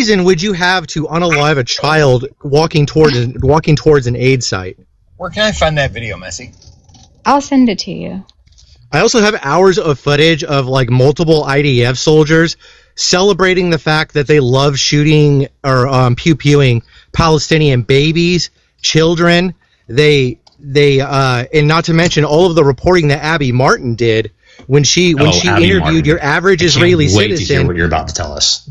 reason would you have to unalive a child walking towards an aid site? Where can I find that video, Messi? I'll send it to you. I also have hours of footage of like multiple IDF soldiers celebrating the fact that they love shooting or pew-pewing Palestinian babies, children. They and not to mention all of the reporting that Abby Martin did when she interviewed Martin. Your average Israeli citizen. Wait to hear what you're about to tell us.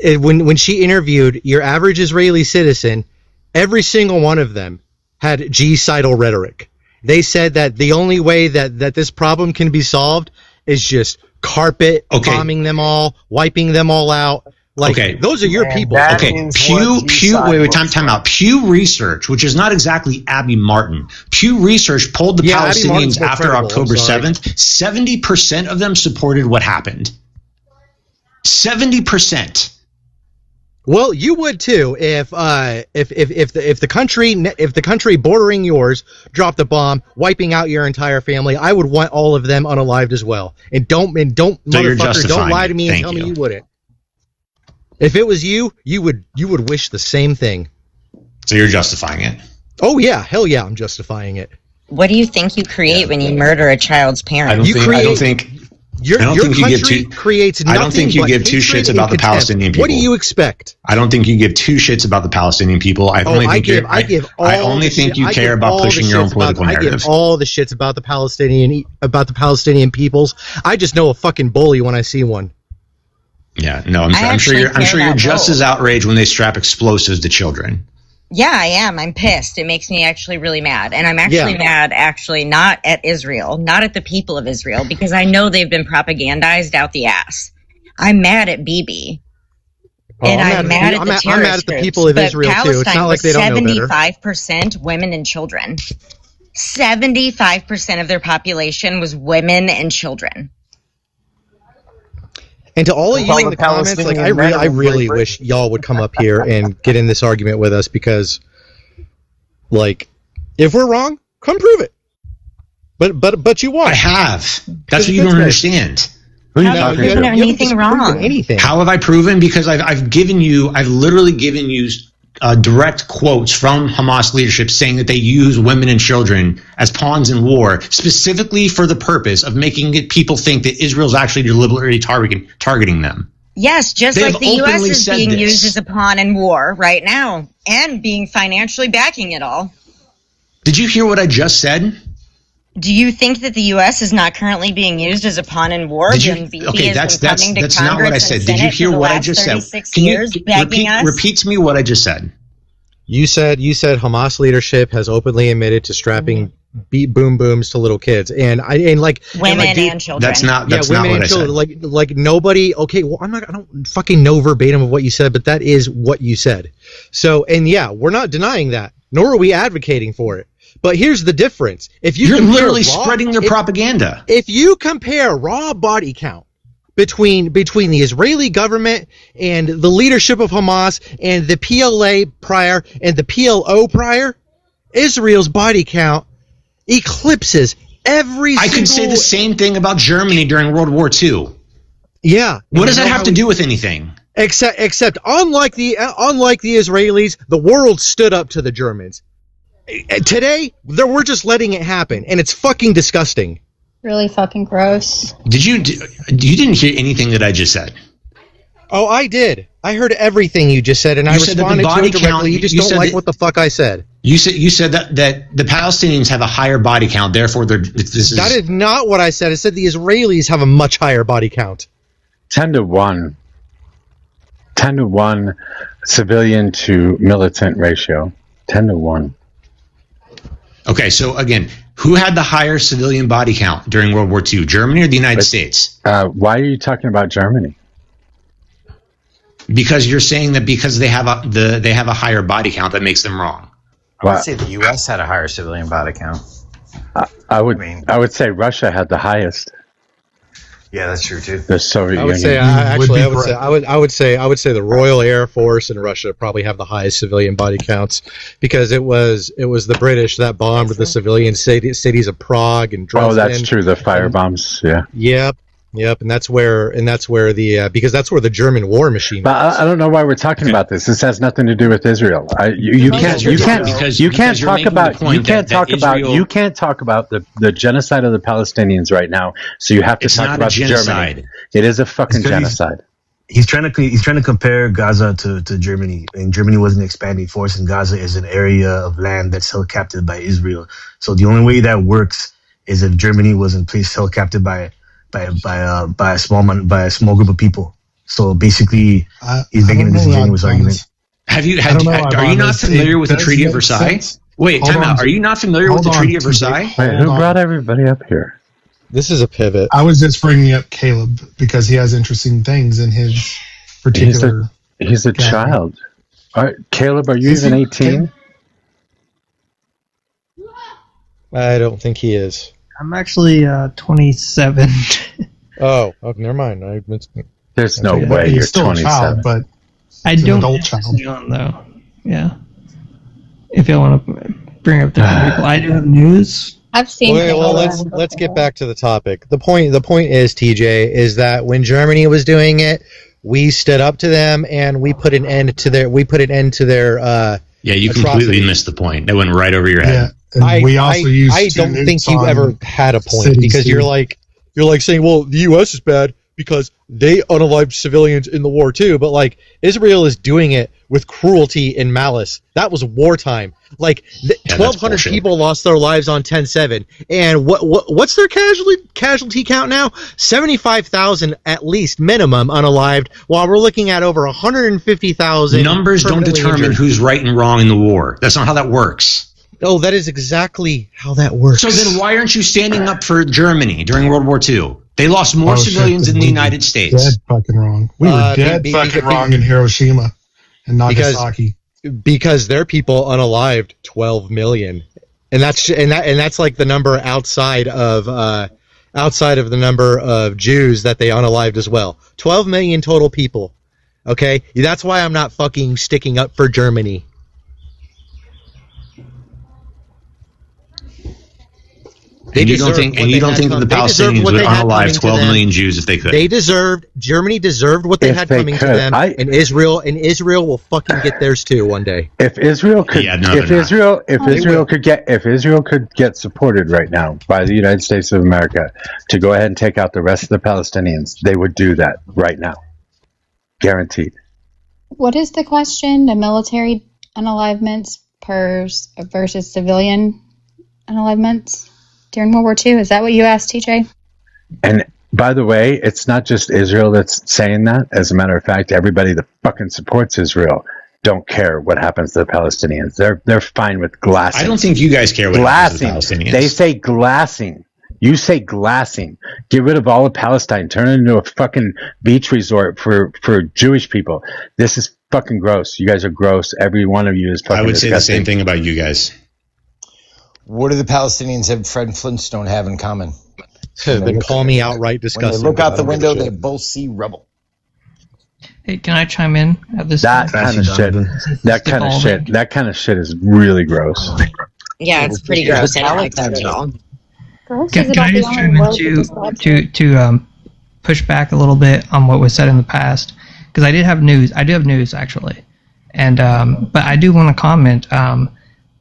When she interviewed your average Israeli citizen, every single one of them had genocidal rhetoric. They said that the only way that this problem can be solved is just carpet bombing them all, wiping them all out. Like, those are your people. Okay, wait, time out. Pew Research, which is not exactly Abby Martin. Pew Research polled the Palestinians after October 7th. 70% of them supported what happened. 70%. Well, you would too if the country bordering yours dropped a bomb, wiping out your entire family. I would want all of them unalived as well. And don't motherfucker, don't lie to me and tell me you wouldn't. If it was you, you would wish the same thing. So you're justifying it? Oh yeah, hell yeah, I'm justifying it. What do you think you create when you murder a child's parent? I don't think you give two shits about the Palestinian people. What do you expect? I don't think you give two shits about the Palestinian people. I only think you care about pushing your own political narrative. I give all the shits about the Palestinian peoples. I just know a fucking bully when I see one. Yeah, no, I'm sure you're just as outraged when they strap explosives to children. Yeah, I am. I'm pissed. It makes me actually really mad. And I'm actually mad, not at Israel, not at the people of Israel, because I know they've been propagandized out the ass. I'm mad at Bibi. And I'm mad at the terrorist I'm mad at the people of Israel, too. It's not like they don't know better. 75% women and children. 75% of their population was women and children. And to all of you in the comments, like I really wish y'all would come up here and get in this argument with us because, like, if we're wrong, come prove it. But you won't. I have. That's what you don't understand. How have you done anything wrong? How have I proven? Because I've literally given you direct quotes from Hamas leadership saying that they use women and children as pawns in war, specifically for the purpose of making people think that Israel's actually deliberately targeting them. Yes, just like the U.S. is being used as a pawn in war right now and being financially backing it all. Did you hear what I just said? Do you think that the U.S. is not currently being used as a pawn in war? That's not what I said. Did you hear what I just said? Can you repeat to me what I just said? You said Hamas leadership has openly admitted to strapping boom booms to little kids, and women and children. That's not what I said. Like nobody. Okay, well, I don't fucking know verbatim of what you said, but that is what you said. So, and yeah, we're not denying that, nor are we advocating for it. But here's the difference. If you're literally spreading their propaganda. If you compare raw body count between the Israeli government and the leadership of Hamas and the PLA prior and the PLO prior, Israel's body count eclipses every single... I could say the same thing about Germany during World War II. Yeah. What does that have to do with anything? Except unlike the Israelis, the world stood up to the Germans. Today, we're just letting it happen, and it's fucking disgusting. Really fucking gross. You didn't hear anything that I just said? Oh, I did. I heard everything you just said, and I responded to it directly. You just don't like what the fuck I said. You said that the Palestinians have a higher body count, therefore That is not what I said. I said the Israelis have a much higher body count. 10-to-1. 10-to-1 civilian to militant ratio. 10-to-1. Okay, so again, who had the higher civilian body count during World War II, Germany or the United States? Why are you talking about Germany? Because you're saying that because they have a higher body count, that makes them wrong. I'd say the U.S. had a higher civilian body count. I would say Russia had the highest. Yeah, that's true too. The Soviet Union. I would say the Royal Air Force in Russia probably have the highest civilian body counts because it was the British that bombed the civilian cities of Prague and Dresden. Oh, that's true. The fire bombs. Yeah. Yep. Yep, and that's where the because that's where the German war machine. But I don't know why we're talking about this. This has nothing to do with Israel. You can't talk about the genocide of the Palestinians right now. So you have to talk about Germany. It is a fucking genocide. He's trying to compare Gaza to Germany, and Germany was an expanding force, and Gaza is an area of land that's held captive by Israel. So the only way that works is if Germany was in place held captive by a small group of people. So basically, he's making a disingenuous argument. Are you not familiar with the Treaty of Versailles? Wait, time out. Are you not familiar with the Treaty of Versailles? Wait, who brought everybody up here? This is a pivot. I was just bringing up Caleb because he has interesting things in his particular. He's a child. Caleb, are you even 18? I don't think he is. I'm actually 27. Oh, never mind. There's no way you're still 27. a child, but I don't adult child. Though. Yeah. If you want to bring up different people, I do have news. I've seen. Well, let's get back to the topic. The point is, TJ, is that when Germany was doing it, we stood up to them and we put an end to their. Yeah, you completely missed the point. That went right over your head. Yeah. And I don't think you ever had a point because you're like saying, well, the U.S. is bad because they unalived civilians in the war too, but like Israel is doing it with cruelty and malice. That was wartime. Like 1,200 people lost their lives on 10/7, and what's their casualty count now? 75,000 at least minimum unalived. While we're looking at over 150,000. Numbers don't determine injured. Who's right and wrong in the war. That's not how that works. Oh, that is exactly how that works. So then why aren't you standing up for Germany during World War II? They lost more civilians in the United States. Dead fucking wrong. We were dead fucking wrong in Hiroshima and Nagasaki. Because their people unalived 12 million. And that's like the number outside of the number of Jews that they unalived as well. 12 million total people. Okay? That's why I'm not fucking sticking up for Germany. You don't think that the Palestinians would unalive 12 million Jews if they could? Germany deserved what they had coming to them, and Israel will fucking get theirs too one day. If Israel could, if Israel could get supported right now by the United States of America to go ahead and take out the rest of the Palestinians, they would do that right now, guaranteed. What is the question? The military unalivements versus civilian unalivements during World War II? Is that what you asked, TJ? And by the way, it's not just Israel that's saying that. As a matter of fact, everybody that fucking supports Israel don't care what happens to the Palestinians. They're fine with glassing. I don't think you guys care what happens to the Palestinians. They say glassing. You say glassing. Get rid of all of Palestine. Turn it into a fucking beach resort for Jewish people. This is fucking gross. You guys are gross. Every one of you is fucking I would disgusting. say the same thing about you guys. What do the Palestinians and Fred Flintstone have in common? Then call me outright disgusting. When they look out the window, they both see rubble. Hey, can I chime in at this? That kind of shit is really gross. Yeah, it's pretty gross. I don't like that at all. Can I just chime in to push back a little bit on what was said in the past? Because I do have news actually, and but I do want to comment.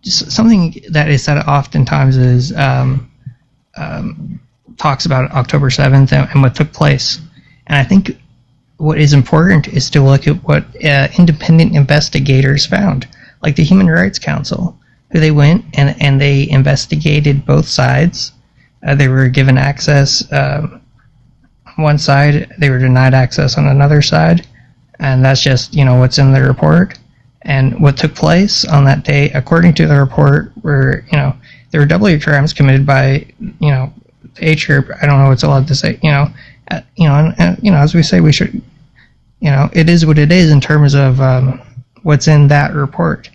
Just something that is said oftentimes is talks about October 7th and what took place. And I think what is important is to look at what independent investigators found, like the Human Rights Council, who they went and they investigated both sides. They were given access on one side, they were denied access on another side, and that's just, what's in the report. And what took place on that day, according to the report, were, there were W crimes committed by, the H group. I don't know what's allowed to say, as we say, we should, it is what it is in terms of what's in that report.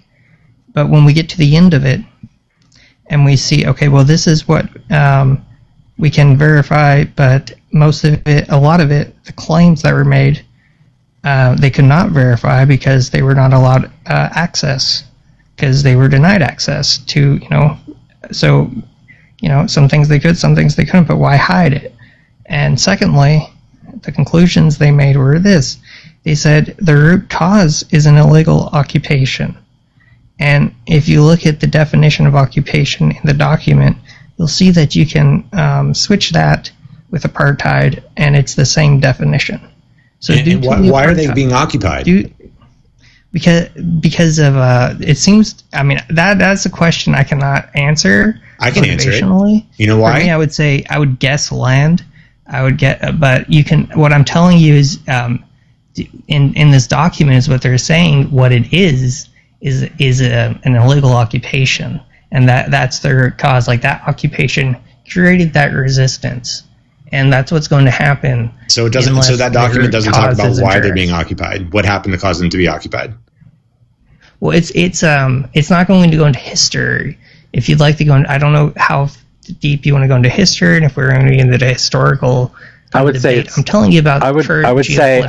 But when we get to the end of it, and we see, okay, well, this is what we can verify, but a lot of it, the claims that were made, they could not verify because they were not allowed access, because they were denied access to, so, some things they could, some things they couldn't, but why hide it? And secondly, the conclusions they made were this. They said the root cause is an illegal occupation. And if you look at the definition of occupation in the document, you'll see that you can switch that with apartheid, and it's the same definition. So why are they being occupied? Because of it seems. I mean, that's a question I cannot answer. I can answer it. You know why? For me, I would say I would guess land. I would get, but you can. What I'm telling you is, in this document is what they're saying. What it is an illegal occupation, and that's their cause. Like that occupation created that resistance, and that's what's going to happen. So it doesn't. So that document doesn't talk about why they're being occupied. What happened to cause them to be occupied? Well, it's not going to go into history. If you'd like to go, I don't know how deep you want to go into history, and if we're going to get into the historical. I would say I'm telling you about. I would say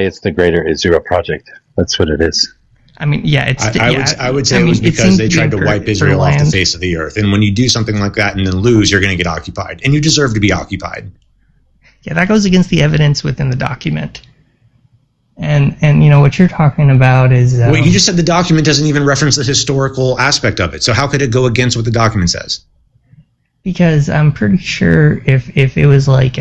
it's the Greater Israel Project. That's what it is. I mean, yeah, I would say it was because they tried to wipe Israel off the face of the earth. And when you do something like that and then lose, you're going to get occupied, and you deserve to be occupied. Yeah, that goes against the evidence within the document. And what you're talking about is. Well, you just said the document doesn't even reference the historical aspect of it. So how could it go against what the document says? Because I'm pretty sure if it was like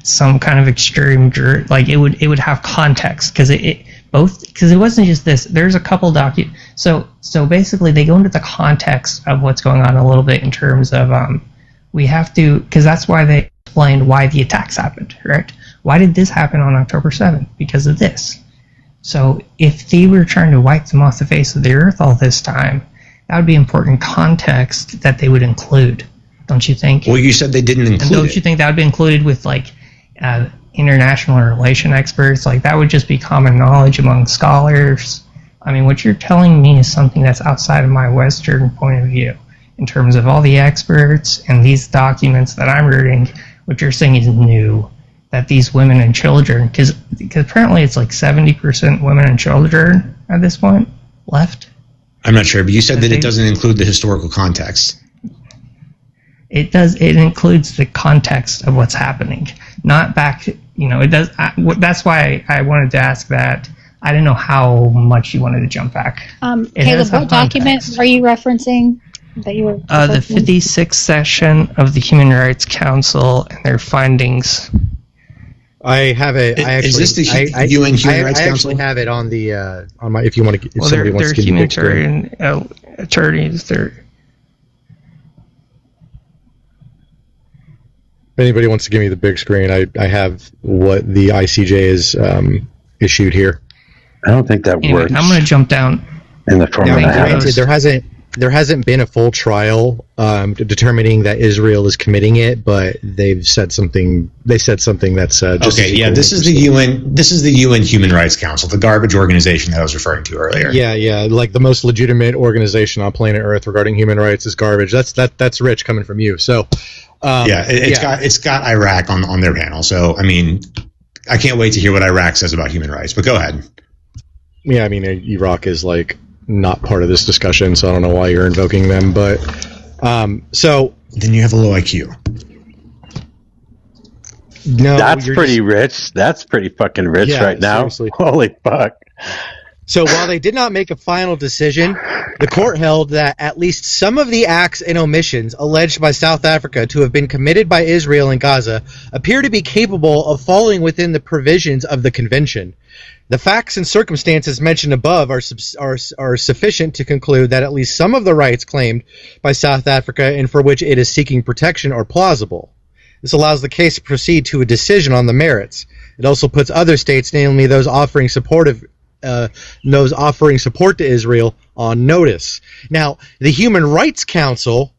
some kind of extreme, like it would have context because it wasn't just this. There's a couple documents. So basically they go into the context of what's going on a little bit in terms of we have to, because that's why they explained why the attacks happened, right? Why did this happen on October 7th? Because of this. So if they were trying to wipe them off the face of the earth all this time, that would be important context that they would include, don't you think? Well, you said they didn't include it. And don't you think that would be included with like international relation experts? Like that would just be common knowledge among scholars. I mean, what you're telling me is something that's outside of my Western point of view in terms of all the experts and these documents that I'm reading. What you're saying is new, that these women and children, because apparently it's like 70% women and children at this point left. I'm not sure, but you said that it doesn't include the historical context. It does. It includes the context of what's happening, not back. It does. That's why I wanted to ask that. I didn't know how much you wanted to jump back. Caleb, what document are you referencing that you were? The 56th session of the Human Rights Council and their findings. I have it. Is this the UN Human Rights Council? I actually have it on the on my. If you want to, if somebody wants to give me humanitarian attorneys. If anybody wants to give me the big screen, I have what the ICJ is issued here. I don't think that works. I'm going to jump down. In the form of granted, there hasn't been a full trial determining that Israel is committing it, but they've said something. They said something that's just okay. Yeah, this is the UN. This is the UN Human Rights Council, the garbage organization that I was referring to earlier. Yeah. Like the most legitimate organization on planet Earth regarding human rights is garbage. That's rich coming from you. So. It's got Iraq on their panel. So I mean, I can't wait to hear what Iraq says about human rights. But go ahead. Yeah, I mean, Iraq is like not part of this discussion, so I don't know why you're invoking them. But so then you have a low IQ. No, that's pretty rich. That's pretty fucking rich right now. Seriously. Holy fuck. So while they did not make a final decision, the court held that at least some of the acts and omissions alleged by South Africa to have been committed by Israel in Gaza appear to be capable of falling within the provisions of the convention. The facts and circumstances mentioned above are sufficient to conclude that at least some of the rights claimed by South Africa and for which it is seeking protection are plausible. This allows the case to proceed to a decision on the merits. It also puts other states, namely those offering support to Israel, on notice. Now, the Human Rights Council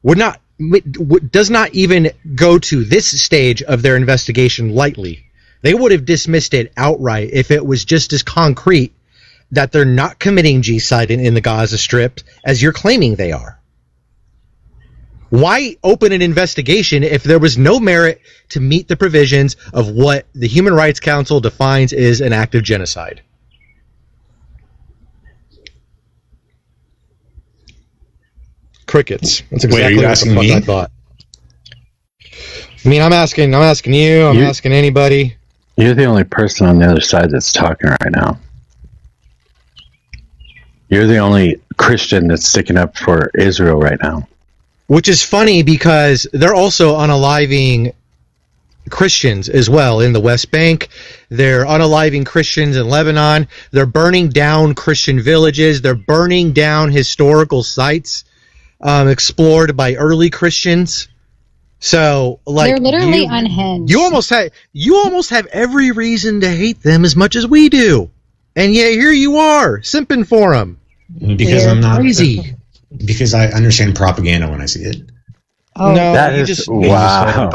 does not even go to this stage of their investigation lightly. They would have dismissed it outright if it was just as concrete that they're not committing genocide in the Gaza Strip as you're claiming they are. Why open an investigation if there was no merit to meet the provisions of what the Human Rights Council defines as an act of genocide? Crickets. That's exactly what the fuck I thought. I mean, I'm asking you. I'm asking anybody. You're the only person on the other side that's talking right now. You're the only Christian that's sticking up for Israel right now. Which is funny because they're also unaliving Christians as well in the West Bank. They're unaliving Christians in Lebanon. They're burning down Christian villages. They're burning down historical sites explored by early Christians. So, like, they're literally unhinged. You almost have every reason to hate them as much as we do, and yet here you are simping for them. Because I'm not crazy. Because I understand propaganda when I see it. Oh, no, that is wow.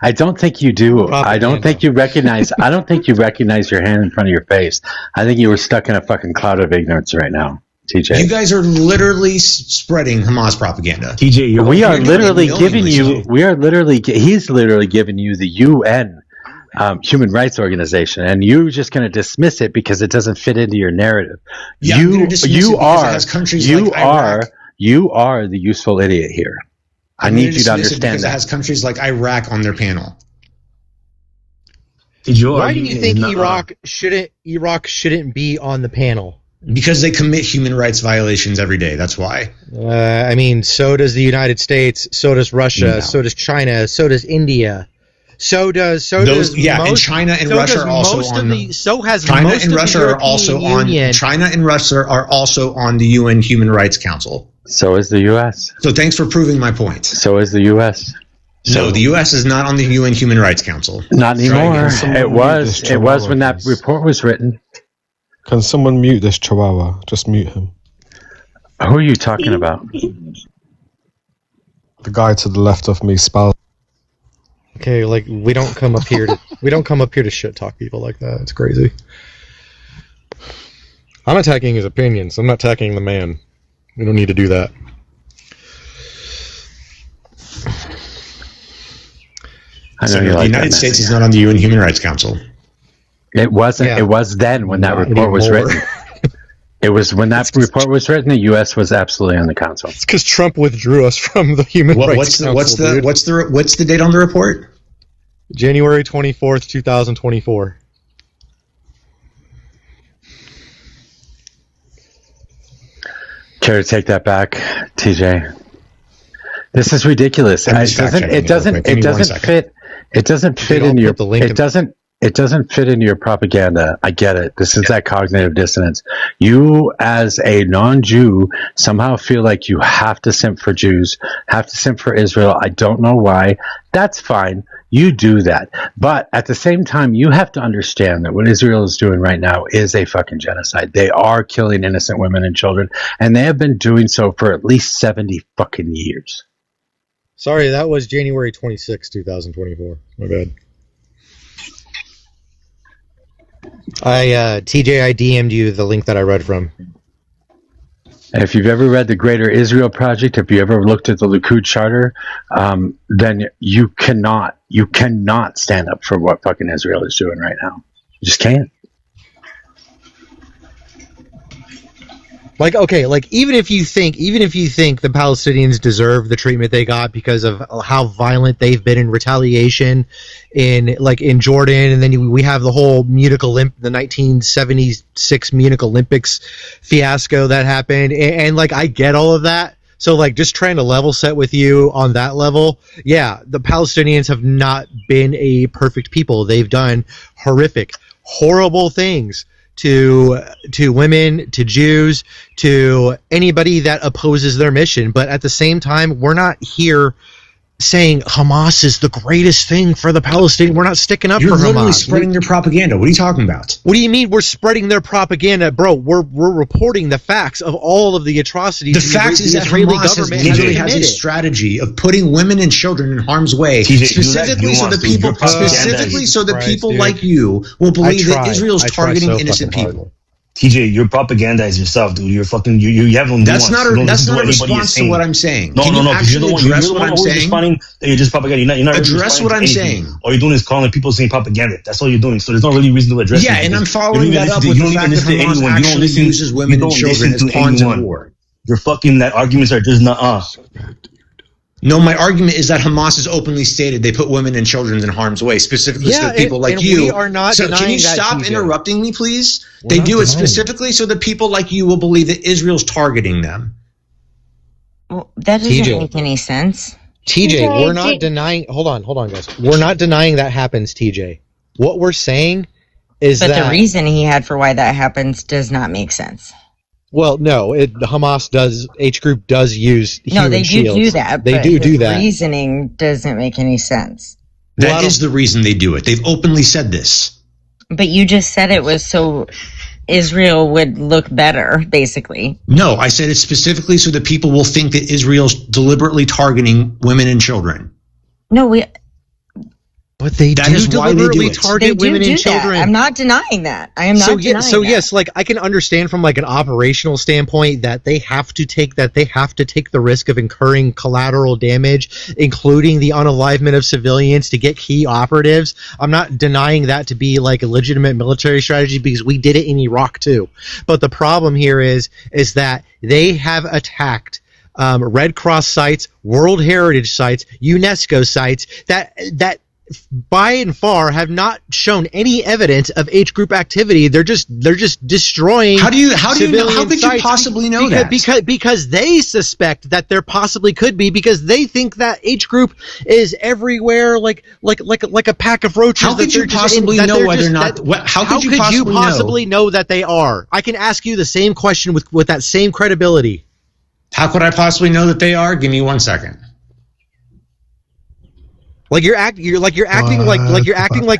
I don't think you do. Propaganda. I don't think you recognize. I don't think you recognize your hand in front of your face. I think you were stuck in a fucking cloud of ignorance right now, TJ. You guys are literally spreading Hamas propaganda. TJ, we are literally giving you. We are literally. He's literally giving you the UN human rights organization, and you're just going to dismiss it because it doesn't fit into your narrative. Yeah, you are the useful idiot here. I need you to understand that. It has countries like Iraq on their panel. Why do you think Iraq shouldn't be on the panel? Because they commit human rights violations every day. That's why. I mean, so does the United States. So does Russia. So does China. So does India. And China and Russia are also on. China and Russia are also on the UN Human Rights Council. So is the U.S. So thanks for proving my point. So is the U.S. No, the U.S. is not on the UN Human Rights Council. Not anymore. It was. It was when that report was written. Can someone mute this chihuahua? Just mute him. Who are you talking about? The guy to the left of me, Spal. Okay, like we don't come up here to shit talk people like that. It's crazy. I'm attacking his opinions. I'm not attacking the man. We don't need to do that. The United States is not on the UN Human Rights Council. It wasn't. Yeah. It was then when that report was written. It was when that report was written. The U.S. was absolutely on the council. It's because Trump withdrew us from the Human Rights Council. What's the date on the report? January 24th, 2024. Care to take that back, TJ? This is ridiculous. It doesn't fit in your. It doesn't fit into your propaganda. I get it. This is that cognitive dissonance. You, as a non-Jew, somehow feel like you have to simp for Jews, have to simp for Israel. I don't know why. That's fine. You do that. But at the same time, you have to understand that what Israel is doing right now is a fucking genocide. They are killing innocent women and children, and they have been doing so for at least 70 fucking years. Sorry, that was January 26, 2024. My bad. TJ, I DM'd you the link that I read from. If you've ever read the Greater Israel Project, if you ever looked at the Likud Charter, then you cannot stand up for what fucking Israel is doing right now. You just can't. Like, okay, like even if you think the Palestinians deserve the treatment they got because of how violent they've been in retaliation in Jordan, and then we have the whole the 1976 Munich Olympics fiasco that happened, and like I get all of that. So like just trying to level set with you on that level, yeah, the Palestinians have not been a perfect people. They've done horrific, horrible things to women, to Jews, to anybody that opposes their mission. But at the same time, we're not here saying Hamas is the greatest thing for the Palestinians. We're not sticking up for Hamas. You're literally spreading their propaganda. What are you talking about? What do you mean we're spreading their propaganda? Bro, we're reporting the facts of all of the atrocities. The fact is that Israeli government literally has a strategy of putting women and children in harm's way, specifically so the people like you will believe that Israel's targeting innocent people. TJ, your propaganda is yourself, dude. You're fucking you have no. That's not a response to what I'm saying. No. You're the one. You're the one who's responding. You're just propaganda. You're not address what I'm saying. All you're doing is calling people saying propaganda. That's all you're doing. So there's no really reason to address. Yeah, and I'm following that up with the fact that Hamas actually uses women and children as pawns in war. Your fucking arguments are just not. No, my argument is that Hamas has openly stated they put women and children in harm's way, specifically so that people like you. We are not so can you that, stop TJ. interrupting me, please? They do it specifically so that people like you will believe that Israel's targeting them. Well, that doesn't make any sense. TJ, we're not denying. Hold on, guys. We're not denying that happens, TJ. What we're saying is But the reason he had for why that happens does not make sense. Well, no, Hamas does. H group does use human shields. Do that. They but do that. Reasoning doesn't make any sense. That is the reason they do it. They've openly said this. But you just said it was so Israel would look better, basically. No, I said it specifically so that people will think that Israel's deliberately targeting women and children. No, But they deliberately target women and children. I'm not denying that. I am not denying that. So yes, like I can understand from like an operational standpoint that they have to take the risk of incurring collateral damage, including the unalivement of civilians to get key operatives. I'm not denying that to be like a legitimate military strategy because we did it in Iraq too. But the problem here is that they have attacked Red Cross sites, World Heritage sites, UNESCO sites that by and far have not shown any evidence of H group activity. They're just destroying. How could you possibly know that? Because they suspect that there possibly could be, because they think that H group is everywhere like a pack of roaches. How could you possibly know whether or not? How could you possibly know that they are? I can ask you the same question with that same credibility. How could I possibly know that they are? Give me 1 second. Like you're acting like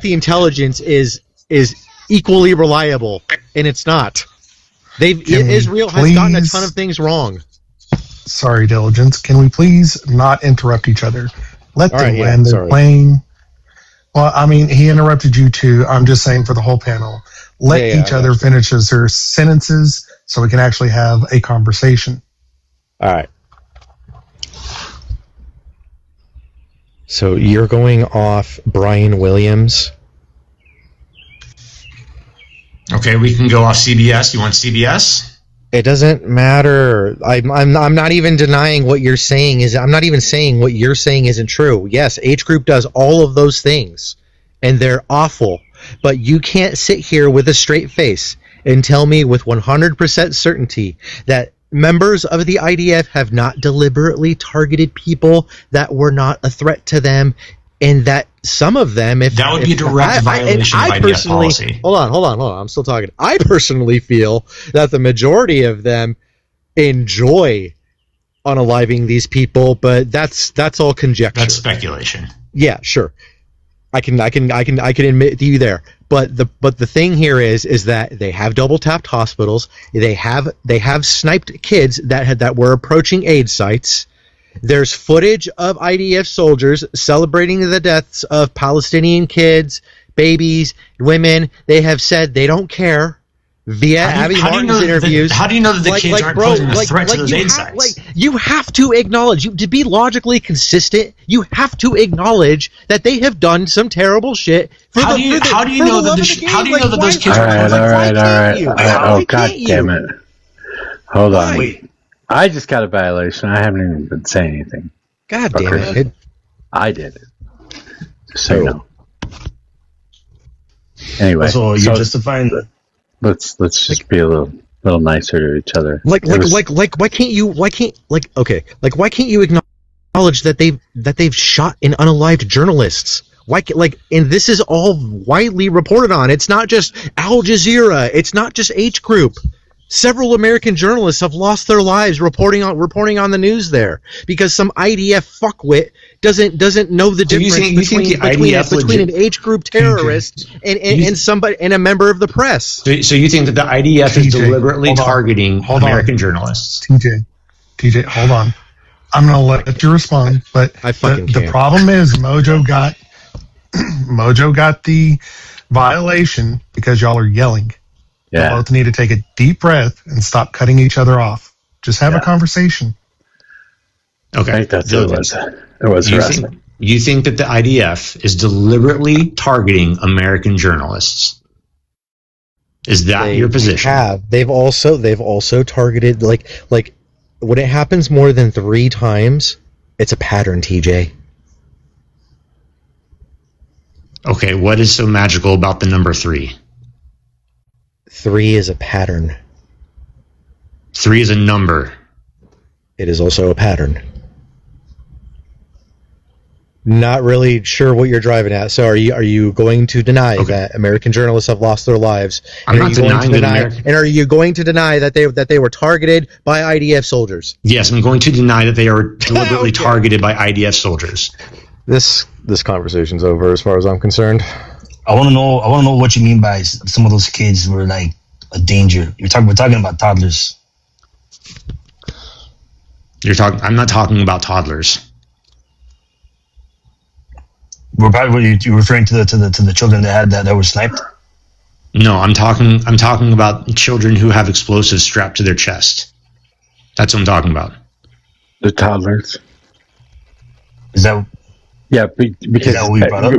the intelligence is equally reliable, and it's not. Israel has gotten a ton of things wrong. Sorry, Diligence. Can we please not interrupt each other? Let them land their plane. Well, I mean, he interrupted you too. I'm just saying for the whole panel. Let each other finish their sentences so we can actually have a conversation. All right. So you're going off Brian Williams. Okay, we can go off CBS. You want CBS? It doesn't matter. I'm not even denying what you're saying is. I'm not even saying what you're saying isn't true. Yes, H group does all of those things, and they're awful. But you can't sit here with a straight face and tell me with 100% certainty that members of the IDF have not deliberately targeted people that were not a threat to them, and that some of them, if that would be a direct violation of IDF policy. Hold on. I'm still talking. I personally feel that the majority of them enjoy unaliving these people, but that's all conjecture. That's speculation. Yeah, sure. I can admit to you there. But the thing here is that they have double tapped hospitals. They have sniped kids that were approaching aid sites. There's footage of IDF soldiers celebrating the deaths of Palestinian kids, babies, women. They have said they don't care. Via Abby Martin's interviews. How do you know that the kids aren't posing a threat to those aid sites? You have to acknowledge, to be logically consistent, you have to acknowledge that they have done some terrible shit. How do you know that those kids are? All right. Oh, god damn it! Hold on. Wait. I just got a violation. I haven't even been saying anything. God damn it! I did it. Just so you know. Anyway, so you're justifying that. Let's just be a little nicer to each other. Why can't you acknowledge that they've shot and unalived journalists? And this is all widely reported on. It's not just Al Jazeera. It's not just H Group. Several American journalists have lost their lives reporting on the news there because some IDF fuckwit doesn't know the difference between an H group terrorist and a member of the press. So you think that the IDF is deliberately targeting American journalists? TJ, hold on. I'm gonna let you respond, but the problem is Mojo got the violation because y'all are yelling. Yeah. You both need to take a deep breath and stop cutting each other off. Just have a conversation. Okay. I think that's what it was. It was harassment. You think that the IDF is deliberately targeting American journalists? Is that your position? They've also targeted like when it happens more than 3 times, It's a pattern, TJ. Okay, what is so magical about the number 3? 3 is a pattern. 3 is a number. It is also a pattern. Not really sure what you're driving at. So are you going to deny that American journalists have lost their lives? I'm not denying that. And are you going to deny that they were targeted by IDF soldiers? Yes, I'm going to deny that they are deliberately targeted by IDF soldiers. This conversation's over as far as I'm concerned. I want to know what you mean by some of those kids were like a danger. We're talking about toddlers. I'm not talking about toddlers. Were you referring to the children that were sniped? No, I'm talking about children who have explosives strapped to their chest. That's what I'm talking about. The toddlers. Is that? Yeah, because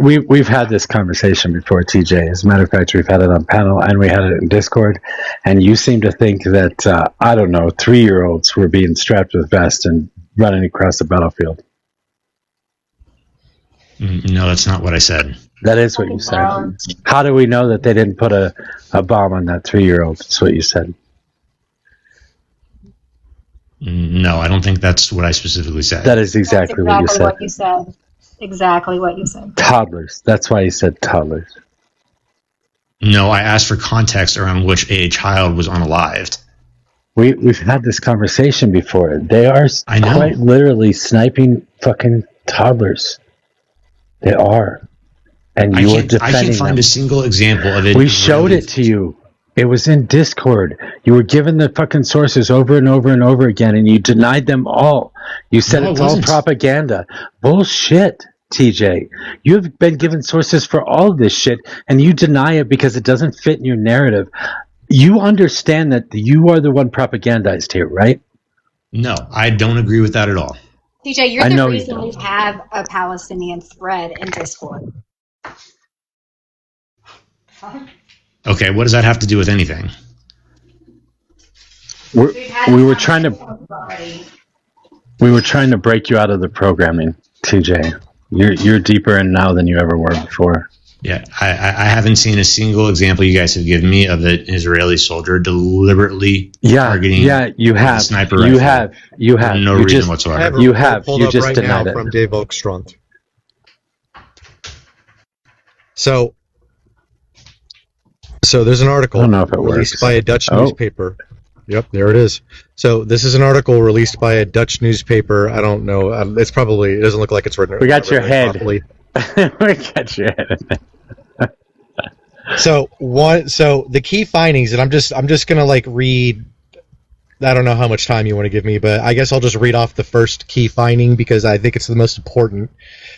we've had this conversation before, TJ. As a matter of fact, we've had it on panel and we had it in Discord. And you seem to think that 3-year-olds were being strapped with vests and running across the battlefield. No, that's not what I said. That is what you said. How do we know that they didn't put a bomb on that 3-year-old? That's what you said. No, I don't think that's what I specifically said. That is exactly what you said. Exactly what you said. Toddlers. That's why you said toddlers. No, I asked for context around which a child was unalived. We've had this conversation before. They are quite literally sniping fucking toddlers. They are. And you are defending them. I can't find a single example of it. We showed it to you. It was in Discord. You were given the fucking sources over and over and over again, and you denied them all. You said it's all propaganda. Bullshit, TJ. You've been given sources for all of this shit, and you deny it because it doesn't fit in your narrative. You understand that you are the one propagandized here, right? No, I don't agree with that at all. DJ, you're the reason we have a Palestinian thread in Discord. Okay, what does that have to do with anything? We were trying to break you out of the programming, TJ. You're deeper in now than you ever were before. Yeah, I haven't seen a single example you guys have given me of an Israeli soldier deliberately targeting. Yeah, you have. A sniper rifle. You have. No reason whatsoever. You have. You just denied it. From Dave Oakstrand. So there's an article released by a Dutch newspaper. Yep, there it is. So this is an article released by a Dutch newspaper. I don't know. It doesn't look like it's written. We got your head. We got your head. So the key findings, and I'm just gonna read. I don't know how much time you want to give me, but I guess I'll just read off the first key finding because I think it's the most important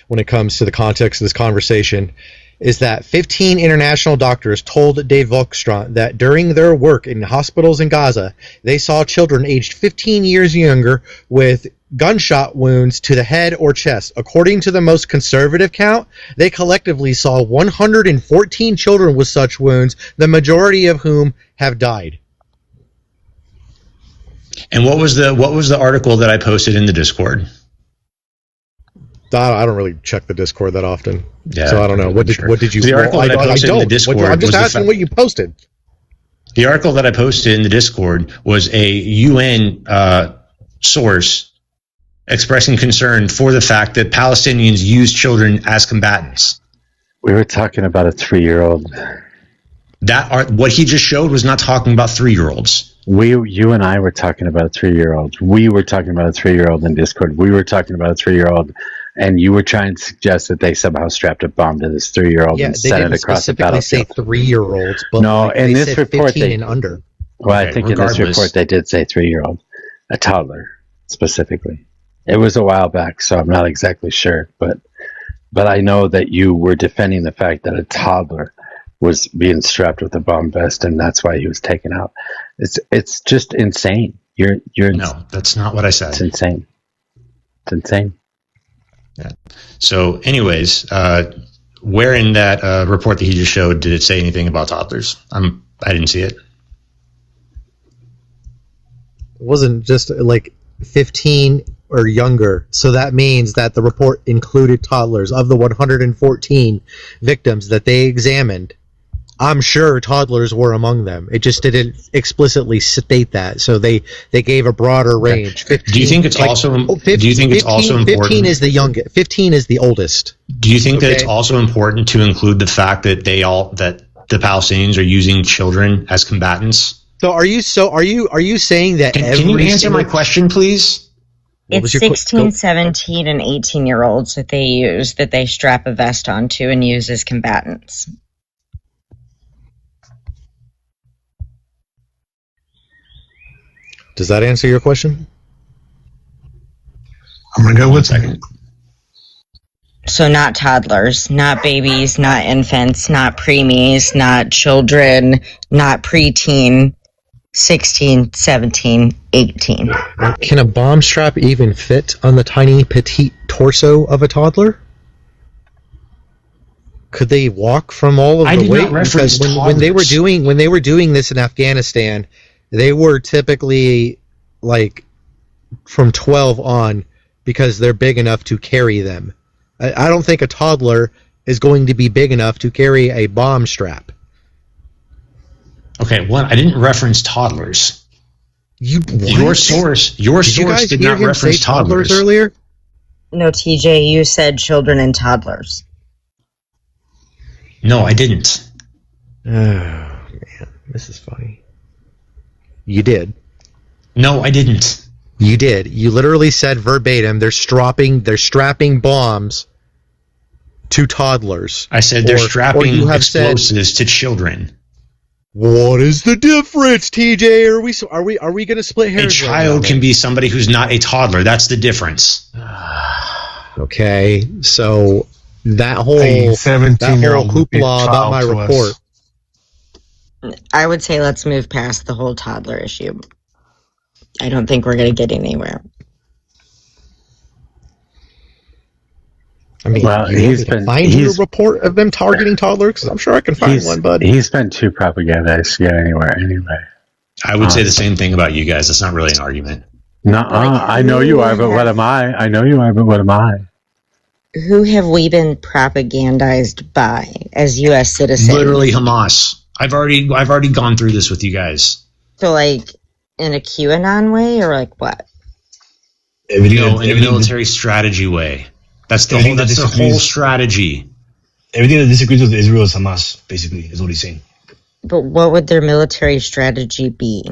when it comes to the context of this conversation. Is that 15 international doctors told Dave Volkstrand that during their work in hospitals in Gaza, they saw children aged 15 years younger with gunshot wounds to the head or chest. According to the most conservative count, they collectively saw 114 children with such wounds, the majority of whom have died. And what was the article that I posted in the Discord? I don't really check the Discord that often, yeah, so I don't know. What did you? The article that I posted in the Discord. I'm just asking what you posted. The article that I posted in the Discord was a UN source expressing concern for the fact that Palestinians use children as combatants. We were talking about a 3-year-old. What he just showed was not talking about 3-year-olds. You and I were talking about a 3-year-old. We were talking about a 3-year-old in Discord. We were talking about a 3-year-old, and you were trying to suggest that they somehow strapped a bomb to this 3-year-old and sent it across the battlefield. They didn't specifically say 3-year-olds, but no, in this report 15 and under. Well, I think in this report they did say 3-year-old, a toddler specifically. It was a while back, so I'm not exactly sure, but I know that you were defending the fact that a toddler was being strapped with a bomb vest, and that's why he was taken out. It's just insane. No, that's not what I said. It's insane. It's insane. Yeah. So, anyways, where in that report that he just showed did it say anything about toddlers? I didn't see it. It wasn't just 15 or younger. So that means that the report included toddlers. Of the 114 victims that they examined, I'm sure toddlers were among them. It just didn't explicitly state that. So they gave a broader range. 15, do you think it's also? 15, do you think it's also important? 15 is the youngest. 15 is the oldest. Do you think that it's also important to include the fact that that the Palestinians are using children as combatants? So are you saying that? Can you answer my question, please? It's 16, 17, and 18-year-olds that they use, that they strap a vest onto and use as combatants. Does that answer your question? I'm going to go with second. So not toddlers, not babies, not infants, not preemies, not children, not preteen, 16, 17, 18. Can a bomb strap even fit on the tiny petite torso of a toddler? Could they walk from all of the weight? Because when they were doing this in Afghanistan, they were typically like from 12 on, because they're big enough to carry them. I don't think a toddler is going to be big enough to carry a bomb strap. Okay, one, I didn't reference toddlers. Your source did not reference toddlers earlier. No, TJ, you said children and toddlers. No, I didn't. Oh man, this is funny. You did. No, I didn't. You did. You literally said verbatim, they're strapping bombs to toddlers. I said they're strapping explosives to children. What is the difference, TJ? Are we going to split hairs? A child can be somebody who's not a toddler. That's the difference. Okay, so that whole 17-year-old hoopla about my report. I would say let's move past the whole toddler issue. I don't think we're going to get anywhere. I mean, find a report of them targeting toddlers, because I'm sure I can find one, bud. He's been too propagandists to get anywhere anyway. I would say the same thing about you guys. That's not really an argument. I know you are, but what am I? I know you are, but what am I? Who have we been propagandized by as U.S. citizens? Literally Hamas. I've already gone through this with you guys. So, like, in a QAnon way, or like what? In a military strategy way. That's their whole strategy. Everything that disagrees with Israel is Hamas, basically, is what he's saying. But what would their military strategy be?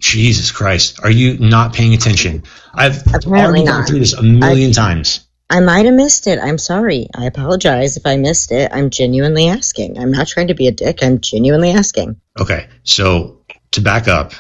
Jesus Christ. Are you not paying attention? I've already gone through this a million times. I might have missed it. I'm sorry. I apologize if I missed it. I'm genuinely asking. I'm not trying to be a dick. I'm genuinely asking. Okay, so to back up,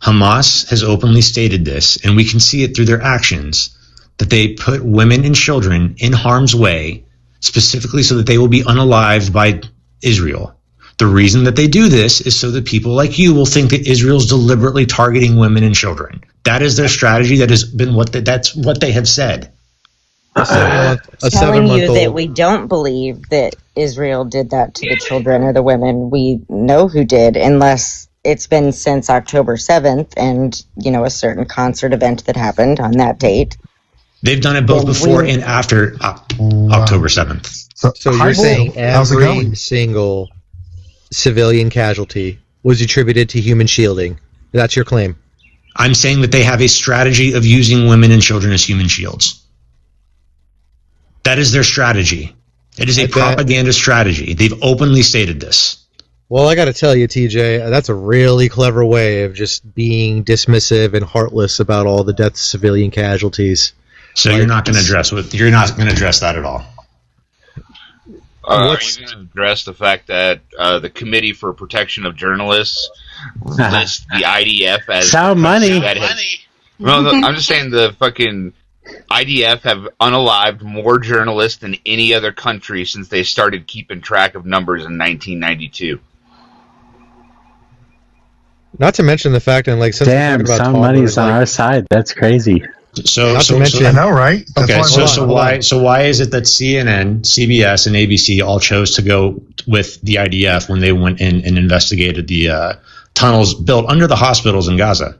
Hamas has openly stated this, and we can see it through their actions, that they put women and children in harm's way, specifically so that they will be unalived by Israel. The reason that they do this is so that people like you will think that Israel's deliberately targeting women and children. That is their strategy. That has been that's what they have said. Telling you that we don't believe that Israel did that to the children or the women. We know who did, unless it's been since October 7th and, a certain concert event that happened on that date. They've done it both before and after October 7th. So you're saying every single civilian casualty was attributed to human shielding. That's your claim. I'm saying that they have a strategy of using women and children as human shields. That is their strategy. It is a propaganda strategy. They've openly stated this. Well, I got to tell you, TJ, that's a really clever way of just being dismissive and heartless about all the deaths of civilian casualties. So you're not going to address that at all. Are you going to address the fact that the Committee for Protection of Journalists lists the IDF as money? No, I'm just saying the fucking IDF have unalived more journalists than any other country since they started keeping track of numbers in 1992. Not to mention the fact that, like, damn, some money's on our side. That's crazy. I know, right? That's why is it that CNN, CBS, and ABC all chose to go with the IDF when they went in and investigated the tunnels built under the hospitals in Gaza?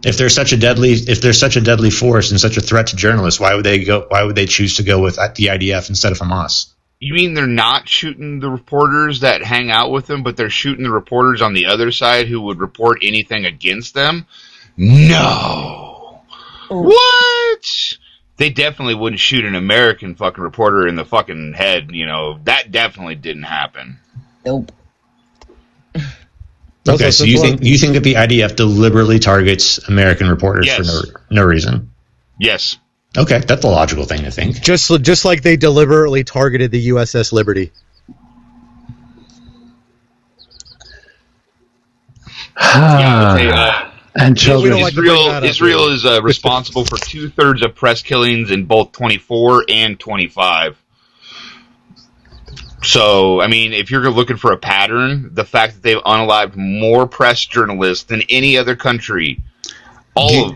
If they're such a deadly force and such a threat to journalists, why would they choose to go with the IDF instead of Hamas? You mean they're not shooting the reporters that hang out with them, but they're shooting the reporters on the other side who would report anything against them? No. What? They definitely wouldn't shoot an American fucking reporter in the fucking head. That definitely didn't happen. Nope. Okay, so you think that the IDF deliberately targets American reporters for no reason? Yes. Okay, that's a logical thing to think. Just like they deliberately targeted the USS Liberty. And children. Israel is responsible for 2/3 of press killings in both 24 and 25. So, I mean, if you're looking for a pattern, the fact that they've unalived more press journalists than any other country, all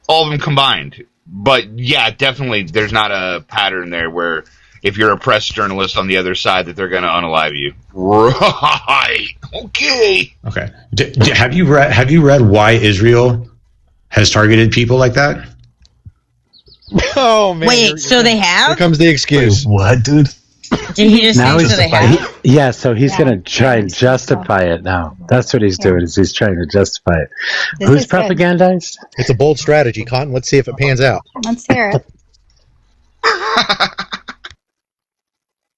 of them combined. But yeah, definitely, there's not a pattern there where if you're a press journalist on the other side that they're going to unalive you. Right. Okay. Okay. Have you read why Israel has targeted people like that? Oh man! Wait, so they have? Here comes the excuse. Wait, what, dude? Did he just say so they have? So he's going to try and justify it now. That's what he's doing, is he's trying to justify it. Who's propagandized? It's a bold strategy, Cotton. Let's see if it pans out. Let's hear it.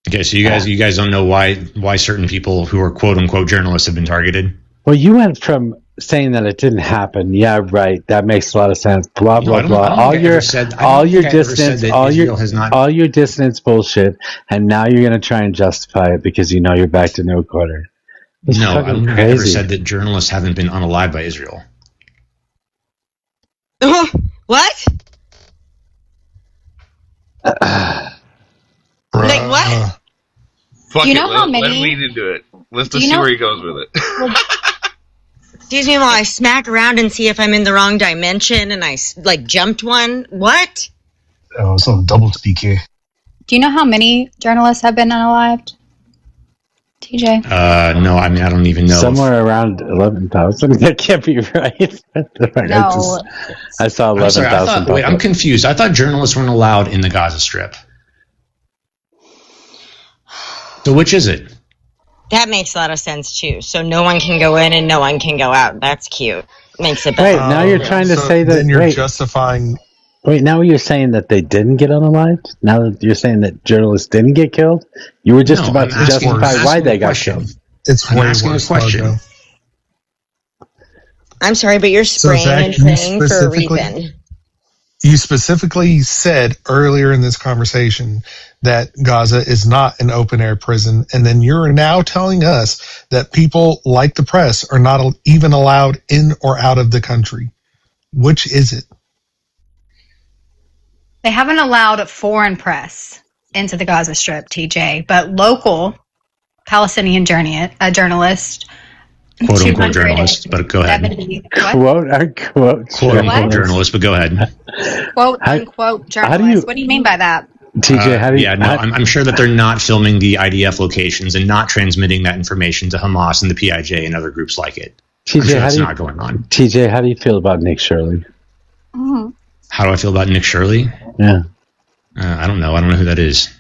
Okay, so you guys don't know why certain people who are quote unquote journalists have been targeted? Well, you went from saying that it didn't happen. Yeah, right. That makes a lot of sense. Blah blah blah. All your dissonance bullshit, and now you're going to try and justify it because you know you're back to no quarter. No, I never said that journalists haven't been unalived by Israel. What? Like what? Fuck Do you it. know how Let many? him lead into it. Let's just see where he goes with it. Excuse me while I smack around and see if I'm in the wrong dimension and I jumped one. What? Oh, it's on double speak here. Do you know how many journalists have been unalived? TJ? No, I mean, I don't even know. Somewhere around 11,000. That can't be right. No. I saw 11,000. Wait, I'm confused. I thought journalists weren't allowed in the Gaza Strip. So which is it? That makes a lot of sense too. So no one can go in and no one can go out. That's cute. Makes it better. Wait, now you're trying to say that. Then you're justifying. Wait, now you're saying that they didn't get unalived? Now that you're saying that journalists didn't get killed? You were just about to justify why they got killed. It's way worse, question. I'm sorry, but you're spraying and praying for a reason. You specifically said earlier in this conversation that Gaza is not an open-air prison, and then you're now telling us that people like the press are not even allowed in or out of the country. Which is it? They haven't allowed foreign press into the Gaza Strip, TJ, but local Palestinian journalists, quote unquote journalists, but go ahead. Quote unquote journalists, but go ahead. Quote unquote journalists. What do you mean by that? TJ, I'm sure that they're not filming the IDF locations and not transmitting that information to Hamas and the PIJ and other groups like it. TJ, that's not going on. TJ, how do you feel about Nick Shirley? Mm-hmm. How do I feel about Nick Shirley? Yeah. I don't know. I don't know who that is.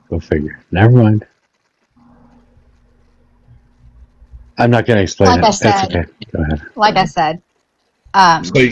Go figure. Never mind. I'm not going to explain it. It's okay. Go ahead. Like I said,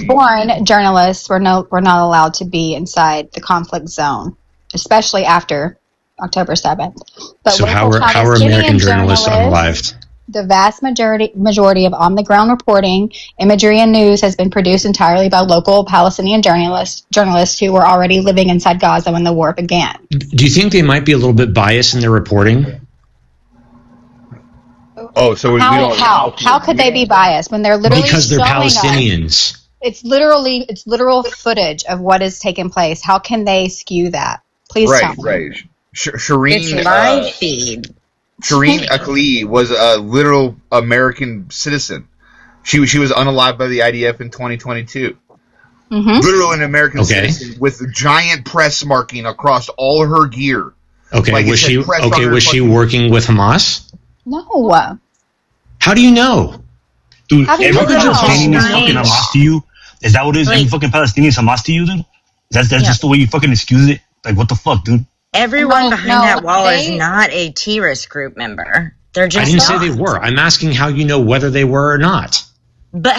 foreign journalists were not allowed to be inside the conflict zone, especially after October 7th. But so how are American journalists unalived? The vast majority of on-the-ground reporting, imagery, and news has been produced entirely by local Palestinian journalists who were already living inside Gaza when the war began. Do you think they might be a little bit biased in their reporting? Oh, so how could they be biased when they're literally because they're Palestinians? It's literal footage of what is taking place. How can they skew that? Please tell me. Right. Shireen, it's live feed. Shireen Akhli was a literal American citizen. She was unalived by the IDF in 2022. Mm-hmm. Literal an American citizen with giant press marking across all of her gear. Okay, like was she working with Hamas? No. How do you know? Dude, How do you every know? Palestinian is fucking Hamas to you. Is that what it is? Every fucking Palestinian is Hamas to you, dude? That's just the way you fucking excuse it? Like, what the fuck, dude? Everyone behind that wall is not a terrorist group member. They're just I didn't say they were. I'm asking how you know whether they were or not. But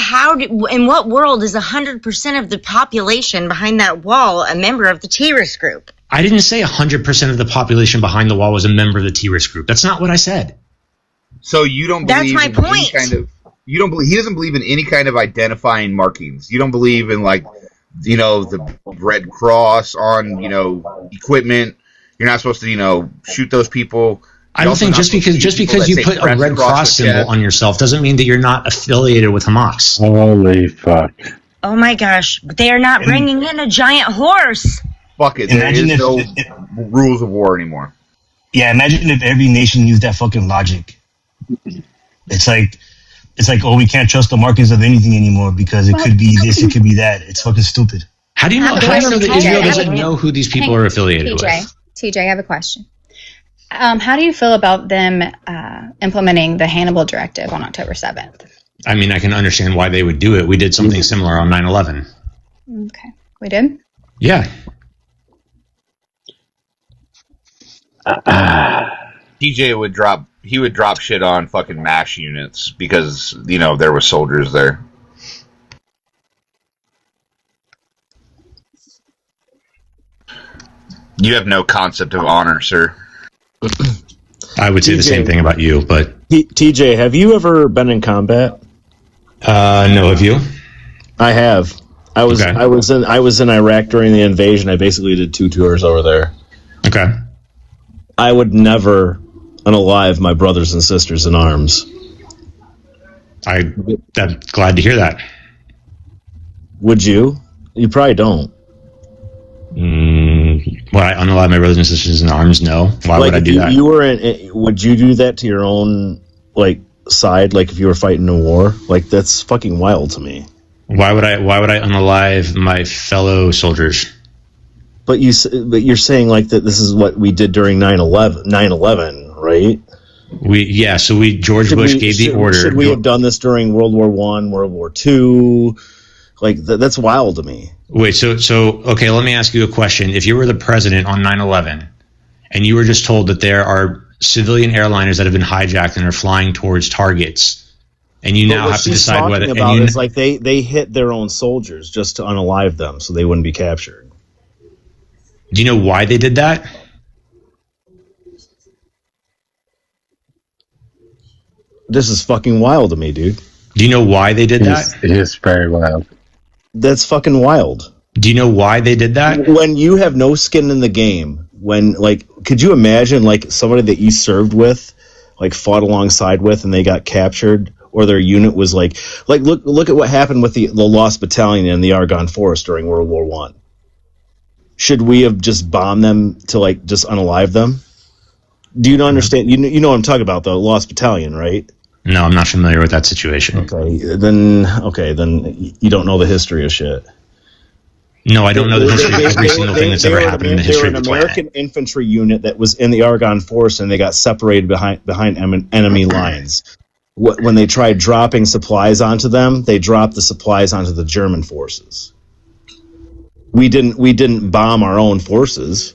in what world is 100% of the population behind that wall a member of the terrorist group? I didn't say 100% of the population behind the wall was a member of the terrorist group. That's not what I said. So you don't believe That's my point. He doesn't believe in any kind of identifying markings. You don't believe in the Red Cross on, equipment. You're not supposed to, shoot those people. I don't think just because you put a Red Cross symbol on yourself doesn't mean that you're not affiliated with Hamas. Holy fuck. Oh my gosh. They are not bringing in a giant horse. Fuck it. There is no rules of war anymore. Yeah, imagine if every nation used that fucking logic. It's like, oh, we can't trust the markings of anything anymore because it could be this, it could be that. It's fucking stupid. How do you know that Israel doesn't know who these people are affiliated with? TJ, I have a question. How do you feel about them implementing the Hannibal Directive on October 7th? I mean, I can understand why they would do it. We did something similar on 9/11. Okay. We did? Yeah. TJ would drop shit on fucking MASH units because, there were soldiers there. You have no concept of honor, sir. I would say the same thing about you, but TJ, have you ever been in combat? No, have you? I have. I was in Iraq during the invasion. I basically did 2 tours over there. Okay. I would never unalive my brothers and sisters in arms. I'm glad to hear that. Would you? You probably don't. Would I unalive my brothers and sisters in arms? No. Why would I do that? Would you do that to your own side? Like if you were fighting a war? That's fucking wild to me. Why would I unalive my fellow soldiers? But you're saying that this is what we did during 9/11, right? George Bush gave the order. Should we have done this during World War I, World War II? That's wild to me. Wait, so okay, let me ask you a question. If you were the president on 9/11 and you were just told that there are civilian airliners that have been hijacked and are flying towards targets, and you now have to decide whether they hit their own soldiers just to unalive them so they wouldn't be captured. Do you know why they did that? This is fucking wild to me, dude. Do you know why they did that? It is very wild. That's fucking wild. Do you know why they did that? When you have no skin in the game, could you imagine somebody that you served with, fought alongside with, and they got captured, or their unit was look at what happened with the Lost Battalion in the Argonne Forest during World War I. Should we have just bombed them to just unalive them? Do you understand? You know what I'm talking about, the Lost Battalion, right? No, I'm not familiar with that situation. Okay, then you don't know the history of shit. No, I don't know the history of every single thing that's ever happened in the history of the planet. They were an American infantry unit that was in the Argonne Forest, and they got separated behind enemy lines. When they tried dropping supplies onto them, they dropped the supplies onto the German forces. We didn't bomb our own forces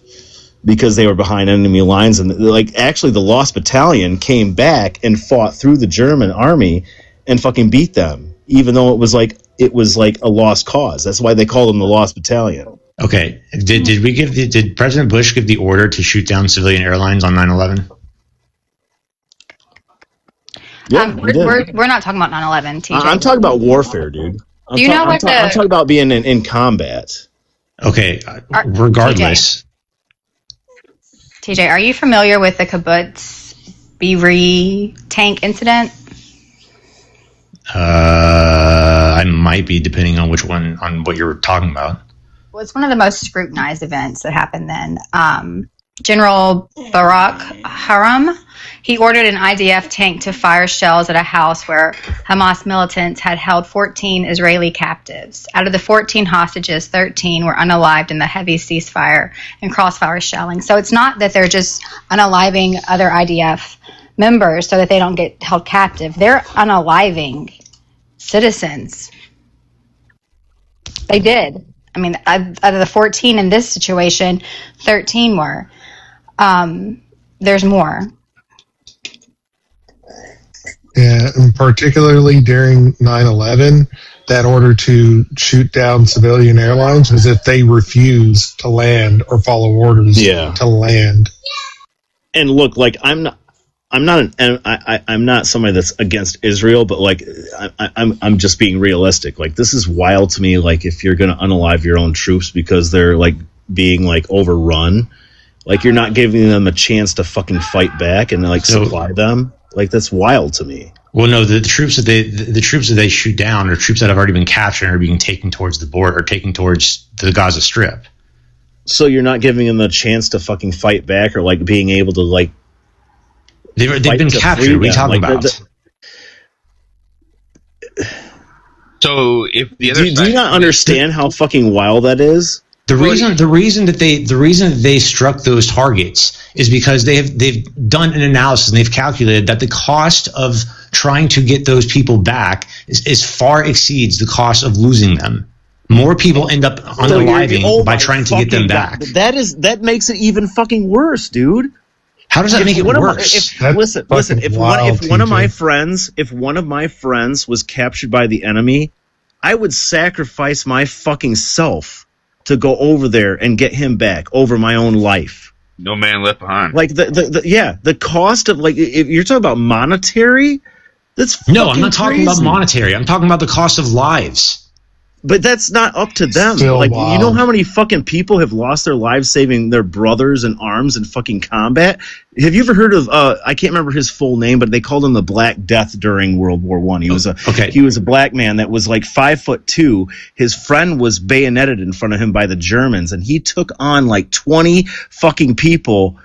because they were behind enemy lines, and actually the Lost Battalion came back and fought through the German army and fucking beat them, even though it was a lost cause. That's why they called them the Lost Battalion. Okay, did President Bush give the order to shoot down civilian airlines on 9/11? Yeah, we're not talking about 9/11, TJ. I'm talking about warfare, dude. I'm talking about being in combat. Okay, regardless. TJ, are you familiar with the kibbutz Be'eri tank incident? I might be, depending on what you're talking about. Well, it's one of the most scrutinized events that happened then. General Barak Haram, he ordered an IDF tank to fire shells at a house where Hamas militants had held 14 Israeli captives. Out of the 14 hostages, 13 were unalived in the heavy ceasefire and crossfire shelling. So it's not that they're just unaliving other IDF members so that they don't get held captive. They're unaliving citizens. They did. I mean, out of the 14 in this situation, 13 were. There's more. Yeah, and particularly during 9/11, that order to shoot down civilian airlines was if they refuse to land or follow orders to land. And look, like I'm not somebody that's against Israel, but like I'm just being realistic. Like this is wild to me. Like if you're going to unalive your own troops because they're like being like overrun, like you're not giving them a chance to fucking fight back and like supply them. Like that's wild to me. Well, no, the troops that they shoot down are troops that have already been captured and are being taken towards the border or taken towards the Gaza Strip. So you're not giving them a chance to fucking fight back or like being able to like. They've been captured. What are you talking about? So if the other do you not understand how fucking wild that is? The reason that they struck those targets is because they've done an analysis and they've calculated that the cost of trying to get those people back is far exceeds the cost of losing them. More people end up unaliving by trying to get them back. That makes it even fucking worse, dude. How does that make it worse? Listen. If one of my friends was captured by the enemy, I would sacrifice my fucking self to go over there and get him back over my own life. No man left behind. Like the cost of like if you're talking about monetary, that's no. I'm not talking about monetary. I'm talking about the cost of lives. But that's not up to them. Still like wild. You know how many fucking people have lost their lives saving their brothers in arms in fucking combat? Have you ever heard of I can't remember his full name, but they called him the Black Death during World War I. He was a black man that was like 5'2". His friend was bayoneted in front of him by the Germans, and he took on like 20 fucking people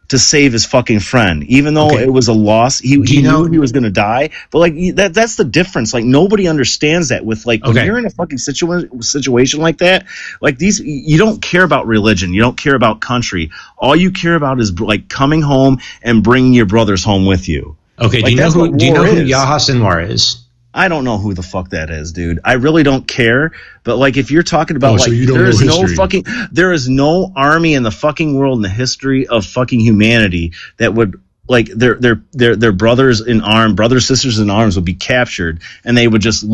to save his fucking friend, even though it was a loss. He knew he was going to die, but like that's the difference. Like nobody understands that. With like when you're in a fucking situation like that, like these, you don't care about religion, you don't care about country. All you care about is like coming home and bringing your brothers home with you. Okay, like, do you know who Yahya Sinwar is? I don't know who the fuck that is, dude. I really don't care. But like, if you're talking about there is no army in the fucking world in the history of fucking humanity that would like their brothers in arms, sisters in arms would be captured and they would just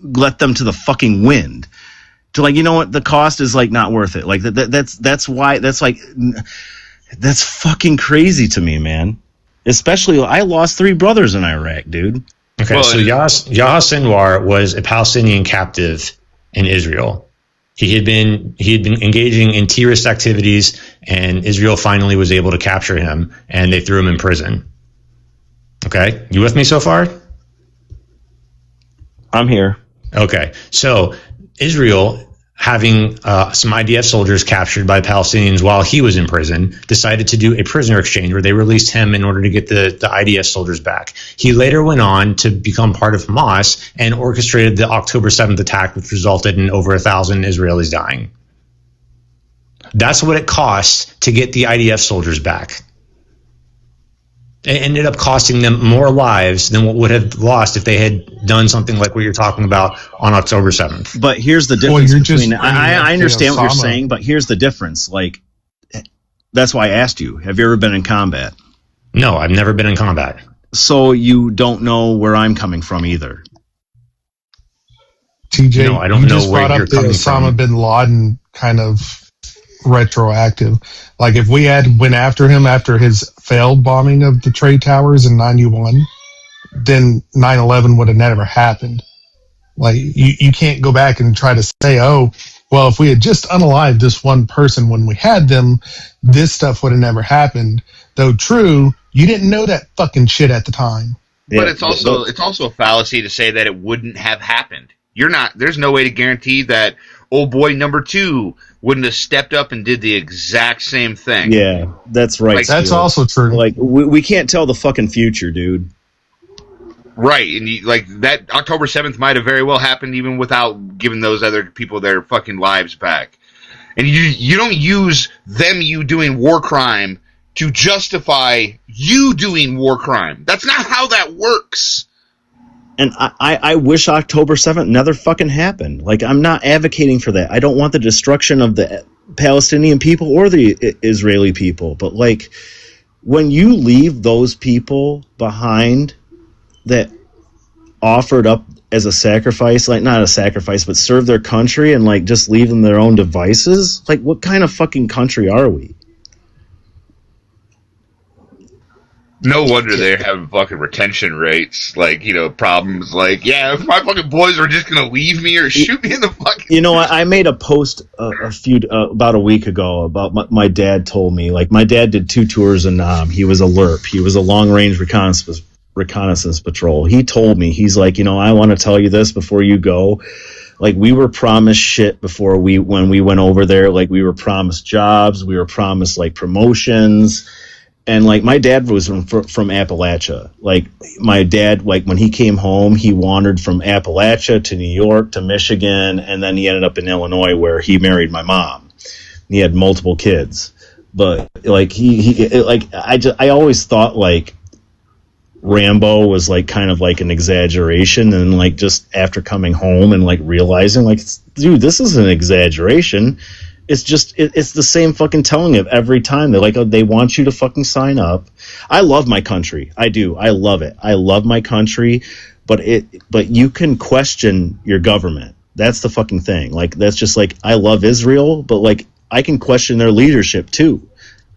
let them to the fucking wind. To like, you know what? The cost is like not worth it. Like that's fucking crazy to me, man. Especially, I lost 3 brothers in Iraq, dude. Okay, so Yahya Sinwar was a Palestinian captive in Israel. He had been engaging in terrorist activities, and Israel finally was able to capture him, and they threw him in prison. Okay, you with me so far? I'm here. Okay, so Israel, having some IDF soldiers captured by Palestinians while he was in prison, decided to do a prisoner exchange where they released him in order to get the IDF soldiers back. He later went on to become part of Hamas and orchestrated the October 7th attack, which resulted in over 1,000 Israelis dying. That's what it cost to get the IDF soldiers back. It ended up costing them more lives than what would have lost if they had done something like what you're talking about on October 7th. But here's the difference between I understand what you're saying, but here's the difference. Like, that's why I asked you, have you ever been in combat? No, I've never been in combat. So you don't know where I'm coming from either. TJ, no, I don't know where you're coming from. Osama bin Laden kind of retroactive. Like if we had went after him after his failed bombing of the trade towers in 91, then 9/11 would have never happened. Like you can't go back and try to say, oh, well, if we had just unalived this one person when we had them, this stuff would have never happened. Though true, you didn't know that fucking shit at the time. But it's also a fallacy to say that it wouldn't have happened. There's no way to guarantee that old boy number 2 wouldn't have stepped up and did the exact same thing. Yeah, that's right. Like, that's also true. Like we can't tell the fucking future, dude. Right, and like that October 7th might have very well happened even without giving those other people their fucking lives back. And you don't use you doing war crime to justify you doing war crime. That's not how that works. And I wish October 7th never fucking happened. Like, I'm not advocating for that. I don't want the destruction of the Palestinian people or the Israeli people. But, like, when you leave those people behind that offered up as a sacrifice, like, not a sacrifice, but serve their country and, like, just leave them their own devices, like, what kind of fucking country are we? No wonder they're having fucking retention rates, like, you know, problems like, yeah, if my fucking boys are just gonna leave me or shoot me in the fucking... You know, I made a post about a week ago about my dad told me, like, my dad did 2 tours in Nam. He was a LRP. He was a long-range reconnaissance patrol. He told me, he's like, you know, I want to tell you this before you go. Like, we were promised shit when we went over there. Like, we were promised jobs. We were promised, like, promotions. And, like, my dad was from Appalachia. Like, my dad, like, when he came home, he wandered from Appalachia to New York to Michigan, and then he ended up in Illinois where he married my mom. He had multiple kids. But, like, I always thought, like, Rambo was, like, kind of like an exaggeration. And, like, just after coming home and, like, realizing, like, dude, this is an exaggeration. It's just, it's the same fucking telling of every time. They're like, oh, they want you to fucking sign up. I love my country. I do. I love it. I love my country, but you can question your government. That's the fucking thing. Like, that's just like, I love Israel, but, like, I can question their leadership too.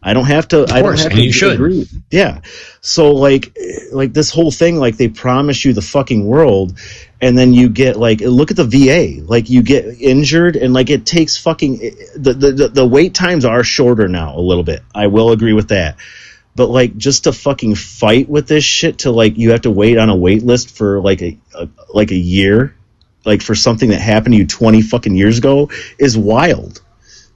I don't have to. Of course, and you should. Agree. Yeah. So, like this whole thing, like, they promise you the fucking world, and then you get, like, look at the VA. Like, you get injured, and, like, it takes fucking the wait times are shorter now a little bit. I will agree with that. But, like, just to fucking fight with this shit, to, like, you have to wait on a wait list for like a year, like, for something that happened to you 20 fucking years ago, is wild.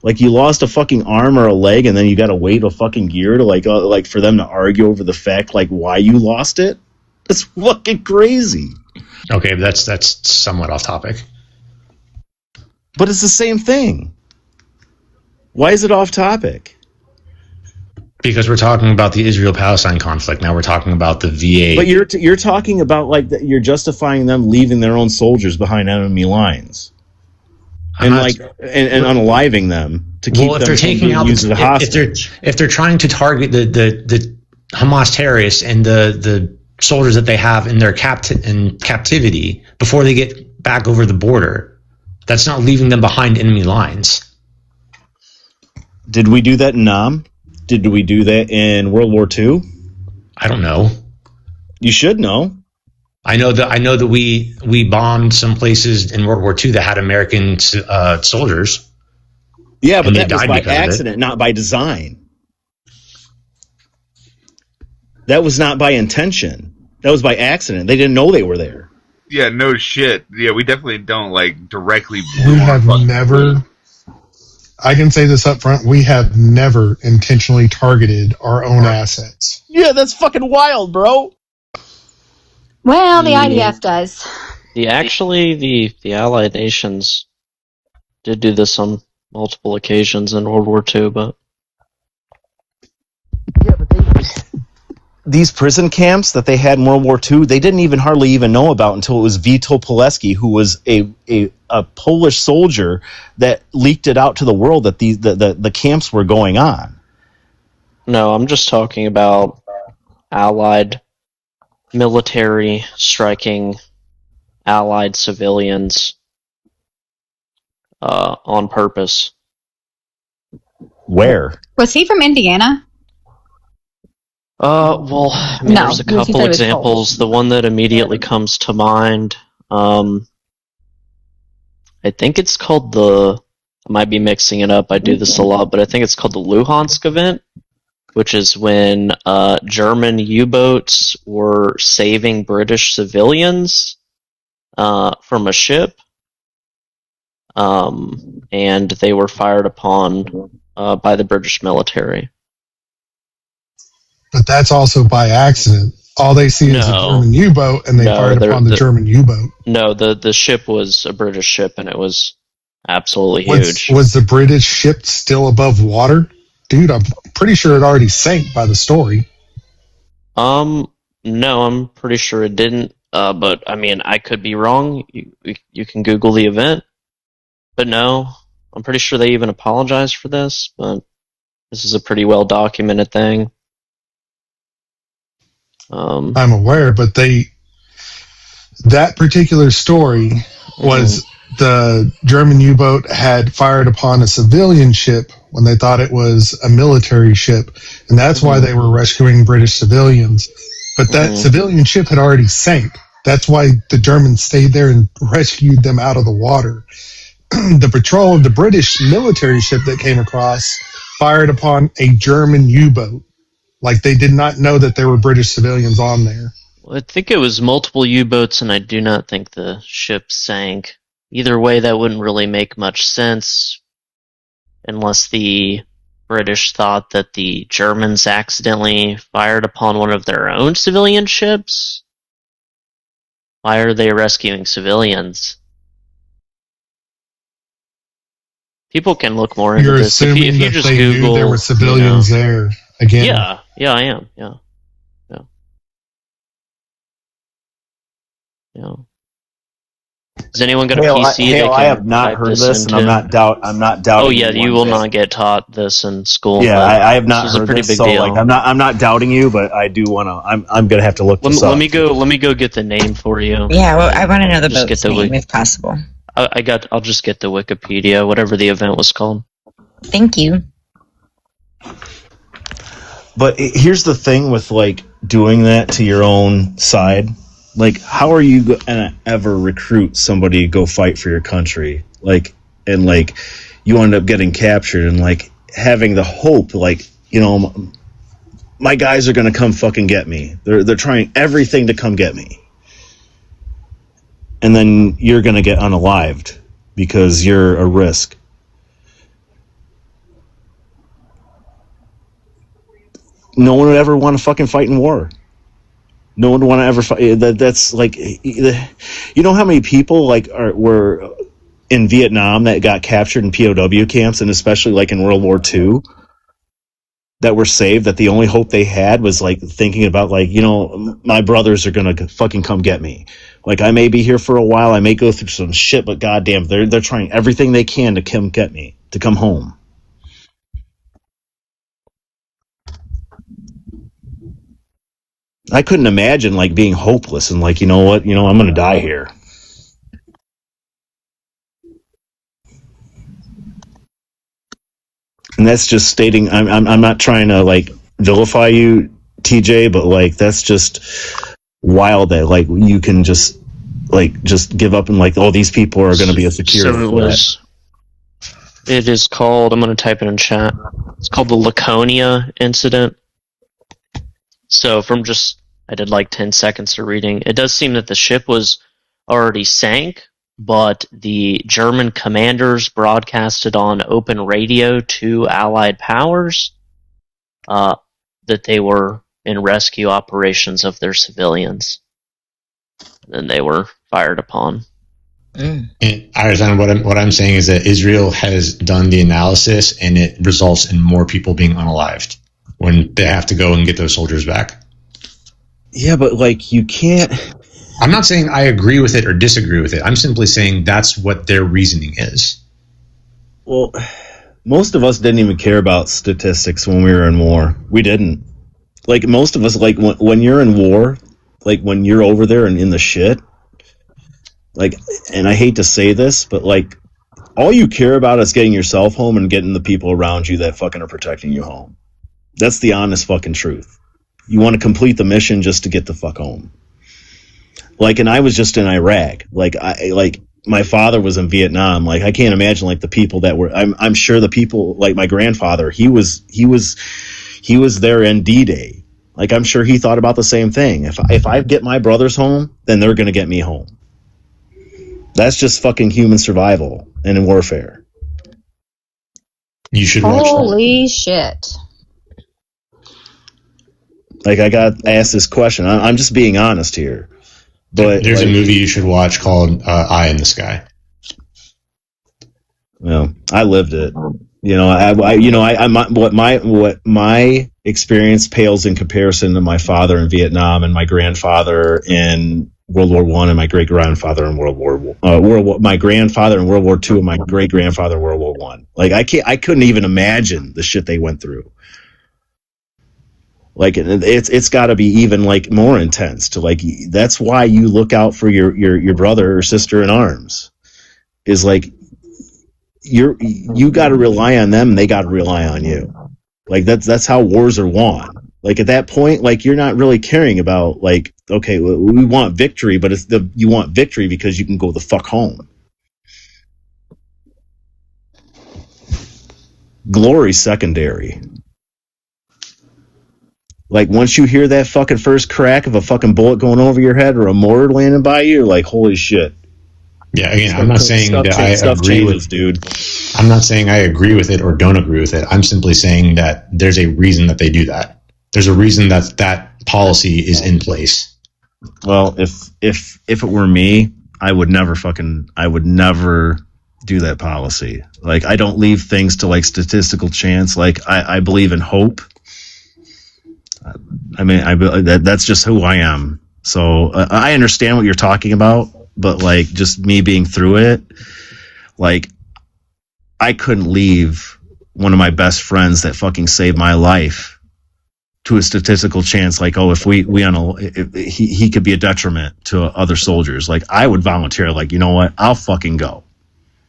Like, you lost a fucking arm or a leg, and then you got to wait a fucking year to, like for them to argue over the fact, like, why you lost it. That's fucking crazy. Okay, but that's somewhat off topic. But it's the same thing. Why is it off topic? Because we're talking about the Israel-Palestine conflict. Now we're talking about the VA. But you're talking about, like, you're justifying them leaving their own soldiers behind enemy lines. And unaliving them to keep them if they're taking out used as a hostage. If they're trying to target the Hamas terrorists and the soldiers that they have in their captivity before they get back over the border, that's not leaving them behind enemy lines. Did we do that in Nam? Did we do that in World War II? I don't know. You should know. I know that we bombed some places in World War II that had American soldiers. Yeah, but that was by accident, not by design. That was not by intention. That was by accident. They didn't know they were there. Yeah, no shit. Yeah, we definitely don't, like, directly... We have never... I can say this up front. We have never intentionally targeted our own assets. Yeah, that's fucking wild, bro. Well, the IDF does. The Allied nations did do this on multiple occasions in World War II, but... Yeah, but these prison camps that they had in World War II, they didn't even hardly even know about until it was Vito Pilecki, who was a Polish soldier, that leaked it out to the world that the camps were going on. No, I'm just talking about Allied military striking Allied civilians on purpose. Where? Was he from Indiana? Well, I mean, there's a couple examples. The one that immediately comes to mind, I think it's called I might be mixing it up, I do this a lot, but I think it's called the Luhansk event, which is when German U-boats were saving British civilians from a ship, and they were fired upon by the British military. But that's also by accident. All they see is a German U-boat, and they fired upon the German U-boat. No, the ship was a British ship, and it was absolutely huge. Was the British ship still above water? Dude, I'm pretty sure it already sank by the story. No, I'm pretty sure it didn't. But I mean, I could be wrong. You can Google the event. But no, I'm pretty sure they even apologized for this, but this is a pretty well documented thing. I'm aware, but that particular story was the German U-boat had fired upon a civilian ship when they thought it was a military ship, and that's why they were rescuing British civilians. But that civilian ship had already sank. That's why the Germans stayed there and rescued them out of the water. The patrol of the British military ship that came across fired upon a German U-boat. Like, they did not know that there were British civilians on there. Well, I think it was multiple U-boats, and I do not think the ship sank. Either way, that wouldn't really make much sense unless the British thought that the Germans accidentally fired upon one of their own civilian ships. Why are they rescuing civilians? People can look more into this. If you just Google, knew there were civilians there again. Yeah, I am. Yeah. Has anyone got a PC? I have not heard this, and I'm not doubting. Oh yeah, you will not get taught this in school. Yeah, I have not heard this. So like, I'm not doubting you, but I do want to. I'm gonna have to look this up. Let me go get the name for you. Yeah, well, I want to know the boat's name if possible. I'll just get the Wikipedia, whatever the event was called. Thank you. But here's the thing with like doing that to your own side. Like, how are you gonna ever recruit somebody to go fight for your country? Like, and like, you end up getting captured and like having the hope, like, you know, my guys are gonna come fucking get me. They're trying everything to come get me. And then you're going to get unalived because you're a risk. No one would ever want to fucking fight in war. No one would want to ever fight. That's like, you know how many people like were in Vietnam that got captured in POW camps, and especially like in World War II, that were saved, that the only hope they had was like thinking about like, you know, my brothers are going to fucking come get me. Like, I may be here for a while, I may go through some shit, but goddamn, they're trying everything they can to come get me, to come home. I couldn't imagine like being hopeless and like, you know what, I'm going to die here. And that's just stating, I'm not trying to like vilify you, TJ, but like that's just wild that like you can just give up and like, oh, these people are going to be a security It is called, I'm going to type it in chat, it's called the Laconia incident. So I did like 10 seconds of reading. It does seem that the ship was already sank, but the German commanders broadcasted on open radio to Allied powers that they were in rescue operations of their civilians. And then they were fired upon. And Arizona, what I'm saying is that Israel has done the analysis, and it results in more people being unalived when they have to go and get those soldiers back. Yeah, but like you can't. I'm not saying I agree with it or disagree with it. I'm simply saying that's what their reasoning is. Well, most of us didn't even care about statistics when we were in war. We didn't. Like most of us, like when you're in war, like when you're over there and in the shit, like, and I hate to say this, but like all you care about is getting yourself home and getting the people around you that fucking are protecting you home. That's the honest fucking truth. You want to complete the mission just to get the fuck home. Like, and I was just in Iraq. Like, my father was in Vietnam. Like, I can't imagine like the people that were. I'm sure the people like my grandfather. He was there in D-Day. Like, I'm sure he thought about the same thing. If I get my brothers home, then they're gonna get me home. That's just fucking human survival and in warfare. You should watch that. Holy shit. Like, I got asked this question. I'm just being honest here. But there's a movie you should watch called Eye in the Sky. Well, I lived it. What my experience pales in comparison to my father in Vietnam and my grandfather in World War One, and my great grandfather in my grandfather in World War II, and my great grandfather in World War One. Like I couldn't even imagine the shit they went through. Like it's got to be even like more intense to like. That's why you look out for your brother or sister in arms. Is like you got to rely on them, and they got to rely on you. Like that's how wars are won. Like at that point, like you're not really caring about like, okay, we want victory, but you want victory because you can go the fuck home. Glory secondary. Like once you hear that fucking first crack of a fucking bullet going over your head or a mortar landing by you, you're like, holy shit. Yeah, again, I'm not saying that I agree with, dude. I'm not saying I agree with it or don't agree with it. I'm simply saying that there's a reason that they do that. There's a reason that policy is in place. Well, if it were me, I would never do that policy. Like I don't leave things to like statistical chance. Like I believe in hope. I mean, that's just who I am. So I understand what you're talking about, but like just me being through it, like I couldn't leave one of my best friends that fucking saved my life to a statistical chance. Like, oh, if he could be a detriment to other soldiers. Like I would volunteer. Like, you know what? I'll fucking go.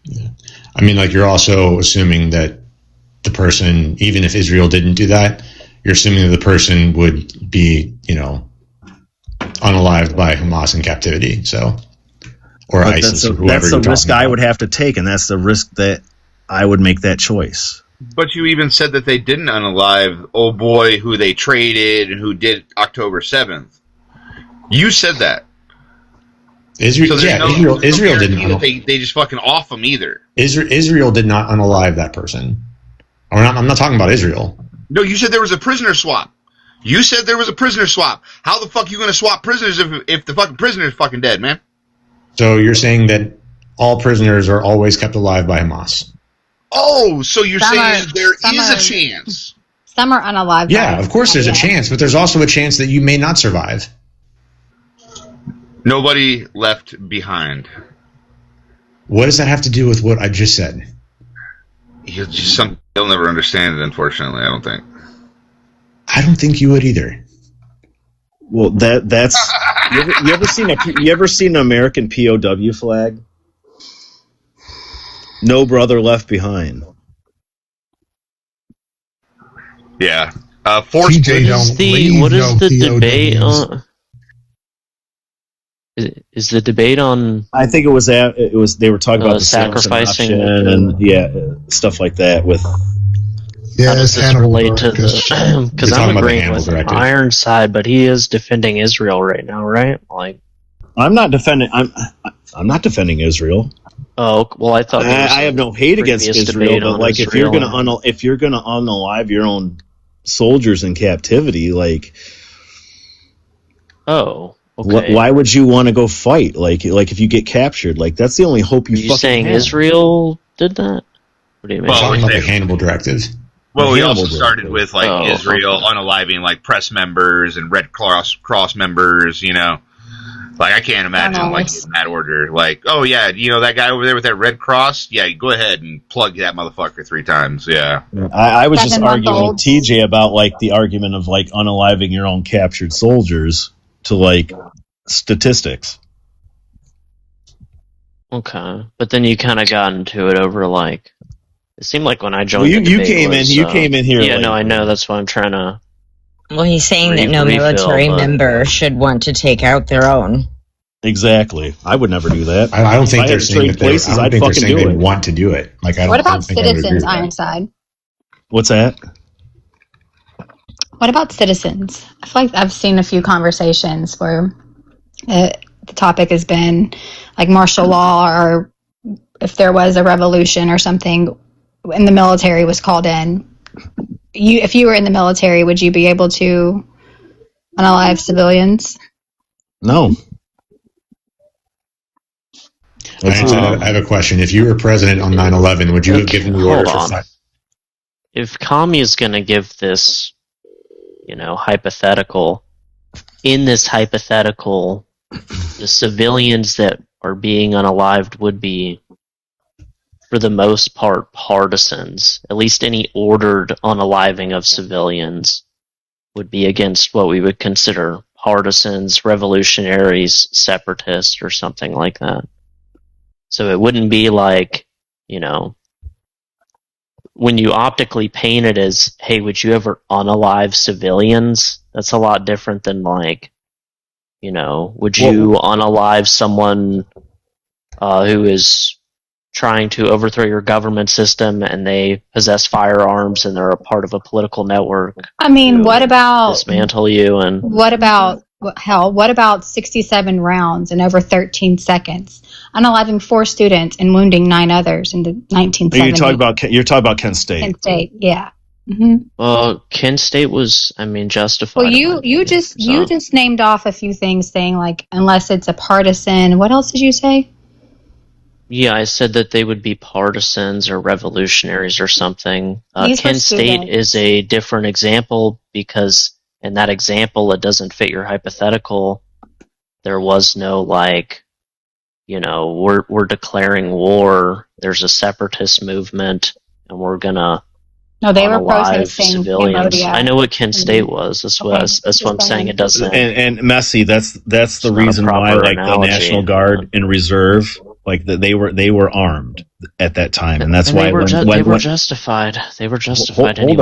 Yeah. I mean, like you're also assuming that the person, even if Israel didn't do that, you're assuming that the person would be, unalived by Hamas in captivity. So, or but ISIS, or whoever. That's the risk I would have to take, and that's the risk that I would make that choice. But you even said that they didn't unalive old boy who they traded and who did October 7th. You said that. Israel didn't. They just fucking off them either. Israel did not unalive that person. I'm not talking about Israel. No, you said there was a prisoner swap. You said there was a prisoner swap. How the fuck are you going to swap prisoners if the fucking prisoner is fucking dead, man? So you're saying that all prisoners are always kept alive by Hamas? Oh, so you're saying there is a chance. Some are unalive. Yeah, of course there's a chance, but there's also a chance that you may not survive. Nobody left behind. What does that have to do with what I just said? You'll never understand it, unfortunately, I don't think. I don't think you would either. Well, that's you ever seen an American POW flag? No brother left behind. Yeah. What is the debate on? Is the debate on? I think it was they were talking about the sacrificing and stuff like that with. How does this relate to the? Because I'm agreeing with Ironside, but he is defending Israel right now, right? Like, I'm not defending. I'm not defending Israel. Oh well, I thought I have no hate against Israel, but like if you're gonna unalive your own soldiers in captivity, like, oh, okay. Why would you want to go fight? Like if you get captured, like that's the only hope you. Are you saying have. Israel did that? What do you mean? Well, talking about the Hannibal Directive. Well, we also started with like Israel unaliving like press members and Red Cross members, Like I can't imagine like in that order. Like, oh yeah, that guy over there with that Red Cross? Yeah, go ahead and plug that motherfucker 3 times. Yeah. I was just arguing with TJ about like the argument of like unaliving your own captured soldiers to like statistics. Okay. But then you kind of got into it over like it seemed like when I joined you came in here. Yeah, no, I know. That's why I'm trying to. Well, he's saying that no military member should want to take out their own. Exactly. I would never do that. I don't think they're saying that they want to do it. Like, what about citizens, Ironside? What's that? What about citizens? I feel like I've seen a few conversations where the topic has been like martial law, or if there was a revolution or something and the military was called in. If you were in the military, would you be able to unalive civilians? No. I have a question. If you were president on 9/11, would you have given the order for fight? If Kami is going to give this, hypothetical, in this hypothetical the civilians that are being unalived would be, for the most part, partisans. At least any ordered unaliving of civilians would be against what we would consider partisans, revolutionaries, separatists, or something like that. So it wouldn't be like, when you optically paint it as, hey, would you ever unalive civilians? That's a lot different than like, would you unalive someone who is trying to overthrow your government system and they possess firearms and they're a part of a political network? I mean, what about dismantle you? And what about 67 rounds in over 13 seconds, unaliving 4 students and wounding 9 others in the 1970s? You're talking about Kent State. Kent State, yeah. Mm-hmm. Well, Kent State was, justified. Well, you just named off a few things, saying like unless it's a partisan. What else did you say? Yeah, I said that they would be partisans or revolutionaries or something. Kent State is a different example because in that example, it doesn't fit your hypothetical. There was no we're declaring war. There's a separatist movement, and we're gonna. No, they were protesting civilians. Cambodia. I know what Kent State was. That's what I'm saying. It doesn't. And Messi, that's the reason why, like the National Guard and Reserve, like they were armed at that time, and that's why they were justified. They were justified. Hold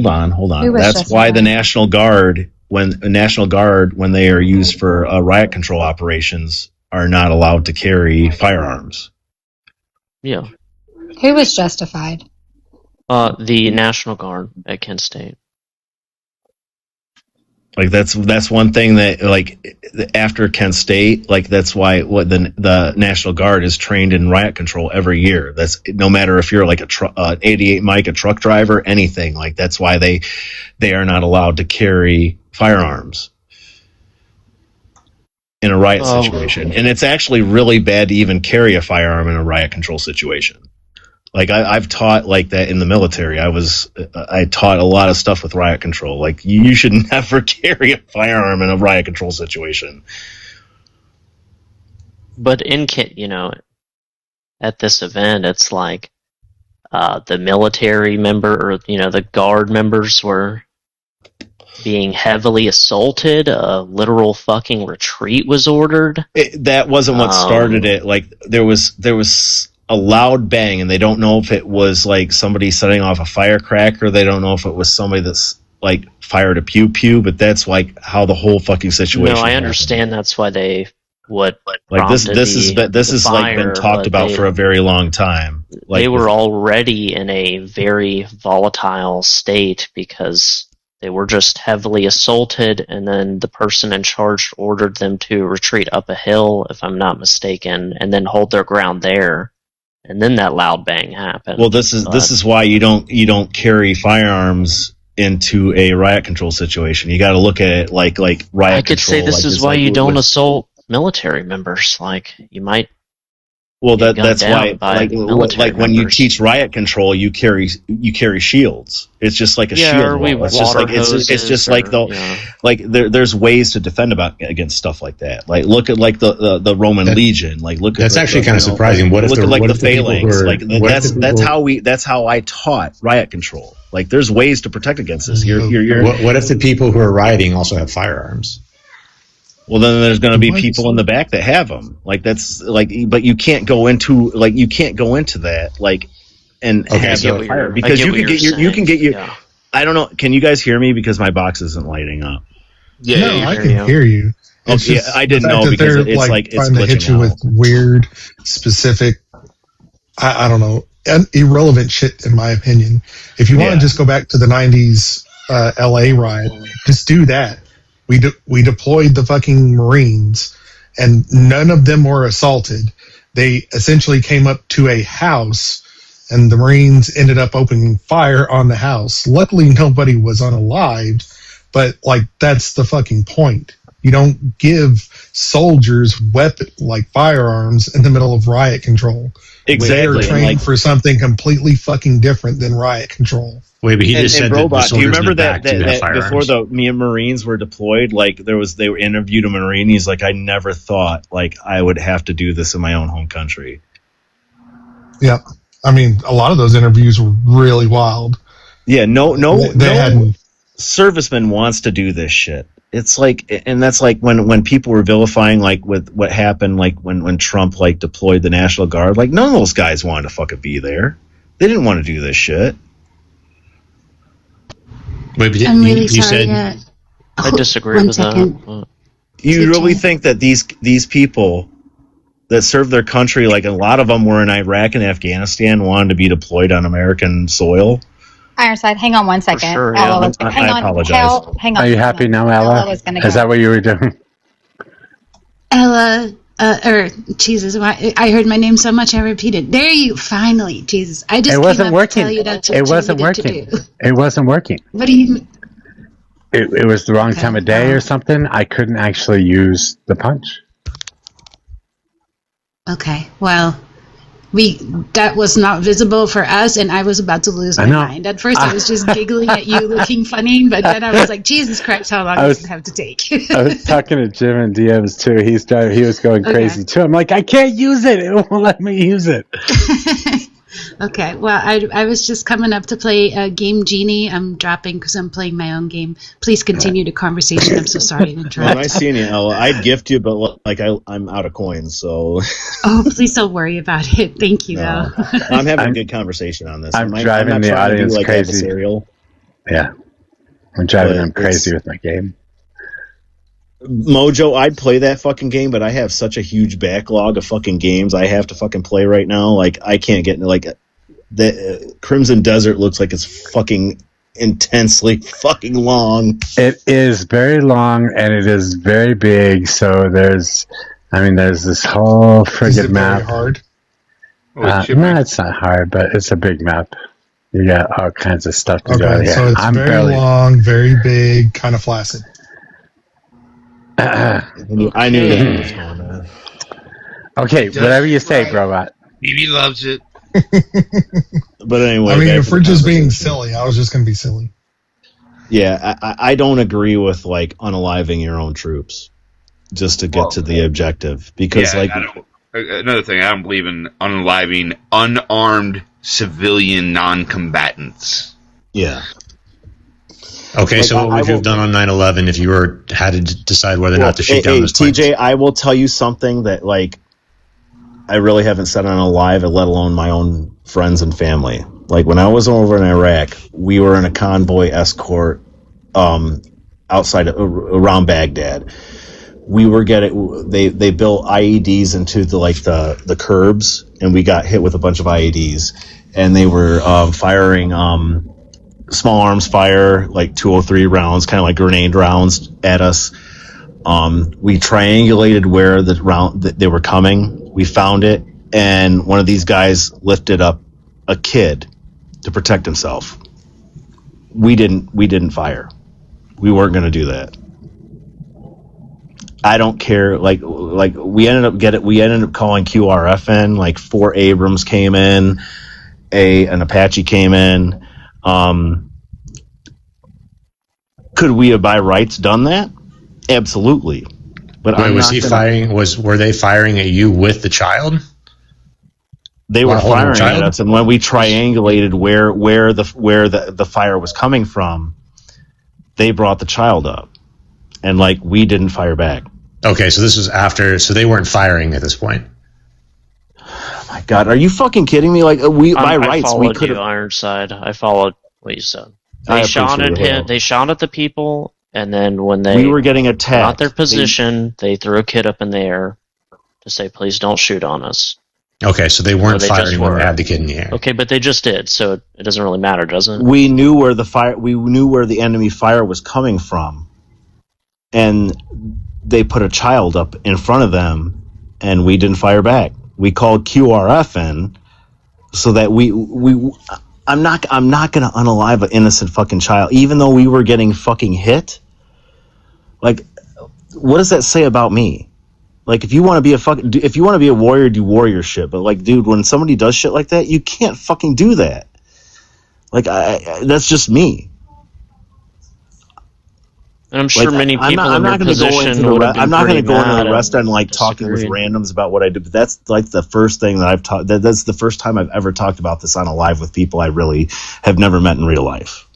on. That's why the National Guard, when they are used for riot control operations, are not allowed to carry firearms. Yeah. Who was justified? The National Guard at Kent State. Like that's one thing that, like, after Kent State, like that's why the National Guard is trained in riot control every year. That's no matter if you're like a 88 Mike, a truck driver, anything. Like that's why they are not allowed to carry firearms in a riot situation. And it's actually really bad to even carry a firearm in a riot control situation. Like I've taught like that in the military. I taught a lot of stuff with riot control. Like you should never carry a firearm in a riot control situation. But at this event, it's like the military member or the guard members were being heavily assaulted. A literal fucking retreat was ordered. That wasn't what started it. Like there was a loud bang, and they don't know if it was like somebody setting off a firecracker. They don't know if it was somebody that's like fired a pew pew, but that's like how the whole fucking situation. No, I understand that's why they would like this has like been talked about for a very long time. Like they were already in a very volatile state because they were just heavily assaulted, and then the person in charge ordered them to retreat up a hill, if I'm not mistaken, and then hold their ground there. And then that loud bang happened. Well, this is why you don't carry firearms into a riot control situation. You got to look at it like riot control. I could say this is why you don't assault military members. Like you might. Well, that's why like when you teach riot control, you carry shields. It's just like a shield. It's just like there's ways to defend against stuff like that. Like look at like the Roman Legion. Like look. That's actually kind of surprising. What if the phalanx? That's how I taught riot control. Like there's ways to protect against this. What if the people who are rioting also have firearms? Well, then there's going to be people in the back that have them. Like that's like, but you can't go into that like and have a fire because you can get your. I don't know. Can you guys hear me because my box isn't lighting up? Yeah, no, I can hear you. Okay, I didn't know because it's like it's trying to hit you with weird, specific. I don't know, irrelevant shit in my opinion. If you want to just go back to the '90s LA riot, just do that. We deployed the fucking Marines, and none of them were assaulted. They essentially came up to a house, and the Marines ended up opening fire on the house. Luckily, nobody was unalived, but like that's the fucking point. You don't give soldiers firearms in the middle of riot control. Exactly. They're trained for something completely fucking different than riot control. Wait, but he just said Robot, that the do you soldiers in remember the back do have firearms. before the Marines were deployed? Like they were interviewed a Marine. He's like, I never thought like I would have to do this in my own home country. Yeah, I mean, a lot of those interviews were really wild. Yeah, no serviceman wants to do this shit. It's like, and that's like when people were vilifying like with what happened, like when Trump like deployed the National Guard. Like none of those guys wanted to fucking be there. They didn't want to do this shit. Wait, but I'm really you sorry. said I disagree with that. You really think that these people that served their country, like a lot of them were in Iraq and Afghanistan, wanted to be deployed on American soil? Ironside, hang on one second. sure, Ella, yeah. hang I on. apologize. Hang on. Are you happy now, Ella? was gonna Is go. that what you were doing? Ella, or Jesus, I heard my name so much I repeated. There you finally, Jesus. I just It wasn't came up working. to tell you that's what It you wasn't needed working. to do. It wasn't working. What do you? It was the wrong time of day or something. I couldn't actually use the punch. Okay, well, that was not visible for us, and I was about to lose my mind. At first, I was just giggling at you, looking funny, but then I was like, Jesus Christ, how long does it have to take? I was talking to Jim and DMs too. He was going crazy too. I'm like, I can't use it. It won't let me use it. Okay, well, I was just coming up to play Game Genie. I'm dropping because I'm playing my own game. Please continue the conversation. I'm so sorry to interrupt. Well, nice seeing you, Ella. I'd gift you, but like I'm out of coins, so. Oh, please don't worry about it. Thank you, No. though. I'm having a good conversation on this. I'm driving the audience crazy. Yeah, I'm driving them crazy with my game. Mojo, I'd play that fucking game, but I have such a huge backlog of fucking games I have to fucking play right now. Like, I can't get into, like, the Crimson Desert looks like it's fucking intensely fucking long. It is very long, and it is very big, so there's this whole friggin' map. Very hard? No, it's not hard, but it's a big map. You got all kinds of stuff to do. Okay, so it's very long, very big, kind of flaccid. I knew that was going on. Okay, whatever you say, Robot. BB loves it. But anyway, I mean, if we're just being silly, I was just going to be silly. Yeah, I don't agree with like unaliving your own troops just to get to the objective because another thing, I don't believe in unaliving unarmed civilian non-combatants. Yeah. Okay, Like, so what would you have done on 9/11 if you had to decide whether or not to shoot down those planes? TJ, I will tell you something that like I really haven't said on a live, let alone my own friends and family. Like when I was over in Iraq, we were in a convoy escort outside around Baghdad. We were they built IEDs into the curbs, and we got hit with a bunch of IEDs, and they were firing small arms fire, like 203 rounds, kind of like grenade rounds at us. We triangulated where the round that they were coming. We found it, and one of these guys lifted up a kid to protect himself. We didn't fire. We weren't going to do that. I don't care. Like we ended up calling QRFN. Like 4 Abrams came in, an Apache came in. Could we have by rights done that? Absolutely. But were they firing at you with the child? They were firing at us, and when we triangulated where the fire was coming from, they brought the child up, and like we didn't fire back. Okay, so this was after, so they weren't firing at this point. Oh my God, are you fucking kidding me? Like by rights, we could have. Ironside. I followed what you said. They shot at him. They shot at the people, and then when we were getting attacked, got their position, they threw a kid up in the air to say, "Please don't shoot on us." Okay, so they weren't firing when they had the kid in the air. Okay, but they just did, so it doesn't really matter, does it? We knew where the enemy fire was coming from, and they put a child up in front of them, and we didn't fire back. We called QRFN so that I'm not gonna unalive an innocent fucking child, even though we were getting fucking hit. Like what does that say about me? Like, if you want to be a warrior, do warrior shit. But like, dude, when somebody does shit like that, you can't fucking do that. Like, that's just me. And I'm sure many people I'm in your position would have been I'm not going to go into the rest and on like talking with randoms about what I do. But that's like the first thing that I've talked. That's the first time I've ever talked about this on a live with people I really have never met in real life.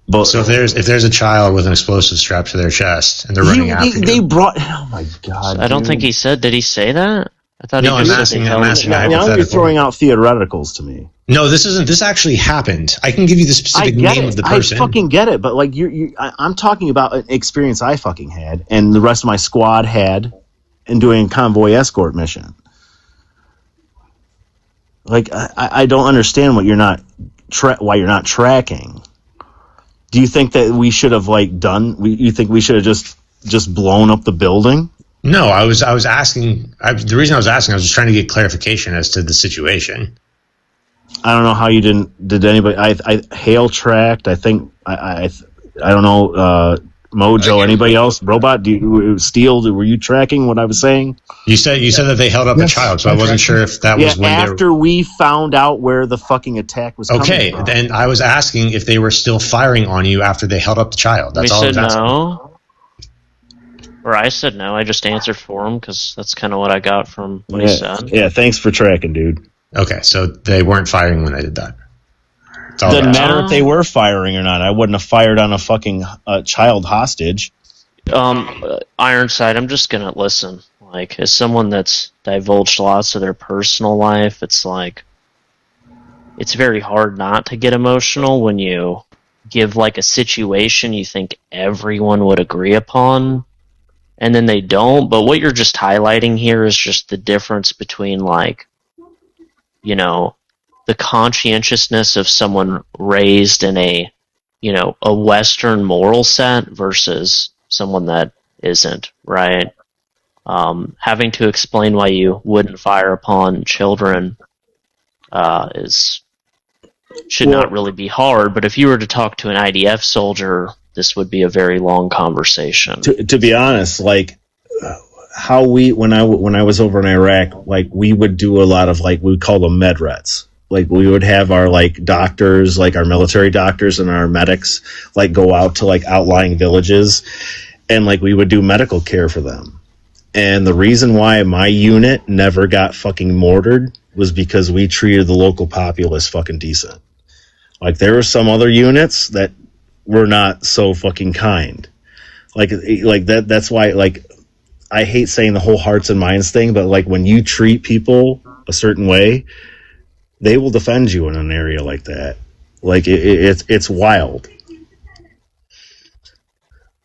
But so if there's a child with an explosive strapped to their chest and they're running after they brought. Oh my god! I don't think he said. Did he say that? I thought no, he just said I'm asking now you're throwing out theoreticals to me. No, this actually happened. I can give you the specific name of the person. I fucking get it, but like I'm talking about an experience I fucking had, and the rest of my squad had, in doing a convoy escort mission. Like I don't understand what why you're not tracking. Do you think that we should have like you think we should have just blown up the building? No, I was asking. The reason I was asking, I was just trying to get clarification as to the situation. I don't know how you didn't. Did anybody? I hail tracked. I think I don't know. Mojo. Anybody else? Robot? Steel? Were you tracking what I was saying? You said that they held up a child, so I wasn't sure if that was when after we found out where the fucking attack was. Okay, coming from. then I was asking if they were still firing on you after they held up the child. That's all I was asking. No. Or I said no. I just answered for him because that's kind of what I got from what he said. Yeah, thanks for tracking, dude. Okay, so they weren't firing when they did that. Doesn't matter if they were firing or not. I wouldn't have fired on a fucking child hostage. Ironside, I'm just gonna listen. Like, as someone that's divulged lots of their personal life, it's like it's very hard not to get emotional when you give like a situation you think everyone would agree upon, and then they don't. But what you're just highlighting here is just the difference between like, you know, the conscientiousness of someone raised in a Western moral set versus someone that isn't, right? Having to explain why you wouldn't fire upon children should not really be hard. But if you were to talk to an IDF soldier, this would be a very long conversation. To be honest, like how when I was over in Iraq, like we would do a lot of like we would call them medrets. Like we would have our like doctors, like our military doctors and our medics, like go out to like outlying villages, and like we would do medical care for them. And the reason why my unit never got fucking mortared was because we treated the local populace fucking decent. Like there were some other units that were not so fucking kind. Like that. That's why like I hate saying the whole hearts and minds thing, but like when you treat people a certain way, they will defend you in an area like that. Like it's wild.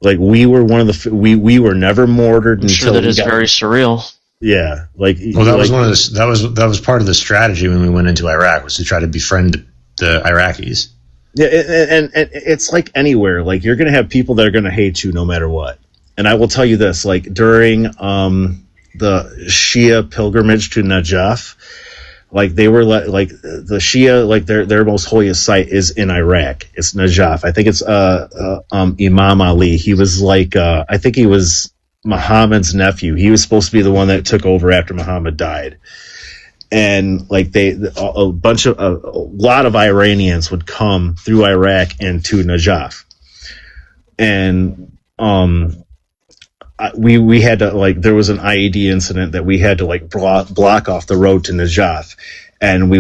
Like we were one of the we were never mortared I'm sure that is very surreal. Yeah, like well, that was one of the that was part of the strategy when we went into Iraq, was to try to befriend the Iraqis. Yeah, and it's like anywhere. Like you're gonna have people that are gonna hate you no matter what. And I will tell you this: like during the Shia pilgrimage to Najaf. Like they were like the Shia, like their most holiest site is in Iraq. It's Najaf. I think it's Imam Ali. He was like I think he was Muhammad's nephew. He was supposed to be the one that took over after Muhammad died. And like a lot of Iranians would come through Iraq and to Najaf. And we had to like there was an IED incident that we had to like block off the road to Najaf, and we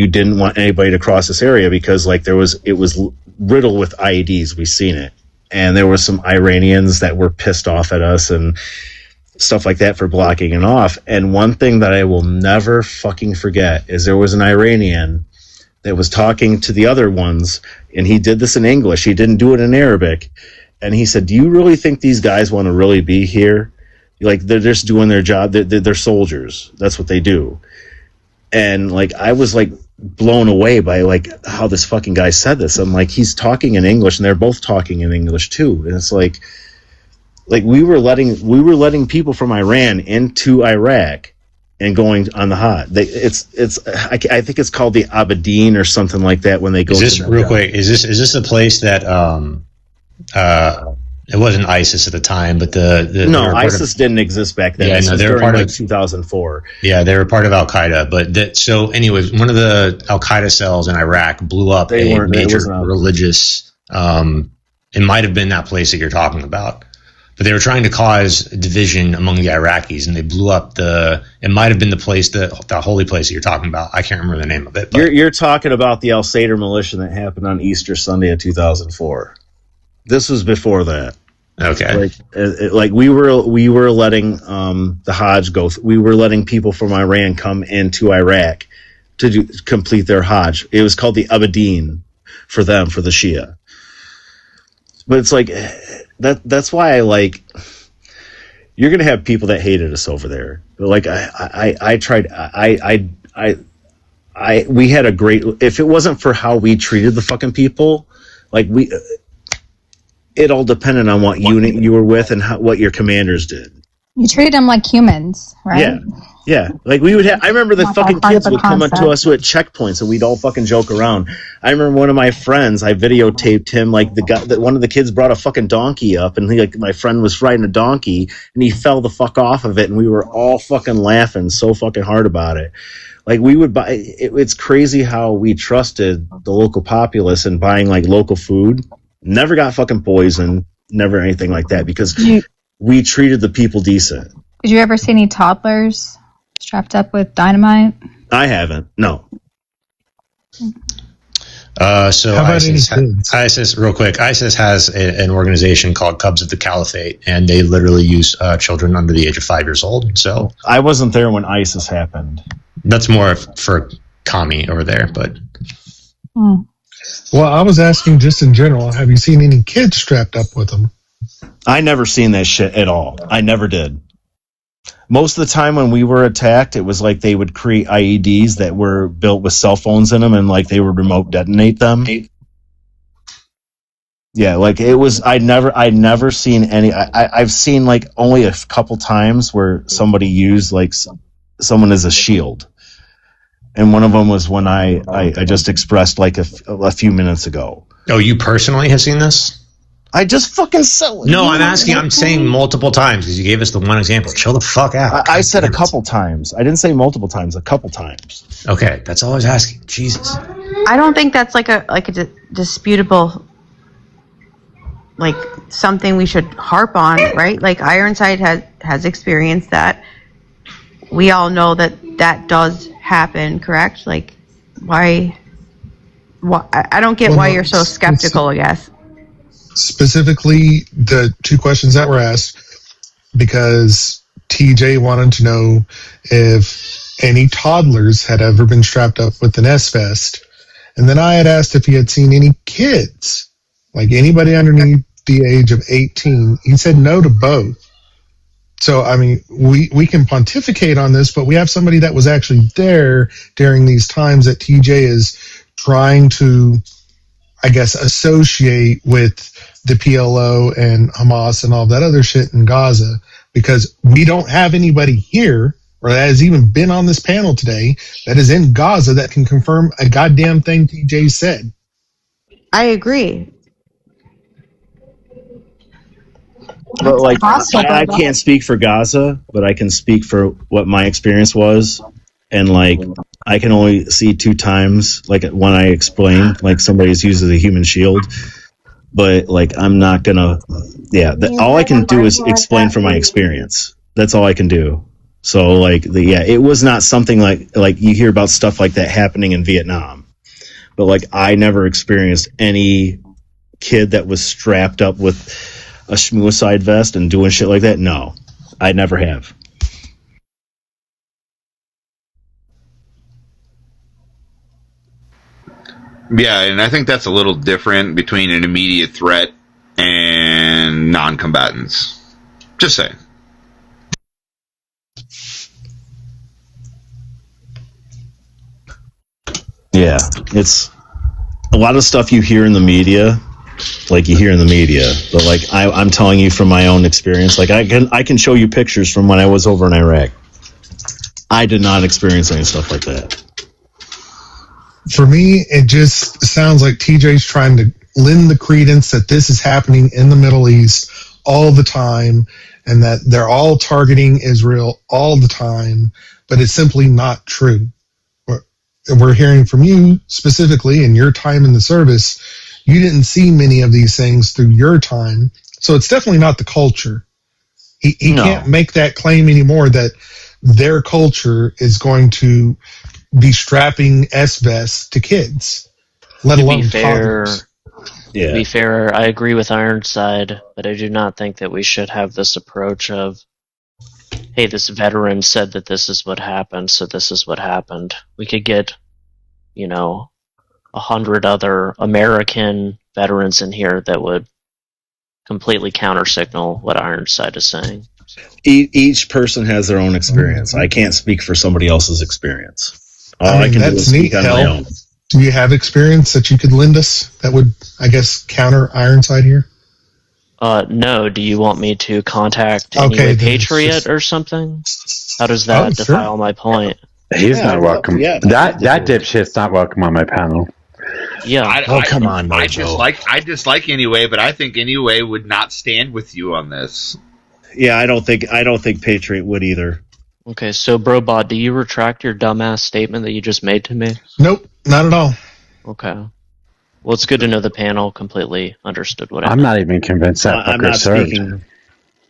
didn't want anybody to cross this area because like it was riddled with IEDs. We seen it, and there were some Iranians that were pissed off at us and stuff like that for blocking it off. And one thing that I will never fucking forget is there was an Iranian that was talking to the other ones, and he did this in English. He didn't do it in Arabic. And he said, "Do you really think these guys want to really be here? Like they're just doing their job. They're soldiers. That's what they do." And like I was like blown away by like how this fucking guy said this. I'm like, he's talking in English, and they're both talking in English too. And it's like we were letting people from Iran into Iraq and going on the hot. I think it's called the Abedin or something like that when they go. Is this real quick? Is this the place that It wasn't ISIS at the time, but ISIS didn't exist back then. Yeah, they were part of 2004. Yeah, they were part of Al Qaeda. But so, anyways, one of the Al Qaeda cells in Iraq blew up a major religious. It might have been that place that you're talking about, but they were trying to cause division among the Iraqis, and they blew up it might have been the place the holy place that you're talking about. I can't remember the name of it. But you're talking about the Al Sadr militia that happened on Easter Sunday of 2004. This was before that. Okay. Like we were letting the Hajj go. We were letting people from Iran come into Iraq to complete their Hajj. It was called the Abedin for them, for the Shia. But it's like that's why I like. You're gonna have people that hated us over there. But like I tried. We had a great. If it wasn't for how we treated the fucking people, like it all depended on what unit you were with and what your commanders did. You treated them like humans, right? Yeah. Like we would I remember the fucking kids would come up to us with checkpoints and we'd all fucking joke around. I remember one of my friends, I videotaped him, like one of the kids brought a fucking donkey up and my friend was riding a donkey and he fell the fuck off of it and we were all fucking laughing so fucking hard about it. Like we would buy, it's crazy how we trusted the local populace and buying like local food. Never got fucking poisoned, never anything like that because we treated the people decent. Did you ever see any toddlers strapped up with dynamite? I haven't, no. So ISIS, real quick, ISIS has an organization called Cubs of the Caliphate, and they literally use children under the age of 5 years old. So I wasn't there when ISIS happened. That's more for commie over there, but. Well, I was asking just in general, have you seen any kids strapped up with them? I never seen that shit at all. I never did. Most of the time when we were attacked, it was like they would create IEDs that were built with cell phones in them and like they would remote detonate them. Yeah, like it was, I'd never seen any, I've seen like only a couple times where somebody used like someone as a shield. And one of them was when I just expressed like a few minutes ago. Oh, you personally have seen this? I just fucking sell it. No, I'm saying multiple times because you gave us the one example. Chill the fuck out. I said a couple times. I didn't say multiple times, a couple times. Okay, that's all I was asking. Jesus. I don't think that's like a disputable, like something we should harp on, right? Like Ironside has experienced that. We all know that does happen, correct? Like, why I don't get why you're so skeptical, I guess. Specifically, the two questions that were asked, because TJ wanted to know if any toddlers had ever been strapped up with an S-Vest. And then I had asked if he had seen any kids, like anybody underneath the age of 18. He said no to both. So, I mean, we can pontificate on this, but we have somebody that was actually there during these times that TJ is trying to, I guess, associate with the PLO and Hamas and all that other shit in Gaza, because we don't have anybody here or that has even been on this panel today that is in Gaza that can confirm a goddamn thing TJ said. I agree. But like, I can't speak for Gaza, but I can speak for what my experience was. And like, I can only see two times, like when I explained, like somebody's used as a human shield. But like, I'm not gonna, all I can do is explain from my experience. That's all I can do. So like, it was not something like you hear about stuff like that happening in Vietnam. But like, I never experienced any kid that was strapped up with a schmuicide vest and doing shit like that. No, I never have. Yeah, and I think that's a little different between an immediate threat and non-combatants. Just saying. Yeah, it's a lot of stuff you hear in the media. Like you hear in the media, but like I'm telling you from my own experience, like I can show you pictures from when I was over in Iraq. I did not experience any stuff like that. For me, it just sounds like TJ's trying to lend the credence that this is happening in the Middle East all the time and that they're all targeting Israel all the time, but it's simply not true. We're hearing from you specifically in your time in the service. You didn't see many of these things through your time, so it's definitely not the culture. He can't make that claim anymore that their culture is going to be strapping S-vests to kids, let alone toddlers. To be fair, I agree with Ironside, but I do not think that we should have this approach of, hey, this veteran said that this is what happened, so this is what happened. We could get, 100 other American veterans in here that would completely counter-signal what Ironside is saying. Each person has their own experience. I can't speak for somebody else's experience. All I can do is speak on my own. Do you have experience that you could lend us that would, I guess, counter Ironside here? No. Do you want me to contact any Patriot or something? How does that defile my point? He's not welcome. That dipshit's not welcome on my panel. Yeah. Come on, Mojo. I dislike Anyway, but I think Anyway would not stand with you on this. Yeah, I don't think Patriot would either. Okay, so Brobot, do you retract your dumbass statement that you just made to me? Nope, not at all. Okay. Well, it's good to know the panel completely understood what I I'm not even convinced that fucker served.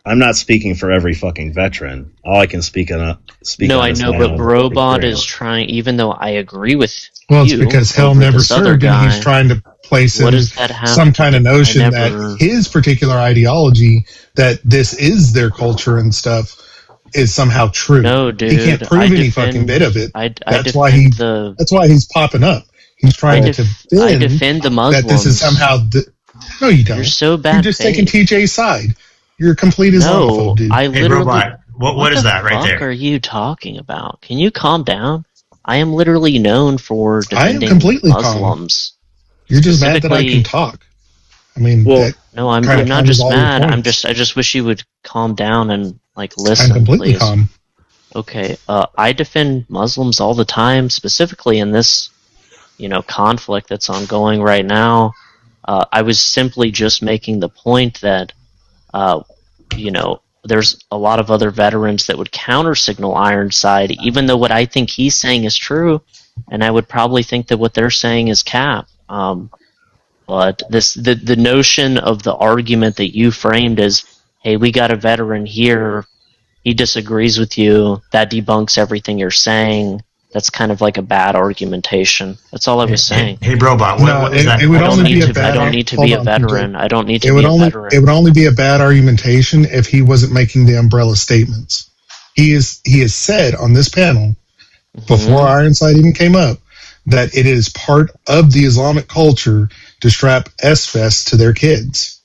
I'm not speaking for every fucking veteran. All I can speak on. No, I know, but Brobot is trying. Even though I agree with well, it's because Hell never served, and he's trying to place in some kind of notion that his particular ideology, that this is their culture and stuff, is somehow true. No, dude, he can't prove any fucking bit of it. That's why he's popping up. He's trying to defend the Muslims. That this is somehow. No, you don't. You're so bad. You're just taking TJ's side. You're a complete Islamophobe, dude. I literally. What is that right there? What the fuck are you talking about? Can you calm down? I am literally known for defending Muslims. You're just mad that I can talk. I mean, no, I'm not just mad. I just wish you would calm down and listen. I'm completely please. calm. Okay, I defend Muslims all the time, specifically in this, conflict that's ongoing right now. I was simply just making the point that, there's a lot of other veterans that would counter-signal Ironside, even though what I think he's saying is true, and I would probably think that what they're saying is cap. But the notion of the argument that you framed is, hey, we got a veteran here, he disagrees with you, that debunks everything you're saying. That's kind of like a bad argumentation. That's all I was saying. Hey, Brobot, what is that? It would only be a bad. I don't need to be a veteran. I don't need to be a veteran. It would only be a bad argumentation if he wasn't making the umbrella statements. He has said on this panel, before Ironside even came up, that it is part of the Islamic culture to strap S-vests to their kids.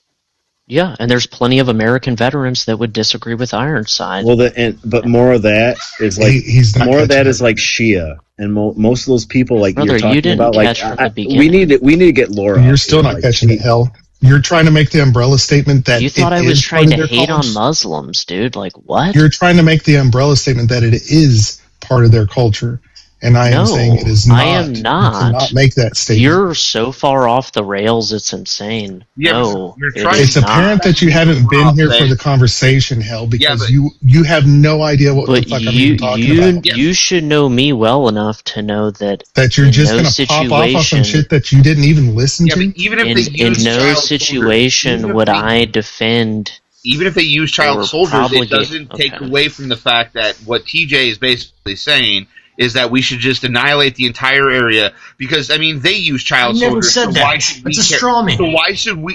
Yeah, and there's plenty of American veterans that would disagree with Ironside. Well, but more of that is like like Shia, and most of those people Brother, you're talking you didn't about. Catch from the beginning. We need to get Laura. You're still not catching it, Hell. You're trying to make the umbrella statement that you thought I was trying to hate on Muslims, dude. Like what? You're trying to make the umbrella statement that it is part of their culture. And I am saying it is not. I am not. You cannot make that statement. You're so far off the rails, it's insane. No, it's apparent that you haven't been here for the conversation, Hell, because you have no idea what the fuck I'm even talking about. You should know me well enough to know that you're just going to pop off on some shit that you didn't even listen to. Even if in no situation would I defend. Even if they use child soldiers, it doesn't take away from the fact that what TJ is basically saying is that we should just annihilate the entire area because they use child soldiers. Never said that. It's a straw man.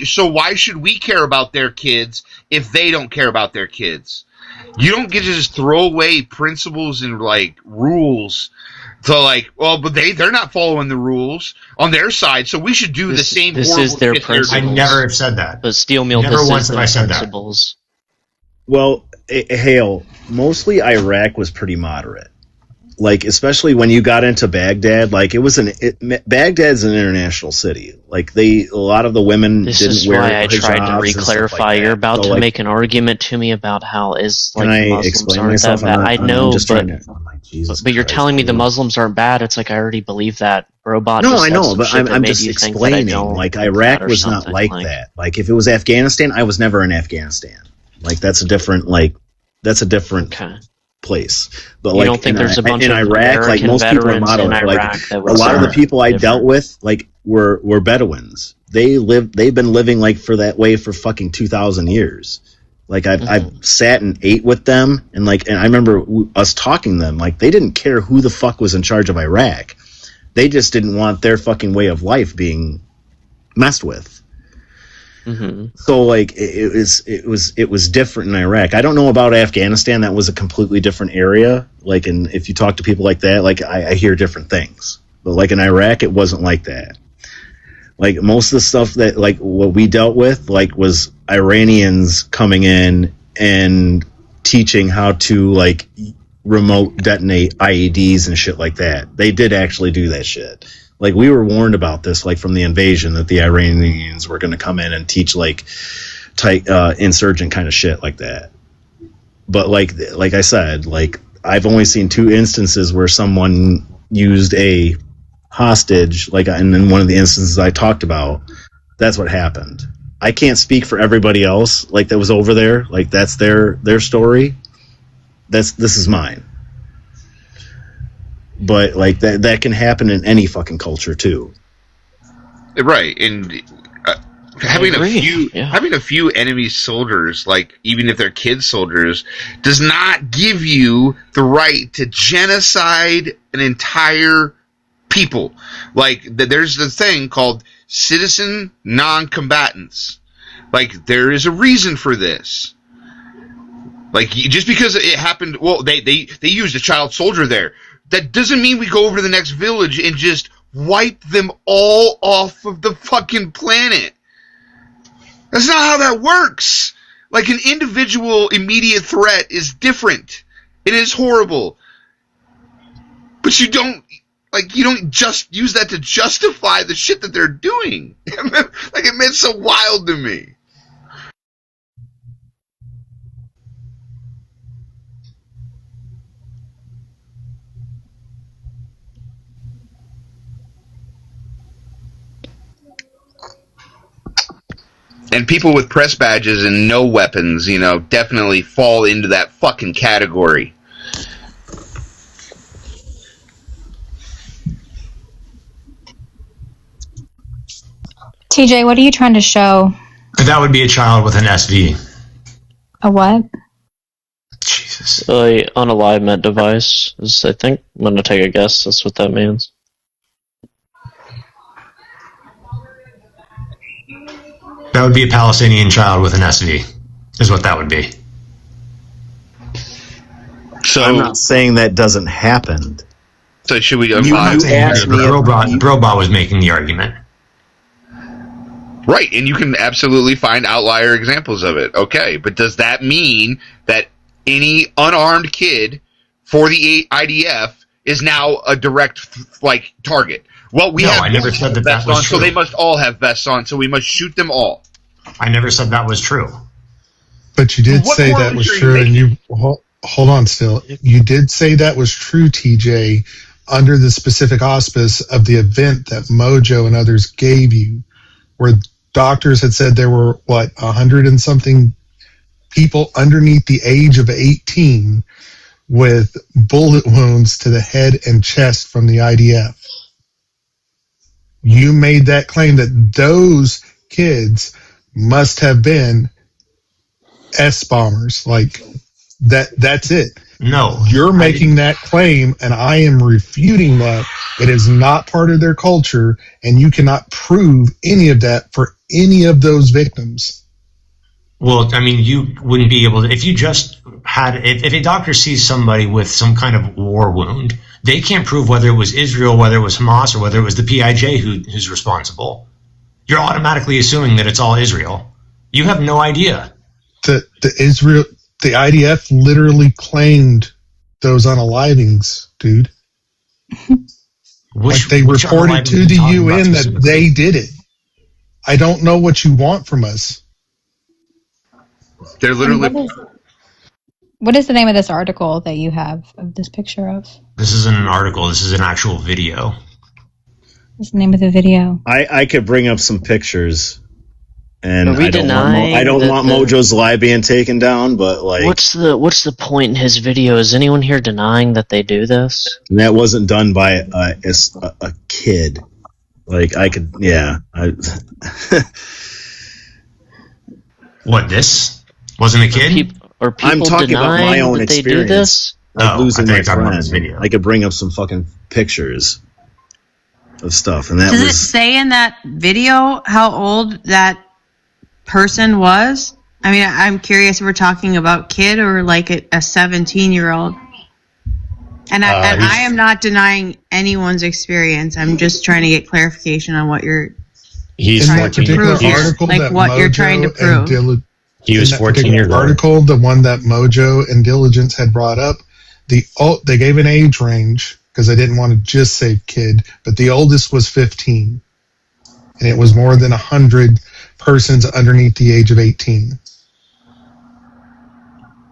So why should we care about their kids if they don't care about their kids? You don't get to just throw away principles and rules to but they're not following the rules on their side, so we should do the same. This is their principles. I never have said that. But Steel Mill, never once have I said principles. That. Well, Hale, mostly Iraq was pretty moderate. like, especially when you got into Baghdad, like Baghdad's an international city. Like a lot of the women This didn't is wear why I tried to hijabs and stuff re-clarify. like You're that. about So, to like, make an argument to me about how is like can I Muslims explain aren't myself? that bad. I know, I'm just but trying to. Oh my Jesus! but you're Christ, telling me the dude. Muslims aren't bad. It's like I already believe that. Robot. No, just I said know, some but shit that I'm made just you think that I explaining. don't Like think Iraq that or was not something. like that. Like if it was Afghanistan, I was never in Afghanistan. Like that's a different place. But You like don't think there's a bunch in of Iraq, like American most people in veterans in Mojo, Iraq like that a would lot of the say people I different? dealt with, like were Bedouins. They've been living like for that way for fucking 2,000 years. Like I've sat and ate with them, and I remember us talking to them. Like they didn't care who the fuck was in charge of Iraq. They just didn't want their fucking way of life being messed with. So like it was different in Iraq. I don't know about Afghanistan. That was a completely different area. Like, and if you talk to people like that, like I hear different things. But like in Iraq, it wasn't like that. Like most of the stuff that like what we dealt with, like was Iranians coming in and teaching how to like remote detonate IEDs and shit like that. They did actually do that shit. Like we were warned about this, like from the invasion, that the Iranians were going to come in and teach like tight insurgent kind of shit like that. But like I said, like I've only seen 2 instances where someone used a hostage, like, and in one of the instances I talked about, that's what happened. I can't speak for everybody else, like that was over there. Like that's their story. This is mine. But like that can happen in any fucking culture too. Right, and having a few enemy soldiers, like even if they're kid soldiers, does not give you the right to genocide an entire people. Like there's the thing called citizen non-combatants. Like there is a reason for this. Like just because it happened, well, they used a child soldier there. That doesn't mean we go over to the next village and just wipe them all off of the fucking planet. That's not how that works. Like an individual immediate threat is different. It is horrible. But you don't just use that to justify the shit that they're doing. Like it meant so wild to me. And people with press badges and no weapons, definitely fall into that fucking category. TJ, what are you trying to show? That would be a child with an SV. A what? Jesus. Unalignment device is, I think, I'm going to take a guess. That's what that means. That would be a Palestinian child with an SV, is what that would be. So I'm not saying that doesn't happen. So should we? Brobot was making the argument. Right, and you can absolutely find outlier examples of it. Okay, but does that mean that any unarmed kid for the IDF is now a direct target? Well, I never said that was true. So they must all have vests on, so we must shoot them all. I never said that was true. But you did say that was true, and you hold on still. You did say that was true, TJ, under the specific auspice of the event that Mojo and others gave you, where doctors had said there were 100 and something people underneath the age of 18 with bullet wounds to the head and chest from the IDF. You made that claim that those kids must have been S-bombers. Like that's it. No. You're making that claim, and I am refuting that. It is not part of their culture, and you cannot prove any of that for any of those victims. Well, I mean, you wouldn't be able to, if you just had, if a doctor sees somebody with some kind of war wound, they can't prove whether it was Israel, whether it was Hamas, or whether it was the PIJ who's responsible. You're automatically assuming that it's all Israel. You have no idea. The IDF literally claimed those unalivings, dude. Like they reported to the UN that they did it. I don't know what you want from us. They're literally. What is the name of this article that you have of this picture of? This isn't an article. This is an actual video. What's the name of the video? I could bring up some pictures, and I don't want Mojo's live being taken down. But like, what's the point in his video? Is anyone here denying that they do this? And that wasn't done by a kid. Like I could, yeah. What, this wasn't a kid? I'm talking about my own experience. Like losing my friend. I could bring up some fucking pictures of stuff, and that Does it say in that video how old that person was? I mean, I'm curious if we're talking about kid or like a 17-year-old. And I am not denying anyone's experience. I'm just trying to get clarification on what you're trying to prove here. Like what you're trying to prove. He was 14 years old. Article, the one that Mojo and Diligence had brought up, they gave an age range because they didn't want to just say kid, but the oldest was 15, and it was more than 100 persons underneath the age of 18.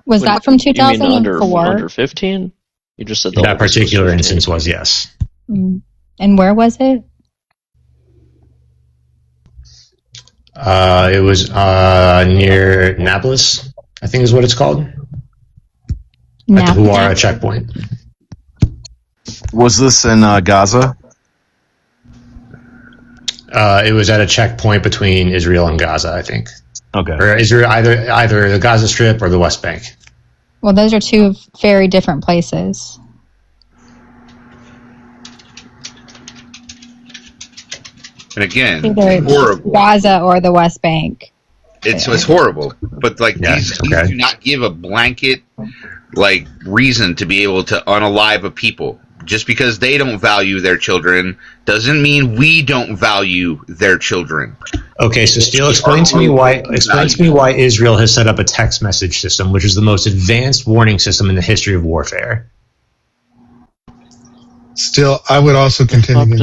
Was that from 2004? You mean under 15? You just said that particular instance was yes. Mm. And where was it? It was near Nablus, I think is what it's called. At the Huara checkpoint. Was this in Gaza? It was at a checkpoint between Israel and Gaza, I think. Okay. Or Israel, either the Gaza Strip or the West Bank. Well, those are two very different places. And again, either horrible. Gaza or the West Bank. It's horrible, but like these do not give a blanket like reason to be able to unalive a people. Just because they don't value their children doesn't mean we don't value their children. Okay, so Steele, explain to me why Israel has set up a text message system, which is the most advanced warning system in the history of warfare. Still, I would also continue.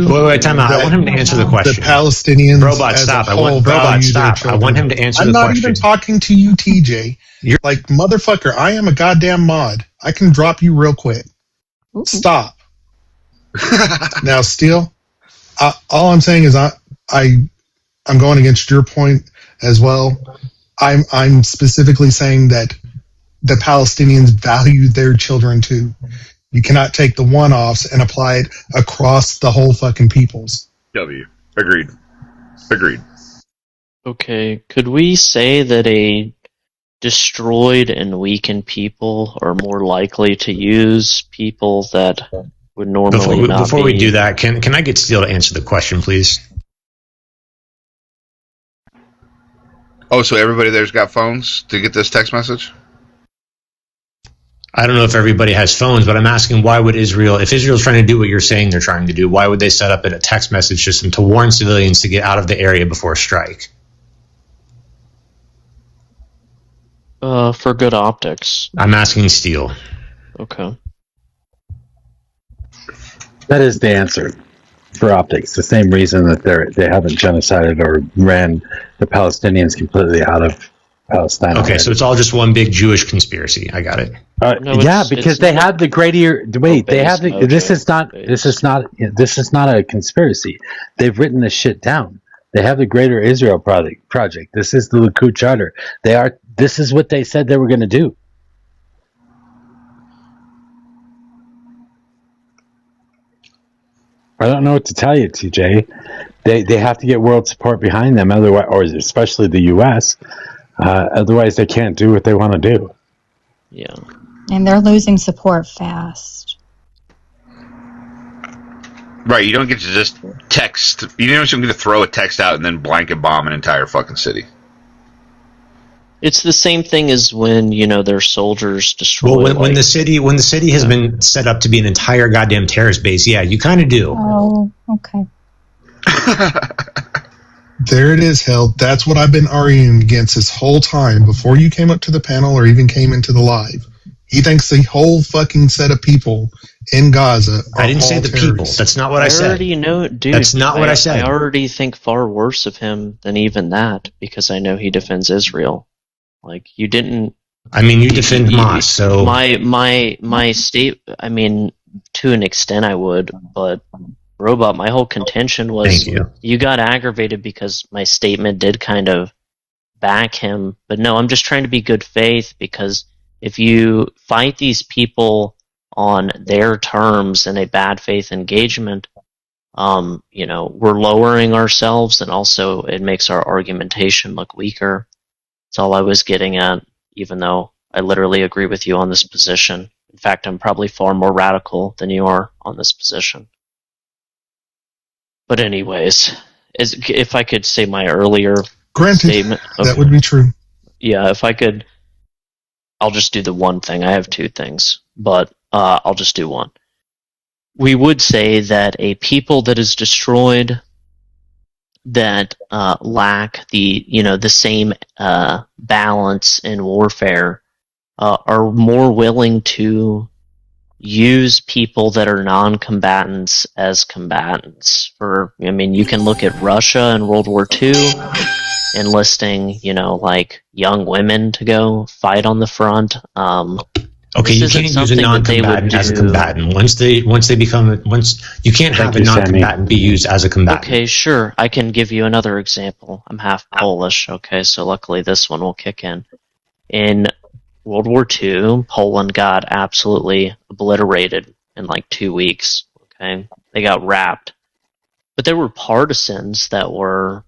Wait, time out. I want him to answer the question. The Palestinians. Robot, stop. I want him to answer the question. I'm not even talking to you, TJ. You're like, motherfucker, I am a goddamn mod. I can drop you real quick. Ooh. Stop. Now, Steele, all I'm saying is I'm going against your point as well. I'm specifically saying that the Palestinians value their children too. You cannot take the one-offs and apply it across the whole fucking peoples. Agreed. Okay, could we say that a destroyed and weakened people are more likely to use people that would normally not Before we do that, can I get Steele to answer the question, please? Oh, so everybody there's got phones to get this text message? I don't know if everybody has phones, but I'm asking why would Israel, if Israel's trying to do what you're saying they're trying to do, why would they set up a text message system to warn civilians to get out of the area before a strike? For good optics. I'm asking Steele. Okay. That is the answer for optics. The same reason that they haven't genocided or ran the Palestinians completely out of Palestine. Okay, so it's all just one big Jewish conspiracy. I got it. Yeah, because they have the greater. Wait, they have the. This is not a conspiracy. They've written this shit down. They have the Greater Israel project. This is the Likud Charter. This is what they said they were going to do. I don't know what to tell you, TJ. They have to get world support behind them, otherwise, or especially the U.S. Otherwise, they can't do what they want to do. Yeah. And they're losing support fast. Right, you don't get to just text. You don't get to throw a text out and then blanket bomb an entire fucking city. It's the same thing as when, their soldiers destroy. Well, when the city has been set up to be an entire goddamn terrorist base, yeah, you kind of do. Oh, okay. There it is, Held. That's what I've been arguing against this whole time before you came up to the panel or even came into the live. He thinks the whole fucking set of people in Gaza are I didn't say all the terrorists. people. That's not what I said. already know, dude. That's not what I said. I already think far worse of him than even that because I know he defends Israel. Like you didn't. I mean, you defend Hamas, so my state. I mean, to an extent, I would, but Robot. My whole contention was you got aggravated because my statement did kind of back him, but no, I'm just trying to be good faith because if you fight these people on their terms in a bad faith engagement, you know, we're lowering ourselves and also it makes our argumentation look weaker. That's all I was getting at, even though I literally agree with you on this position. In fact, I'm probably far more radical than you are on this position. But anyways, if I could say my earlier statement. That would be true. Yeah, if I could, I'll just do the one thing. I have two things, but I'll just do one. We would say that a people that is destroyed that lack the same balance in warfare are more willing to use people that are non-combatants as combatants. You can look at Russia in World War II enlisting, like young women to go fight on the front. Okay, you can't use a non-combatant as a combatant. Once you can't have a non-combatant be used as a combatant. Okay, sure. I can give you another example. I'm half Polish, okay, so luckily this one will kick in. In World War II, Poland got absolutely obliterated in like 2 weeks, okay? They got wrapped. But there were partisans that were,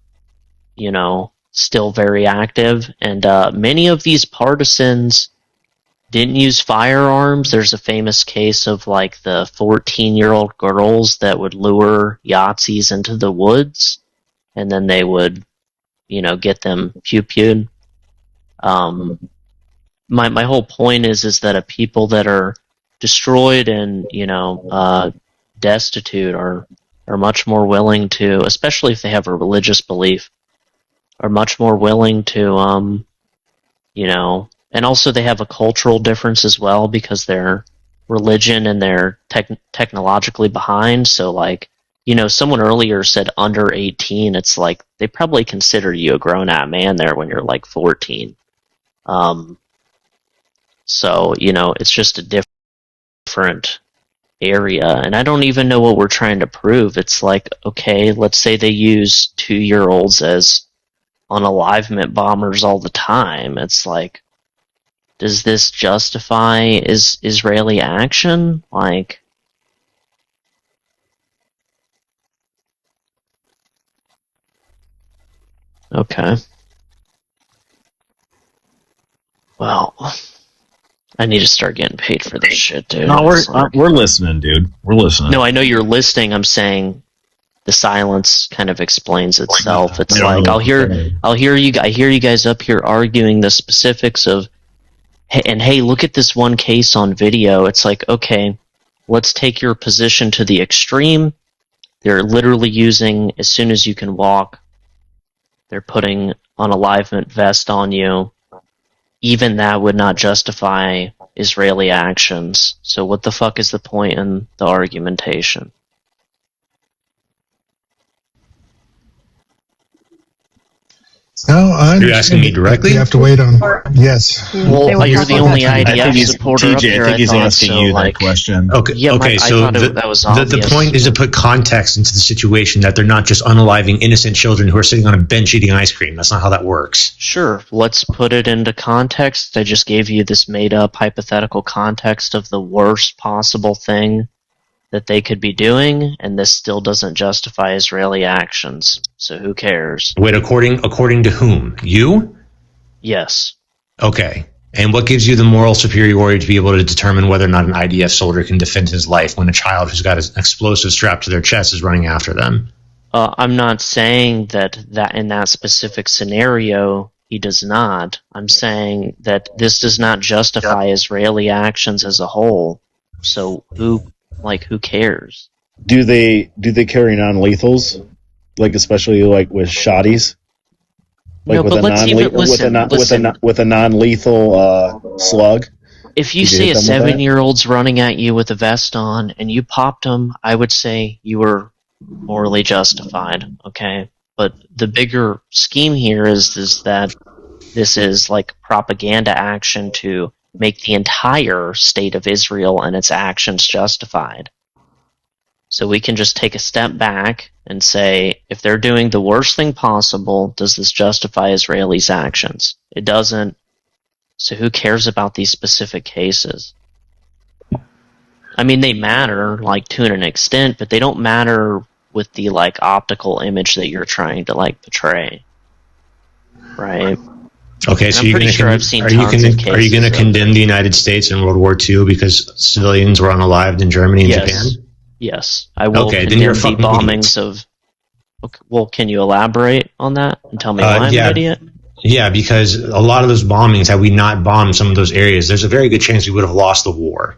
still very active, and many of these partisans didn't use firearms. There's a famous case of like the 14-year-old girls that would lure Yahtzees into the woods, and then they would, get them pew-pewed. My whole point is that a people that are destroyed and destitute are much more willing to, especially if they have a religious belief, are much more willing to and also they have a cultural difference as well because their religion and they're technologically behind. So like, someone earlier said under 18, it's like they probably consider you a grown-up man there when you're like 14. So, it's just a different area. And I don't even know what we're trying to prove. It's like, okay, let's say they use 2-year-olds as unalivement bombers all the time. It's like, does this justify Israeli action? Like, okay. Well, I need to start getting paid for this shit, dude. No, we're listening, dude. We're listening. No, I know you're listening. I'm saying the silence kind of explains itself. It's like I hear you guys up here arguing the specifics of, hey, look at this one case on video. It's like, okay, let's take your position to the extreme. They're literally using, as soon as you can walk, they're putting unalivement vest on you. Even that would not justify Israeli actions. So what the fuck is the point in the argumentation? No, I understand. You're asking me directly? You have to wait on. Yes. Well, you're the only IDF supporter TJ, up here. I think he's asking you that like, question. Okay, yeah, okay. So the point is to put context into the situation that they're not just unaliving innocent children who are sitting on a bench eating ice cream. That's not how that works. Sure, let's put it into context. I just gave you this made-up hypothetical context of the worst possible thing that they could be doing, and this still doesn't justify Israeli actions. So who cares? Wait, according to whom? You? Yes. Okay. And what gives you the moral superiority to be able to determine whether or not an IDF soldier can defend his life when a child who's got an explosive strapped to their chest is running after them? I'm not saying that in that specific scenario he does not. I'm saying that this does not justify Israeli actions as a whole. So who cares? Do they carry non-lethals, like especially like with shotties, like no, with, but a with a non-lethal slug? If you Did you see hit a them with that? 7-year-old's running at you with a vest on and you popped him, I would say you were morally justified, okay? But the bigger scheme here is that this is like propaganda action to make the entire state of Israel and its actions justified. So we can just take a step back and say, if they're doing the worst thing possible, does this justify Israelis' actions? It doesn't. So who cares about these specific cases? I mean, they matter, like, to an extent, but they don't matter with the, like, optical image that you're trying to, like, portray. Right? Okay, And so I'm you're pretty gonna sure I've seen are you tons of going cases to of condemn the United States in World War II because civilians were unalived in Germany and Yes. Japan? Yes, I will Okay, then condemn you're a the fucking bombings of... Okay, well, can you elaborate on that and tell me why I'm yeah. an idiot? Yeah, because a lot of those bombings, had we not bombed some of those areas, there's a very good chance we would have lost the war.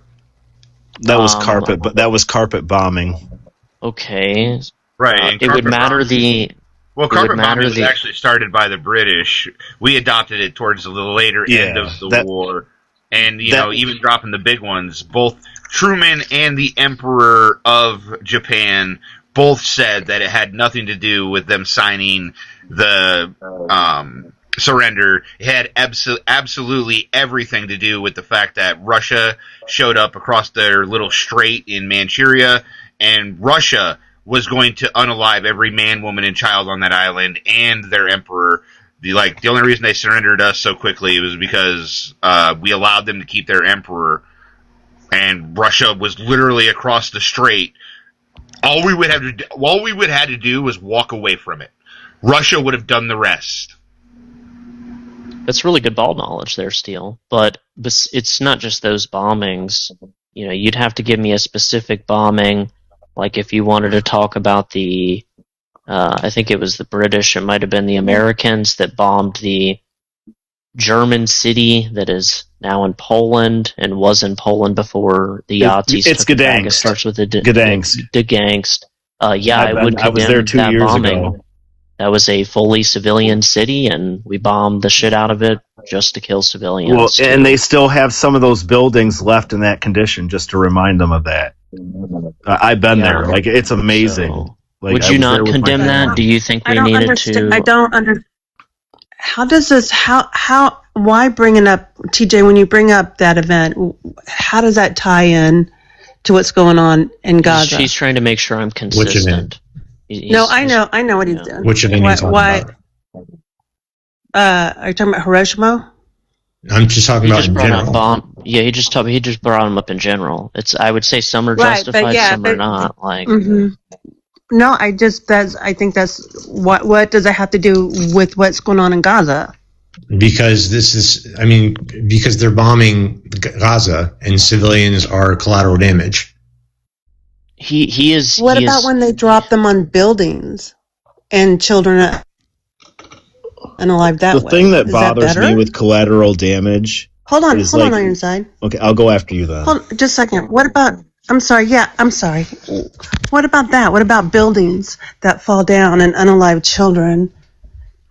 That was carpet, but that was carpet bombing. Okay. Right. and It would carpet matter bombing- the... Well, it would carpet matter bombing was the- actually started by the British. We adopted it towards the later end of the war. And, you know, even dropping the big ones, both Truman and the Emperor of Japan both said that it had nothing to do with them signing the surrender. It had absolutely everything to do with the fact that Russia showed up across their little strait in Manchuria, and Russia was going to unalive every man, woman, and child on that island and their emperor. The only reason they surrendered us so quickly was because we allowed them to keep their emperor, and Russia was literally across the strait. All we would have to do was walk away from it. Russia would have done the rest. That's really good ball knowledge there, Steele. But it's not just those bombings. You know, you'd have to give me a specific bombing. Like if you wanted to talk about the, I think it was the British, it might have been the Americans that bombed the German city that is now in Poland and was in Poland before the Nazis It's took it back. It Gdansk. starts with the Gdansk. Gdansk. Yeah, I I would I was there condemn 2 that years bombing. ago. That was a fully civilian city, and we bombed the shit out of it just to kill civilians. Well, and they still have some of those buildings left in that condition, just to remind them of that. I've been there. Like, it's amazing. So, Like, would I you was there not with my condemn family. that? Do you think I we don't needed understand. to? I don't under. How does this? How? Why bringing up TJ when you bring up that event? How does that tie in to what's going on in Gaza? She's trying to make sure I'm consistent. No, I know what he's doing. Which event are you talking Why? Are you talking about Hiroshima? I'm just talking He about just in brought general. up bomb. Yeah, he just brought them up in general. It's I would say some are Right, but justified, yeah, some are but- not. Like No, I think that's what does it have to do with what's going on in Gaza? Because because they're bombing Gaza and civilians are collateral damage. he is. What he about is, when they drop them on buildings and children are unalive that The way? thing that Is bothers better? me with collateral damage. Hold on is on like- your side. Okay, I'll go after you then. Hold just a second. What about? I'm sorry. Yeah, I'm sorry. What about that? What about buildings that fall down and unalive children?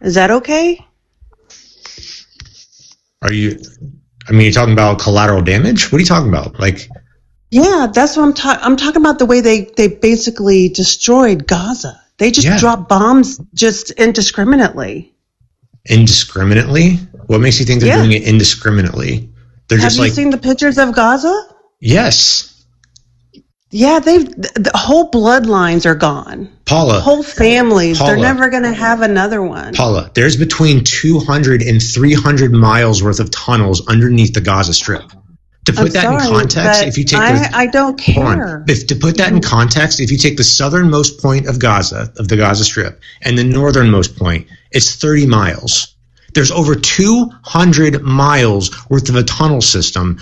Is that okay? You're talking about collateral damage? What are you talking about? Like, Yeah, that's what I'm talking. I'm talking about the way they basically destroyed Gaza. They just dropped bombs just indiscriminately. indiscriminately? What makes you think they're doing it indiscriminately? They're Have just you like, seen the pictures of Gaza? yes. Yeah, the whole bloodlines are gone. Paula. Whole families. They're Paula. never going to have another one. Paula, there's between 200 and 300 miles worth of tunnels underneath the Gaza Strip. To put I'm that sorry, in context, but if you take I don't hold on. care. To put that in context, if you take the southernmost point of Gaza, of the Gaza Strip, and the northernmost point, it's 30 miles. There's over 200 miles worth of a tunnel system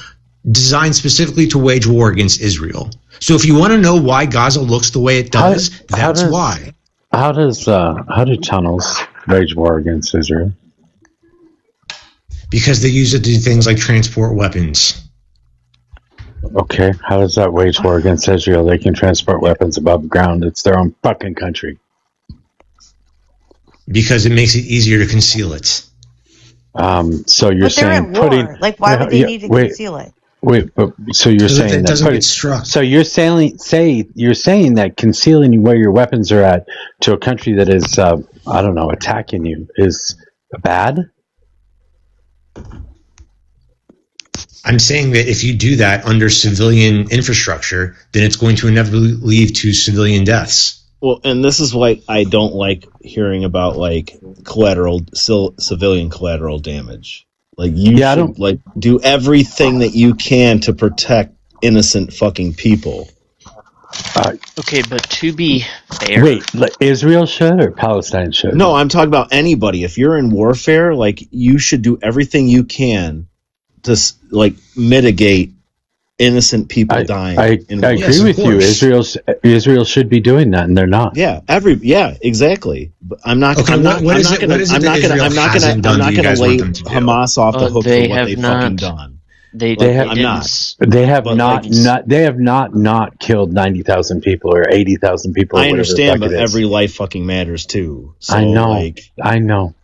designed specifically to wage war against Israel. So if you want to know why Gaza looks the way it does, that's why. How do tunnels wage war against Israel? Because they use it to do things like transport weapons. Okay, how does that wage war against Israel? They can transport weapons above ground. It's their own fucking country. Because it makes it easier to conceal it. So you're But they're saying at war. putting Like, why would they need to conceal it? Wait, but so you're saying that? So you're saying that concealing where your weapons are at to a country that is, I don't know, attacking you is bad? I'm saying that if you do that under civilian infrastructure, then it's going to inevitably lead to civilian deaths. Well, and this is why I don't like hearing about like civilian collateral damage. Like you should like do everything that you can to protect innocent fucking people. Okay, but to be fair, wait, Israel should or Palestine should? No, I'm talking about anybody. If you're in warfare, like you should do everything you can to like mitigate innocent people dying. I agree with you. Israel should be doing that, and they're not. Yeah, exactly. But I'm not. Okay, I'm not. what is I'm it- not what is it gonna. that I'm not Israel gonna. I'm not hasn't done that you gonna guys lay want them to do? Hamas off the hook they for what have they've not- fucking done. They have not killed 90,000 people or 80,000 people. Or I understand, whatever the but fuck it is. every life fucking matters too. So, I know. Like, I know.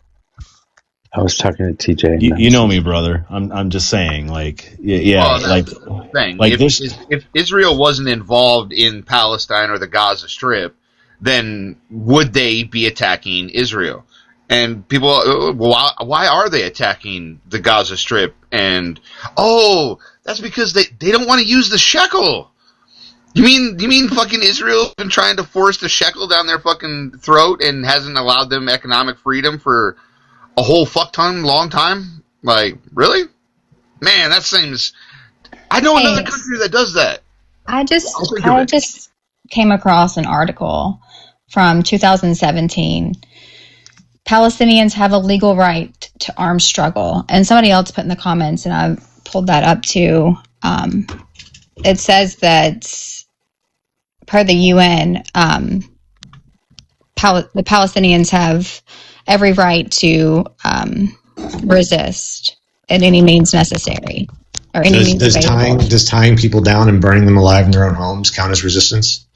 I was talking to TJ. you know me, brother. I'm just saying, like, yeah, Well, like, that's the thing. like if, this. if Israel wasn't involved in Palestine or the Gaza Strip, then would they be attacking Israel? And people, why are they attacking the Gaza Strip? And that's because they don't want to use the shekel. You mean fucking Israel's been trying to force the shekel down their fucking throat and hasn't allowed them economic freedom for a whole fuck ton long time? Like, really? Man, that seems. I know another country that does that. I just came across an article from 2017. Palestinians have a legal right to armed struggle, and somebody else put in the comments, and I pulled that up too. It says that per the UN, the Palestinians have every right to resist at any means necessary, or any means available. Does tying people down and burning them alive in their own homes count as resistance?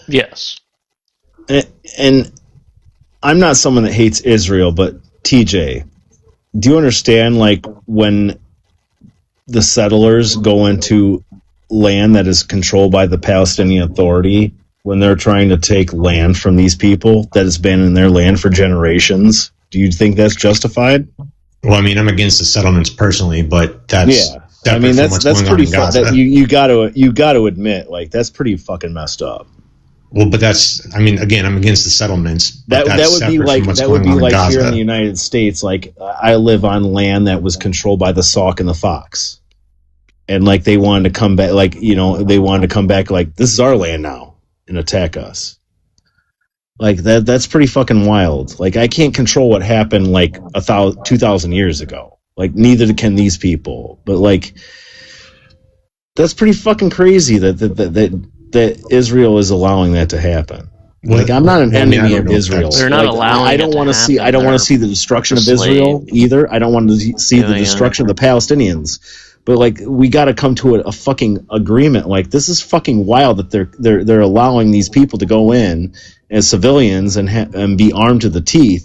Yes. And I'm not someone that hates Israel, but TJ, do you understand, like, when the settlers go into land that is controlled by the Palestinian Authority, when they're trying to take land from these people that has been in their land for generations? Do you think that's justified? Well, I mean, I'm against the settlements personally, but that's I mean, that's pretty that you got to admit, like, that's pretty fucking messed up. Well, but that's, I mean, again, I'm against the settlements. That would be like here in the United States. Like, I live on land that was controlled by the Sauk and the Fox, and like they wanted to come back, like, you know, they wanted to come back, like, this is our land now, and attack us. Like that's pretty fucking wild. Like, I can't control what happened like 2,000 years ago. Like, neither can these people. But like, that's pretty fucking crazy that Israel is allowing that to happen. Like, I'm not an enemy of Israel. They're not allowing. I don't want to see. I don't want to see the destruction of Israel either. I don't want to see the destruction of the Palestinians. But like, we got to come to a fucking agreement. Like, this is fucking wild that they're allowing these people to go in as civilians and be armed to the teeth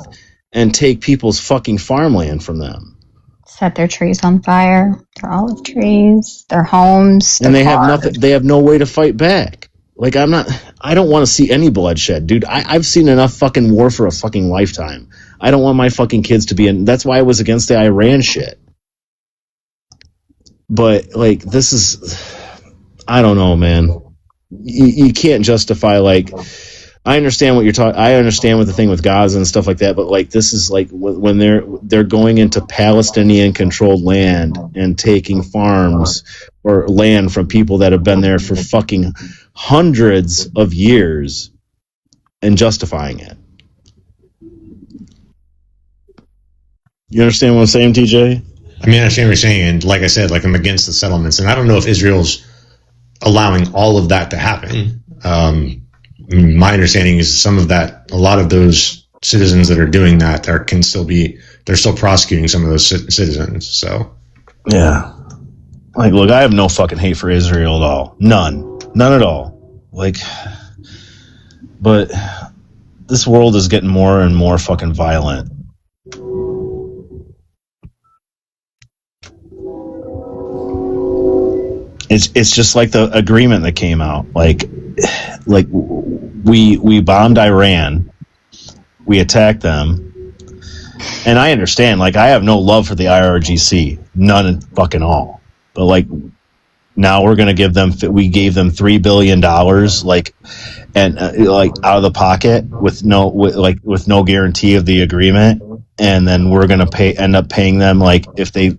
and take people's fucking farmland from them. Set their trees on fire, their olive trees, their homes, and they have nothing. They have no way to fight back. Like, I don't want to see any bloodshed, dude. I've seen enough fucking war for a fucking lifetime. I don't want my fucking kids to be in. That's why I was against the Iran shit. But like, this is, I don't know, man. You can't justify, like, I understand what you're talking. I understand what the thing with Gaza and stuff like that, but like, this is like when they're going into Palestinian controlled land and taking farms or land from people that have been there for fucking hundreds of years and justifying it. You understand what I'm saying, TJ? I mean, I understand what you're saying, and like I said, like, I'm against the settlements, and I don't know if Israel's allowing all of that to happen. My understanding is a lot of those citizens that are doing that, they're still prosecuting some of those citizens. So, yeah, like, look, I have no fucking hate for Israel at all, none at all. Like, but this world is getting more and more fucking violent. It's just like the agreement that came out. Like we bombed Iran, we attacked them, and I understand. Like, I have no love for the IRGC, none fucking all. But like, now we're gonna give them. We gave them $3 billion, like, and like out of the pocket with no guarantee of the agreement, and then we're gonna end up paying them, like, if they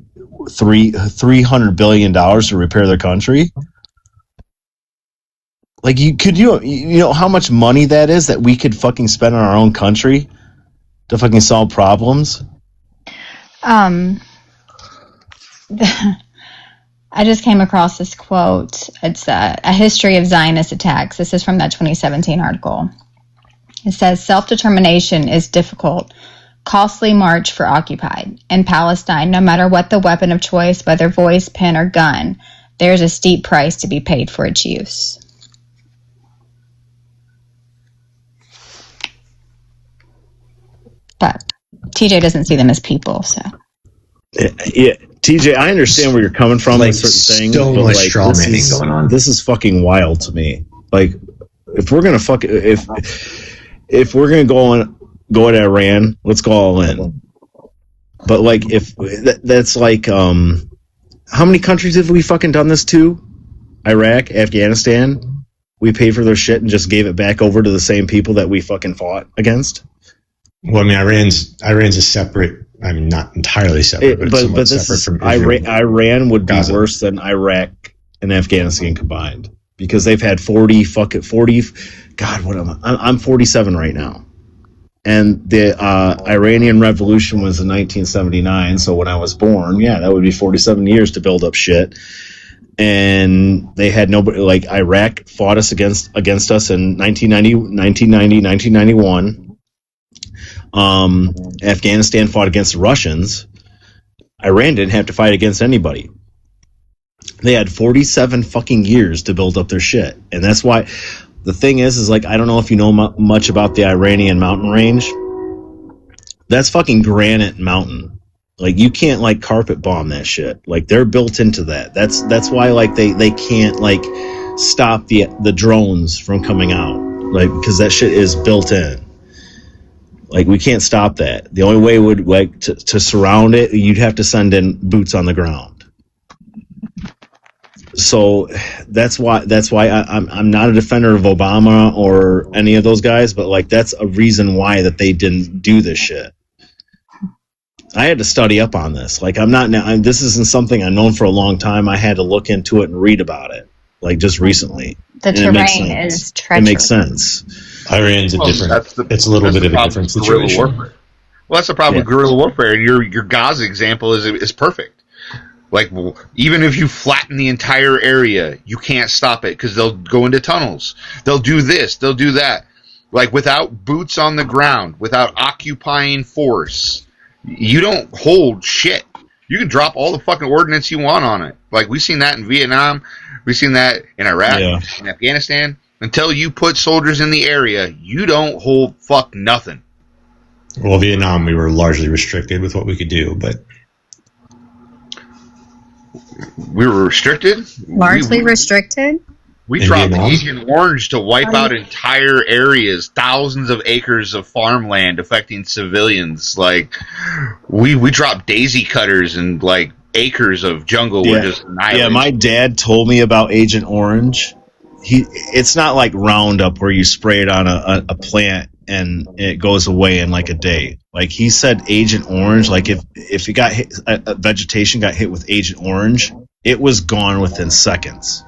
$300 billion to repair their country. Like, you know how much money that is that we could fucking spend on our own country to fucking solve problems. I just came across this quote. It's a history of Zionist attacks. This is from that 2017 article. It says, self-determination is difficult, costly march for occupied. In Palestine, no matter what the weapon of choice, whether voice, pen, or gun, there's a steep price to be paid for its use. But TJ doesn't see them as people, so. Yeah, TJ, I understand where you're coming from with certain things. So much straw manning going on. This is fucking wild to me. Like, if we're gonna if we're gonna go at Iran, let's go all in. But like, if that's like, how many countries have we fucking done this to? Iraq, Afghanistan. We paid for their shit and just gave it back over to the same people that we fucking fought against. Well, I mean, Iran's a separate. I mean, not entirely separate, but somewhat separate from Israel. Iran would be worse than Iraq and Afghanistan combined, because they've had 40. God, what am I? I'm 47 right now, and the Iranian Revolution was in 1979. So when I was born, yeah, that would be 47 years to build up shit. And they had nobody. Like, Iraq fought us against us in 1991. Afghanistan fought against the Russians. Iran didn't have to fight against anybody. They had 47 fucking years to build up their shit. And that's why the thing is like, I don't know if you know much about the Iranian mountain range. That's fucking granite mountain. Like, you can't like carpet bomb that shit. Like, they're built into that. That's why like they can't like stop the drones from coming out. Like, because that shit is built in. Like, we can't stop that. The only way would, like, to surround it, you'd have to send in boots on the ground. So that's why I'm not a defender of Obama or any of those guys, but like, that's a reason why that they didn't do this shit. I had to study up on this. Like, this isn't something I've known for a long time. I had to look into it and read about it, like, just recently. The terrain is treacherous. It makes sense. Iran's it's a little bit of a different situation. Well, that's the problem with guerrilla warfare. Your Gaza example is perfect. Like, even if you flatten the entire area, you can't stop it, because they'll go into tunnels. They'll do this. They'll do that. Like, without boots on the ground, without occupying force, you don't hold shit. You can drop all the fucking ordnance you want on it. Like, we've seen that in Vietnam. We've seen that in Iraq, in Afghanistan. Until you put soldiers in the area, you don't hold fuck nothing. Well, Vietnam, we were largely restricted with what we could do, but we were restricted. Largely restricted. We dropped Agent Orange to wipe out entire areas, thousands of acres of farmland affecting civilians. Like, we dropped daisy cutters and like acres of jungle were just annihilated. Yeah, my dad told me about Agent Orange. It's not like Roundup where you spray it on a plant and it goes away in like a day. Like, he said Agent Orange, like if you got hit, vegetation got hit with Agent Orange, it was gone within seconds.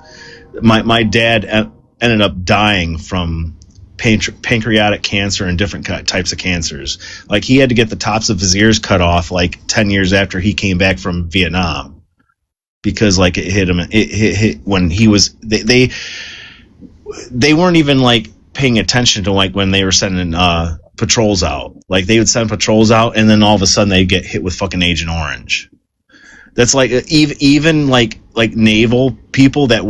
My dad ended up dying from pancreatic cancer and different types of cancers. Like, he had to get the tops of his ears cut off like 10 years after he came back from Vietnam, because like it hit him. It hit when he was they weren't even like paying attention to like when they were sending patrols out. Like, they would send patrols out and then all of a sudden they'd get hit with fucking Agent Orange. That's like even like naval people that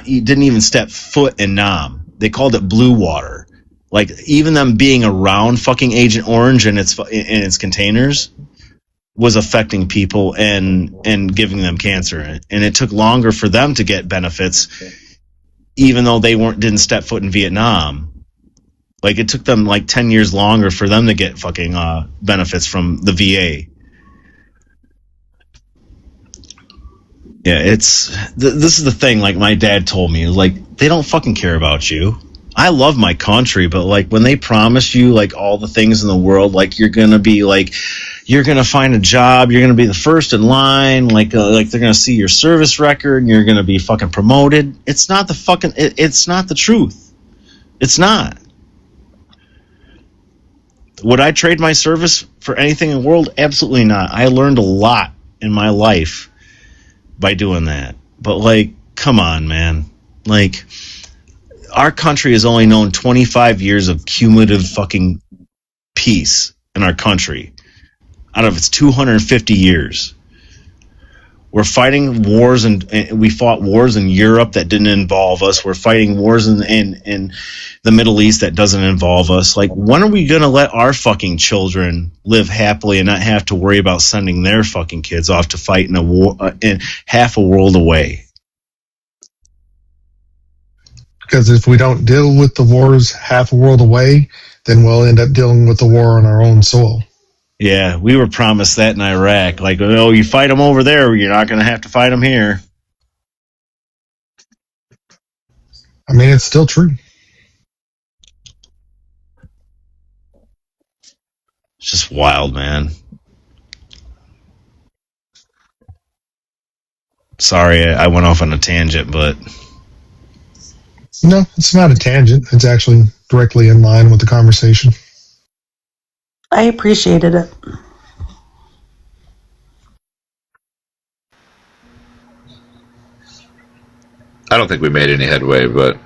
didn't even step foot in Nam. They called it blue water. Like, even them being around fucking Agent Orange and its containers, was affecting people and giving them cancer, and it took longer for them to get benefits, even though they didn't step foot in Vietnam. Like, it took them like 10 years longer for them to get fucking benefits from the VA. Yeah, this is the thing. Like, my dad told me, like, they don't fucking care about you. I love my country, but like, when they promise you like all the things in the world, like you're gonna find a job, you're gonna be the first in line, like they're gonna see your service record, and you're gonna be fucking promoted. It's not it's not the truth. It's not. Would I trade my service for anything in the world? Absolutely not. I learned a lot in my life by doing that. But like, come on, man. Like, our country has only known 25 years of cumulative fucking peace in our country out of its 250 years. We're fighting wars, and we fought wars in Europe that didn't involve us. We're fighting wars in the Middle East that doesn't involve us. Like, when are we going to let our fucking children live happily and not have to worry about sending their fucking kids off to fight in a war in half a world away? Because if we don't deal with the wars half a world away, then we'll end up dealing with the war on our own soil. Yeah, we were promised that in Iraq. Like, oh, you fight them over there, you're not going to have to fight them here. I mean, it's still true. It's just wild, man. Sorry, I went off on a tangent, but... No, it's not a tangent. It's actually directly in line with the conversation. I appreciated it. I don't think we made any headway, but...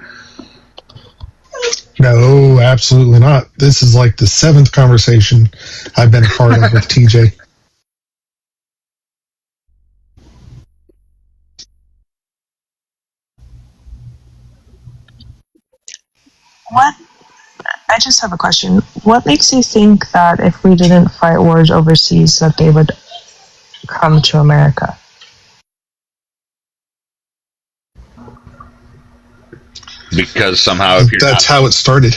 No, absolutely not. This is like the 7th conversation I've been a part of with TJ. I just have a question. What makes you think that if we didn't fight wars overseas that they would come to America? Because somehow, if you're that's how it started.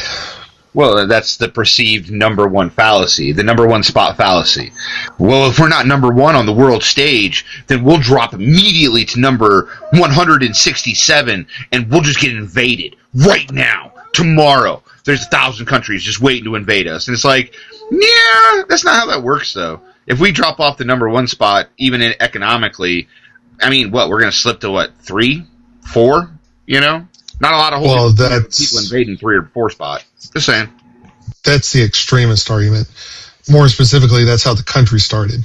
Well, that's the perceived number one fallacy, the number one spot fallacy. Well, if we're not number one on the world stage, then we'll drop immediately to number 167, and we'll just get invaded right now, tomorrow. There's 1,000 countries just waiting to invade us. And it's like, yeah, that's not how that works, though. If we drop off the number one spot, even economically, I mean, what, we're going to slip to, what, 3, 4, you know? Not a lot of people invading 3 or 4 spot. Just saying. That's the extremist argument. More specifically, that's how the country started.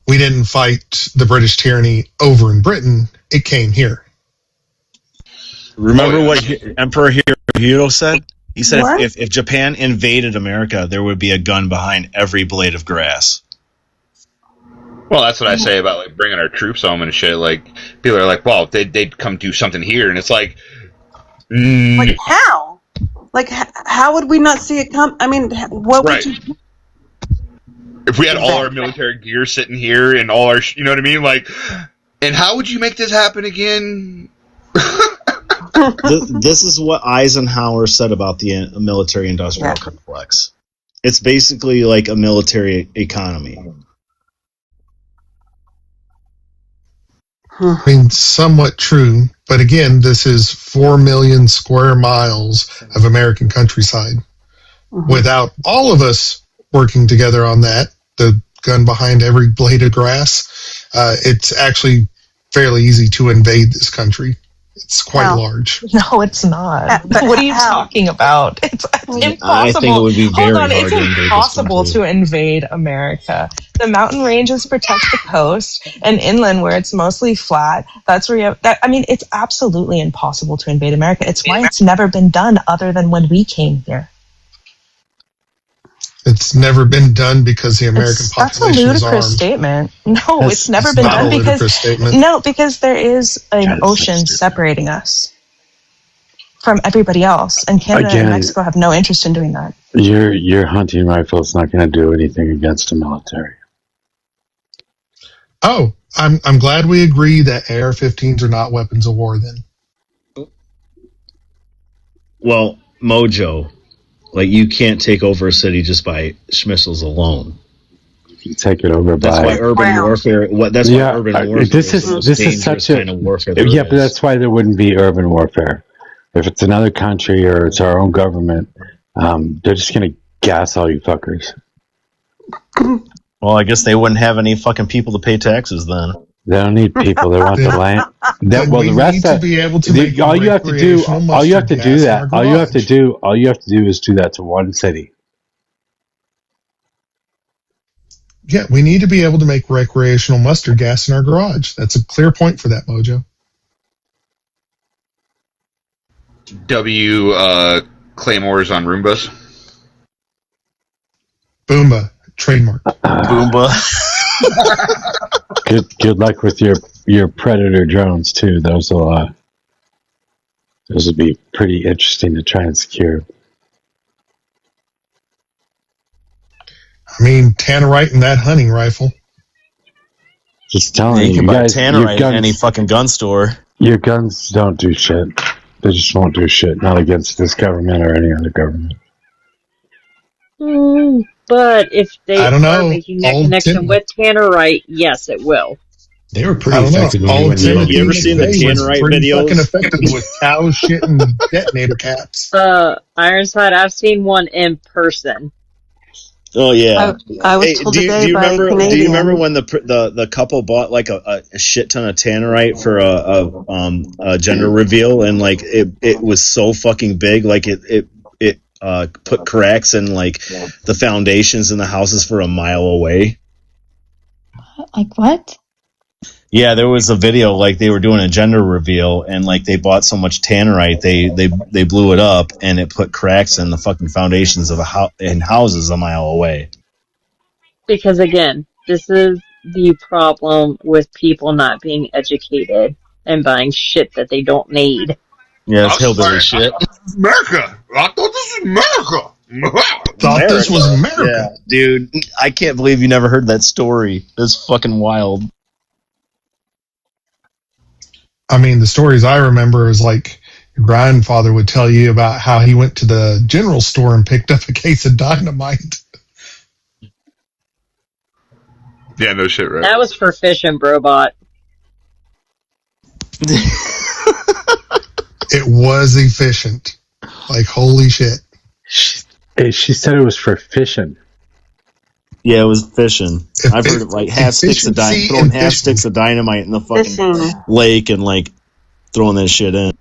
We didn't fight the British tyranny over in Britain. It came here. Remember what Emperor Hirohito said? He said if Japan invaded America, there would be a gun behind every blade of grass. Well, that's what I say about like bringing our troops home and shit. Like, people are like, well, they'd come do something here. And it's like... Like, how? Like, how would we not see it come? I mean, what would you... If we had all our military gear sitting here and all our... You know what I mean? Like, and how would you make this happen again? This is what Eisenhower said about the military-industrial complex. It's basically like a military economy. I mean, somewhat true, but again, this is 4 million square miles of American countryside. Without all of us working together on that, the gun behind every blade of grass, it's actually fairly easy to invade this country. It's quite large. No, it's not. What are you talking about? It's impossible. I think it would be very hard it's to invade impossible to invade America. The mountain ranges protect the coast, and inland where it's mostly flat, that's where you have that. I mean, it's absolutely impossible to invade America. It's why it's never been done other than when we came here. It's never been done because the American population is armed. That's a ludicrous statement. No, it's never been done because there is an ocean separating us from everybody else, and Canada and Mexico have no interest in doing that. Your hunting rifle is not going to do anything against the military. Oh, I'm glad we agree that AR-15s are not weapons of war. Then. Well, Mojo, like you can't take over a city just by missiles alone. You take it over that's by. Why urban warfare. That's why urban warfare. This is such a kind of warfare. Yeah, but that's why there wouldn't be urban warfare. If it's another country or it's our own government, they're just gonna gas all you fuckers. Well, I guess they wouldn't have any fucking people to pay taxes then. They don't need people. They want the land. The rest of all you have to do, all you have to do is do that to one city. Yeah, we need to be able to make recreational mustard gas in our garage. That's a clear point for that, Mojo. Claymores on Roombas. Boomba, trademark. Boomba. Good luck with your Predator drones too. Those will be pretty interesting to try and secure. I mean, tannerite in that hunting rifle. Just telling you can buy guys, tannerite at any fucking gun store. Your guns don't do shit. They just won't do shit. Not against this government or any other government. But if they I don't know. are making that connection with tannerite, yes, it will. They were pretty effective. You ever seen the tannerite videos? Fucking effective with cow shit and detonator caps. Ironside, I've seen one in person. Oh yeah, I was told do you today by remember? a Canadian. Do you remember when the couple bought like a shit ton of tannerite for a gender reveal, and like it was so fucking big, like it put cracks in like the foundations in the houses for a mile away. Like what? Yeah, there was a video like they were doing a gender reveal, and like they bought so much tannerite, they blew it up, and it put cracks in the fucking foundations of in houses a mile away. Because again, this is the problem with people not being educated and buying shit that they don't need. Yeah, it's hillbilly shit. America. I thought this was America. Thought this was America. Yeah, dude, I can't believe you never heard that story. It's fucking wild. I mean, the stories I remember is like your grandfather would tell you about how he went to the general store and picked up a case of dynamite. Yeah, no shit, right? That was for fishing, Brobot. It was efficient. Like, holy shit. She said it was for fishing. Yeah, it was fishing. I've heard of like throwing half sticks of dynamite in the fucking lake and like throwing that shit in.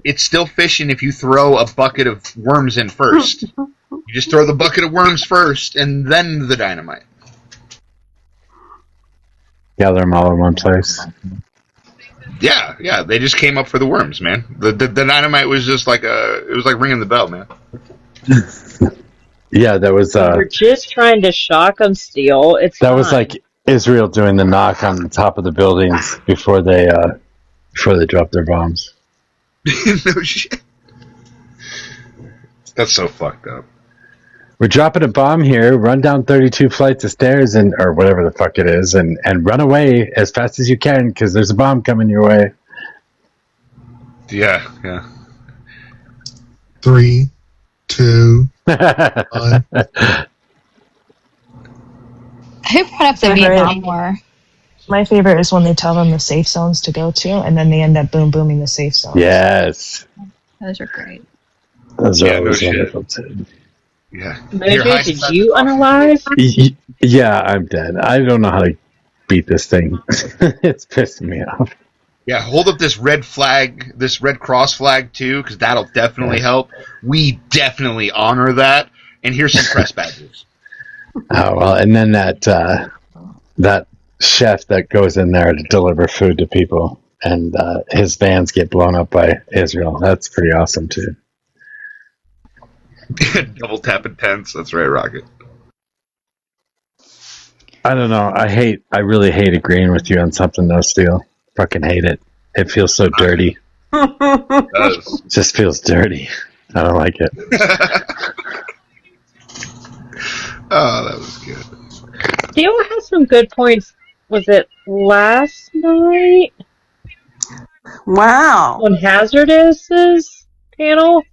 It's still fishing if you throw a bucket of worms in first. You just throw the bucket of worms first and then the dynamite. Gather them all in one place. Yeah, they just came up for the worms, man. The dynamite was just like it was like ringing the bell, man. Yeah, that was. We're just trying to shock them, Steel. Was like Israel doing the knock on the top of the buildings before they dropped their bombs. No shit. That's so fucked up. We're dropping a bomb here. Run down 32 flights of stairs or whatever the fuck it is, and run away as fast as you can because there's a bomb coming your way. Yeah. 3, 2, 1. Who brought up the Vietnam War? My favorite is when they tell them the safe zones to go to, and then they end up booming the safe zones. Yes. Those are great. Those are always wonderful too. Yeah. Mojo, did you unalive? Yeah, I'm dead. I don't know how to beat this thing. It's pissing me off. Yeah, hold up this red flag, this red cross flag too, because that'll definitely help. We definitely honor that. And here's some press badges. Oh well, and then that chef that goes in there to deliver food to people, and his vans get blown up by Israel. That's pretty awesome too. Double tap intense. That's right, Rocket. I don't know. I really hate agreeing with you on something though, Steel. Fucking hate it. It feels so dirty. It does. It just feels dirty. I don't like it. Oh, that was good. Steel has some good points was it last night Wow. on Hazardous' panel?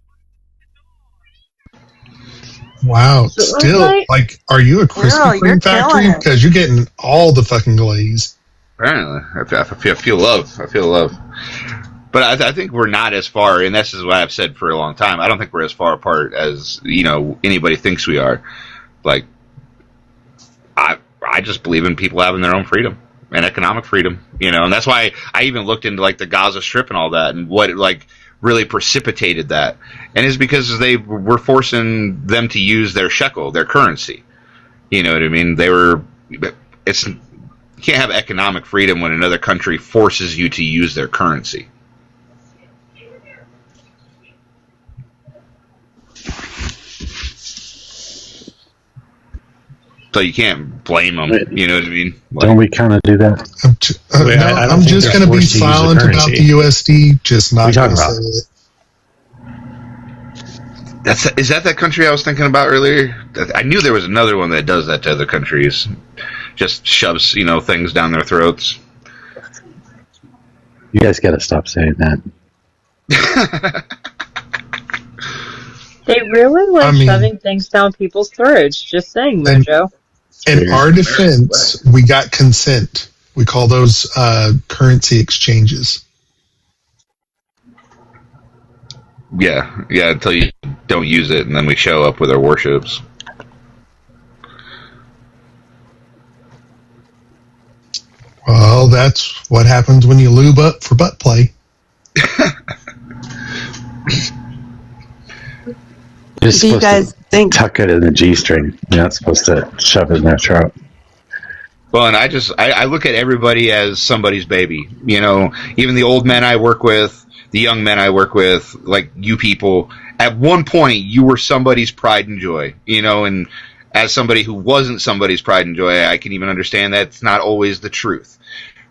Wow. Was it last Still, night? like, are you a Girl, Krispy you're Kreme factory? killing it. Because you're getting all the fucking glaze. Apparently, I feel love. I feel love. But I think we're not as far, and this is what I've said for a long time. I don't think we're as far apart as anybody thinks we are. Like, I just believe in people having their own freedom and economic freedom, and that's why I even looked into like the Gaza Strip and all that, and what like really precipitated that, and it's because they were forcing them to use their shekel, their currency. You know what I mean? You can't have economic freedom when another country forces you to use their currency. So you can't blame them. You know what I mean? Don't we kind of do that? I'm just going to be silent about the USD. Just not going to say it. Is that country I was thinking about earlier? I knew there was another one that does that to other countries. Just shoves, things down their throats. You guys got to stop saying that. They really like shoving things down people's throats. Just saying, Mojo. In our defense, we got consent. We call those currency exchanges. Yeah, until you don't use it, and then we show up with our warships. Well, that's what happens when you lube up for butt play. You're supposed to tuck it in the G-string. You're not supposed to shove it in their throat. Well, and I look at everybody as somebody's baby. Even the old men I work with, the young men I work with, like you people, at one point you were somebody's pride and joy, and as somebody who wasn't somebody's pride and joy, I can even understand that's not always the truth.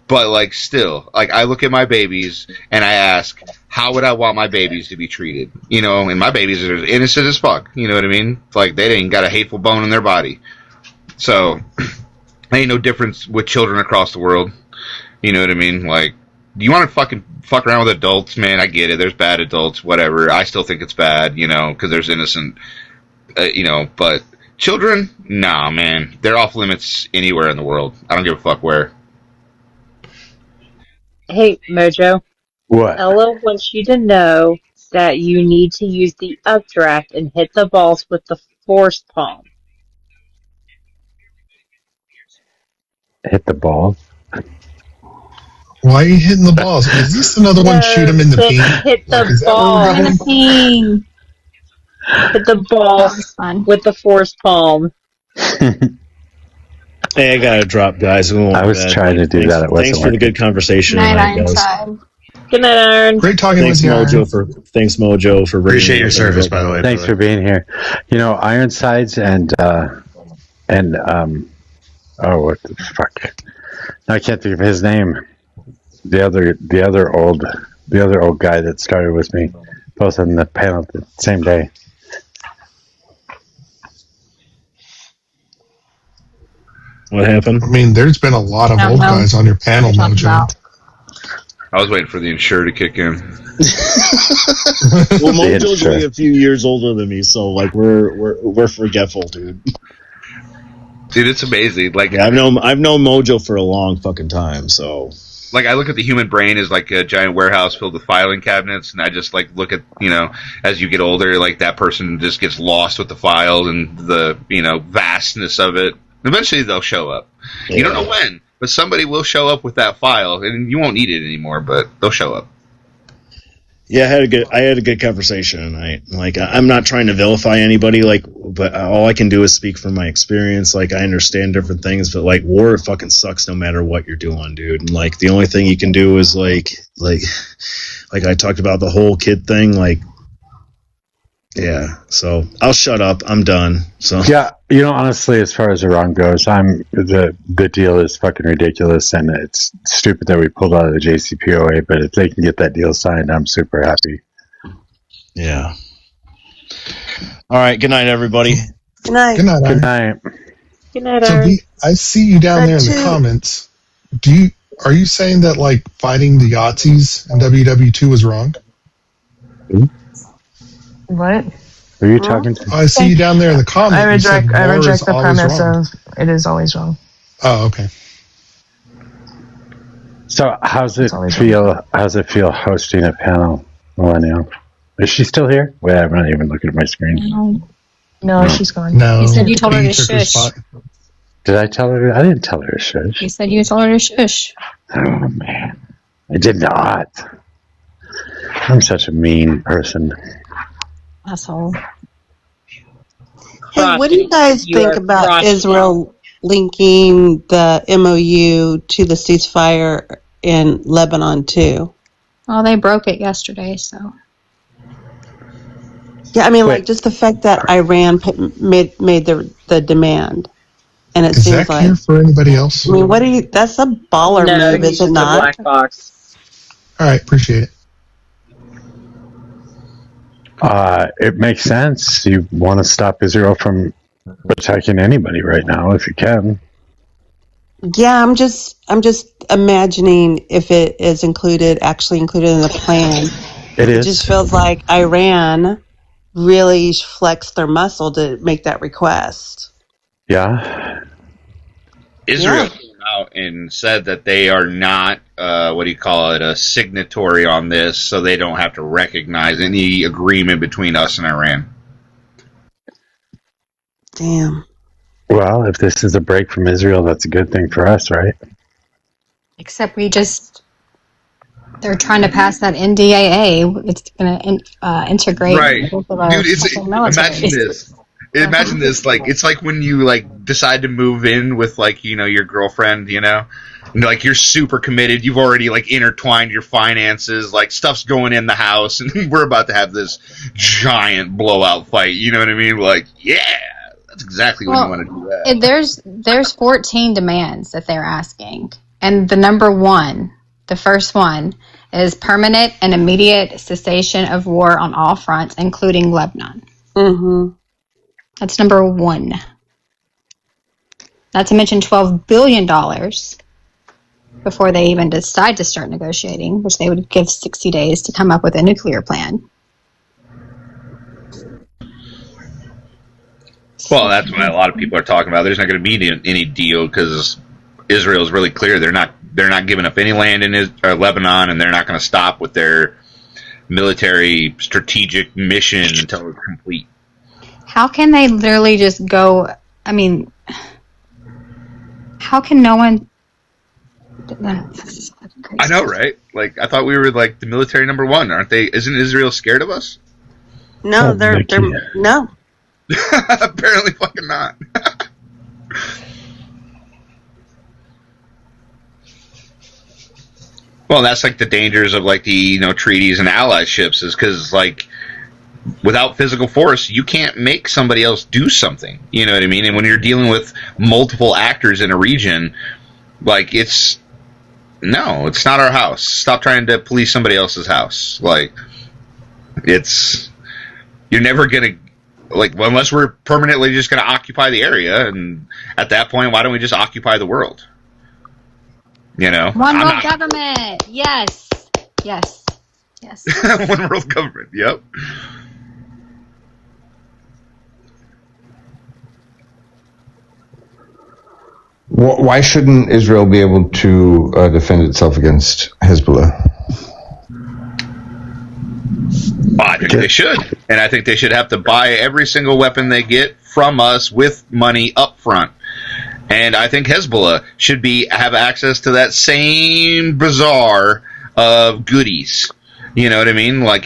But still, I look at my babies and I ask, how would I want my babies to be treated? And my babies are innocent as fuck. You know what I mean? They ain't got a hateful bone in their body. So, ain't no difference with children across the world. You know what I mean? Do you want to fuck around with adults? Man, I get it. There's bad adults, whatever. I still think it's bad, because there's innocent, but children? Nah, man. They're off limits anywhere in the world. I don't give a fuck where. Hey, Mojo. What? Ella wants you to know that you need to use the updraft and hit the balls with the force palm. Hit the ball? Why are you hitting the balls? Is this another one? Shoot him in the peen? Hit the ball in the peen. Hit the ball with the force palm. Hey, I gotta drop, guys. I was trying to do that. It wasn't Thanks for the good conversation. Night, guys. Ironside. Good night, Iron. Great talking Thanks, with you, Mojo, thanks, Mojo, for appreciate your service, by the way. Thanks for being here. Ironsides and oh, what the fuck? I can't think of his name. The other old guy that started with me, both on the panel the same day. What happened? I mean, there's been a lot of old guys on your panel, Mojo. I was waiting for the insure to kick in. Well, Mojo's only a few years older than me, so we're forgetful, dude. Dude, it's amazing. I've known Mojo for a long fucking time, so. I look at the human brain as a giant warehouse filled with filing cabinets, and I just look at as you get older, that person just gets lost with the files and the vastness of it. Eventually, they'll show up. Yeah. You don't know when, but somebody will show up with that file, and you won't need it anymore. But they'll show up. Yeah, I had a good conversation tonight. I'm not trying to vilify anybody, but all I can do is speak from my experience. I understand different things, but war fucking sucks no matter what you're doing, dude. And the only thing you can do is like I talked about the whole kid thing, yeah. So I'll shut up. I'm done. So yeah, honestly, as far as Iran goes, the deal is fucking ridiculous, and it's stupid that we pulled out of the JCPOA. But if they can get that deal signed, I'm super happy. Yeah. All right. Good night, everybody. Good night. Good night. Good night. Good night, So Aaron. I see you down there in the comments. Are you saying that like fighting the Yahtzees in WW2 was wrong? What? Who are you talking to? I see you down there in the comment. I reject the premise wrong. of it is always wrong. Oh, okay. So how's it feel? How's it feel hosting a panel, Millennial? Is she still here? Wait, I'm not even looking at my screen. No, she's gone. No. You said you told her to shush. Did I tell her? I didn't tell her to shush. You said you told her to shush. Oh man, I did not. I'm such a mean person. Asshole. Hey, what do you guys think about Israel linking the MOU to the ceasefire in Lebanon too? Well, they broke it yesterday, so. Yeah, I mean, like just the fact that Iran made the demand, and it Is seems that like. clear for anybody else? I mean, what do you? That's a baller move, is it not? Black box. All right, appreciate it. It makes sense. You want to stop Israel from attacking anybody right now, if you can. Yeah, I'm just imagining if it is actually included in the plan. It is. It just feels like Iran really flexed their muscle to make that request. Yeah. Israel came out and said that they are not, a signatory on this, so they don't have to recognize any agreement between us and Iran. Damn. Well, if this is a break from Israel, that's a good thing for us, right? Except they're trying to pass that NDAA. It's going to integrate. Right. Both of our Dude, military. imagine this. Imagine this, it's like when you decide to move in with your girlfriend, and you're super committed, you've already intertwined your finances, stuff's going in the house, and we're about to have this giant blowout fight, you know what I mean? Yeah, that's exactly when you want to do that. There's 14 demands that they're asking, and the first one is permanent and immediate cessation of war on all fronts, including Lebanon. Mm-hmm. That's number one. Not to mention $12 billion before they even decide to start negotiating, which they would give 60 days to come up with a nuclear plan. Well, that's what a lot of people are talking about. There's not going to be any deal because Israel is really clear. They're not giving up any land in Lebanon, and they're not going to stop with their military strategic mission until it's complete. How can they literally just go? I mean, how can no one? I know, right? I thought we were the military number one, aren't they? Isn't Israel scared of us? No, they're no. Apparently, fucking not. Well, that's the dangers of the treaties and allyships is because without physical force, you can't make somebody else do something. You know what I mean? And when you're dealing with multiple actors in a region, it's not our house. Stop trying to police somebody else's house. You're never gonna unless we're permanently just gonna occupy the area, and at that point, why don't we just occupy the world? One world government. Yes. One world government. Yep. Why shouldn't Israel be able to defend itself against Hezbollah? Well, I think they should. And I think they should have to buy every single weapon they get from us with money up front. And I think Hezbollah should have access to that same bazaar of goodies. You know what I mean? I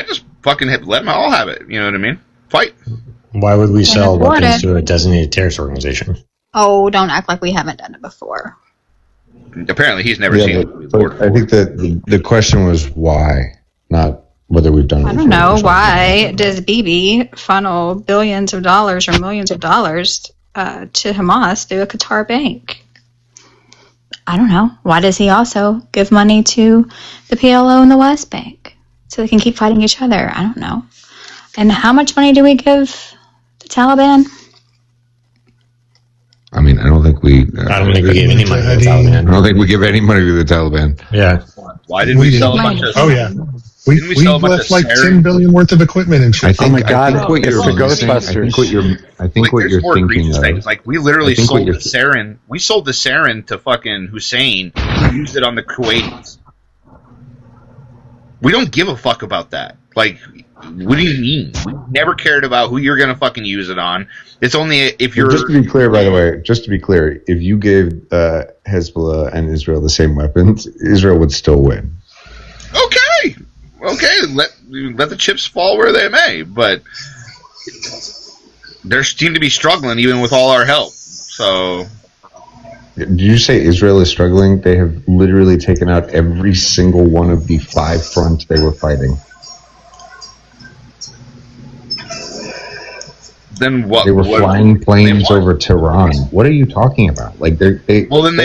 just fucking let them all have it. You know what I mean? Fight. Why would we sell weapons to a designated terrorist organization? Oh, don't act like we haven't done it before. Apparently, he's never seen it. I think that the question was why, not whether we've done it. I don't know. Why does Bibi funnel billions of dollars or millions of dollars to Hamas through a Qatar bank? I don't know. Why does he also give money to the PLO and the West Bank so they can keep fighting each other? I don't know. And how much money do we give the Taliban? I mean, I don't think think we. I don't think we gave any money to the Taliban. I don't think we give any money to the Taliban. Yeah. Why did we sell a bunch of? Oh yeah. We left like $10 billion worth of equipment and shit. I think what you're thinking of. Like we literally sold the sarin. We sold the sarin to fucking Hussein, who used it on the Kuwaitis. We don't give a fuck about that. Like, what do you mean? We never cared about who you're gonna fucking use it on. It's only if you're. Just to be clear, by the way, if you gave Hezbollah and Israel the same weapons, Israel would still win. Okay, let the chips fall where they may, but they seem to be struggling even with all our help. So, did you say Israel is struggling? They have literally taken out every single one of the 5 fronts they were fighting. Then what? They were flying planes over Tehran. What are you talking about? Like they won.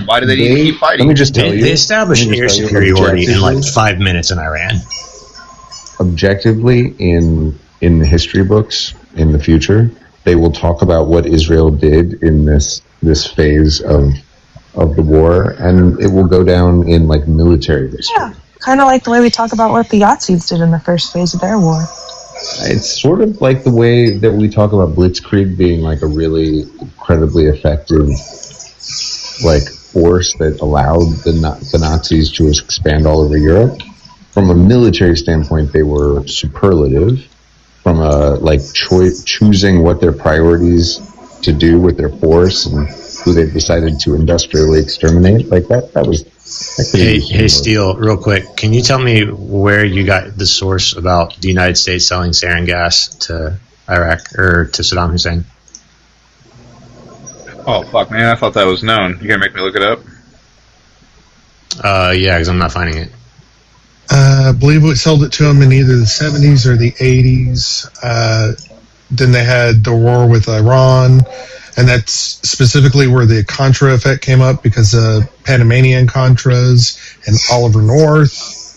Why do they need to keep fighting? Let me just tell you. They established air superiority in like 5 minutes in Iran. Objectively, in the history books in the future, they will talk about what Israel did in this phase of the war, and it will go down in like military history. Yeah, kind of like the way we talk about what the Yazidis did in the first phase of their war. It's sort of like the way that we talk about Blitzkrieg being like a really incredibly effective like force that allowed the Nazis to expand all over Europe. From a military standpoint, they were superlative. From a choosing what their priorities to do with their force and who they decided to industrially exterminate, like that was. Hey, Steele, real quick, can you tell me where you got the source about the United States selling sarin gas to Iraq or to Saddam Hussein? Oh fuck, man! I thought that was known. You gonna make me look it up? Yeah, because I'm not finding it. I believe we sold it to them in either the 70s or the 80s. Then they had the war with Iran, and that's specifically where the Contra effect came up because Panamanian Contras and Oliver North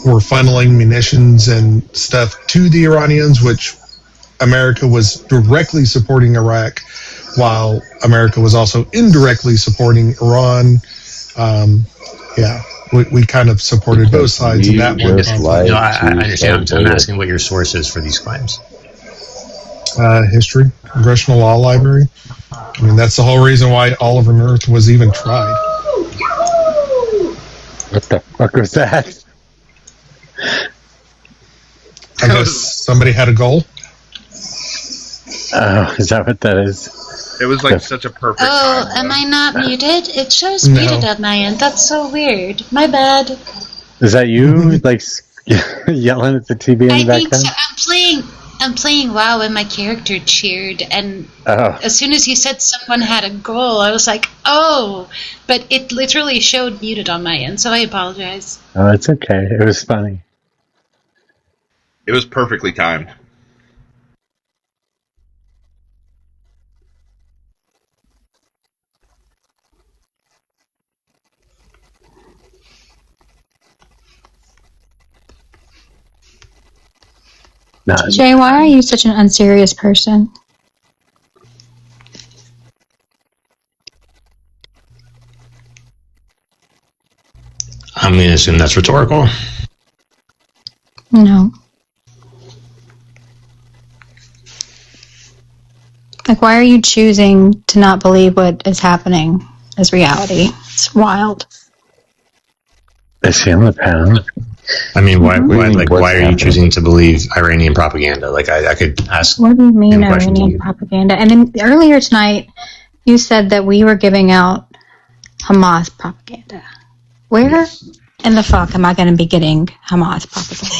were funneling munitions and stuff to the Iranians, which America was directly supporting Iraq, while America was also indirectly supporting Iran. We kind of supported both sides of that one. No, I understand. I'm asking what your source is for these claims. History, Congressional Law Library. I mean, that's the whole reason why Oliver North was even tried. What the fuck was that? I guess somebody had a goal. Oh, is that what that is? It was like such a perfect. Oh, am I not muted? It shows muted at my end. That's so weird. My bad. Is that you, like, yelling at the TV in the background? So. I'm playing WoW and my character cheered, and as soon as he said someone had a goal, I was like, oh, but it literally showed muted on my end, so I apologize. Oh, it's okay. It was funny. It was perfectly timed. Jay, why are you such an unserious person? I'm going to assume that's rhetorical. No. Like, why are you choosing to not believe what is happening as reality? It's wild. Is he on the panel? I mean, why are you choosing to believe Iranian propaganda? Like, I could ask. What do you mean Iranian propaganda? And then earlier tonight, you said that we were giving out Hamas propaganda. Where in the fuck am I going to be getting Hamas propaganda?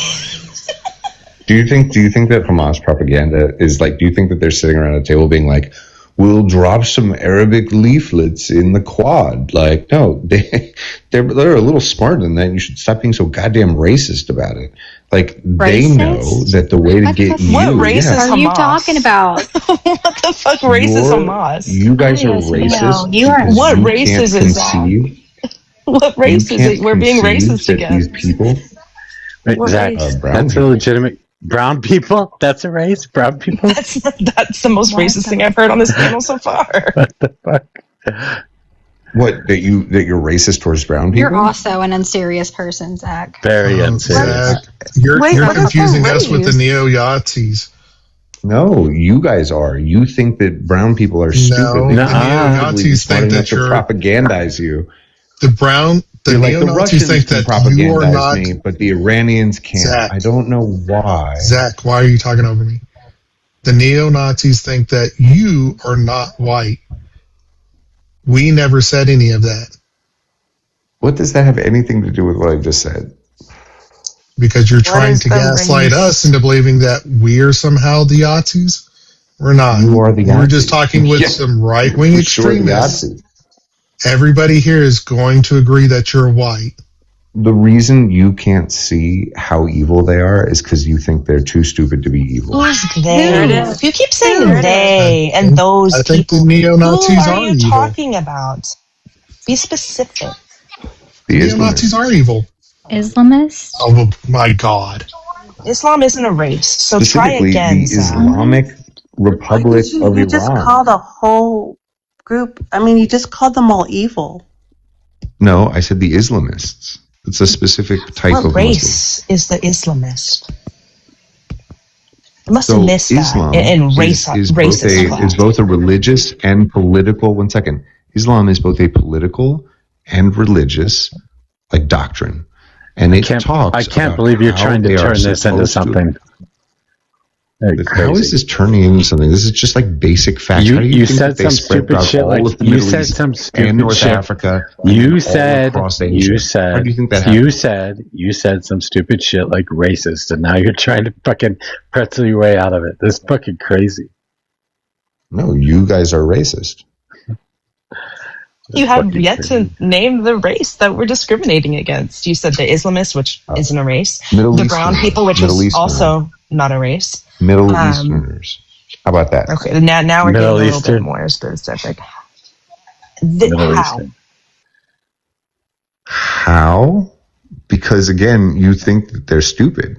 Do you think that Hamas propaganda is like? Do you think that they're sitting around a table being like, "We'll drop some Arabic leaflets in the Quad"? Like, no, they're a little smarter than that. You should stop being so goddamn racist about it. Like, racist? They know that the way to get you. What race is are you talking about? What the fuck race is Hamas? You guys are racist. You are. What races is that? What race is it? We're being racist against. These people. Exactly. That's a legitimate. Brown people? That's a race? Brown people? That's the most racist thing I've heard on this panel so far. What the fuck? What, that you're racist towards brown people? You're also an unserious person, Zach. Very unserious. Zach, you're confusing us with the neo-Yazis. No, you guys are. You think that brown people are stupid. No, the neo-Nazis think that you're propagandize you. The neo-Nazis think that you are not. Me, but the Iranians can't. Zach, I don't know why. Zach, why are you talking over me? The neo-Nazis think that you are not white. We never said any of that. What does that have anything to do with what I just said? Because you're trying to gaslight us into believing that we're somehow the Yazis. We're not. You are the Yazis. We're just talking with some right-wing extremists. Everybody here is going to agree that you're white. The reason you can't see how evil they are is because you think they're too stupid to be evil. Who's they? You keep saying they and those people. I think the neo-Nazis Who are you evil. talking about? Be specific. The neo-Nazis are evil. Islamists? Oh my God. Islam isn't a race, so try again. The Islamic Republic of Iran. You just call the whole group. I mean, you just called them all evil. No, I said the Islamists. It's a specific type of race Muslim. is the Islamist? I must have missed Islam that in is both a religious and political. 1 second. Islam is both a political and religious doctrine. And it talks. I can't believe you're trying to turn this into something. How is this turning into something? This is just basic facts. You said some stupid shit. You said some stupid North shit. Africa. You said. How do you think that happened? You said some stupid shit like racist, and now you're trying to fucking pretzel your way out of it. This is fucking crazy. No, you guys are racist. You have yet to name the race that we're discriminating against. You said the Islamists, which isn't a race. The brown people, which is also not a race. Middle Easterners. How about that? Okay, now we're getting a little bit more specific. How? How? Because again, you think that they're stupid.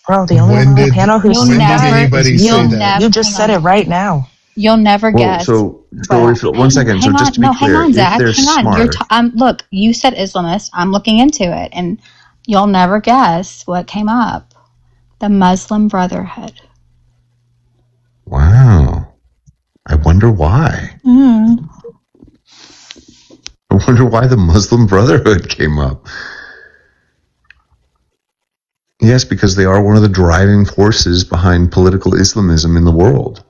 Bro, the only one on the panel who's when did anybody say that? You just said it right now. You'll never guess. So if, 1 second. So just to be clear, hang on, Zach. if they're smart, look, you said Islamist. I'm looking into it, and you'll never guess what came up. The Muslim Brotherhood. Wow. I wonder why. I wonder why the Muslim Brotherhood came up. Yes, because they are one of the driving forces behind political Islamism in the world.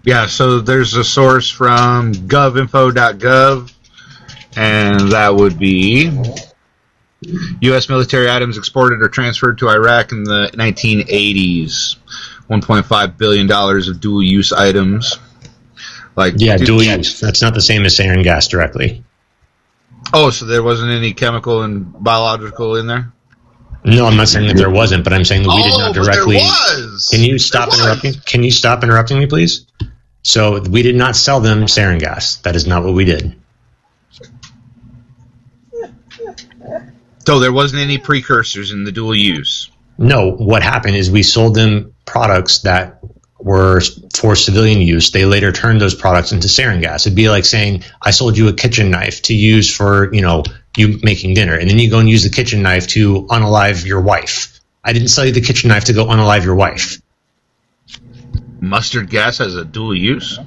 Yeah, so there's a source from govinfo.gov, and that would be U.S. military items exported or transferred to Iraq in the 1980s. $1.5 billion of dual-use items. Dual use. That's not the same as sarin gas directly. Oh, so there wasn't any chemical and biological in there? No, I'm not saying that there wasn't, but I'm saying that we did not directly. There was. Can you stop interrupting? Can you stop interrupting me, please? So we did not sell them sarin gas. That is not what we did. So there wasn't any precursors in the dual use? No, what happened is we sold them products that were for civilian use. They later turned those products into sarin gas. It'd be like saying, I sold you a kitchen knife to use for, you making dinner, and then you go and use the kitchen knife to unalive your wife. I didn't sell you the kitchen knife to go unalive your wife. Mustard gas has a dual use?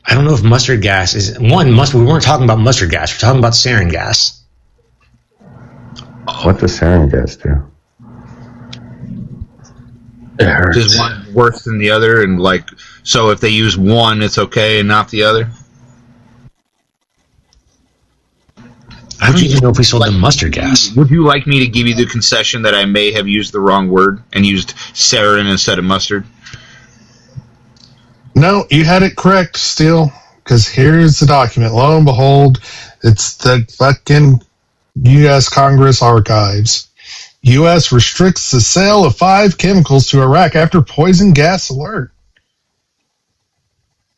I don't know if mustard gas is we weren't talking about mustard gas. We're talking about sarin gas. What does sarin gas do? It hurts. Is one worse than the other? And so if they use one, it's okay and not the other? I don't even know if we sold them mustard gas. Would you like me to give you the concession that I may have used the wrong word and used sarin instead of mustard? No, you had it correct still, because here's the document. Lo and behold, it's the fucking U.S. Congress archives. U.S. restricts the sale of 5 chemicals to Iraq after poison gas alert.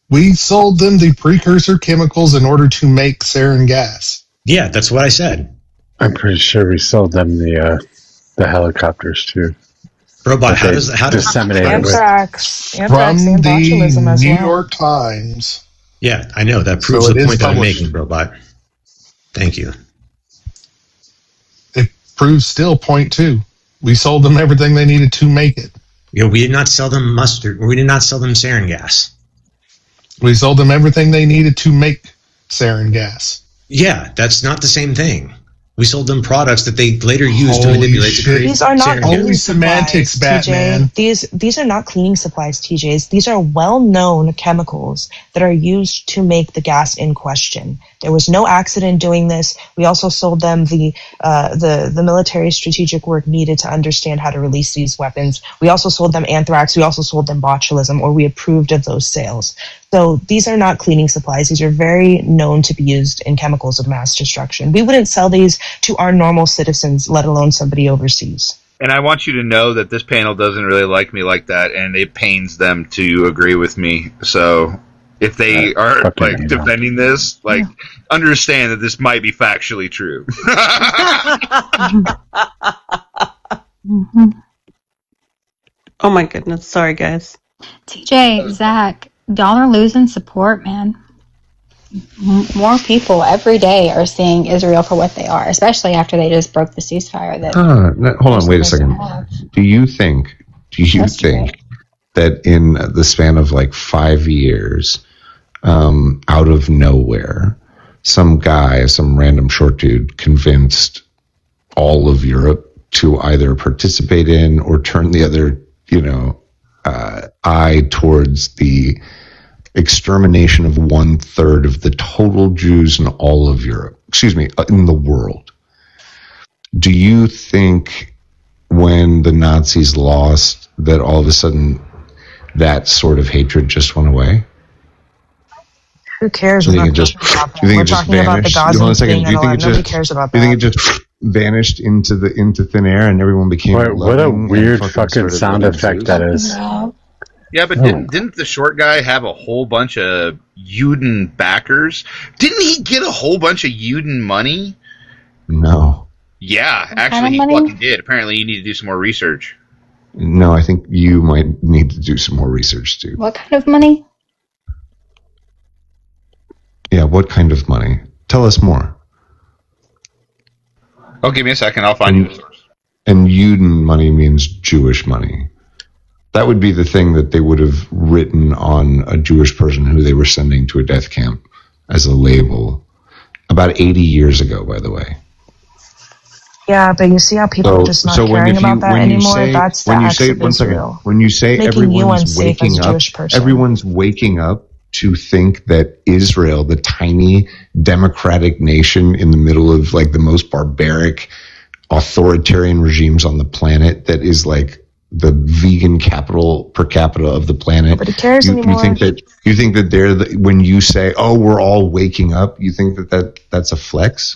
We sold them the precursor chemicals in order to make sarin gas. Yeah, that's what I said. I'm pretty sure we sold them the helicopters too. Robot, how does disseminate anthrax from and botulism the as New well. York Times? Yeah, I know that proves So the it is point that I'm published. making, Robot. Thank you. It proves still point two. We sold them everything they needed to make it. You know, we did not sell them mustard. We did not sell them sarin gas. We sold them everything they needed to make sarin gas. Yeah, that's not the same thing. We sold them products that they later used to manipulate to create These are not sarin cleaning gas. supplies, Batman. TJ. These are not cleaning supplies, TJs. These are well-known chemicals that are used to make the gas in question. There was no accident doing this. We also sold them the military strategic work needed to understand how to release these weapons. We also sold them anthrax. We also sold them botulism, or we approved of those sales. So these are not cleaning supplies. These are very known to be used in chemicals of mass destruction. We wouldn't sell these to our normal citizens, let alone somebody overseas. And I want you to know that this panel doesn't really like me like that, and it pains them to agree with me. So if they are like defending this, like understand that this might be factually true. Oh my goodness. Sorry, guys. TJ, Zach, y'all are losing support, man. More people every day are seeing Israel for what they are, especially after they just broke the ceasefire. Hold on, wait a second. Do you think that in the span of like 5 years, out of nowhere, some random short dude convinced all of Europe to either participate in or turn the other, eye towards the extermination of 1/3 of the total Jews in all of Europe, in the world? Do you think when the Nazis lost that all of a sudden that sort of hatred just went away? Who cares? Do you We're think not talking about that. We're talking about the Gazans being unalive. Nobody cares about that. Do you think it just vanished into thin air and everyone became what a weird fucking sound effect that is. Yeah, but didn't the short guy have a whole bunch of Uden backers? Didn't he get a whole bunch of Uden money? No. Yeah, actually, he fucking did. Apparently, you need to do some more research. No, I think you might need to do some more research too. What kind of money? Yeah, what kind of money? Tell us more. Oh, give me a second. I'll find you the source. And Juden money means Jewish money. That would be the thing that they would have written on a Jewish person who they were sending to a death camp as a label. About 80 years ago, by the way. Yeah, but you see how people are just not caring about that anymore? That's the acts of Israel. When you say everyone's waking up to think that Israel, the tiny democratic nation in the middle of like the most barbaric authoritarian regimes on the planet, that is like the vegan capital per capita of the planet. Nobody cares anymore. You think that they're when you say, "Oh, we're all waking up," you think that's a flex?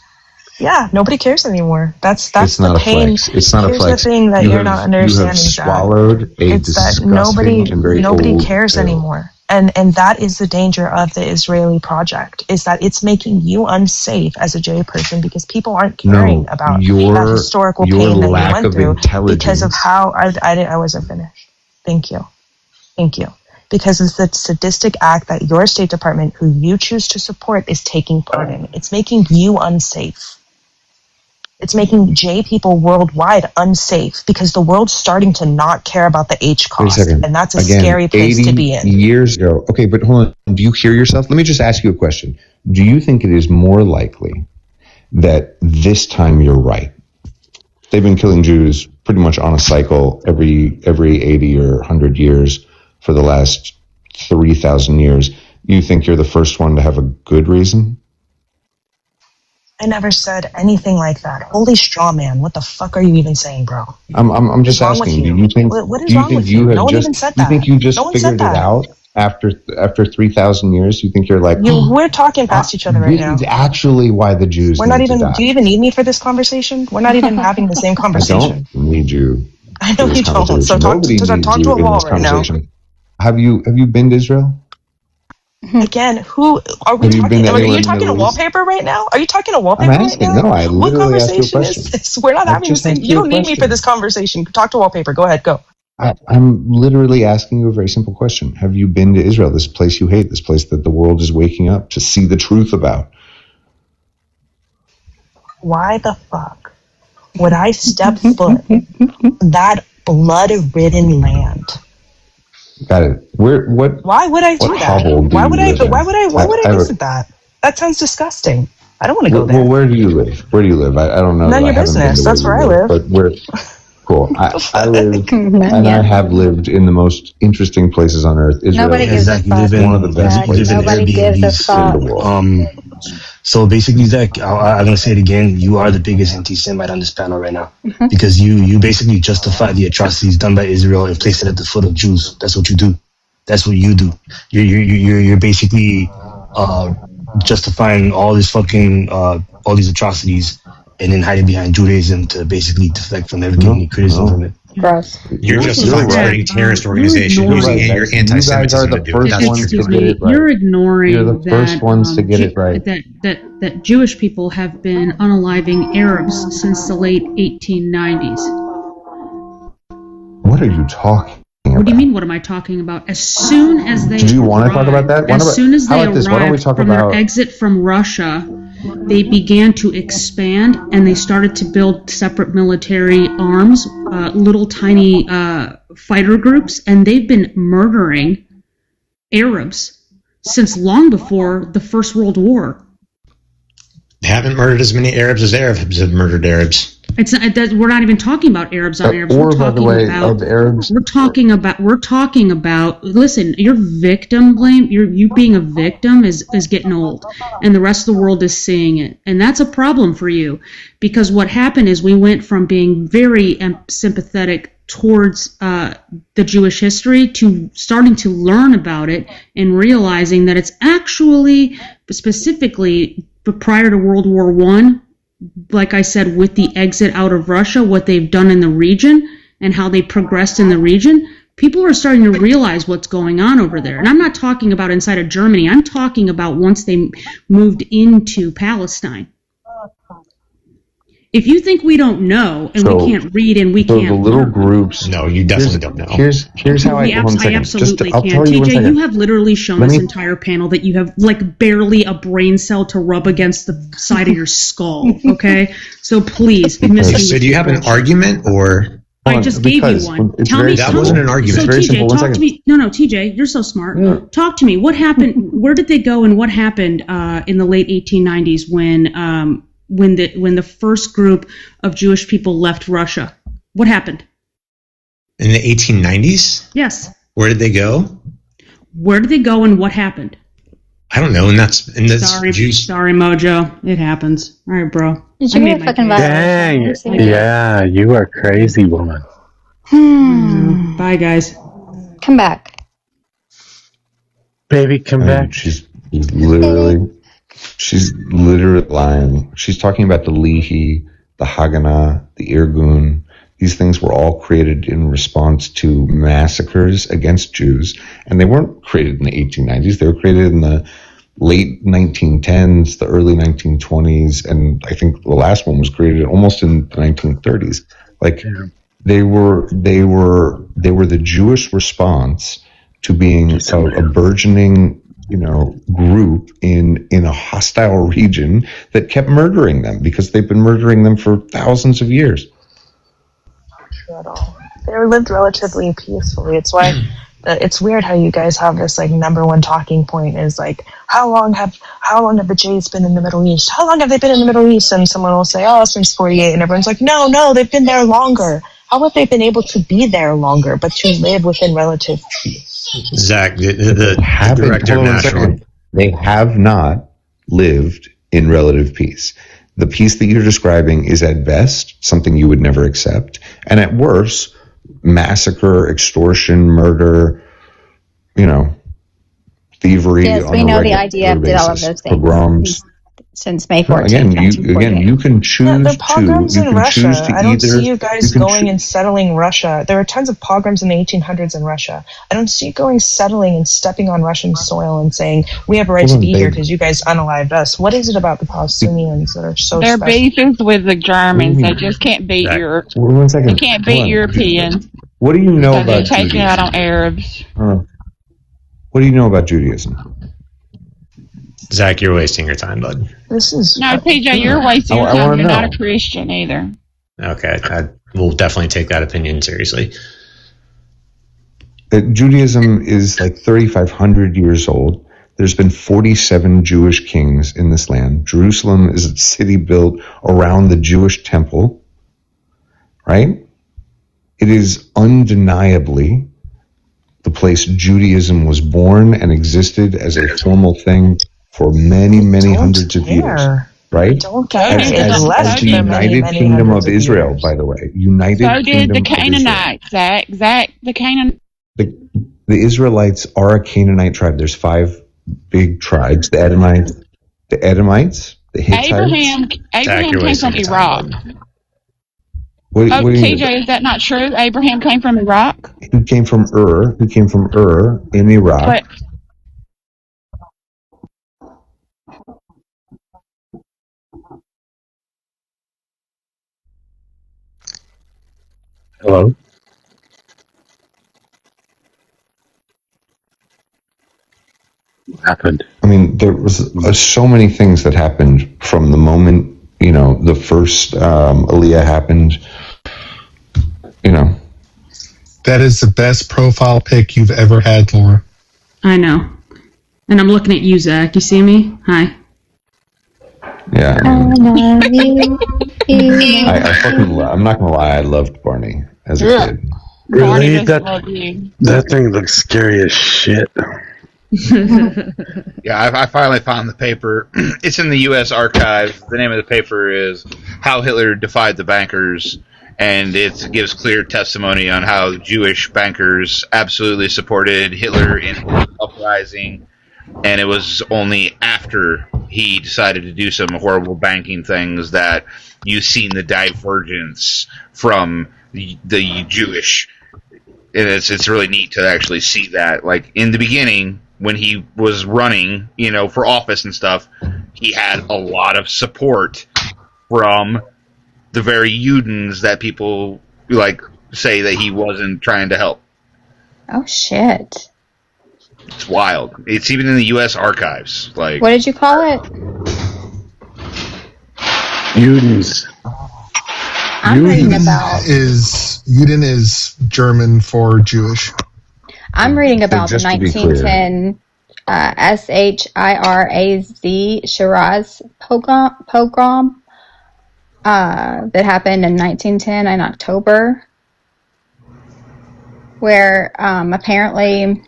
Yeah, nobody cares anymore. That's it's the not pain. A flex. It's not Here's a flex. the thing that you're not understanding. You have swallowed a disgusting and very nobody old cares pill. anymore. And that is the danger of the Israeli project, is that it's making you unsafe as a J person because people aren't caring about that historical pain that you went through because of how I wasn't finished. Thank you. Because it's the sadistic act that your State Department, who you choose to support, is taking part in. It's making you unsafe. It's making J people worldwide unsafe because the world's starting to not care about the H cost. And that's a scary place to be in. Years ago. Okay, but hold on. Do you hear yourself? Let me just ask you a question. Do you think it is more likely that this time you're right? They've been killing Jews pretty much on a cycle every 80 or 100 years for the last 3,000 years. You think you're the first one to have a good reason? I never said anything like that. Holy straw man, what the fuck are you even saying, bro? I'm just asking. Do you think? What is wrong with you? No one even said that. You think you just figured it out after 3,000 years? You think you're like? We're talking past each other right now. This is actually why the Jews. We're not even. Do you even need me for this conversation? We're not even having the same conversation. I don't need you. I know you don't. So talk to a wall right now. Have you been to Israel? Again, who are we talking? Are you talking to wallpaper right now? Are you talking to wallpaper I'm asking. right now? No, I What literally asked you a conversation is question. this? We're not having this thing. You don't need me for this conversation. Talk to wallpaper. Go ahead. Go. I'm literally asking you a very simple question. Have you been to Israel, this place you hate, this place that the world is waking up to see the truth about? Why the fuck would I step foot that blood-ridden land? Got it. Why would I do that? Why would I visit that? That sounds disgusting. I don't want to go there. Well, where do you live? Where do you live? I don't know. None of your I haven't been business. to That's where I live. But where? Cool. I live, and I have lived in the most interesting places on earth. Israel Nobody gives a is fuck. one of the best places Nobody gives a fuck. in the world. So basically, Zach, I'm gonna say it again. You are the biggest anti-Semite on this panel right now, because you basically justify the atrocities done by Israel and place it at the foot of Jews. That's what you do. That's what you do. You're basically justifying all this fucking all these atrocities, and then hiding behind Judaism to basically deflect from ever getting any criticism from it. Gross. You're justifying starting a terrorist organization using your anti-Semitism to do it. That's what you're doing. You're ignoring You're the first ones to get it right. that Jewish people have been unaliving Arabs since the late 1890s. What are you talking? What do you mean? What am I talking about? As soon as they Do you want to talk about that? As soon as they Why don't we arrived talk from about their exit from Russia, they began to expand and they started to build separate military arms, little tiny fighter groups, and they've been murdering Arabs since long before the First World War. They haven't murdered as many Arabs as Arabs have murdered Arabs. It's not, we're not even talking about Arabs on Arabs. Or, by the way, of Arabs. We're talking about. Listen, your victim blame. You being a victim is getting old, and the rest of the world is seeing it, and that's a problem for you, because what happened is we went from being very sympathetic towards the Jewish history to starting to learn about it and realizing that it's actually specifically prior to World War I. Like I said, with the exit out of Russia, what they've done in the region and how they progressed in the region, people are starting to realize what's going on over there. And I'm not talking about inside of Germany. I'm talking about once they moved into Palestine. If you think we don't know and we can't read and we can't the little groups. No, you definitely don't know. Here's how I absolutely I'll can. tell you TJ, you have literally shown this entire panel that you have like barely a brain cell to rub against the side of your skull. Okay, so please, So do you have an argument or? I just gave you one. That wasn't an argument. So TJ, talk to me. No, TJ, you're so smart. Yeah. Talk to me. What happened? Where did they go, and what happened in the late 1890s when the first group of Jewish people left Russia? What happened? In the 1890s? Yes. Where did they go? Where did they go and what happened? I don't know, Sorry, Mojo. It happens. All right, bro. Did you get a fucking Dang. Yeah, you are crazy, woman. Bye, guys. Come back. Baby, come back. She's literally lying. She's talking about the Lehi, the Haganah, the Irgun. These things were all created in response to massacres against Jews, and they weren't created in the 1890s. They were created in the late 1910s, the early 1920s, and I think the last one was created almost in the 1930s. Like they were the Jewish response to being a burgeoning, group in a hostile region that kept murdering them because they've been murdering them for thousands of years. At all. They lived relatively peacefully. It's why it's weird how you guys have this like number one talking point is like how long have the Jays been in the Middle East? How long have they been in the Middle East? And someone will say, oh, since 48, and everyone's like, no, they've been there longer. How have they been able to be there longer but to live within relative peace? Zach, the director of National. They have not lived in relative peace. The peace that you're describing is at best something you would never accept, and at worst, massacre, extortion, murder, thievery. Yes, we know the IDF did all of those things. Pogroms. since May 14th. You can choose Yeah, the pogroms in Russia. I don't either, see you guys going and settling Russia. There were tons of pogroms in the 1800s in Russia. I don't see you going settling and stepping on Russian soil and saying, we have a right to be here because you guys unalived us. What is it about the Palestinians that are so Their special? beef is with the Germans. They just can't beat Europe. One second. They can't beat Europeans. What do you know Because they're about taking Judaism? out on Arabs. What do you know about Judaism? Zach, you're wasting your time, bud. This is No, TJ, you're wasting your I time. wanna You're not know. a Christian either. Okay, I will definitely take that opinion seriously. Judaism is like 3,500 years old. There's been 47 Jewish kings in this land. Jerusalem is a city built around the Jewish temple, right? It is undeniably the place Judaism was born and existed as a formal thing for many, many hundreds of years, right? Don't care. As the United Kingdom of Israel, by the way. United So did Kingdom the of Israel. Canaanites, Zach, the Canaan. The Israelites are a Canaanite tribe. There's 5 big tribes: the Edomites, the Hittites. Abraham came from Iraq. What do you mean? TJ, is that not true? Abraham came from Iraq. Who came from Ur in Iraq. But Hello? What happened? I mean, there was so many things that happened from the moment, the first Aliyah happened, That is the best profile pic you've ever had, Laura. I know. And I'm looking at you, Zach. You see me? Hi. Yeah. I fucking I'm not going to lie, I loved Barney as a kid. Really? That thing looks scary as shit. Yeah, I finally found the paper. It's in the U.S. Archives. The name of the paper is How Hitler Defied the Bankers, and it gives clear testimony on how Jewish bankers absolutely supported Hitler in his uprising, and it was only after he decided to do some horrible banking things that you've seen the divergence from the Jewish. And it's really neat to actually see that. Like, in the beginning, when he was running, for office and stuff, he had a lot of support from the very heathens that people say that he wasn't trying to help. Oh shit! It's wild. It's even in the U.S. Archives. What did you call it? Heathens. I'm reading about. Juden is German for Jewish. I'm reading about the 1910 Shiraz Shiraz pogrom that happened in 1910 in October, where apparently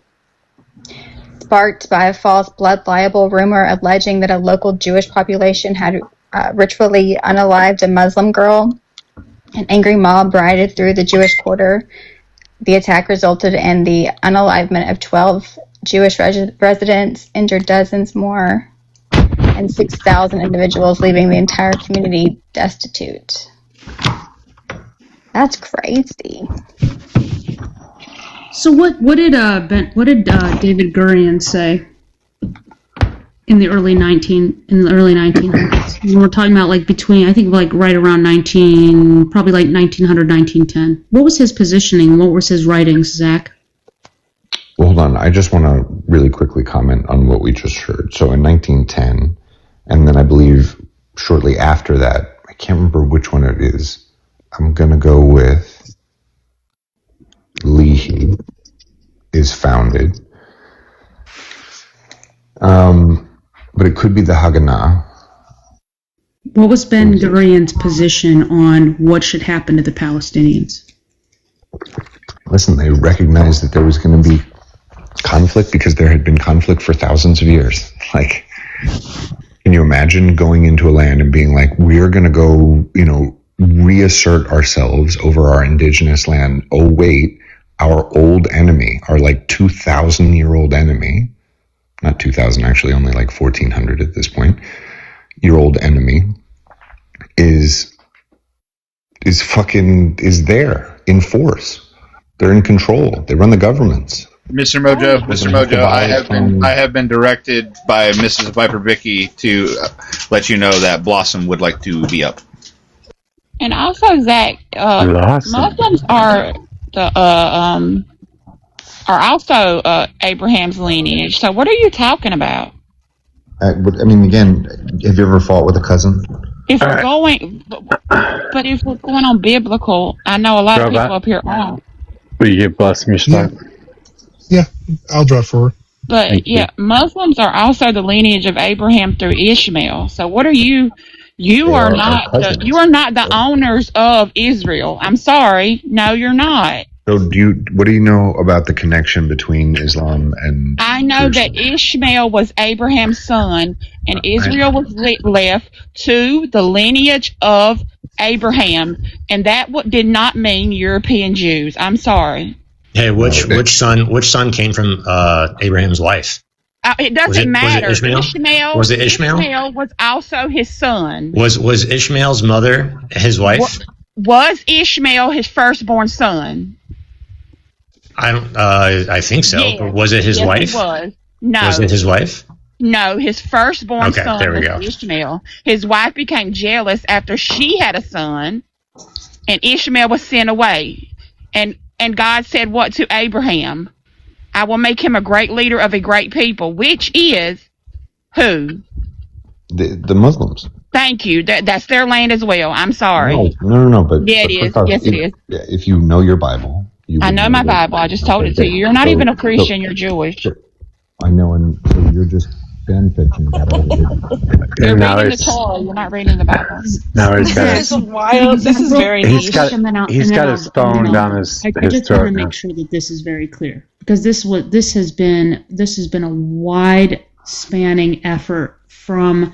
sparked by a false blood libel rumor alleging that a local Jewish population had ritually unalived a Muslim girl. An angry mob rioted through the Jewish quarter. The attack resulted in the unalivement of 12 Jewish residents, injured dozens more, and 6,000 individuals, leaving the entire community destitute. That's crazy. So what did David Gurion say in the early 1900s? When we're talking about right around 1900, 1910. What was his positioning? What was his writings, Zach? Well, hold on. I just want to really quickly comment on what we just heard. So in 1910, and then I believe shortly after that, I can't remember which one it is. I'm going to go with Lehi is founded. But it could be the Haganah. What was Ben Gurion's position on what should happen to the Palestinians? Listen, they recognized that there was going to be conflict because there had been conflict for thousands of years. Can you imagine going into a land and being like, we're going to go, reassert ourselves over our indigenous land. Oh, wait, our old enemy, our 2,000-year-old enemy, not 2,000, actually only 1,400 at this point, 400-year-old enemy is there in force. They're in control. They run the governments. Mr. Mojo, I have been directed by Mrs. Viper Vicky to let you know that Blossom would like to be up. And also, Zach, Muslims are also Abraham's lineage. So what are you talking about? I mean, again, have you ever fought with a cousin? If we're going, but if we're going on biblical, I know a lot of people up here aren't. Will you get blessed me start? Yeah, I'll drive for her. But Muslims are also the lineage of Abraham through Ishmael. So what are you? You are not the owners of Israel. I'm sorry. No, you're not. So what do you know about the connection between Islam and I know Jerusalem? that Ishmael was Abraham's son, and Israel was left to the lineage of Abraham, and that did not mean European Jews. I'm sorry. Hey, which son came from Abraham's wife? It doesn't matter. Was it Ishmael? Was it Ishmael? Ishmael was also his son. Was Ishmael's mother his wife? Was Ishmael his firstborn son? I think so. Yes. But was it his wife? He was. No. Was it his wife? No, his firstborn son was Ishmael. His wife became jealous after she had a son, and Ishmael was sent away. And God said what to Abraham? I will make him a great leader of a great people, which is who? The Muslims. Thank you. That's their land as well. I'm sorry. No. But yeah, it is. Yes, it is. If you know your Bible, I know my Bible. I just told it to you. You're not even a Christian. You're Jewish. I know, and so you're just fan fiction. You're reading the Torah. You're not reading the Bible. No, this is wild. This is very niche. He's got his phone down his I just throat. want to make sure that this is very clear, because this has been a wide spanning effort from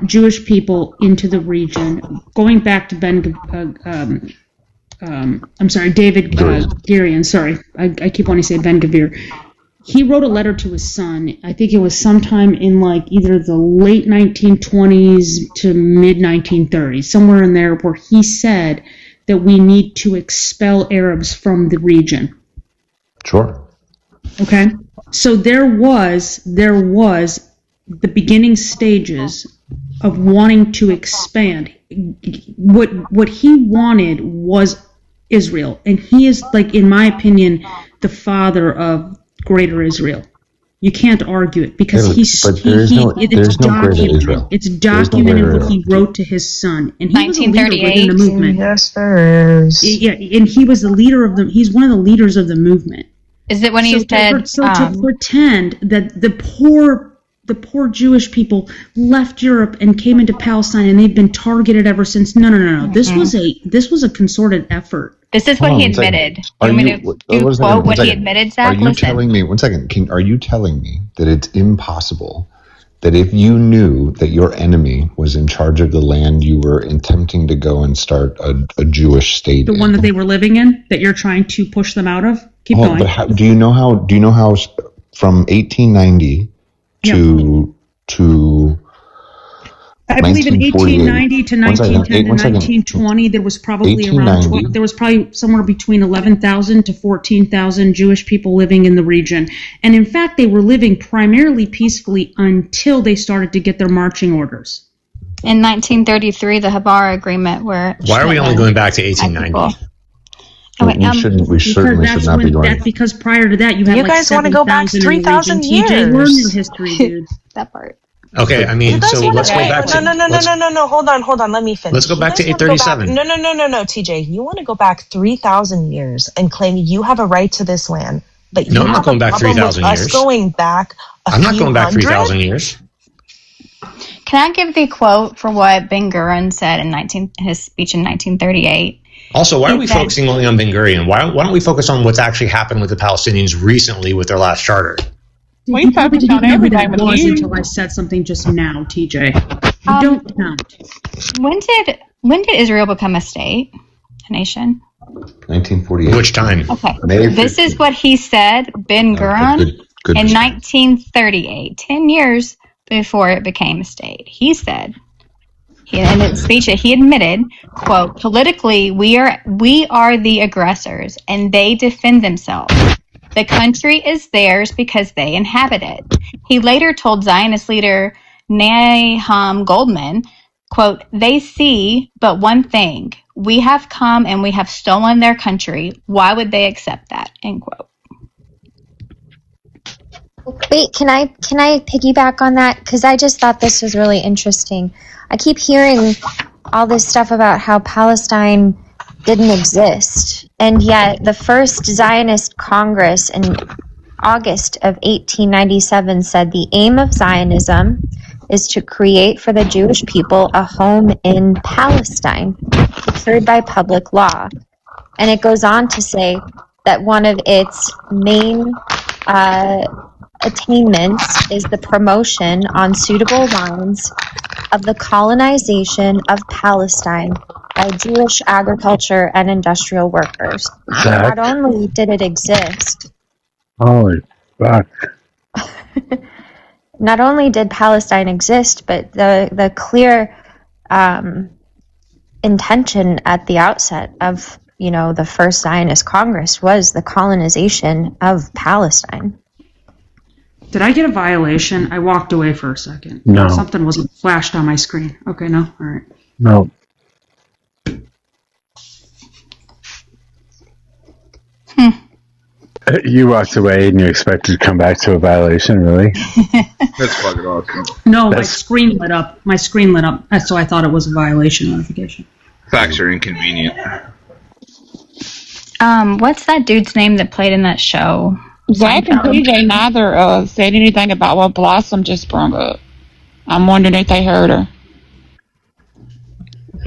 Jewish people into the region, going back to David Gurion. Sorry, I keep wanting to say Ben Gavir. He wrote a letter to his son. I think it was sometime in either the late 1920s to mid 1930s, somewhere in there, where he said that we need to expel Arabs from the region. Sure. Okay. So there was the beginning stages of wanting to expand. What he wanted was Israel, and he is, in my opinion, the father of Greater Israel. You can't argue it, because it's documented. It's documented what he wrote to his son, and he was a leader within the movement. Yes, there is. Yeah, and he was the leader of he's one of the leaders of the movement. Is it when he said to pretend that the poor Jewish people left Europe and came into Palestine and they've been targeted ever since? No. Mm-hmm. This was a concerted effort. This is what he admitted. Are he admitted, Zach? Are you telling me, one second, are you telling me that it's impossible that if you knew that your enemy was in charge of the land you were attempting to go and start a Jewish state, the one that they were living in, that you're trying to push them out of? Keep going. But do you know how from 1890 to I believe in 1890 to 1910 to 1920, there was probably somewhere between 11,000 to 14,000 Jewish people living in the region. And in fact, they were living primarily peacefully until they started to get their marching orders. In 1933, the Habar Agreement, where... Why are we only going back to 1890? We certainly should not be doing That's because prior to that, you had guys want to go back 3,000 years. TJ, learn your history, dude. That part. Okay, I mean, so let's go back to... No, hold on, let me finish. Let's go back to 837. No, TJ, you want to go back 3,000 years and claim you have a right to this land, but I'm not going back 3,000 years. Us going back I'm not going back 3,000 years. Can I give the quote for what Ben Gurion said in his speech in 1938? Also, why are we focusing only on Ben Gurion? Why don't we focus on what's actually happened with the Palestinians recently with their last charter? We probably didn't know who that was until I said something just now, TJ. You don't count. When did Israel become a state, a nation? 1948. Which time? Okay. This is what he said, Ben Gurion, in 1938. 10 years before it became a state. He said, in his speech, he admitted, quote, politically, we are the aggressors, and they defend themselves. The country is theirs because they inhabit it. He later told Zionist leader Nahum Goldman, quote, they see but one thing. We have come and we have stolen their country. Why would they accept that? End quote. Wait, can I piggyback on that? Because I just thought this was really interesting. I keep hearing all this stuff about how Palestine didn't exist, and yet the first Zionist Congress in August of 1897 said the aim of Zionism is to create for the Jewish people a home in Palestine, secured by public law. And it goes on to say that one of its main attainments is the promotion on suitable lines of the colonization of Palestine by Jewish agriculture and industrial workers. Not only did it exist, holy fuck. Not only did Palestine exist, but the clear intention at the outset of, the first Zionist Congress was the colonization of Palestine. Did I get a violation? I walked away for a second. No. Something wasn't flashed on my screen. Okay, no? All right. No. You walked away and you expected to come back to a violation, really? That's fucking awesome. No, my screen lit up. So I thought it was a violation notification. Facts are inconvenient. What's that dude's name that played in that show? Zach and PJ neither said anything about what Blossom just brought up. I'm wondering if they heard her.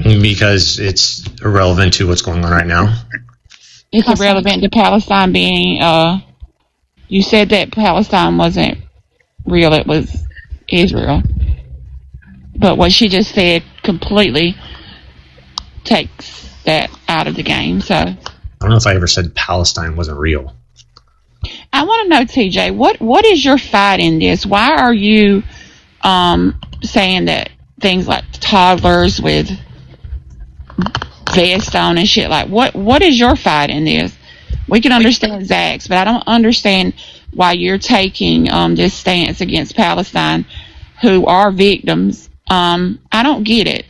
Because it's irrelevant to what's going on right now. It's irrelevant to Palestine being, you said that Palestine wasn't real, it was Israel. But what she just said completely takes that out of the game, so. I don't know if I ever said Palestine wasn't real. I want to know, TJ, what is your fight in this? Why are you saying that things like toddlers with vest on and shit, like what is your fight in this? We can understand Zach's, but I don't understand why you're taking this stance against Palestine, who are victims. I don't get it.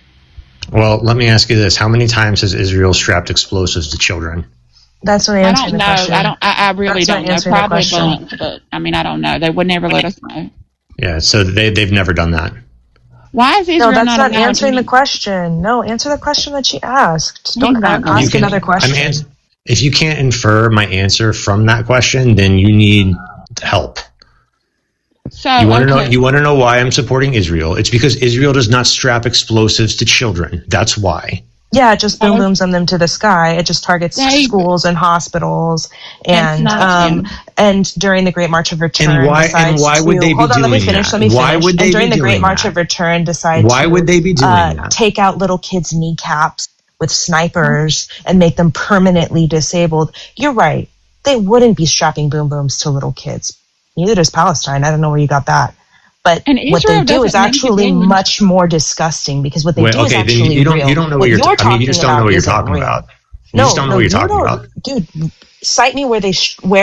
Well, let me ask you this: how many times has Israel strapped explosives to children? That's what I answered the question. I really don't know. Probably don't, but I mean, I don't know. They would never let us know. Yeah, so they've never done that. Why is Israel not not answering the question? No, answer the question that she asked. Don't ask another question. If you can't infer my answer from that question, then you need help. So you want to know why I'm supporting Israel? It's because Israel does not strap explosives to children. That's why. Yeah, it just boom booms them to the sky. It just targets schools and hospitals, and during the Great March of Return, and why would they be doing that? Let me finish. Why would they during the Great March of Return decide why would they be doing that? Take out little kids' kneecaps with snipers and make them permanently disabled? You're right. They wouldn't be strapping boom booms to little kids. Neither does Palestine. I don't know where you got that. But what they do is actually much more disgusting, because what they do is actually real. You don't know what you're talking about. You just don't know what you're talking about. You just don't know what you're talking about. Dude, cite me where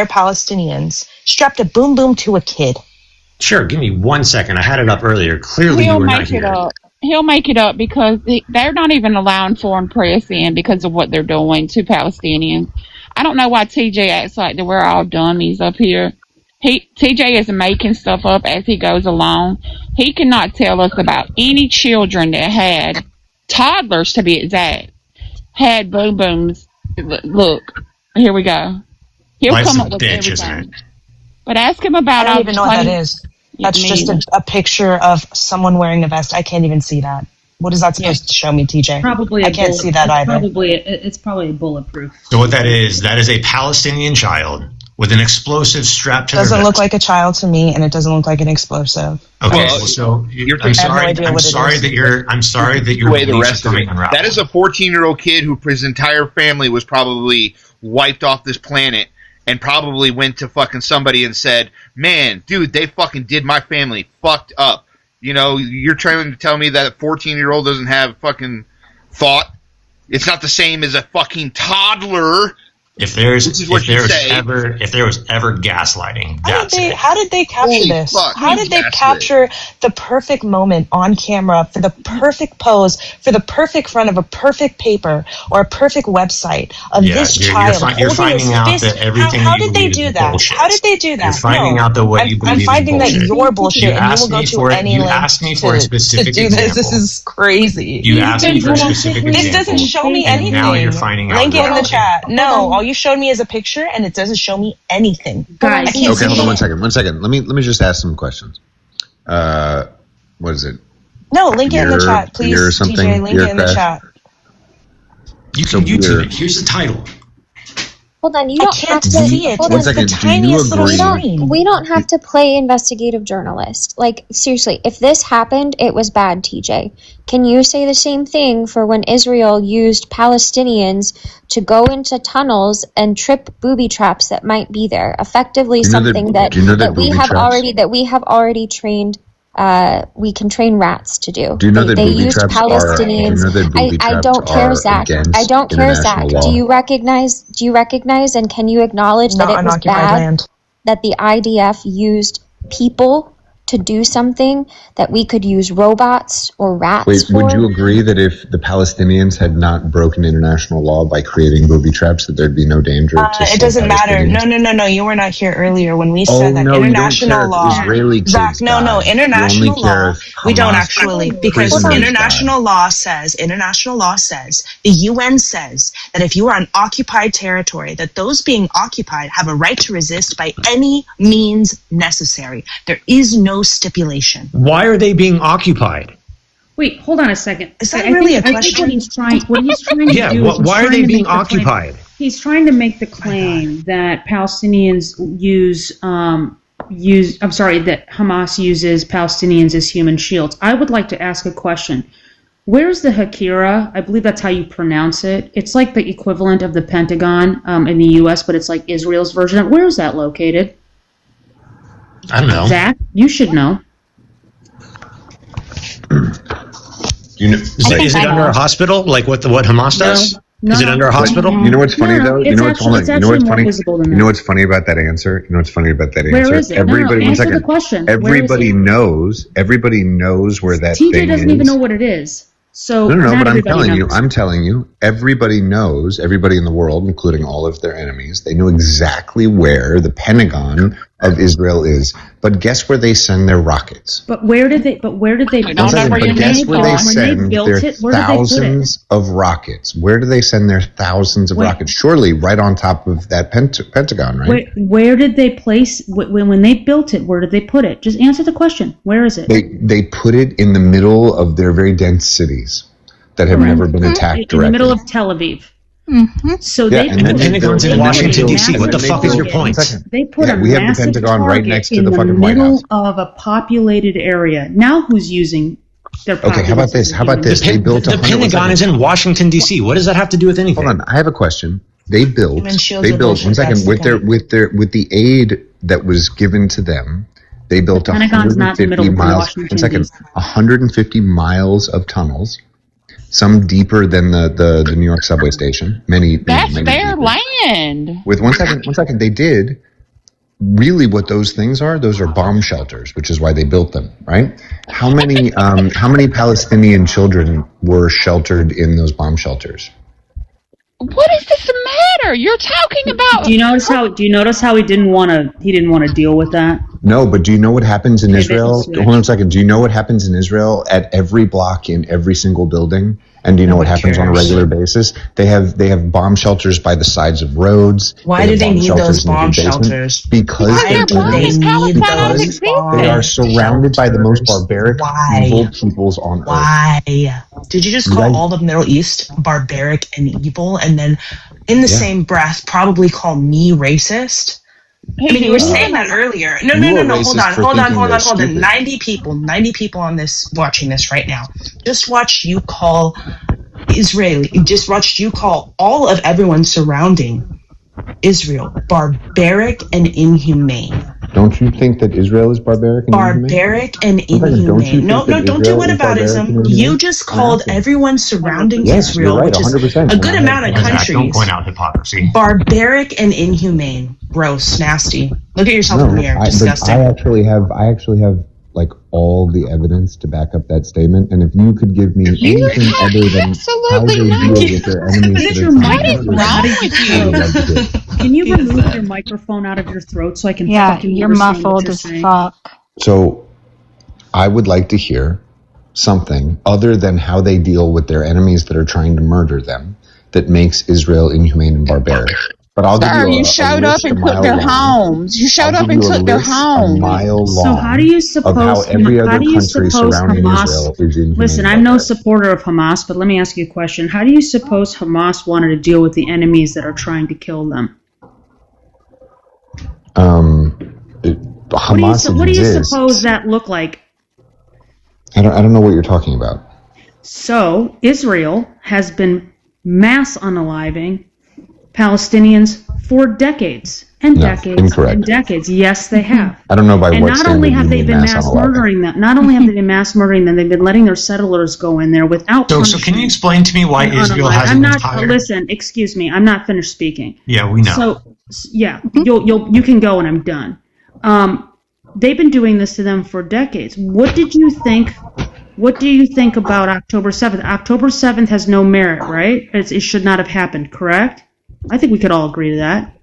Palestinians strapped a boom boom to a kid. Sure, give me 1 second. I had it up earlier. Clearly you were not here. He'll make it up because they're not even allowing foreign press in because of what they're doing to Palestinians. I don't know why TJ acts like that we're all dummies up here. TJ is making stuff up as he goes along. He cannot tell us about any children that had, toddlers to be exact, had boom booms. Look, here we go. He'll come up with everything. But ask him about. I don't even know what that is. That's just a picture of someone wearing a vest. I can't even see that. What is that supposed to show me, TJ? Probably. I can't see that either. It's probably bulletproof. So what that is a Palestinian child with an explosive strapped to their vest. Doesn't look like a child to me, and it doesn't look like an explosive. Okay, so I'm sorry that you're way the rest of it. That is a 14-year-old kid whose entire family was probably wiped off this planet, and probably went to fucking somebody and said, "Man, dude, they fucking did my family fucked up. You know, you're trying to tell me that a 14-year-old doesn't have fucking thought. It's not the same as a fucking toddler. If there was ever gaslighting, How did they capture this? How did they capture the perfect moment on camera for the perfect pose, for the perfect front of a perfect paper or a perfect website of this child? You're finding out that everything how you did they believe do is that? bullshit. How did they do that? You're finding out that what you believe I'm finding is that bullshit. you're bullshit, and you will go to any You length asked me for a to specific do this. This example. is crazy. You asked me for a specific This example. doesn't show me anything. And now you're finding out. Link it in the wrong. chat. No, all you showed me is a picture, and it doesn't show me anything. Guys, I can't Okay, see hold on it. 1 second. Let me just ask some questions. What is it? No, link it in the chat, please. Beer or something? TJ, link Beer it in the crash? chat. You can YouTube it. Here's the title. Hold on, you don't have to. see it. Hold One on. second. The Do you tiniest little agree? screen. We don't have to play investigative journalist. Like, seriously, if this happened, it was bad, TJ. Can you say the same thing for when Israel used Palestinians to go into tunnels and trip booby traps that might be there? Effectively, Do you know that- something that, do you know that that we booby have traps- already trained. We can train rats to do. Do you know that they booby used traps Palestinians. do you know that booby I traps don't care, are Zach. against I don't care, Zach. international law? Do you recognize and can you acknowledge that Not it was unoccupied bad land. that the IDF used people to do something that we could use robots or rats Wait, for? would you agree that if the Palestinians had not broken international law by creating booby traps, that there'd be no danger to It doesn't matter. Palestinians? No. You were not here earlier when we Oh, said that no, you don't international care if law. Israeli kids Zach, no, die. You international only care law. if We don't Hamas actually, because prisoners international law says, the UN says that if you are on occupied territory, that those being occupied have a right to resist by any means necessary. There is no stipulation. Why are they being occupied? Wait, hold on a second. Is that I really think, a I think question? what he's trying to Yeah, do is why are trying they to being make the claim- occupied? He's trying to make the claim that Palestinians that Hamas uses Palestinians as human shields. I would like to ask a question. Where's the Hakira? I believe that's how you pronounce it. It's like the equivalent of the Pentagon in the U.S., but it's like Israel's version. Where is that located? I don't know. Zach, you should know. Is it under a hospital, like what Hamas does? No, Is it under a hospital? You know what's funny though? You know what's funny? You know what's funny? You know what's funny about that answer? You know what's funny about that answer? Where is it? Everybody, No, one answer second. the question. Everybody knows. Everybody knows where that TJ thing doesn't is. even know what it is. So No, not but I'm everybody telling you, knows. I'm telling you, everybody knows, everybody in the world, including all of their enemies, they know exactly where the Pentagon of Israel is. But guess where they send their rockets? But where did they? But guess where they send their thousands of rockets? Where do they send their thousands of rockets? Surely right on top of that Pentagon, right? Where did they place when they built it? Where did they put it? Just answer the question. Where is it? They put it in the middle of their very dense cities that have never been attacked directly. In the middle of Tel Aviv. So Yeah, they and the Pentagon's in Washington, D.C. What the fuck is your point? They put we have the massive Pentagon right target next to in the fucking White middle House. of a populated area. Now who's using their Okay, how about this? How about this? They built The Pentagon is in Washington, D.C. What does that have to do with anything? Hold on, I have a question. They built shields are bullshit, one second that's the with the aid that was given to them. They built The Pentagon's not in the 150 middle of miles. Washington, 1 second, D.C. 150 miles of tunnels. Some deeper than the New York subway station. Many That's many their deeper. land. With one second, they did. Really, what those things are? Those are bomb shelters, which is why they built them, right? How many Palestinian children were sheltered in those bomb shelters? What is this matter? You're talking about. Do you notice how he didn't want to deal with that? No, but do you know what happens in Israel? switch. Hold on a second. Do you know what happens in Israel at every block in every single building? And do you know what happens on a regular basis? They have bomb shelters by the sides of roads. Why do have they need shelters those in every bomb basement. shelters? Because Why do they need those they are surrounded by the most barbaric, evil peoples on earth. Why? Did you just call all of Middle East barbaric and evil, and then in the same breath probably call me racist? I mean, you were saying that earlier. No. Hold on. 90 people on this watching this right now. Just watched you call all of everyone surrounding Israel barbaric and inhumane. Don't you think that Israel is barbaric and Barbaric and inhumane. No, don't do whataboutism. You just called everyone surrounding Israel, right, which is 100%. a good amount of countries. Don't point out hypocrisy. Barbaric and inhumane. Gross, nasty. Look at yourself in the mirror. But Disgusting. I actually have like all the evidence to back up that statement. And if you could give me anything other than how they deal with their enemies, Can you remove your microphone out of your throat so I can fucking you're understand what muffled you're as saying? fuck. So I would like to hear something other than how they deal with their enemies that are trying to murder them that makes Israel inhumane and barbaric. But I'll give you you showed up and took their homes. You showed up and took their homes. So how do you suppose Hamas? Listen, I'm no supporter of Hamas, but let me ask you a question. How do you suppose Hamas wanted to deal with the enemies that are trying to kill them? Hamas what do you suppose that looked like? I don't know what you're talking about. So Israel has been mass unaliving Palestinians for decades and decades incorrect. and decades. Yes, they have. I don't know by and what not only have they been mass unaliving. murdering them, not only have they been mass murdering them, they've been letting their settlers go in there without So can you explain to me why Israel has I'm an not. entire... Listen, excuse me. I'm not finished speaking. Yeah, we know. So yeah, you can go and I'm done. They've been doing this to them for decades. What did you think? What do you think about October 7th? October 7th has no merit, right? It should not have happened, correct? I think we could all agree to that.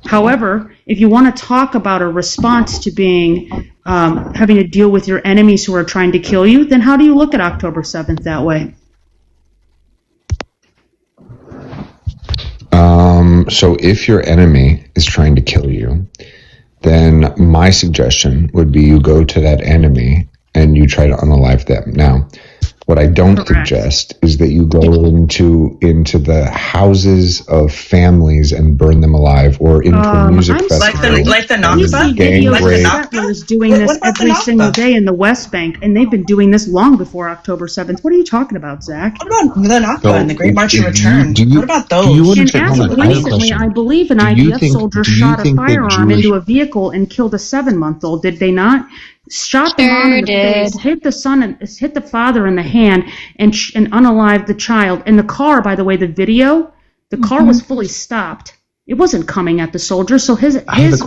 However, if you want to talk about a response to being having to deal with your enemies who are trying to kill you, then how do you look at October 7th that way? So if your enemy is trying to kill you, then my suggestion would be you go to that enemy and you try to unalive them. Now, what I don't suggest is that you go into the houses of families and burn them alive, or into a music festival. Like the Nakba? We see videos of settlers doing this every single day in the West Bank, and they've been doing this long before October 7th. What are you talking about, Zach? What about the Nakba and the Great March of Return? What about those? And as of recently, I believe an IDF soldier shot a firearm into a vehicle and killed a 7-month-old. Did they not? Shot the mom in the face, hit the son, and hit the father in the hand, and unalived the child. And the car, by the way, the car was fully stopped. It wasn't coming at the soldier. So his account of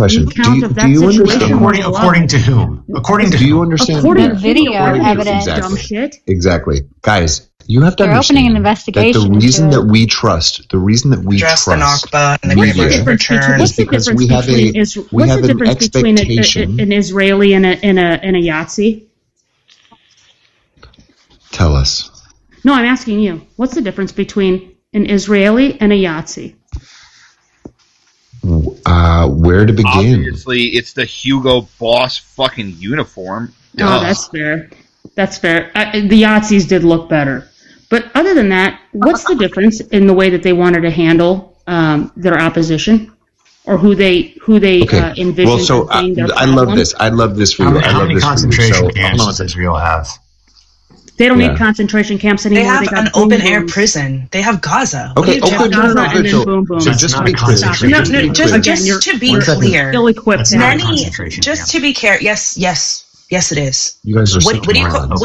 that situation was according to whom? According to do you understand? According to video evidence. Dumb shit. Exactly, guys. You have to They're opening an understand investigation. that the reason that we trust, the Nakba and the Great March of Return, what's the difference between an Israeli and a Yahtzee? Tell us. No, I'm asking you. What's the difference between an Israeli and a Yahtzee? Where to begin? Obviously, it's the Hugo Boss fucking uniform. Duh. Oh, that's fair. That's fair. The Yahtzees did look better. But other than that, what's the difference in the way that they wanted to handle their opposition, or who they envisioned? Well, so I love this. I love this for you. How many concentration camps does Israel have? They don't need concentration camps anymore. They have an open-air prison. They have Gaza. Okay, Gaza and then boom, boom. So just to be clear, just to be clear, yes, it is. You guys are what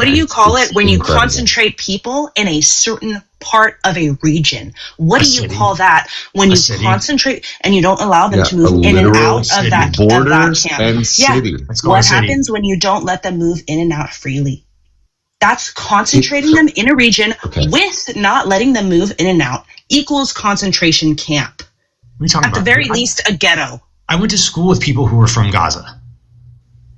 do you call it when you concentrate people in a certain part of a region? What do you call that when you concentrate and you don't allow them to move in and out of that camp? And city. What happens when you don't let them move in and out freely? That's concentrating them in a region with not letting them move in and out equals concentration camp. At the very least, a ghetto. I went to school with people who were from Gaza.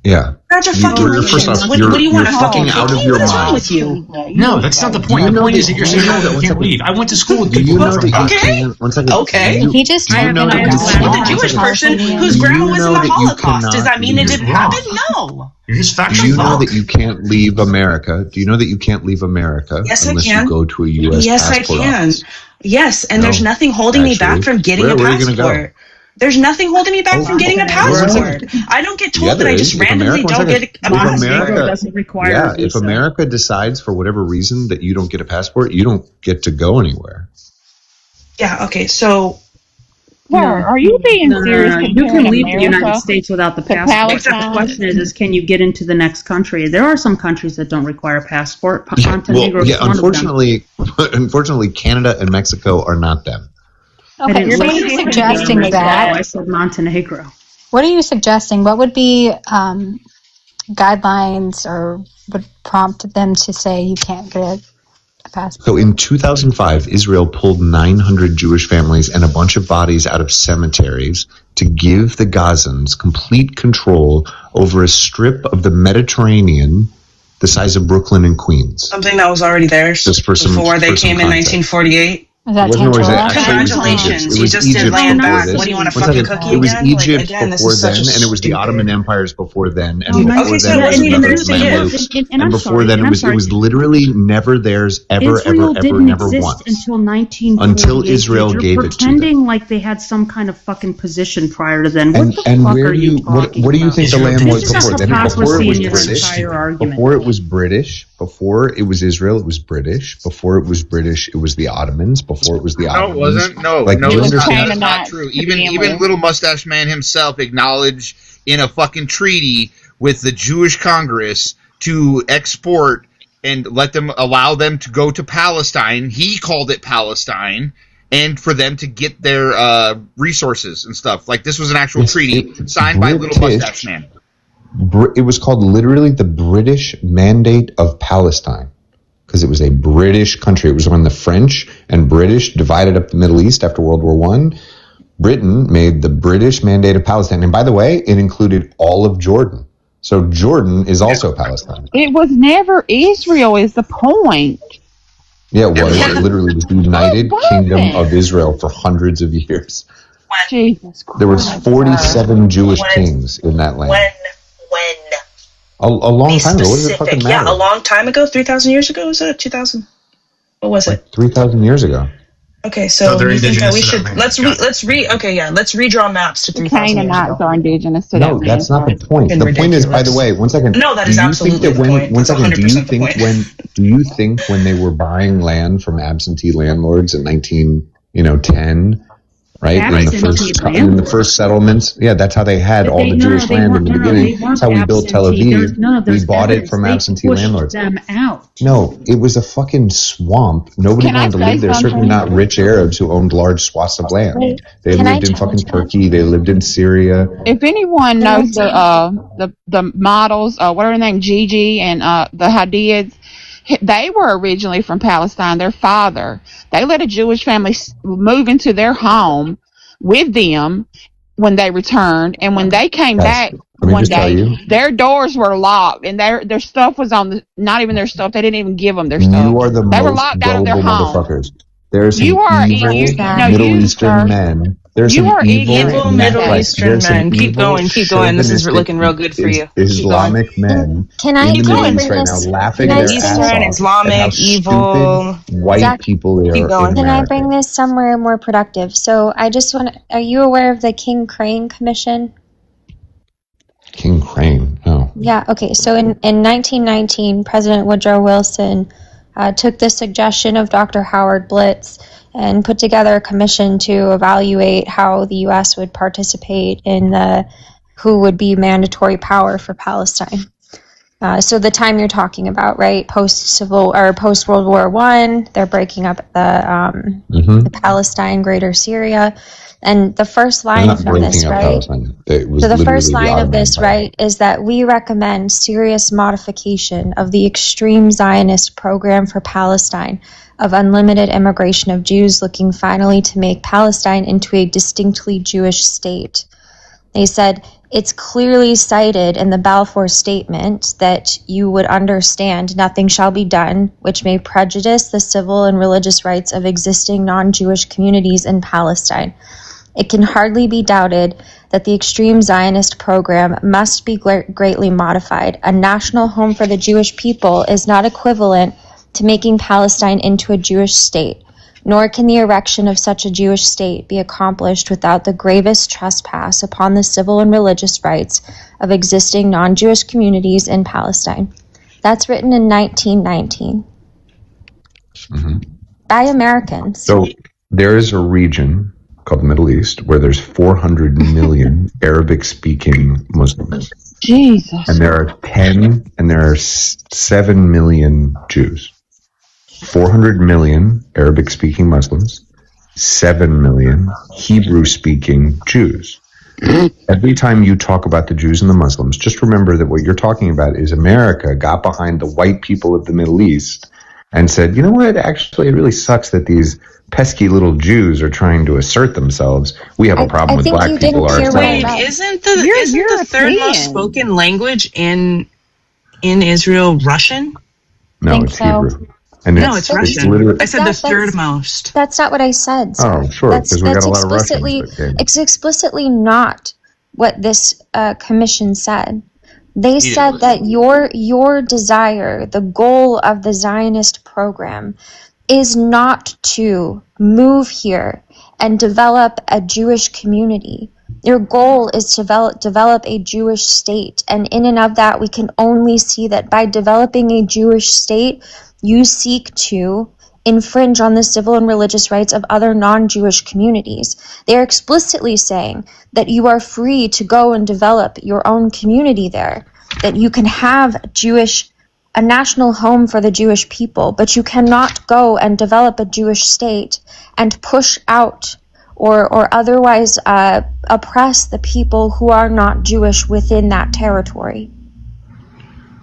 Yeah. That's a fucking first off, what do you want to fucking out of your What is wrong mind. with you? No, that's not the point. The point is that you're saying that you can't leave. I went to school with people who were from Gaza. One second. Okay. He just with a Jewish person whose grandma was in the Holocaust. Does that mean it didn't happen? No. You're just Do factually you know wrong. that you can't leave America? Do you know that you can't leave America Yes, I unless can. you go to a U.S. Yes, I passport can. office? Yes, and there's nothing holding me back from getting a Where are you gonna go? passport. There's nothing holding me back from getting a passport. I don't get told that I just randomly don't get a passport. If America decides for whatever reason that you don't get a passport, you don't get to go anywhere. Yeah, okay, so Are you being serious? You can leave the United States without the passport. The question is can you get into the next country? There are some countries that don't require a passport. Montenegro is one unfortunately, Canada and Mexico are not them. Okay, so what are you suggesting that? I said Montenegro. What are you suggesting? What would be guidelines or would prompt them to say you can't get a passport? So in 2005, Israel pulled 900 Jewish families and a bunch of bodies out of cemeteries to give the Gazans complete control over a strip of the Mediterranean the size of Brooklyn and Queens. Something that was already there before they came in 1948. Congratulations. You just did land back. What do you want to fucking cookie again? It was Egypt before then, and it was the Ottoman empires before then, and before then it was the Mamluks, and before then it was literally never theirs, ever, never once. Until 1948. Until Israel gave it to them. Pretending like they had some kind of fucking position prior to then. What the and fuck where are you talking what do you about? think the land was before then? Before it was British. Before it was Israel, it was British. Before it was British, it was the Ottomans. Before it was the Ottomans. No, it wasn't. No, that's not true. Even Little Mustache Man himself acknowledged in a fucking treaty with the Jewish Congress to export and allow them to go to Palestine. He called it Palestine, and for them to get their resources and stuff. Like, this was an actual treaty signed by Little Mustache Man. It was called literally the British Mandate of Palestine. Because it was a British country. It was when the French and British divided up the Middle East after World War I. Britain made the British Mandate of Palestine. And by the way, it included all of Jordan. So Jordan is also Palestine. It was never Israel is the point. Yeah, it was. It literally was the United Kingdom of Israel for hundreds of years. Jesus Christ. There was 47 Jewish kings in that land. When? A long time ago. What does it fucking matter? Yeah, a long time ago. 3,000 years ago. Was it 2,000? What was it? 3,000 years ago. Okay, so you think that we should let's redraw maps to 3,000 years ago. Canaanites are indigenous to that. No, that's not the point. The point is, by the way, one second. No, that is absolutely the point. One second. Do you think when they were buying land from absentee landlords in 1910? Right, in the first settlements, yeah, that's how they had all the Jewish land in the beginning. That's how we built Tel Aviv. We bought it from absentee landlords. Them out. No, it was a fucking swamp. Nobody wanted to live there. Certainly not rich Arabs who owned large swaths of land. They lived in fucking Turkey. They lived in Syria. If anyone knows the models, what are their names, Gigi and the Hadids, they were originally from Palestine. Their father, they let a Jewish family move into their home with them when they returned, and when they came back one day, their doors were locked, and their stuff was on the. Not even their stuff. They didn't even give them their stuff. You are the they were locked out of their home. Motherfuckers. There's some evil Middle Eastern men. There's some evil Middle Eastern men. Keep going. This is looking real good for you. Islamic men. Can I in the Middle East right now, laughing their ass off Islamic, at how evil, white people they are in Can I bring this somewhere more productive? So I just want. Are you aware of the King Crane Commission? King Crane. Oh. Yeah. Okay. So in 1919, President Woodrow Wilson took the suggestion of Dr. Howard Blitz and put together a commission to evaluate how the U.S. would participate in who would be mandatory power for Palestine. So the time you're talking about, right? Post World War I, they're breaking up the Palestine, Greater Syria, and the first line from this, right? So the first line of this, right, is that we recommend serious modification of the extreme Zionist program for Palestine of unlimited immigration of Jews looking finally to make Palestine into a distinctly Jewish state. They said, it's clearly cited in the Balfour Statement that you would understand nothing shall be done which may prejudice the civil and religious rights of existing non-Jewish communities in Palestine. It can hardly be doubted that the extreme Zionist program must be greatly modified. A national home for the Jewish people is not equivalent to making Palestine into a Jewish state, nor can the erection of such a Jewish state be accomplished without the gravest trespass upon the civil and religious rights of existing non-Jewish communities in Palestine. That's written in 1919 by Americans. So there is a region called the Middle East, where there's 400 million Arabic-speaking Muslims. Jesus. And there are 7 million Jews. 400 million Arabic-speaking Muslims, 7 million Hebrew-speaking Jews. Every time you talk about the Jews and the Muslims, just remember that what you're talking about is America got behind the white people of the Middle East and said, you know what, actually it really sucks that these pesky little Jews are trying to assert themselves. We have a problem with black people ourselves. Wait, isn't the third most spoken language in Israel Russian? No, it's Hebrew. And no, it's Russian. I said the third most. That's not what I said. Oh, sure, because we got a lot of Russians. It's explicitly not what this commission said. They said that your desire, the goal of the Zionist program, is not to move here and develop a Jewish community. Your goal is to develop a Jewish state, and in and of that, we can only see that by developing a Jewish state, you seek to infringe on the civil and religious rights of other non-Jewish communities. They are explicitly saying that you are free to go and develop your own community there, that you can have a national home for the Jewish people, but you cannot go and develop a Jewish state and push out or otherwise oppress the people who are not Jewish within that territory.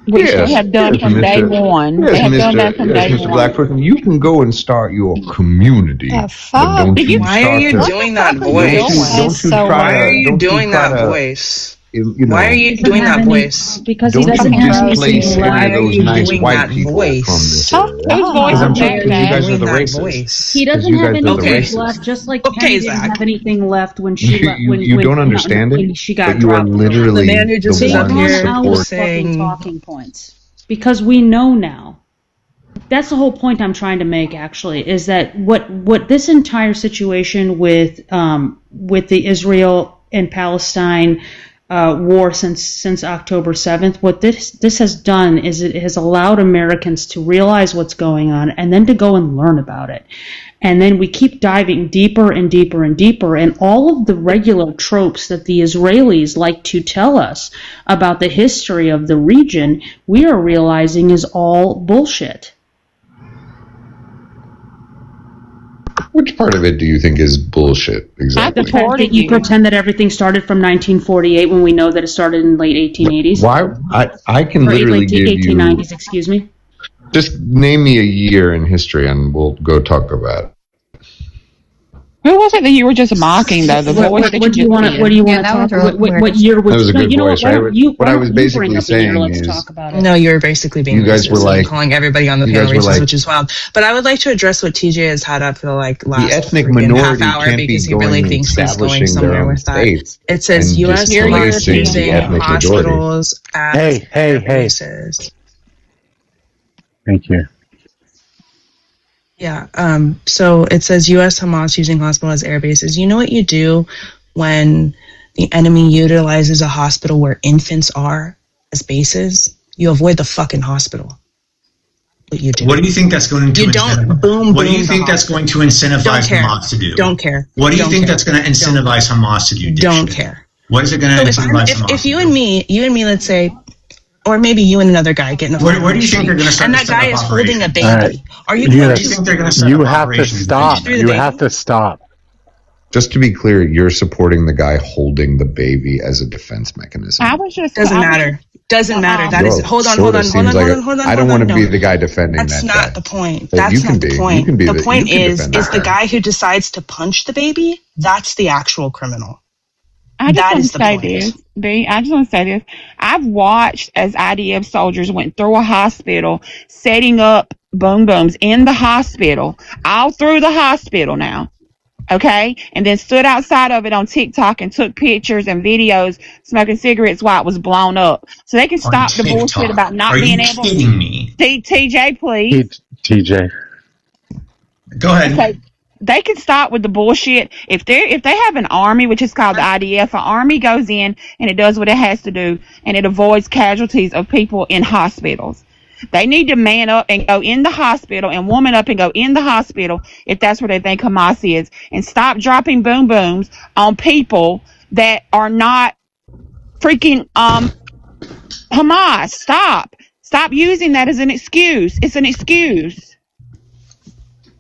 Which they have done from day one. They have done that from day Mr. one. Blackfoot, you can go and start your community. Why are you doing that voice? Why are you doing that voice? Why are you doing that voice? Because he doesn't have anything. Why are you nice doing that voice? I'm saying you guys are the racists. He doesn't have anything left, just like Penny didn't have anything left when she left. You don't understand it, she got but you are literally the man who just the is up one here saying talking points. Because we know now. That's the whole point I'm trying to make, actually, is that what this entire situation with the Israel and Palestine war since October 7th, what this has done is it has allowed Americans to realize what's going on and then to go and learn about it. And then we keep diving deeper and deeper and deeper, and all of the regular tropes that the Israelis like to tell us about the history of the region, we are realizing is all bullshit. Which part of it do you think is bullshit? Exactly. The fact that you pretend that everything started from 1948 when we know that it started in late 1880s. Why? I can literally give you 1890s. Excuse me. Just name me a year in history, and we'll go talk about it. Who was it that you were just mocking, though? The voice that what do you want to talk about? What year was that? Was a good voice, right? What I was basically bring up saying the year, let's is, talk about it. No, you were basically being you guys racist were like, and calling everybody on the you panel guys were racist, like, which is wild. But I would like to address what TJ has had up for the last the ethnic freaking minority half hour can't because be he really going thinks he's going establishing their somewhere own with that. states It says and U.S. just police placing the using ethnic majority. hospitals as Hey. bases. Thank you. Yeah. So it says U.S. Hamas using hospital as air bases. You know what you do when the enemy utilizes a hospital where infants are as bases? You avoid the fucking hospital. What you do? What do you think that's going to? You don't boom. What do you think that's going to incentivize Hamas to do? Don't care. What do you think that's going to incentivize Hamas to do? Don't care. What is it going to incentivize Hamas? If you and me, let's say, or maybe you and another guy get in a fight. Where do you think they're going to start? And that guy is holding a baby. Right. Are you? Where do you think they're going to start? You have to stop. You have to stop. Just to be clear, you're supporting the guy holding the baby as a defense mechanism. I was just doesn't matter. Doesn't matter. That is hold on. I don't want to be the guy defending that. That's not the point. But That's not the point. The point is the guy who decides to punch the baby. That's the actual criminal. I just want to say this, B. I just want to say this. I've watched as IDF soldiers went through a hospital, setting up boom booms in the hospital, all through the hospital now. Okay, and then stood outside of it on TikTok and took pictures and videos smoking cigarettes while it was blown up. So they can stop the bullshit about not being able. Are you kidding me? TJ, please. TJ. Go ahead. Okay. They can stop with the bullshit. If they have an army, which is called the IDF, an army goes in and it does what it has to do, and it avoids casualties of people in hospitals. They need to man up and go in the hospital and woman up and go in the hospital if that's where they think Hamas is, and stop dropping boom booms on people that are not freaking Hamas. Stop using that as an excuse. It's an excuse.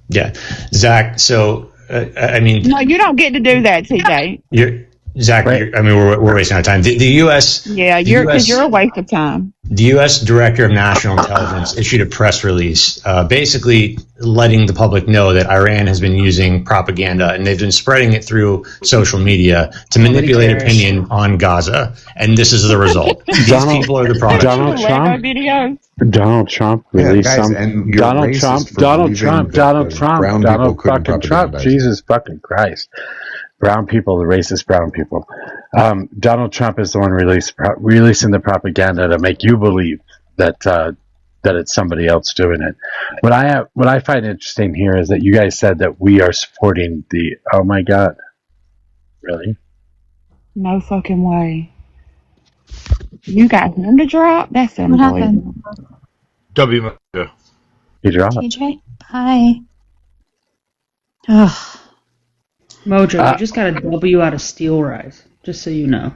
Yeah, Zach. So I mean, no, you don't get to do that, TJ. Zach, we're wasting our time. The U.S. Yeah, you're a waste of time. The U.S. Director of National Intelligence issued a press release basically letting the public know that Iran has been using propaganda, and they've been spreading it through social media to manipulate opinion on Gaza. And this is the result. These people are the product. Donald Trump released some. Donald Trump. Jesus fucking Christ. Brown people, the racist brown people. Donald Trump is the one releasing the propaganda to make you believe that it's somebody else doing it. What I find interesting here is that you guys said that we are supporting the. Oh my God, really? No fucking way. You got him to drop? That's unbelievable. W. He dropped. TJ, hi. Ugh. Mojo, you just got a W out of Steel Rise, just so you know.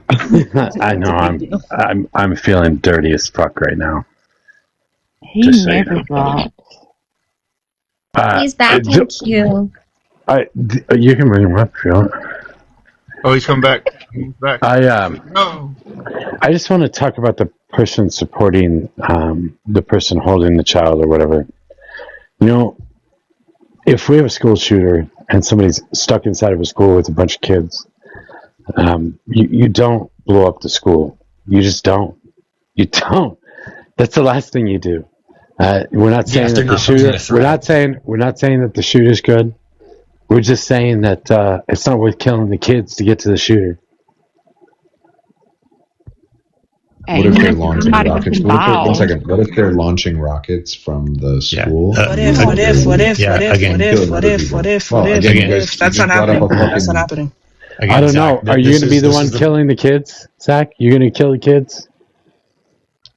I know. I'm feeling dirty as fuck right now. He just never dropped. He's back. Thank you. You can bring him up if you want. Oh, he's come back. He's back. I just want to talk about the person supporting the person holding the child or whatever. You know, if we have a school shooter and somebody's stuck inside of a school with a bunch of kids, you don't blow up the school. You just don't. You don't. That's the last thing you do. We're not saying that the shooter. We're not saying that the shooter's good. We're just saying that it's not worth killing the kids to get to the shooter. What if they're launching rockets? One second. What if they're launching rockets from the school? What if? That's not happening. That's not happening. I don't know. Are you going to be the one killing the kids, Zach? You going to kill the kids?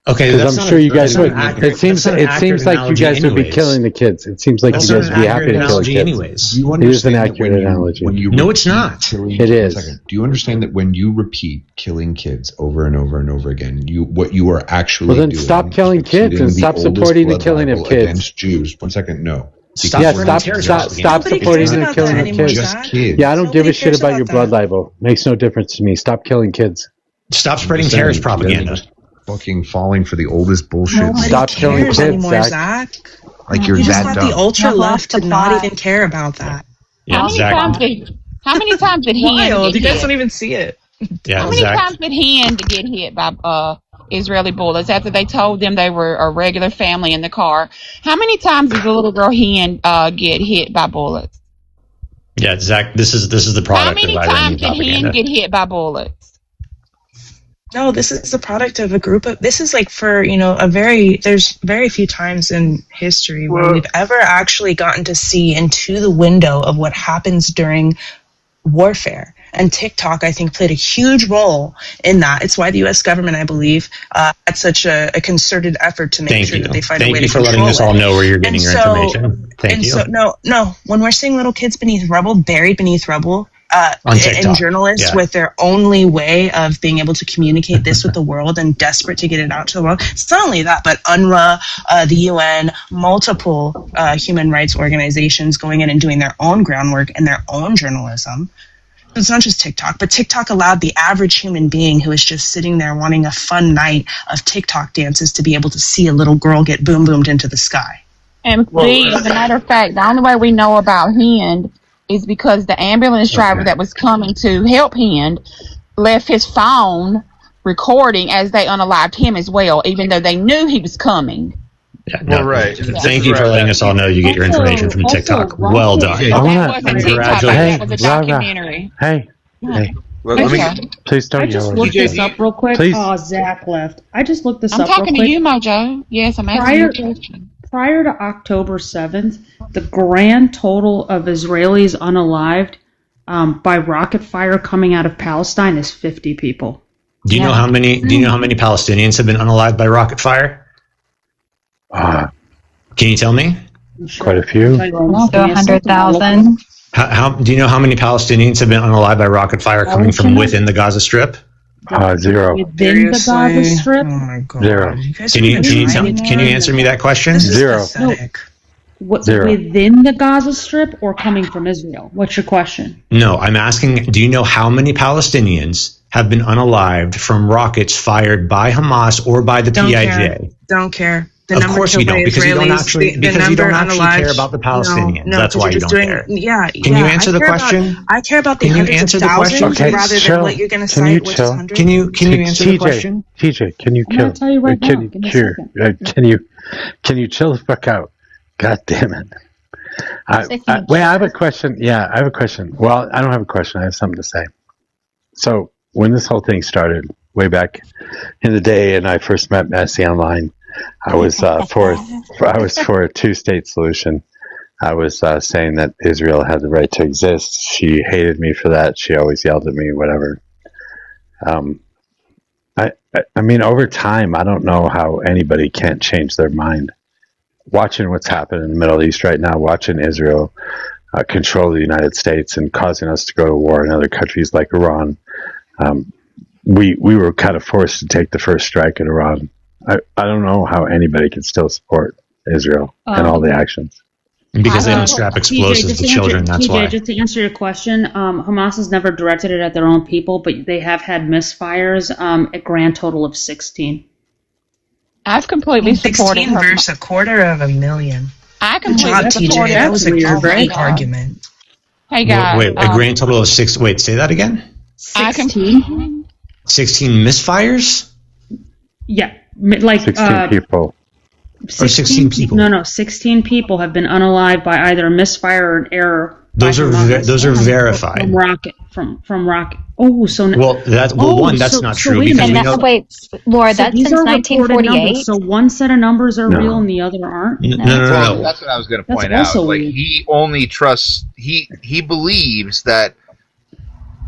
Okay, because I'm sure you guys would. It seems like you guys would be killing the kids. It seems like you guys would be happy to kill the kids. Anyways, it is an accurate analogy. No, it's not. It is. Do you understand that when you repeat killing kids over and over and over again, what you are actually doing? Well, then stop killing kids and stop supporting the killing of kids against Jews. 1 second, no. Stop supporting the killing of kids. Just kids. Yeah, I don't give a shit about your blood libel. Makes no difference to me. Stop killing kids. Stop spreading terrorist propaganda. Fucking falling for the oldest bullshit. Stop killing kids anymore, Zach. Like you're you just that want dumb. the ultra left to not even care about that. Yeah, how many times did he? Wild. You guys don't even see it. Yeah, how many times did he get hit by Israeli bullets after they told them they were a regular family in the car? How many times did the little girl Hen get hit by bullets? Yeah, Zach. This is the product. How many of times did Hen get hit by bullets? No, this is the product of a group of. This is like for there's very few times in history where we've ever actually gotten to see into the window of what happens during warfare. And TikTok, I think, played a huge role in that. It's why the U.S. government, I believe, had such a concerted effort to make sure that they find a way to control it. Thank you for letting us all know where you're getting your information. Thank you. So, no, when we're seeing little kids beneath rubble, buried beneath rubble, and journalists with their only way of being able to communicate this with the world and desperate to get it out to the world. It's not only that, but UNRWA, the UN, multiple human rights organizations going in and doing their own groundwork and their own journalism. It's not just TikTok, but TikTok allowed the average human being who is just sitting there wanting a fun night of TikTok dances to be able to see a little girl get boom-boomed into the sky. And as a matter of fact, the only way we know about Hind is because the ambulance driver that was coming to help Hind left his phone recording as they unalived him as well, even though they knew he was coming. Yeah, no, right. Thank you for letting us all know you get your information from TikTok. Well done. That was a documentary. Hey. Please don't I just yell. looked this up real quick. Please. Oh, Zach left. I just looked this I'm up real quick. talking to you, Mojo. Yes, I'm asking you a question. Prior to October 7th, the grand total of Israelis unalived by rocket fire coming out of Palestine is 50 people. Do you know how many Palestinians have been unalived by rocket fire? Can you tell me? Quite a few. So 100,000. How do you know how many Palestinians have been unalived by rocket fire coming from within the Gaza Strip? 0. Within the Gaza Strip? Oh my god. 0. Can you answer me that question? 0. Within the Gaza Strip or coming from Israel? What's your question? No, I'm asking, do you know how many Palestinians have been unalived from rockets fired by Hamas or by the PIJ? Don't care. Of course you don't, because you don't actually care about the Palestinians. No, that's why you don't care. Yeah. Can you answer the question? I care about the hundreds of thousands rather than what you're going to cite, which is hundreds. Can you answer the question? TJ, can you I'm gonna tell you right now. Give me a second. Can you chill the fuck out? God damn it. Wait, I have a question. Yeah, I have a question. Well, I don't have a question. I have something to say. So when this whole thing started way back in the day and I first met Massey online, I was for a two-state solution. I was saying that Israel had the right to exist. She hated me for that. She always yelled at me, whatever. I mean, over time, I don't know how anybody can't change their mind. Watching what's happening in the Middle East right now, watching Israel control the United States and causing us to go to war in other countries like Iran, we were kind of forced to take the first strike at Iran. I don't know how anybody can still support Israel and all the actions. Because they don't strap explosives to children, that's why. Just to answer your question, Hamas has never directed it at their own people, but they have had misfires, a grand total of 16. I've completely supported 16 versus 250,000. I completely supported that. That was a great argument. Hey guys. Wait, a grand total of 6. Wait, say that again? 16? 16 misfires? Yeah, like 16 people. 16 people. No, 16 people have been unalived by either a misfire or an error. Those are verified from rocket. Oh, so that's not true because we know. Wait, Laura, that's since 1948. So one set of numbers are real and the other aren't. No. That's what I was going to point out. Like he only trusts. He believes that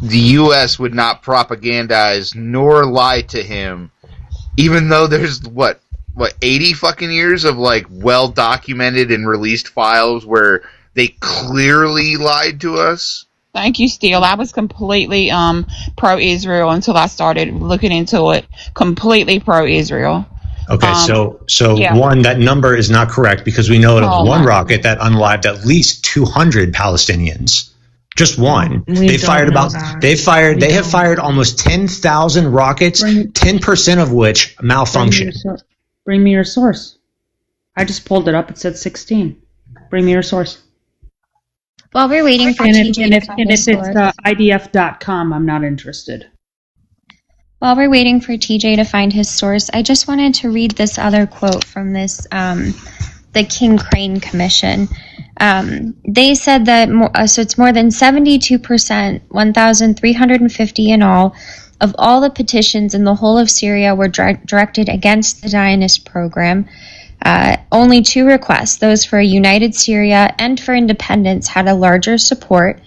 the U.S. would not propagandize nor lie to him, even though there's what 80 fucking years of like well documented and released files where they clearly lied to us. Thank you, Steele. I was completely pro-Israel until I started looking into it. Completely pro-Israel. Okay, so one, that number is not correct because we know of one rocket that unalived at least 200 Palestinians. Just one. They have fired almost 10,000 rockets, 10% of which malfunction. Bring me your source. I just pulled it up. It said 16. Bring me your source. While we're waiting for TJ to find his source. If it's IDF.com, I'm not interested. While we're waiting for TJ to find his source, I just wanted to read this other quote from this, the King Crane Commission. They said that, so it's more than 72%, 1,350 in all, of all the petitions in the whole of Syria were directed against the Zionist program. Only 2 requests, those for a united Syria and for independence, had a larger support.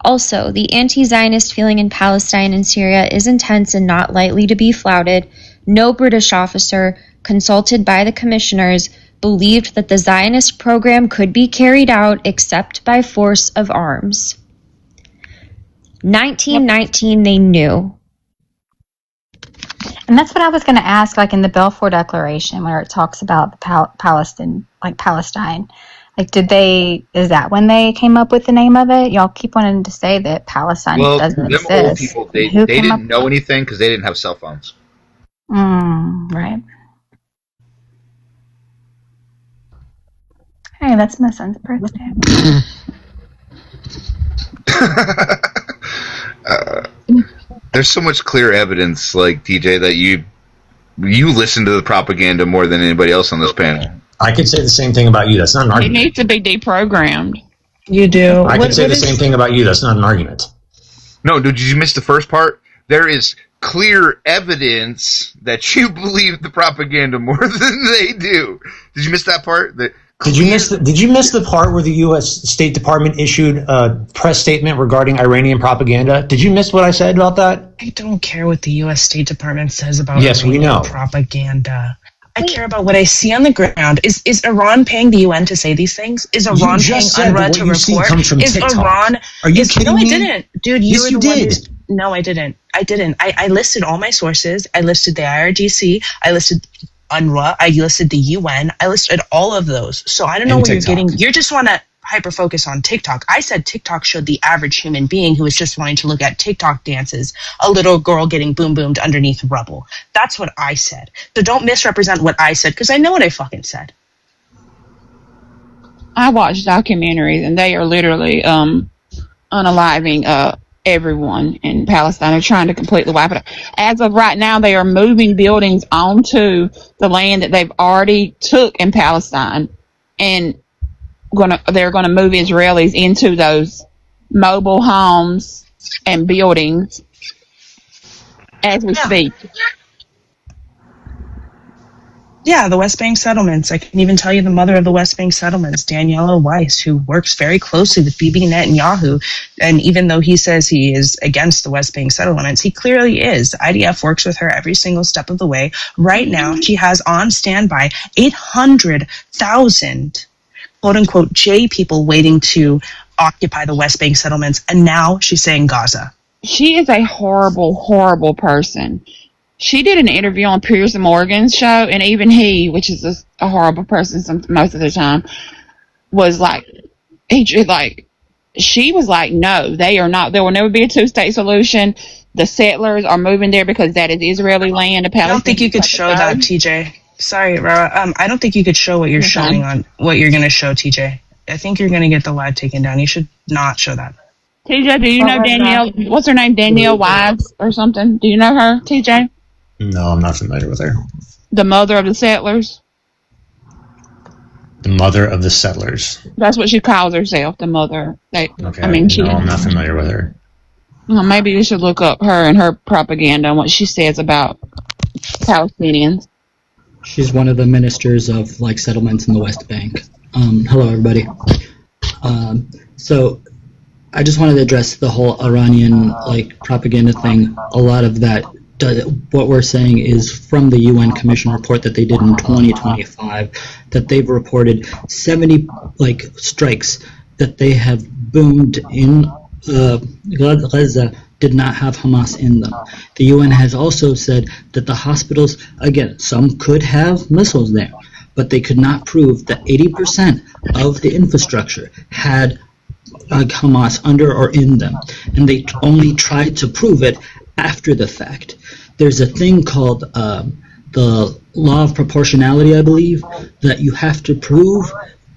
Also, the anti-Zionist feeling in Palestine and Syria is intense and not lightly to be flouted. No British officer, consulted by the commissioners, believed that the Zionist program could be carried out except by force of arms. 1919, they knew. And that's what I was going to ask, like in the Balfour Declaration, where it talks about the Palestine. Like, is that when they came up with the name of it? Y'all keep wanting to say that Palestine doesn't exist. Old people, they didn't know anything because they didn't have cell phones. Right. Hey, that's my son's birthday. There's so much clear evidence, like TJ, that you listen to the propaganda more than anybody else on this panel. I could say the same thing about you. That's not an argument. It needs to be deprogrammed. You do. I could say the same thing about you. That's not an argument. No, did you miss the first part? There is clear evidence that you believe the propaganda more than they do. Did you miss that part? Did you miss the part where the U.S. State Department issued a press statement regarding Iranian propaganda? Did you miss what I said about that? I don't care what the U.S. State Department says about we know. propaganda. I care about what I see on the ground. Is Iran paying the UN to say these things? Is Iran paying UNRWA to report? Comes from is TikTok. Iran? Are you kidding me? No, I didn't, dude. Yes, you did. No, I didn't. I listed all my sources. I listed the IRGC. I listed UNRWA. I listed the UN. I listed all of those. So I don't know what you're getting. You just want to hyper focus on TikTok. I said TikTok showed the average human being who is just wanting to look at TikTok dances, a little girl getting boom boomed underneath rubble. That's what I said. So don't misrepresent what I said, because I know what I fucking said. I watch documentaries and they are literally unaliving everyone in Palestine. They're trying to completely wipe it out. As of right now, they are moving buildings onto the land that they've already took in Palestine, and they're gonna move Israelis into those mobile homes and buildings as we speak. Yeah, the West Bank settlements. I can even tell you the mother of the West Bank settlements, Daniela Weiss, who works very closely with Bibi Netanyahu. And even though he says he is against the West Bank settlements, he clearly is. IDF works with her every single step of the way. Right now, she has on standby 800,000 quote-unquote J people waiting to occupy the West Bank settlements. And now she's saying Gaza. She is a horrible, horrible person. She did an interview on Piers Morgan's show, and even he, which is a horrible person most of the time, was like, she was like, no, they are not. There will never be a two-state solution. The settlers are moving there because that is Israeli land. I don't think you could show that, TJ. Sorry, Rara. I don't think you could show what you're showing on what you're going to show, TJ. I think you're going to get the live taken down. You should not show that. TJ, do you know Danielle? What's her name? Danielle Wives or something? Do you know her, TJ? No, I'm not familiar with her. The mother of the settlers? The mother of the settlers. That's what she calls herself, the mother. Okay, I'm not familiar with her. Well, maybe you should look up her and her propaganda and what she says about Palestinians. She's one of the ministers of settlements in the West Bank. Hello, everybody. So I just wanted to address the whole Iranian propaganda thing. A lot of that, what we're saying is from the UN Commission report that they did in 2025, that they've reported 70 strikes that they have boomed in Gaza did not have Hamas in them. The UN has also said that the hospitals, again, some could have missiles there, but they could not prove that 80% of the infrastructure had Hamas under or in them, and they only tried to prove it after the fact. There's a thing called the law of proportionality, I believe, that you have to prove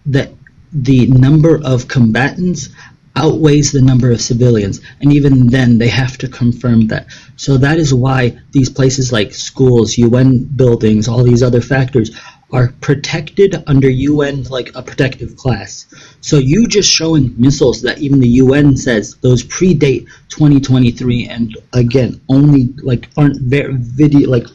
that the number of combatants outweighs the number of civilians, and even then they have to confirm that. So that is why these places like schools, UN buildings, all these other factors are protected under UN a protective class. So you just showing missiles that even the UN says those predate 2023 and again only aren't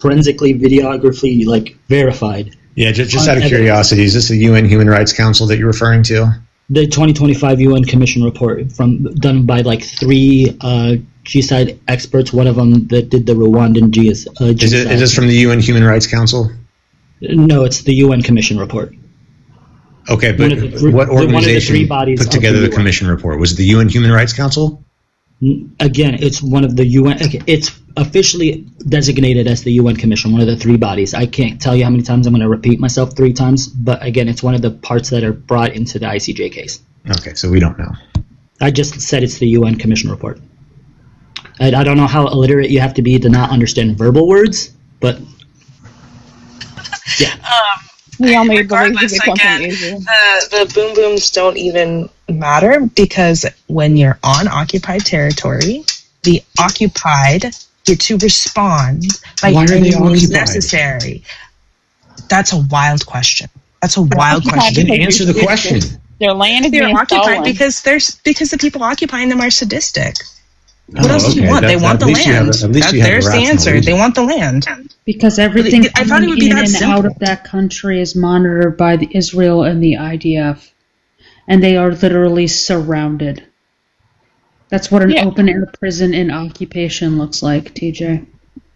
forensically videography verified. Yeah, just out of curiosity, is this the UN Human Rights Council that you're referring to? The 2025 UN Commission report done by 3 genocide experts. One of them that did the Rwandan genocide. Is this from the UN Human Rights Council? No, it's the UN Commission report. Okay, but what organization put together the Commission report? Was it the UN Human Rights Council? Again, it's one of the UN. It's officially designated as the UN Commission, one of the 3 bodies. I can't tell you how many times I'm going to repeat myself 3 times, but again, it's one of the parts that are brought into the ICJ case. Okay, so we don't know. I just said it's the UN Commission report. I don't know how illiterate you have to be to not understand verbal words, but yeah. Regardless, again, the boom booms don't even matter, because when you're on occupied territory, the occupied get to respond by any means necessary. That's a wild question. That's a wild question. Didn't answer the question. Their land is being occupied stolen. because the people occupying them are sadistic. What else do you want? They want the land. There's the answer. They want the land. Because everything coming in and out of that country is monitored by Israel and the IDF. And they are literally surrounded. That's what an open-air prison in occupation looks like, TJ.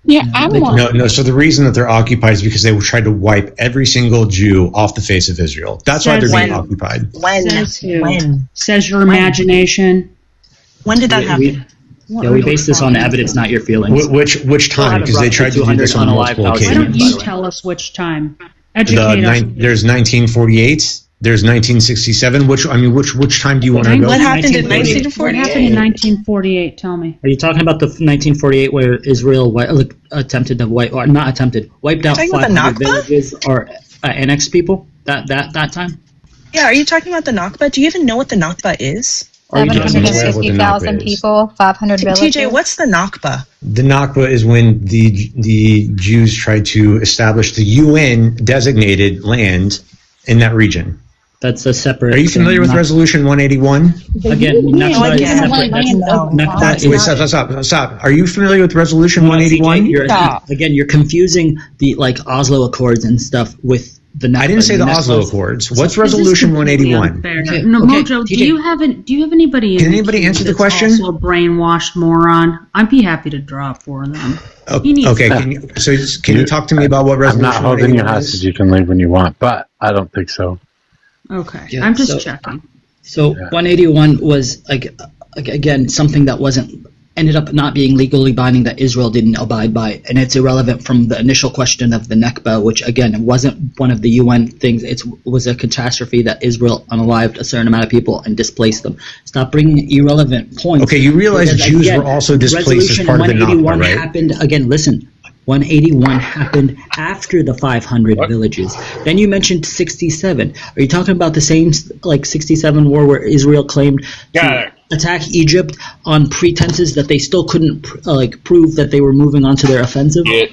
Yeah, I'm No. So the reason that they're occupied is because they tried to wipe every single Jew off the face of Israel. That's why they're being occupied. When? Says your imagination. When did that happen? Yeah, we base this on evidence, not your feelings. Which time? Because they tried to do this on multiple occasions. Why don't you tell us which time? Educate us. There's 1948. There's 1967. Which time do you want to go? What happened in 1948? What happened in 1948? Tell me. Are you talking about the 1948 where Israel wiped out 500 villages or annexed people? That time? Yeah, are you talking about the Nakba? Do you even know what the Nakba is? 750,000 people, 500 villages. TJ, what's the Nakba? The Nakba is when the Jews tried to establish the UN designated land in that region. That's a separate. Are you familiar with Resolution 181? Again, Stop. Are you familiar with Resolution 181? You're confusing the Oslo Accords and stuff with the Nakba. I didn't say the Oslo Accords. What's Resolution 181? Mojo, do you have anybody? Can anybody answer the question? Also a brainwashed moron. I'd be happy to drop for them. Okay. Can you talk to me about what Resolution? I'm not holding you hostage. You can leave when you want, but I don't think so. Okay, yeah, I'm just checking. So 181 was again something that ended up not being legally binding that Israel didn't abide by, and it's irrelevant from the initial question of the Nakba, which again wasn't one of the UN things. It was a catastrophe that Israel unalived a certain amount of people and displaced them. Stop bringing irrelevant points. Okay, you realize Jews were also displaced as part of the Nakba, right? Happened again. Listen. 181 happened after the 500 villages. Then you mentioned 67. Are you talking about the same 67 war where Israel claimed to attack Egypt on pretenses that they still couldn't prove that they were moving on to their offensive? You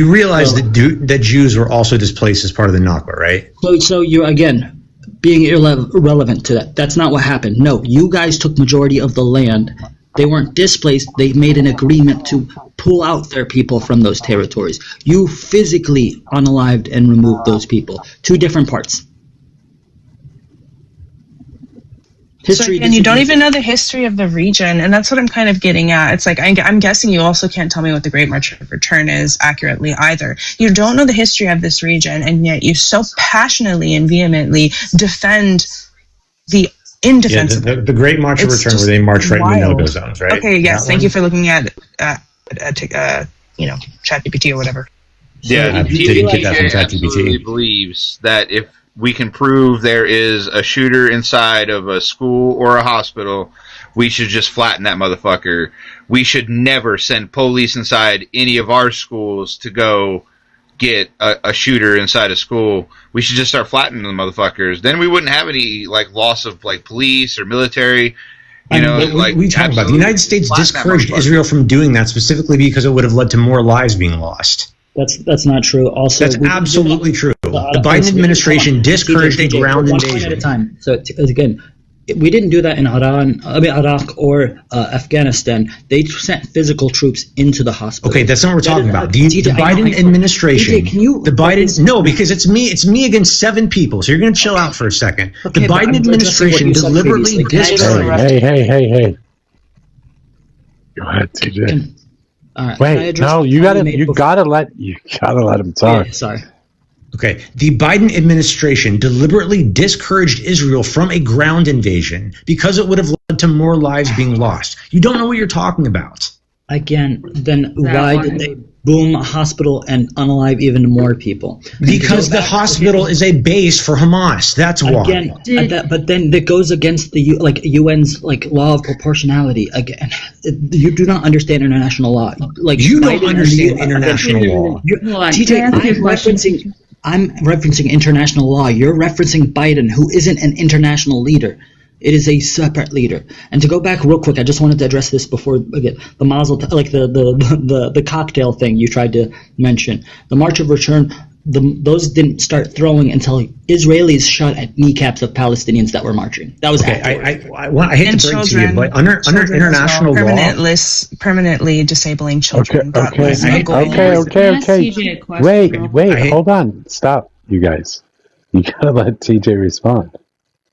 realize that Jews were also displaced as part of the Nakba, right? So you're again being irrelevant to that. That's not what happened. No, you guys took majority of the land. They weren't displaced. They made an agreement to pull out their people from those territories. You physically unalived and removed those people. Two different parts. History. And you don't even know the history of the region, and that's what I'm kind of getting at. It's like I'm guessing you also can't tell me what the Great March of Return is accurately either. You don't know the history of this region, and yet you so passionately and vehemently defend the indefensible. Yeah, the Great March of Return, where they march right in the no-go zones, right? Okay, yes, thank you for looking at ChatGPT or whatever. Yeah, TJ absolutely believes that if we can prove there is a shooter inside of a school or a hospital, we should just flatten that motherfucker. We should never send police inside any of our schools to go get a shooter inside a school. We should just start flattening the motherfuckers. Then we wouldn't have any loss of police or military. We talk about the United States discouraged Israel from doing that specifically because it would have led to more lives being lost. That's not true. Also, that's absolutely true. The Biden administration discouraged a ground invasion. At a time. So again, we didn't do that in Iraq or Afghanistan. They sent physical troops into the hospital. Okay, that's not what we're talking about. The Biden administration. Because it's me against 7 people. So you're going to chill out for a second. Okay, the Biden administration deliberately discouraged. Hey. Go ahead, TJ. Wait, no, you gotta let him talk. Yeah, sorry. Okay, the Biden administration deliberately discouraged Israel from a ground invasion because it would have led to more lives being lost. You don't know what you're talking about. Again, then why did they boom a hospital and unalive even more people? Because the hospital is a base for Hamas. That's why. Again, but then that goes against the UN's law of proportionality. Again, you do not understand international law. You don't understand international law. TJ, I'm referencing international law. You're referencing Biden, who isn't an international leader. It is a separate leader. And to go back real quick, I just wanted to address this before again the Mazel, the cocktail thing you tried to mention. The March of Return, those didn't start throwing until Israelis shot at kneecaps of Palestinians that were marching. That was okay. I hate to break to you, but under international law, permanently disabling children. Okay. Wait. Hold on. Stop, you guys. You gotta let TJ respond.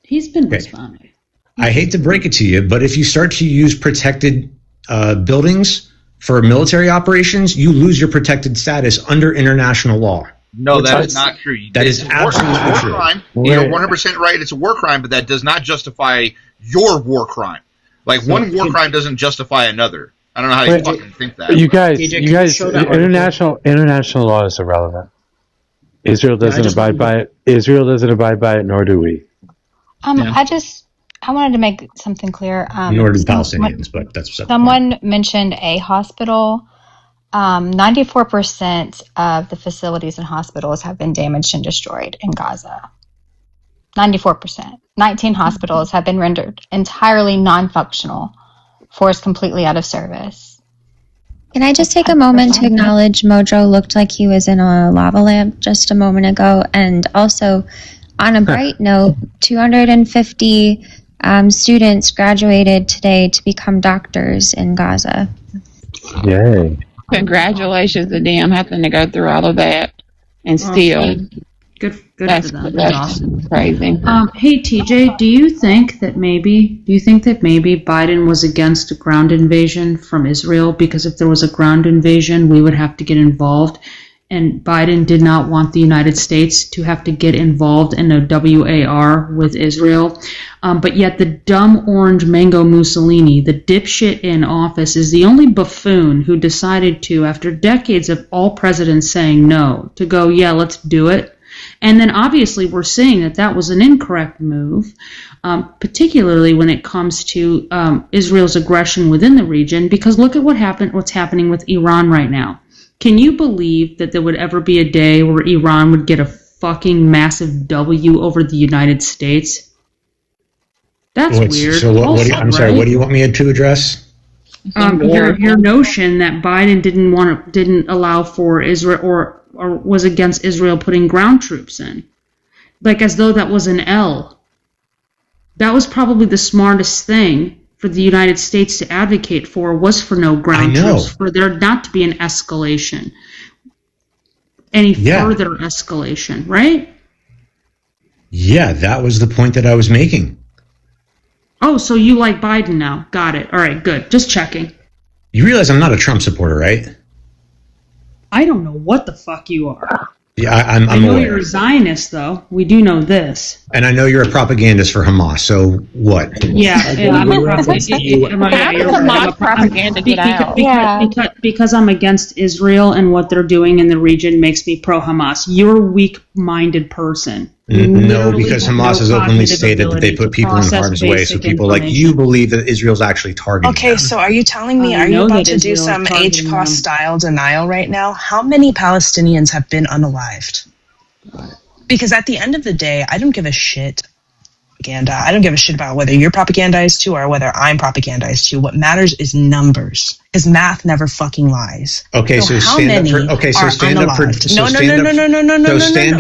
He's been responding. I hate to break it to you, but if you start to use protected buildings for military operations, you lose your protected status under international law. No, that is not true. That is absolutely true. Crime. You're 100% right. It's a war crime, but that does not justify your war crime. Like, one war crime doesn't justify another. I don't know how you fucking think that. You guys, international law is irrelevant. Israel doesn't abide by it. Israel doesn't abide by it, nor do we. I wanted to make something clear. Nor do Palestinians, but that's what's someone mentioned a hospital. 94% of the facilities and hospitals have been damaged and destroyed in Gaza. 94%. 19 hospitals have been rendered entirely non-functional, forced completely out of service. Can I just take a moment to acknowledge Mojo looked like he was in a lava lamp just a moment ago, and also on a bright note, 250 students graduated today to become doctors in Gaza. Yay. Congratulations to them having to go through all of that and still. Good That's for them. that's Awesome. crazy. Hey TJ, do you think that maybe Biden was against a ground invasion from Israel? Because if there was a ground invasion, we would have to get involved, and Biden did not want the United States to have to get involved in a WAR with Israel. But yet the dumb orange mango Mussolini, the dipshit in office, is the only buffoon who decided to, after decades of all presidents saying no, to go, yeah, let's do it. And then obviously we're seeing that was an incorrect move, particularly when it comes to Israel's aggression within the region, because look at what's happening with Iran right now. Can you believe that there would ever be a day where Iran would get a fucking massive W over the United States? That's weird. So I'm sorry, what do you want me to address? Your notion that Biden didn't allow for Israel or was against Israel putting ground troops in, like as though that was an L. That was probably the smartest thing for the United States to advocate for, was for no ground troops, for there not to be an escalation, any further escalation, right? Yeah, that was the point that I was making. Oh, so you like Biden now? Got it. All right, good. Just checking. You realize I'm not a Trump supporter, right? I don't know what the fuck you are. Yeah, I'm I know aware. you're a Zionist, though. We do know this. And I know you're a propagandist for Hamas, so what? Yeah, I'm a propagandist. Because I'm against Israel and what they're doing in the region makes me pro-Hamas. You're a weak-minded person. No, because Hamas has openly stated that they put people in harm's way, so people like you believe that Israel's actually targeting Okay, them. so are you telling me, are you about to do some HCOS style denial right now? How many Palestinians have been unalived? Because at the end of the day, I don't give a shit. I don't give a shit about whether you're propagandized to or whether I'm propagandized to. What matters is numbers, because math never fucking lies. Okay, so stand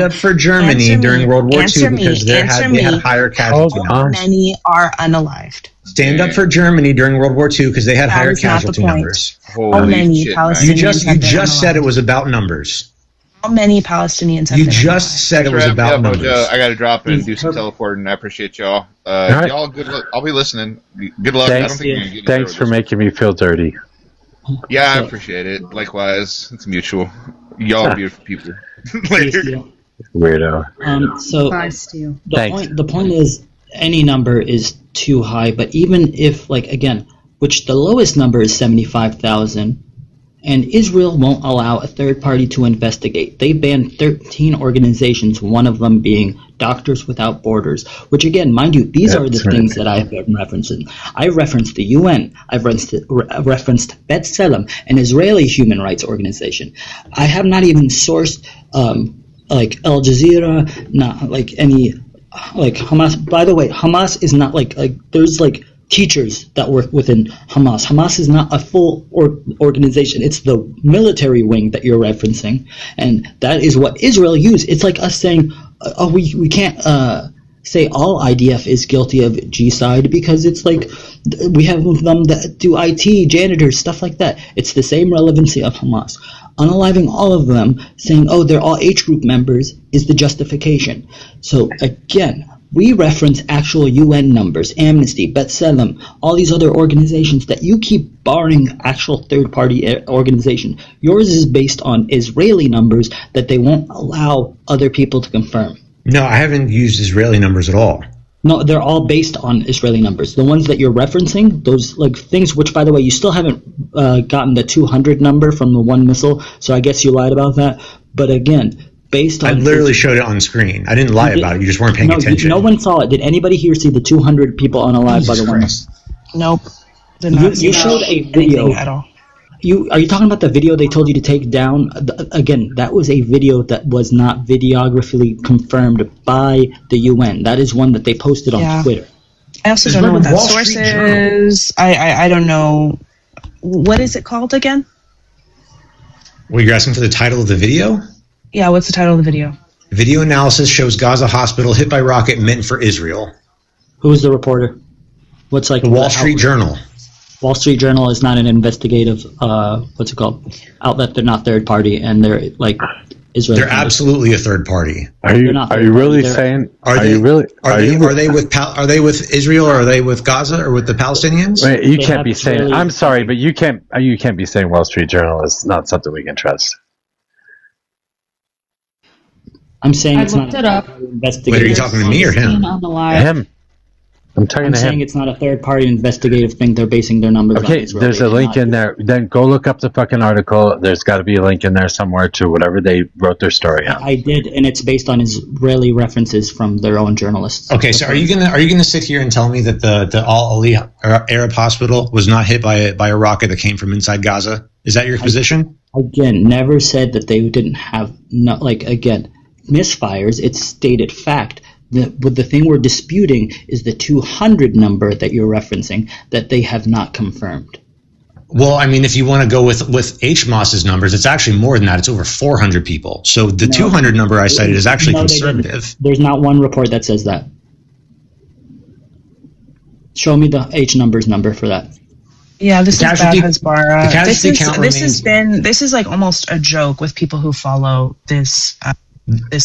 up for Germany during World War II because they had higher casualty numbers. How many are unalived? Stand up for Germany during World War II because they had higher casualty numbers. How many Palestinians you just said it was about numbers. How many Palestinians have You just said it was about numbers. I got to drop and do some teleporting. I appreciate y'all. right. Y'all, good luck. I'll be listening. Good luck. Thanks for making me feel dirty. Yeah, I appreciate it. Likewise, it's mutual. Y'all are beautiful people. Later. Weirdo. So Thanks. the point is, any number is too high. But even if, which the lowest number is 75,000. And Israel won't allow a third party to investigate. They banned 13 organizations, one of them being Doctors Without Borders, which again, mind you, these are the things that I've been referencing. I referenced the UN. I've referenced B'Tselem, an Israeli human rights organization. I have not even sourced like Al Jazeera, not like any like Hamas. By the way, Hamas is not like there's like teachers that work within Hamas. Hamas is not a full organization. It's the military wing that you're referencing, and that is what Israel used. It's like us saying, we can't say all IDF is guilty of genocide because it's like we have them that do IT, janitors, stuff like that. It's the same relevancy of Hamas. Unaliving all of them, saying, they're all H group members, is the justification. So again, We reference actual UN numbers, Amnesty, B'Tselem, all these other organizations that you keep barring actual third-party organization. Yours is based on Israeli numbers that they won't allow other people to confirm. No, I haven't used Israeli numbers at all. No, they're all based on Israeli numbers. The ones that you're referencing, those like things, which by the way, you still haven't gotten the 200 number from the one missile, so I guess you lied about that. But again, based on... I literally showed it on screen. I didn't lie about it. You just weren't paying attention. No one saw it. Did anybody here see the 200 people unalive by the one missile? Nope. Did not You showed a video at all. Are you talking about the video they told you to take down? Again, that was a video that was not videographically confirmed by the UN. That is one that they posted on Twitter. I also don't know what that source is. I don't know. What is it called again? Well, you're asking for the title of the video? Yeah, what's the title of the video? Video analysis shows Gaza hospital hit by rocket meant for Israel. Who was the reporter? What's like the Wall Street Journal? Wall Street Journal is not an investigative, outlet. They're not third party, and they're like Israeli. They're absolutely a third party. Are you really saying? Are they with Israel, or are they with Gaza, or with the Palestinians? Wait, you can't be saying. I'm sorry, but you can't be saying Wall Street Journal is not something we can trust. I'm saying it's not investigative. Wait, are you talking to me or him? Him. I'm talking I'm to saying him. it's not a third-party investigative thing. They're basing their numbers on Okay, Israeli. there's a link in there. Then go look up the fucking article. There's got to be a link in there somewhere to whatever they wrote their story on. I did, and it's based on Israeli references from their own journalists. Okay, so are you gonna sit here and tell me that the Al Ali Arab Hospital was not hit by a rocket that came from inside Gaza? Is that your position? Again, never said that they didn't have misfires. It's stated fact. The thing we're disputing is the 200 number that you're referencing that they have not confirmed. Well, I mean, if you want to go with HMOS's numbers, it's actually more than that. It's over 400 people. So the 200 number I cited is actually conservative. There's not one report that says that. Show me the H numbers number for that. Yeah, this is bad Hasbara. This is like almost a joke with people who follow this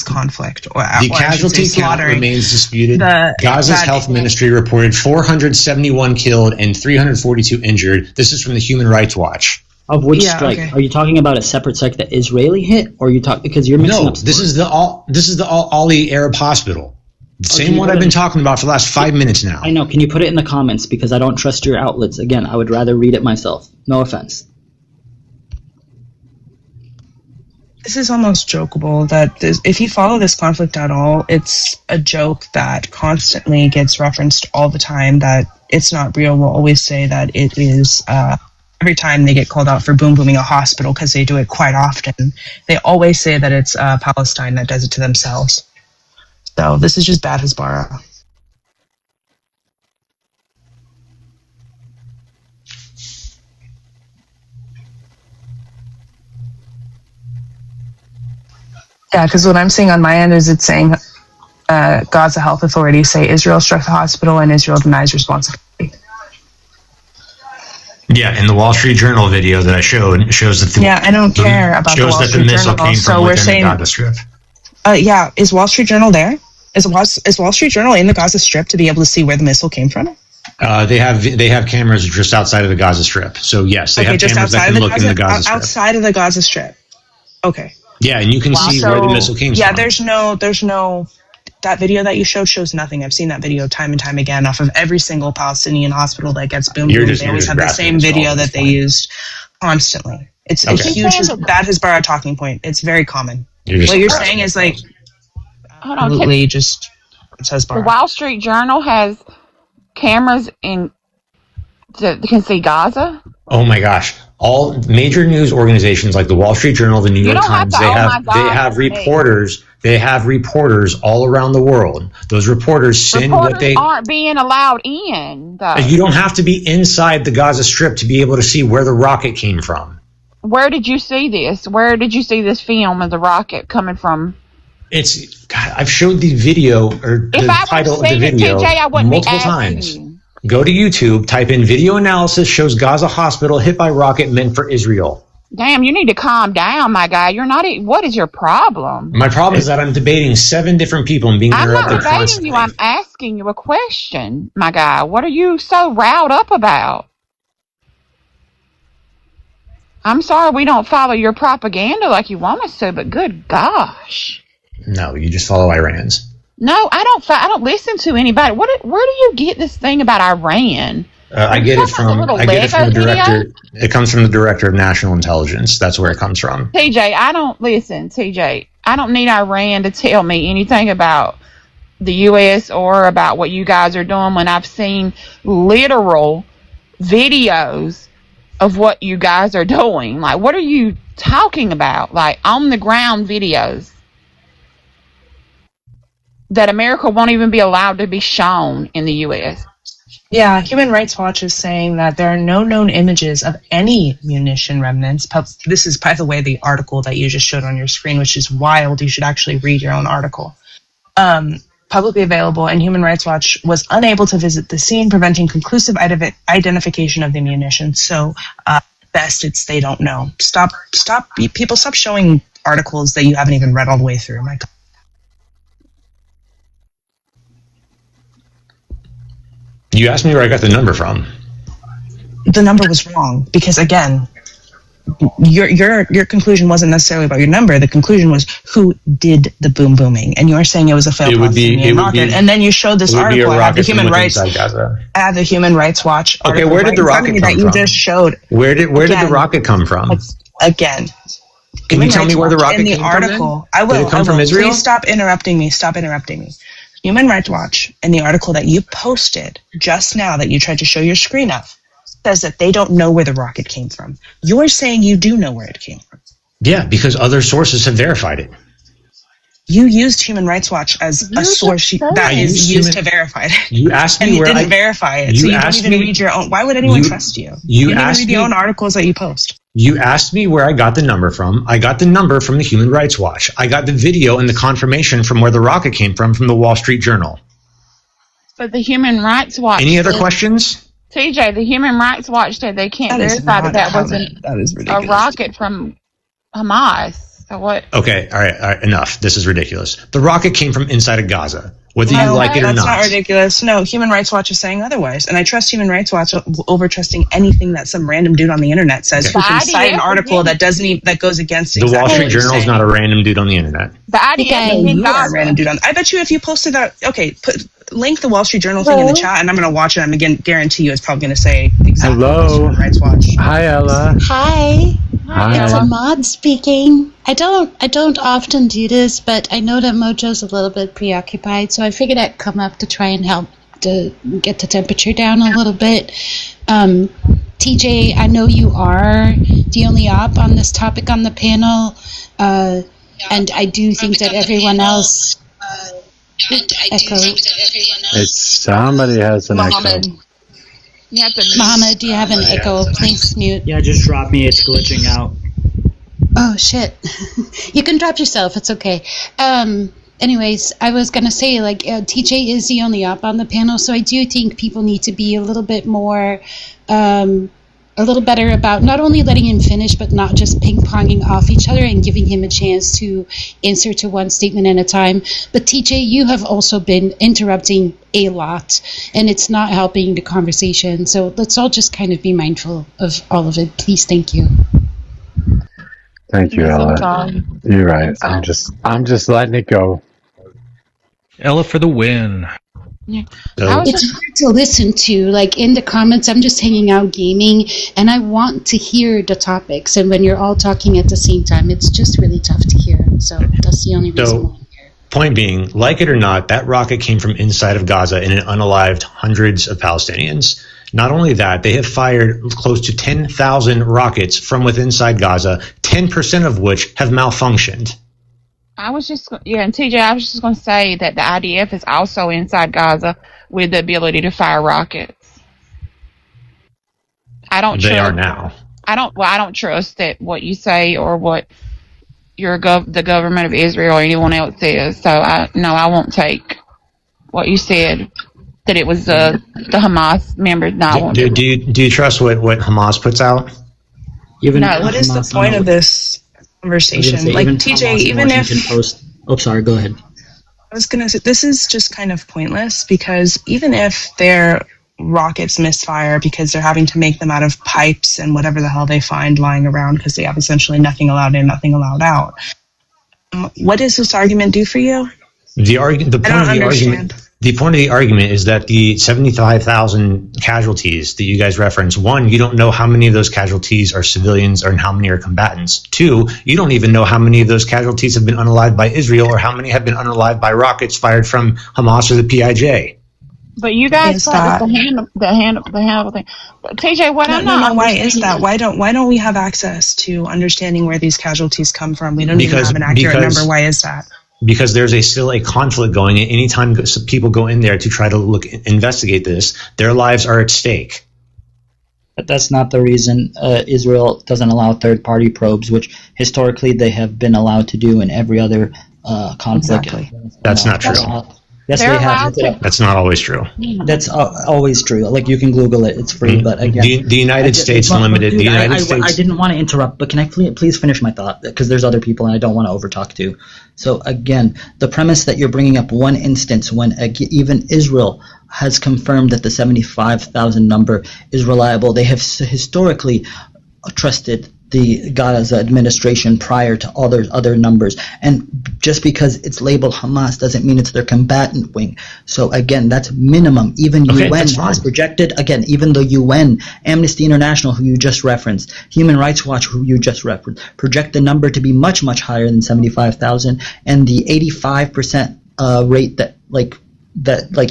conflict. The casualty count remains disputed. Gaza's health ministry reported 471 killed and 342 injured. This is from the Human Rights Watch. Of which strike? Okay. Are you talking about a separate strike that Israeli hit, or are you talking because you're mixing up? No, this is the Al Ali Arab Hospital. Same one I've been talking about for the last 5 minutes now. I know. Can you put it in the comments because I don't trust your outlets. Again, I would rather read it myself. No offense. This is almost jokeable that if you follow this conflict at all, it's a joke that constantly gets referenced all the time, that it's not real. We'll always say that it is. Every time they get called out for booming a hospital, because they do it quite often, they always say that it's Palestine that does it to themselves. So this is just bad Hasbara. Yeah, because what I'm seeing on my end is it's saying Gaza health authorities say Israel struck the hospital and Israel denies responsibility. Yeah, in the Wall Street Journal video that I showed, it shows that I don't care about the Wall Street Journal. So we're saying, the Gaza Strip. Is Wall Street Journal there? Is Wall Street Journal in the Gaza Strip to be able to see where the missile came from? They have cameras just outside of the Gaza Strip. So yes, they have cameras that can look in the Gaza Strip. Outside of the Gaza Strip. Okay. Yeah, and you can see where the missile came from. Yeah, there's no. That video that you showed shows nothing. I've seen that video time and time again off of every single Palestinian hospital that gets boomed. They always have the same video that they used constantly. It's a huge bad Hasbara talking point. It's very common. What you're saying is like absolutely just Hasbara. The Wall Street Journal has cameras in that can see Gaza. Oh my gosh. All major news organizations like the Wall Street Journal, the New York Times, they have reporters. They have reporters all around the world. Those reporters send what they aren't being allowed in. Though. You don't have to be inside the Gaza Strip to be able to see where the rocket came from. Where did you see this? Where did you see this film of the rocket coming from? I've showed the video or the title of the video multiple times. Go to YouTube, type in video analysis shows Gaza hospital hit by rocket meant for Israel. Damn, you need to calm down, my guy. You're not. What is your problem? My problem is that I'm debating 7 different people and being interrupted I'm not debating constantly. you. I'm asking you a question, my guy. What are you so riled up about? I'm sorry we don't follow your propaganda like you want us to, but good gosh. No, you just follow Iran's. No, I don't listen to anybody. Where do you get this thing about Iran? I get it from the director. It comes from the director of national intelligence. That's where it comes from. TJ, I don't need Iran to tell me anything about the U.S. or about what you guys are doing when I've seen literal videos of what you guys are doing. Like, what are you talking about? Like, on the ground videos that America won't even be allowed to be shown in the U.S. Yeah, Human Rights Watch is saying that there are no known images of any munition remnants. This is, by the way, the article that you just showed on your screen, which is wild. You should actually read your own article. Publicly available, and Human Rights Watch was unable to visit the scene, preventing conclusive identification of the munition. So, best it's they don't know. Stop showing articles that you haven't even read all the way through. My God. You asked me where I got the number from. The number was wrong because, again, your conclusion wasn't necessarily about your number. The conclusion was who did the booming, and you were saying it was a failed Palestinian rocket. And then you showed this article. I have the Human Rights Watch. Okay, where did the rocket come from? You just showed. Where did the rocket come from? Again. Can you tell me where the rocket came from? I will. Did it come from Israel? Please stop interrupting me. Human Rights Watch, in the article that you posted just now that you tried to show your screen of, says that they don't know where the rocket came from. You're saying you do know where it came from. Yeah, because other sources have verified it. You used Human Rights Watch as a source that is used to verify it. You asked me and where you didn't verify it, so you don't even read your own. Why would anyone trust you? You didn't even read your own articles that you post. You asked me where I got the number from. I got the number from the Human Rights Watch. I got the video and the confirmation from where the rocket came from the Wall Street Journal. But the Human Rights Watch... Any other questions? TJ, the Human Rights Watch said they can't verify that wasn't a rocket from Hamas. So what? Okay, all right, enough. This is ridiculous. The rocket came from inside of Gaza, whether you like it or not. That's not ridiculous. No, Human Rights Watch is saying otherwise. And I trust Human Rights Watch over trusting anything that some random dude on the internet says who can cite an article that goes against the Wall Street Journal is not a random dude on the internet. The IDF you are a random dude on. I bet you if you posted that, link the Wall Street Journal thing in the chat, and I'm going to watch it. I'm going to guarantee you it's probably going to say exactly Human Rights Watch. Hi, Ella. Hi. It's a mod speaking. I don't often do this, but I know that Mojo's a little bit preoccupied, so I figured I'd come up to try and help to get the temperature down a little bit. TJ, I know you are the only op on this topic on the panel, and I do think that everyone else... Somebody has an echo. Mohammed, do you have an echo? Please mute. Yeah, just drop me. It's glitching out. Oh, shit. You can drop yourself. It's okay. Anyways, I was going to say, TJ is the only op on the panel, so I do think people need to be a little bit more, a little better about not only letting him finish, but not just ping-ponging off each other and giving him a chance to answer to one statement at a time. But TJ, you have also been interrupting a lot, and it's not helping the conversation. So let's all just kind of be mindful of all of it. Please, thank you. Thank you, Ella. You're right. I'm just letting it go. Ella for the win. Yeah. It's hard to listen to. In the comments, I'm just hanging out gaming, and I want to hear the topics. And when you're all talking at the same time, it's just really tough to hear. So that's the only reason why I'm here. Point being, like it or not, that rocket came from inside of Gaza and it unalived hundreds of Palestinians. Not only that, they have fired close to 10,000 rockets from within Gaza, 10% of which have malfunctioned. And TJ, I was just going to say that the IDF is also inside Gaza with the ability to fire rockets. They are now. I don't trust that what you say or what the government of Israel or anyone else says. So I won't take what you said that it was the Hamas members. No, Do you trust what Hamas puts out? Even what is the point of this conversation? Say, like, even TJ, even Washington if... Post, sorry, go ahead. I was going to say, this is just kind of pointless, because even if their rockets misfire because they're having to make them out of pipes and whatever the hell they find lying around, because they have essentially nothing allowed in, nothing allowed out, what does this argument do for you? The point of the argument is that the 75,000 casualties that you guys reference, one, you don't know how many of those casualties are civilians or how many are combatants. Two, you don't even know how many of those casualties have been unalived by Israel or how many have been unalived by rockets fired from Hamas or the PIJ. But you guys thought the handle thing. But TJ, what I'm not why is that? Why don't we have access to understanding where these casualties come from? We don't even have an accurate number. Why is that? Because there's still a conflict going. Anytime people go in there to try to investigate this, their lives are at stake. But that's not the reason Israel doesn't allow third-party probes, which historically they have been allowed to do in every other conflict. Exactly. That's not true. Yes, they have. That's not always true. That's always true. Like, you can Google it; it's free. But again, the United States limited. Dude, the United States. I didn't want to interrupt, but can I please finish my thought? Because there's other people, and I don't want to overtalk too. So again, the premise that you're bringing up one instance when even Israel has confirmed that the 75,000 number is reliable. They have historically trusted the Gaza administration prior to all their other numbers, and just because it's labeled Hamas doesn't mean it's their combatant wing. So again, that's minimum. Even UN has projected, again, even the UN, Amnesty International, who you just referenced, Human Rights Watch, who you just referenced, project the number to be much, much higher than 75,000, and the 85% rate that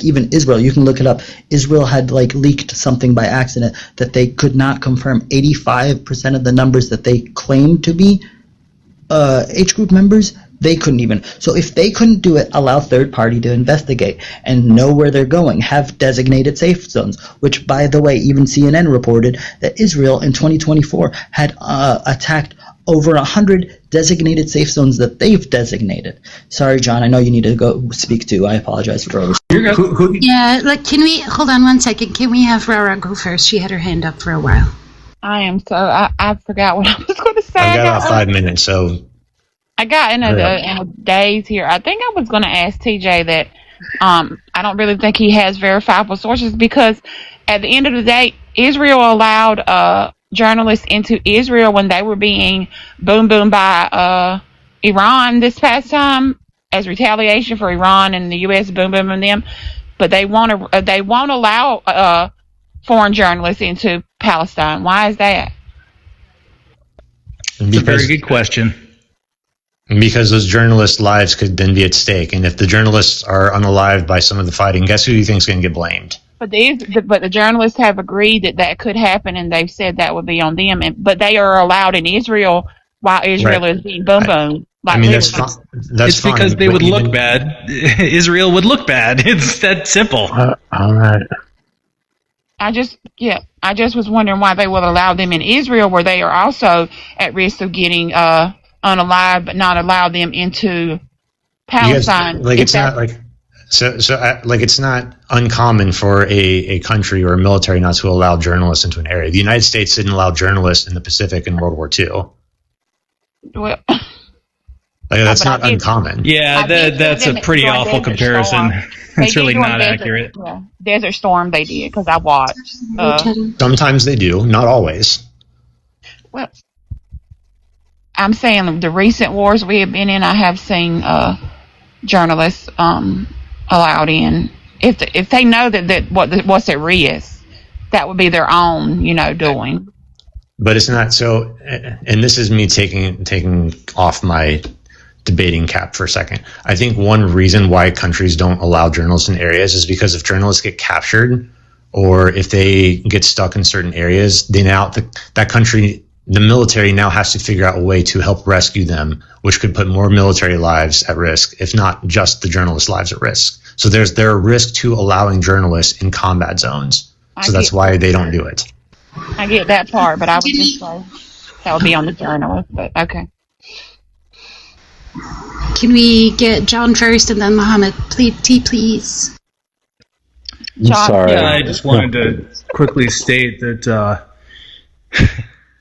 even Israel, you can look it up, Israel had leaked something by accident that they could not confirm 85% of the numbers that they claimed to be H group members. They couldn't even. So if they couldn't do it, allow third party to investigate and know where they're going, have designated safe zones, which, by the way, even CNN reported that Israel in 2024 had attacked over 100 designated safe zones that they've designated. Sorry, John, I know you need to go speak too. I apologize for overstepping. Yeah, can we hold on one second? Can we have Rara go first? She had her hand up for a while. I forgot what I was going to say. I've got about 5 minutes, so I got in a daze here. I think I was going to ask TJ that I don't really think he has verifiable sources, because at the end of the day, Israel allowed journalists into Israel when they were being boomed by Iran this past time as retaliation for Iran and the U.S. booming them. But they won't allow foreign journalists into Palestine. Why is that? It's a very good question. Because those journalists' lives could then be at stake, and if the journalists are unalived by some of the fighting, guess who you think is going to get blamed? But the journalists have agreed that could happen, and they've said that would be on them. But they are allowed in Israel while Israel is being boom. That's fine, because they would look bad. Israel would look bad. It's that simple. All right. I just was wondering why they would allow them in Israel, where they are also at risk of getting unalived, but not allow them into Palestine. It's not uncommon for a country or a military not to allow journalists into an area. The United States didn't allow journalists in the Pacific in World War II. Well, that's not uncommon. Yeah, that's a pretty awful comparison. That's really not accurate. Yeah. Desert Storm they did, because I watched. Sometimes they do, not always. Well, I'm saying the recent wars we have been in, I have seen journalists allowed in. If they know that what's at risk, that would be their own, doing. But it's not so. And this is me taking off my debating cap for a second. I think one reason why countries don't allow journalists in areas is because if journalists get captured or if they get stuck in certain areas, that country, the military now has to figure out a way to help rescue them, which could put more military lives at risk, if not just the journalists' lives at risk. So there are risks to allowing journalists in combat zones. So that's why they don't do it. I get that part, but I would just say that would be on the journalist. But okay. Can we get John first and then Mohammed, please? John, sorry. Yeah, I just wanted to quickly state that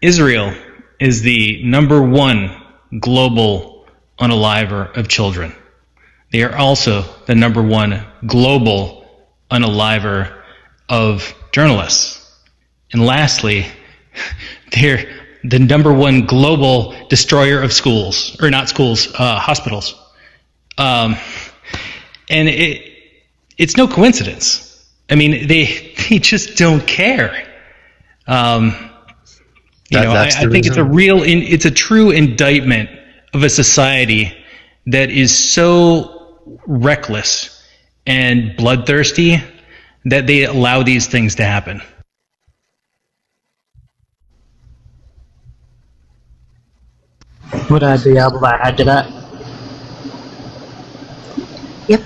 Israel is the #1 global unaliver of children. They are also the #1 global unaliver of journalists. And lastly, they're the #1 global destroyer of schools, or not schools, hospitals. And it's no coincidence. I mean, they just don't care. I think it's a true indictment of a society that is so reckless and bloodthirsty that they allow these things to happen. Would I be able to add to that? Yep.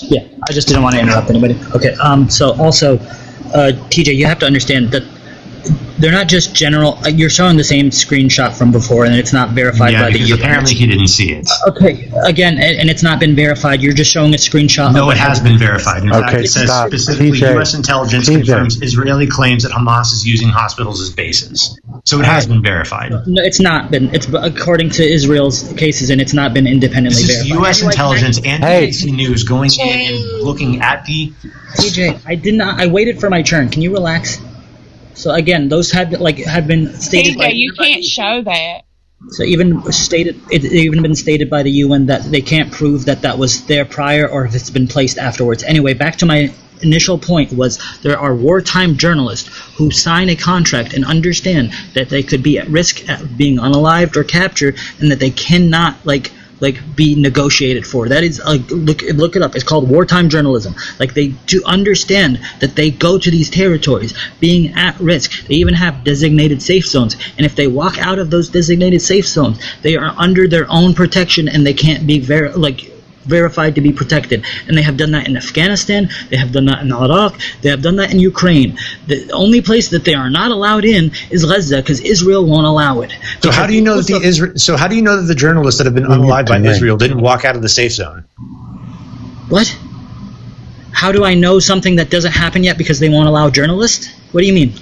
Yeah, I just didn't want to interrupt anybody. Okay, so also, TJ, you have to understand that they're not just general. You're showing the same screenshot from before, and it's not verified by the UN. Apparently he didn't see it. Okay, again, and it's not been verified. You're just showing a screenshot. No, it has been verified. In fact, it says stop. specifically TJ. U.S. intelligence confirms Israeli claims that Hamas is using hospitals as bases. So it has been verified. No, it's not been. It's according to Israel's cases, and it's not been independently This is verified. U.S. intelligence and BBC News going in and looking at the... TJ, I did not. I waited for my turn. Can you relax? So again, those have been stated. TJ, you can't show that. So it's even been stated by the UN that they can't prove that that was there prior or if it's been placed afterwards. Anyway, back to my initial point was there are wartime journalists who sign a contract and understand that they could be at risk at being unalived or captured, and that they cannot be negotiated for. That is look it up. It's called wartime journalism. Like, they do understand that they go to these territories being at risk. They even have designated safe zones, and if they walk out of those designated safe zones, they are under their own protection and they can't be verified to be protected. And they have done that in Afghanistan, they have done that in Iraq, they have done that in Ukraine. The only place that they are not allowed in is Gaza, because Israel won't allow it. So how do you know that the journalists that have been unalived by Israel didn't walk out of the safe zone? What? How do I know something that doesn't happen yet because they won't allow journalists? What do you mean?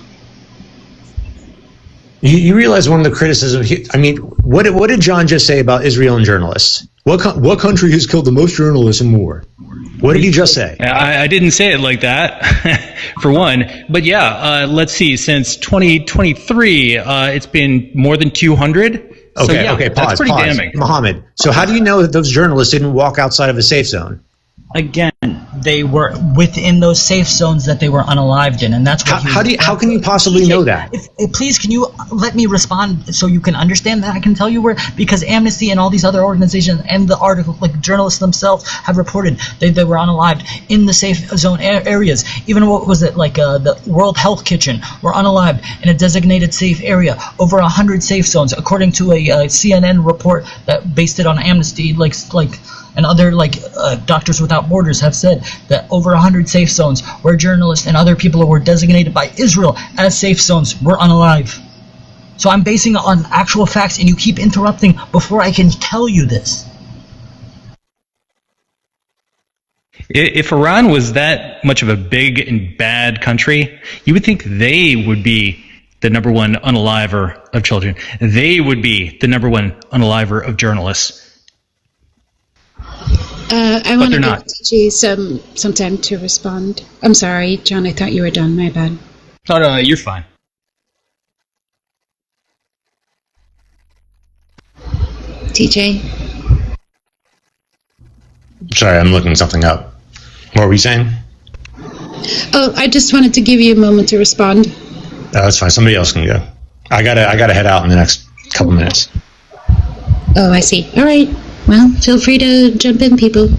You realize one of the criticisms. I mean, what did John just say about Israel and journalists? What country has killed the most journalists in war? What did he just say? I didn't say it like that, for one. But yeah, let's see. Since 2023, it's been more than 200. Okay, so, yeah, okay, pause. That's pretty damning. Mohammed, so how do you know that those journalists didn't walk outside of a safe zone? Again, they were within those safe zones that they were unalived in, and that's what. How can you possibly know that? Please, can you let me respond so you can understand that? I can tell you where, because Amnesty and all these other organizations and the article, journalists themselves have reported they were unalived in the safe zone areas. Even what was it, the World Health Kitchen were unalived in a designated safe area. Over 100 safe zones, according to a CNN report that based it on Amnesty, and other Doctors Without Borders have said that over 100 safe zones where journalists and other people who were designated by Israel as safe zones were unalive. So I'm basing it on actual facts, and you keep interrupting before I can tell you this. If Iran was that much of a big and bad country, you would think they would be the #1 unaliver of children. They would be the #1 unaliver of journalists. I want to give TJ some time to respond. I'm sorry, John, I thought you were done. My bad. No, you're fine. TJ? Sorry, I'm looking something up. What were we saying? Oh, I just wanted to give you a moment to respond. That's fine. Somebody else can go. I gotta head out in the next couple minutes. Oh, I see. All right. Well, feel free to jump in, people.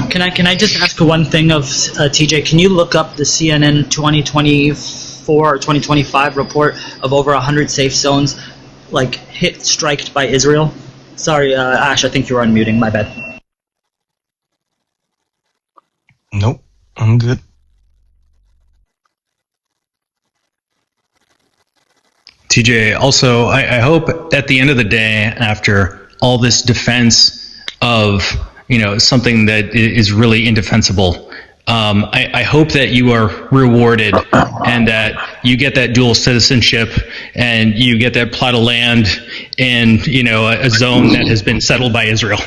Can I just ask one thing of TJ? Can you look up the CNN 2024 or 2025 report of over 100 safe zones striked by Israel? Sorry, Ash, I think you were unmuting. My bad. Nope, I'm good. TJ, also, I hope at the end of the day, after all this defense of something that is really indefensible, I hope that you are rewarded and that you get that dual citizenship and you get that plot of land in, you know, a zone that has been settled by Israel.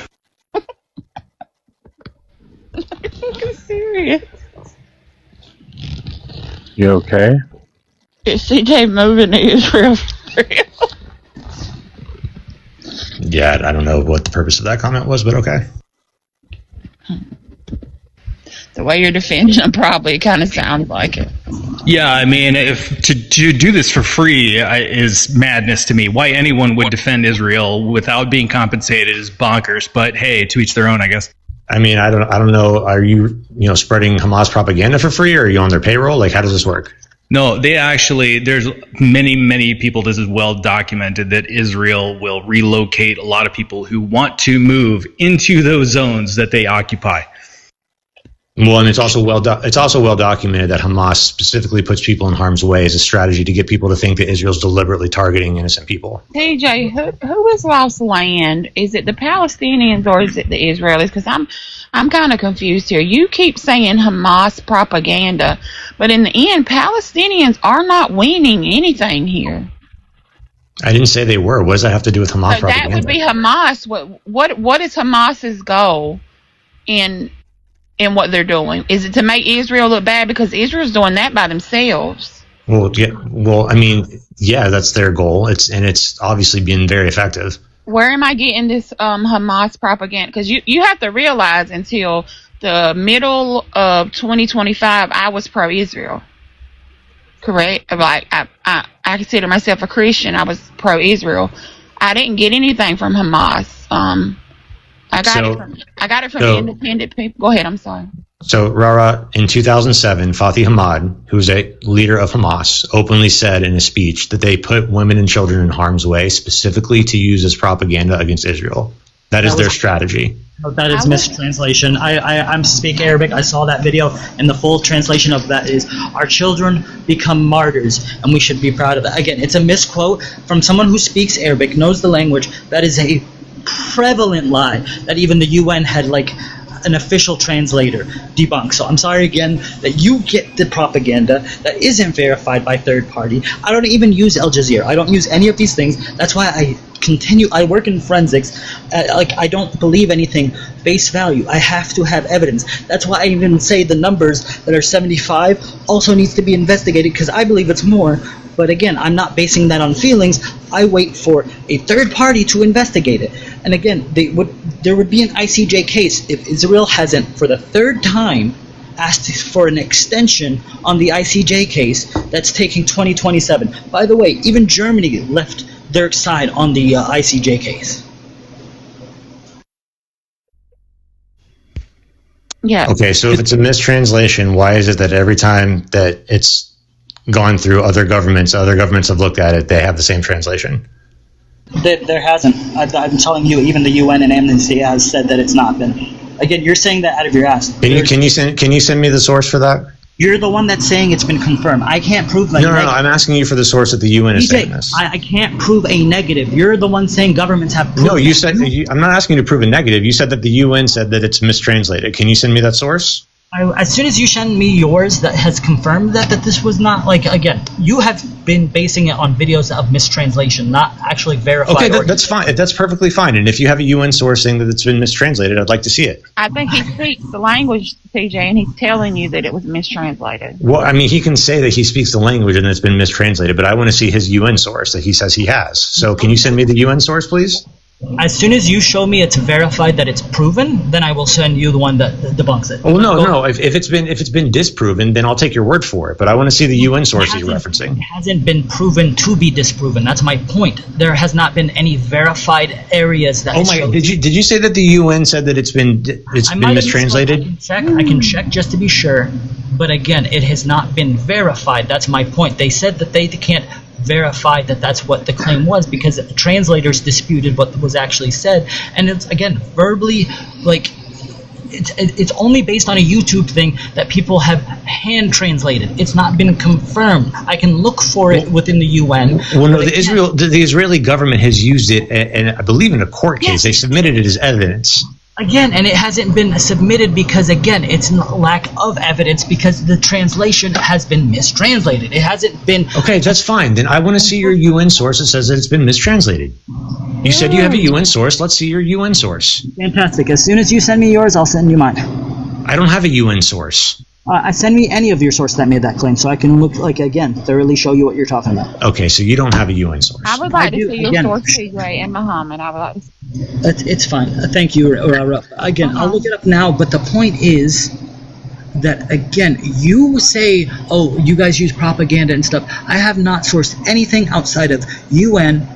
I'm serious. You okay? Is CJ moving to Israel for real? Yeah, I don't know what the purpose of that comment was, but okay. The way you're defending him probably kind of sounds like it. Yeah, I mean, if to do this for free is madness to me. Why anyone would defend Israel without being compensated is bonkers. But hey, to each their own, I guess. I mean, I don't know. Are you spreading Hamas propaganda for free, or are you on their payroll? Like, how does this work? No, they actually, there's many people, this is well documented, that Israel will relocate a lot of people who want to move into those zones that they occupy. Well, and it's also well documented that Hamas specifically puts people in harm's way as a strategy to get people to think that Israel's deliberately targeting innocent people. TJ, who has lost land? Is it the Palestinians or is it the Israelis? Because I'm kind of confused here. You keep saying Hamas propaganda, but in the end, Palestinians are not winning anything here. I didn't say they were. What does that have to do with Hamas propaganda? That would be Hamas. What is Hamas's goal in what they're doing? Is it to make Israel look bad? Because Israel's doing that by themselves. Well, yeah. Well, I mean, yeah, that's their goal. It's obviously been very effective. Where am I getting this Hamas propaganda? Because you have to realize until the middle of 2025, I was pro-Israel. Correct? Like I consider myself a Christian. I was pro-Israel. I didn't get anything from Hamas. I got it from the independent people. Go ahead. I'm sorry. So, Rara, in 2007, Fatih Hamad, who's a leader of Hamas, openly said in a speech that they put women and children in harm's way specifically to use as propaganda against Israel. That is their strategy. That is mistranslation. I'm speak Arabic. I saw that video, and the full translation of that is, our children become martyrs, and we should be proud of that. Again, it's a misquote from someone who speaks Arabic, knows the language. That is a prevalent lie that even the UN had like an official translator debunk. So I'm sorry again that you get the propaganda that isn't verified by third party. I don't even use Al Jazeera. I don't use any of these things. That's why I work in forensics. I don't believe anything face value. I have to have evidence. That's why I even say the numbers that are 75 also needs to be investigated, because I believe it's more. But again, I'm not basing that on feelings. I wait for a third party to investigate it. And again, there would be an ICJ case if Israel hasn't, for the third time, asked for an extension on the ICJ case that's taking 2027. By the way, even Germany left their side on the ICJ case. Yeah. Okay, so if it's a mistranslation, why is it that every time that it's gone through other governments have looked at it, they have the same translation? There hasn't. I'm telling you, even the UN and Amnesty has said that it's not been. Again, you're saying that out of your ass. Can you send me the source for that? You're the one that's saying it's been confirmed. I can't prove that. No, I'm asking you for the source that the UN is saying this. I can't prove a negative. You're the one saying governments have proved. No, you said I'm not asking you to prove a negative. You said that the UN said that it's mistranslated. Can you send me that source? As soon as you send me yours that has confirmed that this was not, like, again, you have been basing it on videos of mistranslation, not actually verified. Okay, that's fine. That's perfectly fine. And if you have a UN source saying that it's been mistranslated, I'd like to see it. I think he speaks the language, TJ, and he's telling you that it was mistranslated. Well, I mean, he can say that he speaks the language and it's been mistranslated, but I want to see his UN source that he says he has. So can you send me the UN source, please? As soon as you show me it's verified that it's proven, then I will send you the one that debunks it. Well, no. If it's been disproven, then I'll take your word for it. But I want to see the UN source that you're referencing. It hasn't been proven to be disproven. That's my point. There has not been any verified areas that. Oh my! Did you say that the UN said that it's been mistranslated? I can check just to be sure. But again, it has not been verified. That's my point. They said that they can't verify that that's what the claim was because the translators disputed what was actually said, and it's again verbally, like it's only based on a YouTube thing that people have hand translated. It's not been confirmed. I can look for it within the UN. Well, no, the Israeli government has used it, and I believe in a court case they submitted it as evidence. Again, and it hasn't been submitted because, again, it's lack of evidence because the translation has been mistranslated. It hasn't been... Okay, that's fine. Then I want to see your UN source that says that it's been mistranslated. You said you have a UN source. Let's see your UN source. Fantastic. As soon as you send me yours, I'll send you mine. I don't have a UN source. Send me any of your sources that made that claim so I can look, again, thoroughly show you what you're talking about. Okay, so you don't have a UN source. I would like to see your source, TJ and Muhammad. I would like to see. It's fine. Thank you. Again, I'll look it up now, but the point is that, again, you say, oh, you guys use propaganda and stuff. I have not sourced anything outside of UN,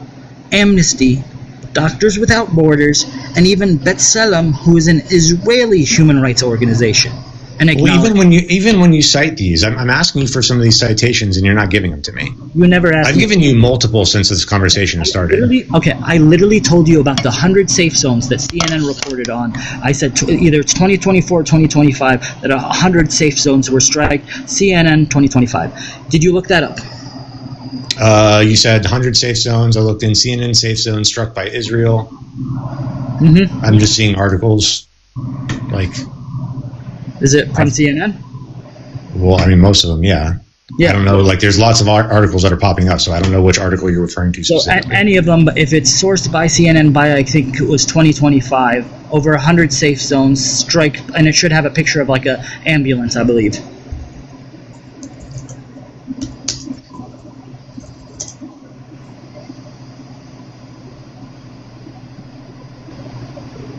Amnesty, Doctors Without Borders, and even B'Tselem, who is an Israeli human rights organization. And well, even when you cite these, I'm asking you for some of these citations, and you're not giving them to me. You never asked. I've given you multiple since this conversation has started. I literally told you about the 100 safe zones that CNN reported on. I said either it's 2024 or 2025 that 100 safe zones were struck. CNN 2025. Did you look that up? You said 100 safe zones. I looked in CNN safe zones struck by Israel. Mm-hmm. I'm just seeing articles like. Is it from CNN? Well, I mean, most of them, yeah. I don't know. Like, there's lots of articles that are popping up, so I don't know which article you're referring to specifically. So any of them, but if it's sourced by CNN by, I think it was 2025, over 100 safe zones strike, and it should have a picture of like a ambulance, I believe.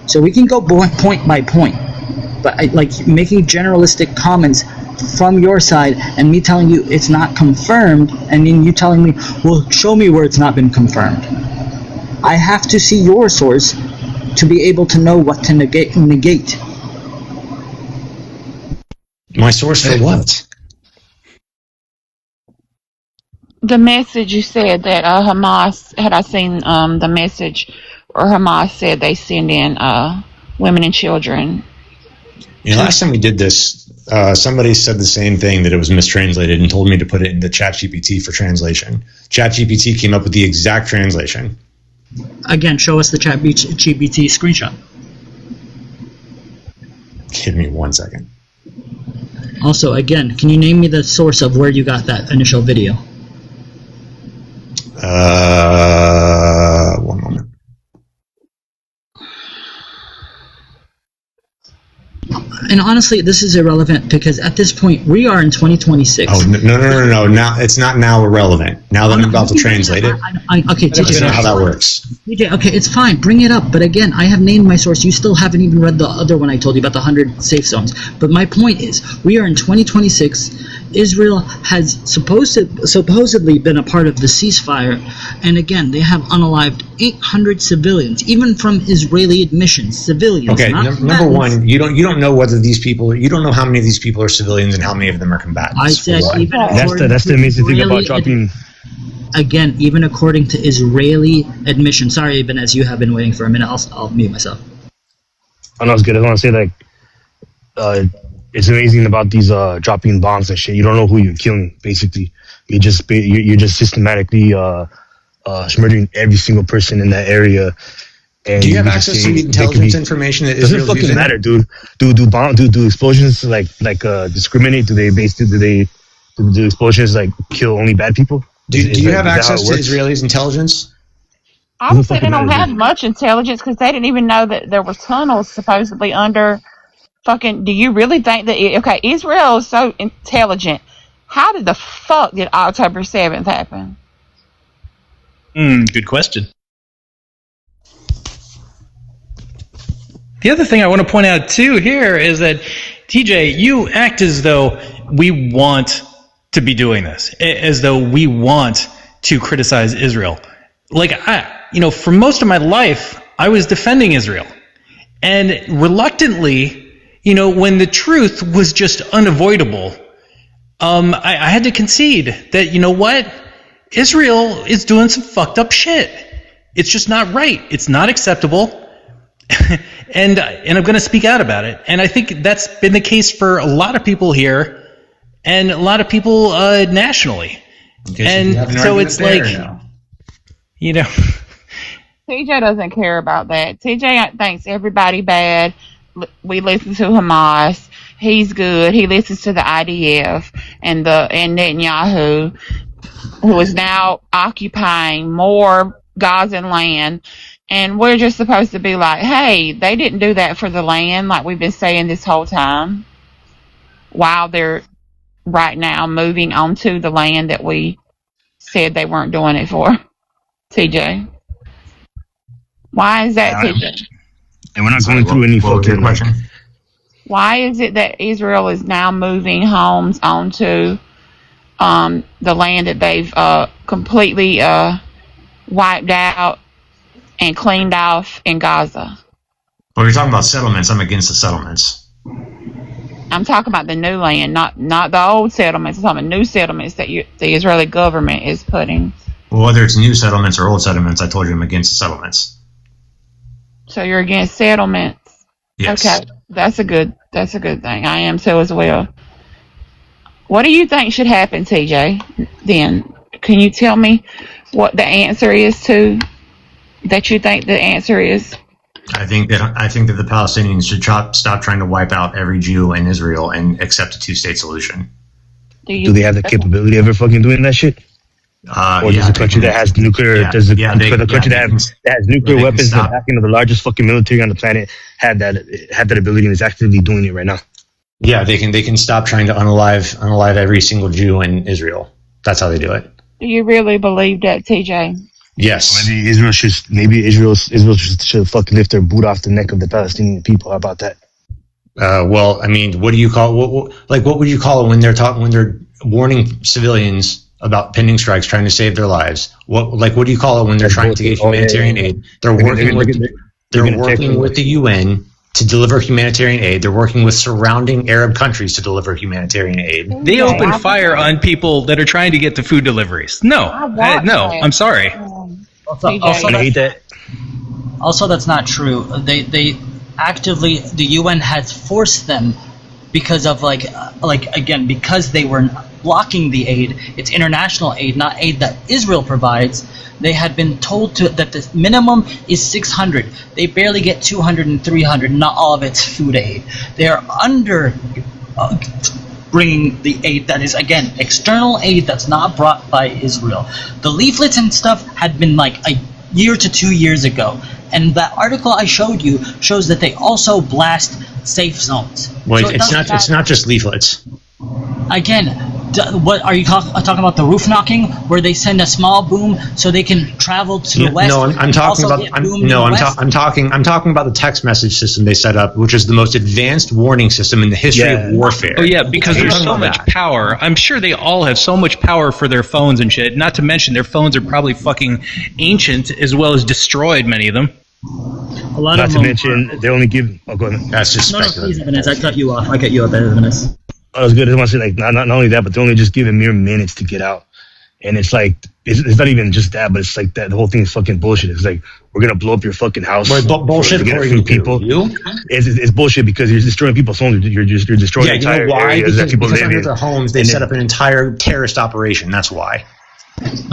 So we can go point by point. But like making generalistic comments from your side and me telling you it's not confirmed, and then you telling me, well, show me where it's not been confirmed. I have to see your source to be able to know what to negate. My source for what? The message you said that Hamas, had I seen the message where Hamas said they send in women and children. Last time we did this, somebody said the same thing, that it was mistranslated, and told me to put it into ChatGPT for translation. ChatGPT came up with the exact translation. Again, show us the ChatGPT screenshot. Give me 1 second. Also, again, can you name me the source of where you got that initial video? 1 moment. And honestly, this is irrelevant because at this point we are in 2026. Oh no! Now it's not now irrelevant. Now that I'm about to translate it, okay, I don't know how that works. TJ, okay, it's fine. Bring it up. But again, I have named my source. You still haven't even read the other one I told you about the 100 safe zones. But my point is, we are in 2026. Israel has supposedly been a part of the ceasefire, and again, they have unalived 800 civilians, even from Israeli admissions. Civilians. Okay, number one, you don't know whether these people. You don't know how many of these people are civilians and how many of them are combatants. I said even that's the amazing thing about dropping. Again, even according to Israeli admission. Sorry, Ibn, as you have been waiting for a minute, I'll mute myself. Oh, no, it's good. I want to say, like, it's amazing about these dropping bombs and shit. You don't know who you're killing. Basically, you're just systematically murdering every single person in that area. And do you have access to the intelligence information that doesn't fucking using? Matter, dude. Do explosions like discriminate? Do explosions like kill only bad people? Do you have access to Israelis' intelligence? I would say they don't have much intelligence because they didn't even know that there were tunnels supposedly under. Fucking, do you really think that, okay, Israel is so intelligent. How did the fuck did October 7th happen? Good question. The other thing I want to point out, too, here is that, TJ, you act as though we want to be doing this, as though we want to criticize Israel. Like, for most of my life, I was defending Israel. And reluctantly, when the truth was just unavoidable, I had to concede that, you know what? Israel is doing some fucked up shit. It's just not right. It's not acceptable. and I'm going to speak out about it. And I think that's been the case for a lot of people here and a lot of people nationally. And so it's like, TJ doesn't care about that. TJ thinks everybody bad. We listen to Hamas. He's good. He listens to the IDF and Netanyahu, who is now occupying more Gazan land. And we're just supposed to be like, hey, they didn't do that for the land, like we've been saying this whole time, while they're right now moving onto the land that we said they weren't doing it for. TJ. Why is that, TJ? And we're not going through any fucking question. Why is it that Israel is now moving homes onto the land that they've completely wiped out and cleaned off in Gaza? Well, you're talking about settlements. I'm against the settlements. I'm talking about the new land, not the old settlements. I'm talking about new settlements that the Israeli government is putting. Well, whether it's new settlements or old settlements, I told you I'm against the settlements. So you're against settlements? Yes. Okay, that's a good thing. I am too as well. What do you think should happen, TJ? Then can you tell me what the answer is to that? You think the answer is? I think that the Palestinians should stop trying to wipe out every Jew in Israel and accept a two-state solution. Do they have the capability of ever fucking doing that shit? Or does a country that has nuclear, country that has nuclear weapons and backing of the largest fucking military on the planet have that ability and is actively doing it right now? Yeah, they can stop trying to unalive every single Jew in Israel. That's how they do it. Do you really believe that, TJ? Yes. Maybe Israel should fucking lift their boot off the neck of the Palestinian people. How about that? Well, I mean, what do you call what would you call it when they're warning civilians about pending strikes, trying to save their lives? What do you call it when they're trying to get humanitarian aid? They're working with the UN to deliver humanitarian aid. They're working with surrounding Arab countries to deliver humanitarian aid. They open fire on people that are trying to get the food deliveries. No, I'm sorry. Also, that's not true. They actively, the UN has forced them because of because they were blocking the aid. It's international aid, not aid that Israel provides. They had been told that the minimum is 600. They barely get 200 and 300. Not all of it's food aid. They are under bringing the aid that is, again, external aid that's not brought by Israel. The leaflets and stuff had been like a year to 2 years ago. And that article I showed you shows that they also blast safe zones. Well, so it's not just leaflets. Again, what are you talking about? The roof knocking, where they send a small boom so they can travel to the west. No, I'm talking about the text message system they set up, which is the most advanced warning system in the history of warfare. Oh yeah, because there's so much power. I'm sure they all have so much power for their phones and shit. Not to mention their phones are probably fucking ancient as well as destroyed. Many of them. A lot Not of to mention they only give. Oh, go ahead. That's just please, Evanes, I cut you off. I cut you off, Evanes. I was good. I want to say, not only that, but they only just give mere minutes to get out, and it's like it's not even just that, but it's like that the whole thing is fucking bullshit. It's like we're gonna blow up your fucking house. Bullshit to get a few people. It's bullshit because you're destroying people's homes. You're destroying entire areas that people live in. Because under their homes, they set up an entire terrorist operation. That's why.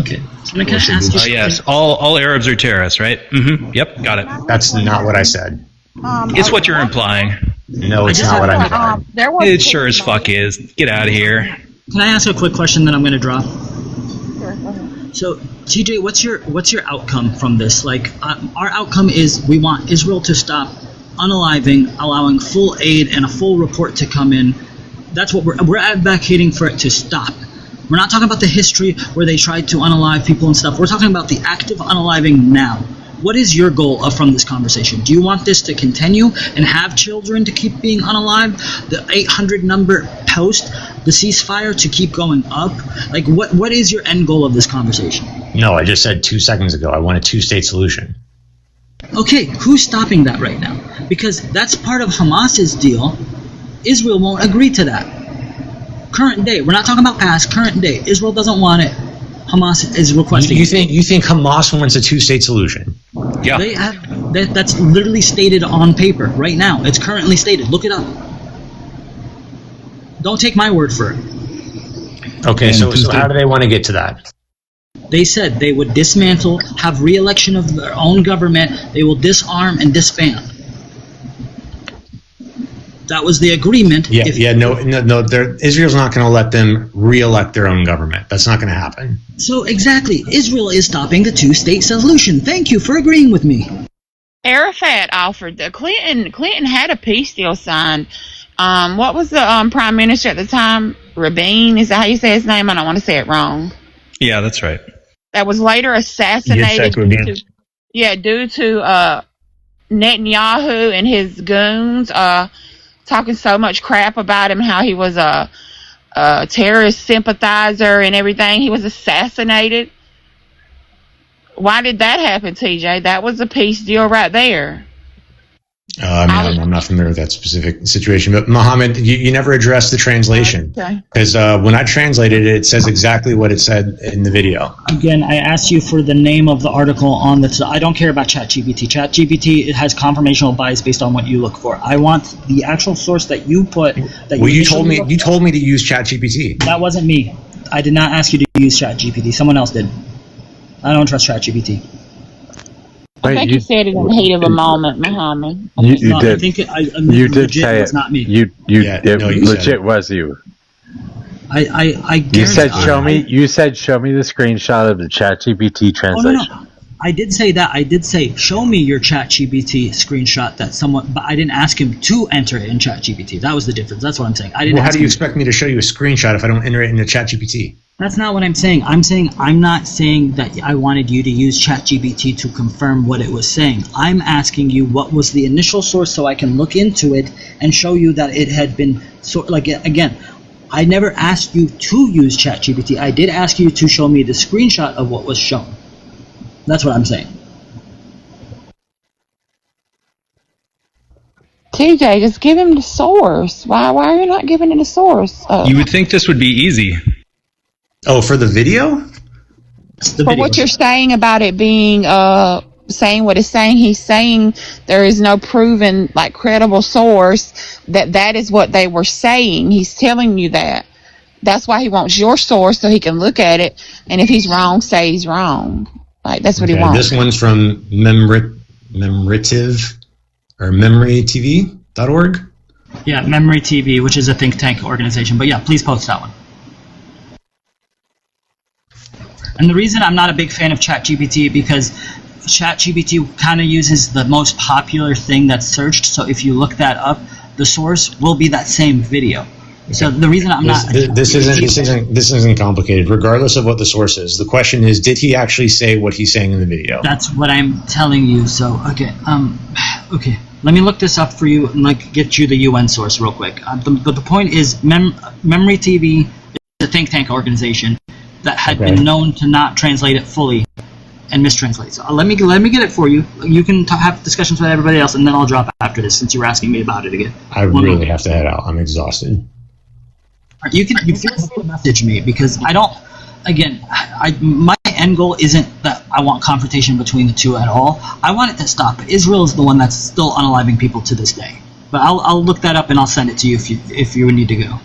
Okay. So can I ask you? Yes, all Arabs are terrorists, right? Mm-hmm. Yep, got it. That's not what I said. It's what you're implying. No, it's not what I'm implying. It sure as fuck is. Get out of here. Can I ask a quick question that I'm going to drop? So, TJ, what's your outcome from this? Like, our outcome is we want Israel to stop unaliving, allowing full aid and a full report to come in. That's what we're advocating for it to stop. We're not talking about the history where they tried to unalive people and stuff. We're talking about the active unaliving now. What is your goal from this conversation? Do you want this to continue and have children to keep being unalived? The 800 number post, the ceasefire to keep going up? Like, what is your end goal of this conversation? No, I just said 2 seconds ago I want a two-state solution. Okay, who's stopping that right now? Because that's part of Hamas's deal. Israel won't agree to that. Current day, we're not talking about past, current day. Israel doesn't want it. Hamas is requesting. You think Hamas wants a two-state solution? Yeah. They have that's literally stated on paper right now. It's currently stated. Look it up. Don't take my word for it. Okay, so how do they want to get to that? They said they would dismantle, have re-election of their own government, they will disarm and disband. That was the agreement. No. Israel's not going to let them re-elect their own government. That's not going to happen. So exactly, Israel is stopping the two-state solution. Thank you for agreeing with me. Arafat offered Clinton had a peace deal signed. What was the prime minister at the time? Rabin, is that how you say his name? I don't want to say it wrong. Yeah, that's right. That was later assassinated due to Netanyahu and his goons talking so much crap about him, how he was a terrorist sympathizer and everything. He was assassinated. Why did that happen, TJ? That was a peace deal right there. I'm not familiar with that specific situation, but Mohammed, you never addressed the translation, because when I translated it, it says exactly what it said in the video. Again, I asked you for the name of the article on the. I don't care about ChatGPT. ChatGPT, it has confirmational bias based on what you look for. I want the actual source that you put. You told me to use ChatGPT. That wasn't me. I did not ask you to use ChatGPT. Someone else did. I don't trust ChatGPT. I think you said it in the heat of a moment, Muhammad. You did. You did say it. Was not me. Legit was you. You said show me the screenshot of the ChatGPT translation. No. I did say that. I did say show me your ChatGPT screenshot that someone, but I didn't ask him to enter it in ChatGPT. That was the difference. That's what I'm saying. I didn't. Well, how do you expect me to show you a screenshot if I don't enter it into ChatGPT? That's not what I'm saying. I'm not saying that I wanted you to use ChatGPT to confirm what it was saying. I'm asking you what was the initial source so I can look into it and show you that it had been again, I never asked you to use ChatGPT. I did ask you to show me the screenshot of what was shown. That's what I'm saying. TJ, just give him the source. Why are you not giving him the source? You would think this would be easy. Oh, for the video? For what you're saying about it being saying what it's saying, he's saying there is no proven credible source that is what they were saying. He's telling you that. That's why he wants your source so he can look at it, and if he's wrong, say he's wrong. That's what he wants. This one's from Memoritive or MemoryTV.org. Yeah, Memory TV, which is a think tank organization. But yeah, please post that one. And the reason I'm not a big fan of ChatGPT because ChatGPT kind of uses the most popular thing that's searched. So if you look that up, the source will be that same video. Okay. So the reason I'm not this isn't complicated. Regardless of what the source is, the question is, did he actually say what he's saying in the video? That's what I'm telling you. So okay, let me look this up for you and get you the UN source real quick. But the point is, Memory TV is a think tank organization that had been known to not translate it fully and mistranslate. So let me get it for you. You can have discussions with everybody else, and then I'll drop after this since you were asking me about it again. I really have to head out. I'm exhausted. You feel free to message me because I don't. Again, my end goal isn't that I want confrontation between the two at all. I want it to stop. But Israel is the one that's still unaliving people to this day. But I'll look that up and I'll send it to you if you need to go.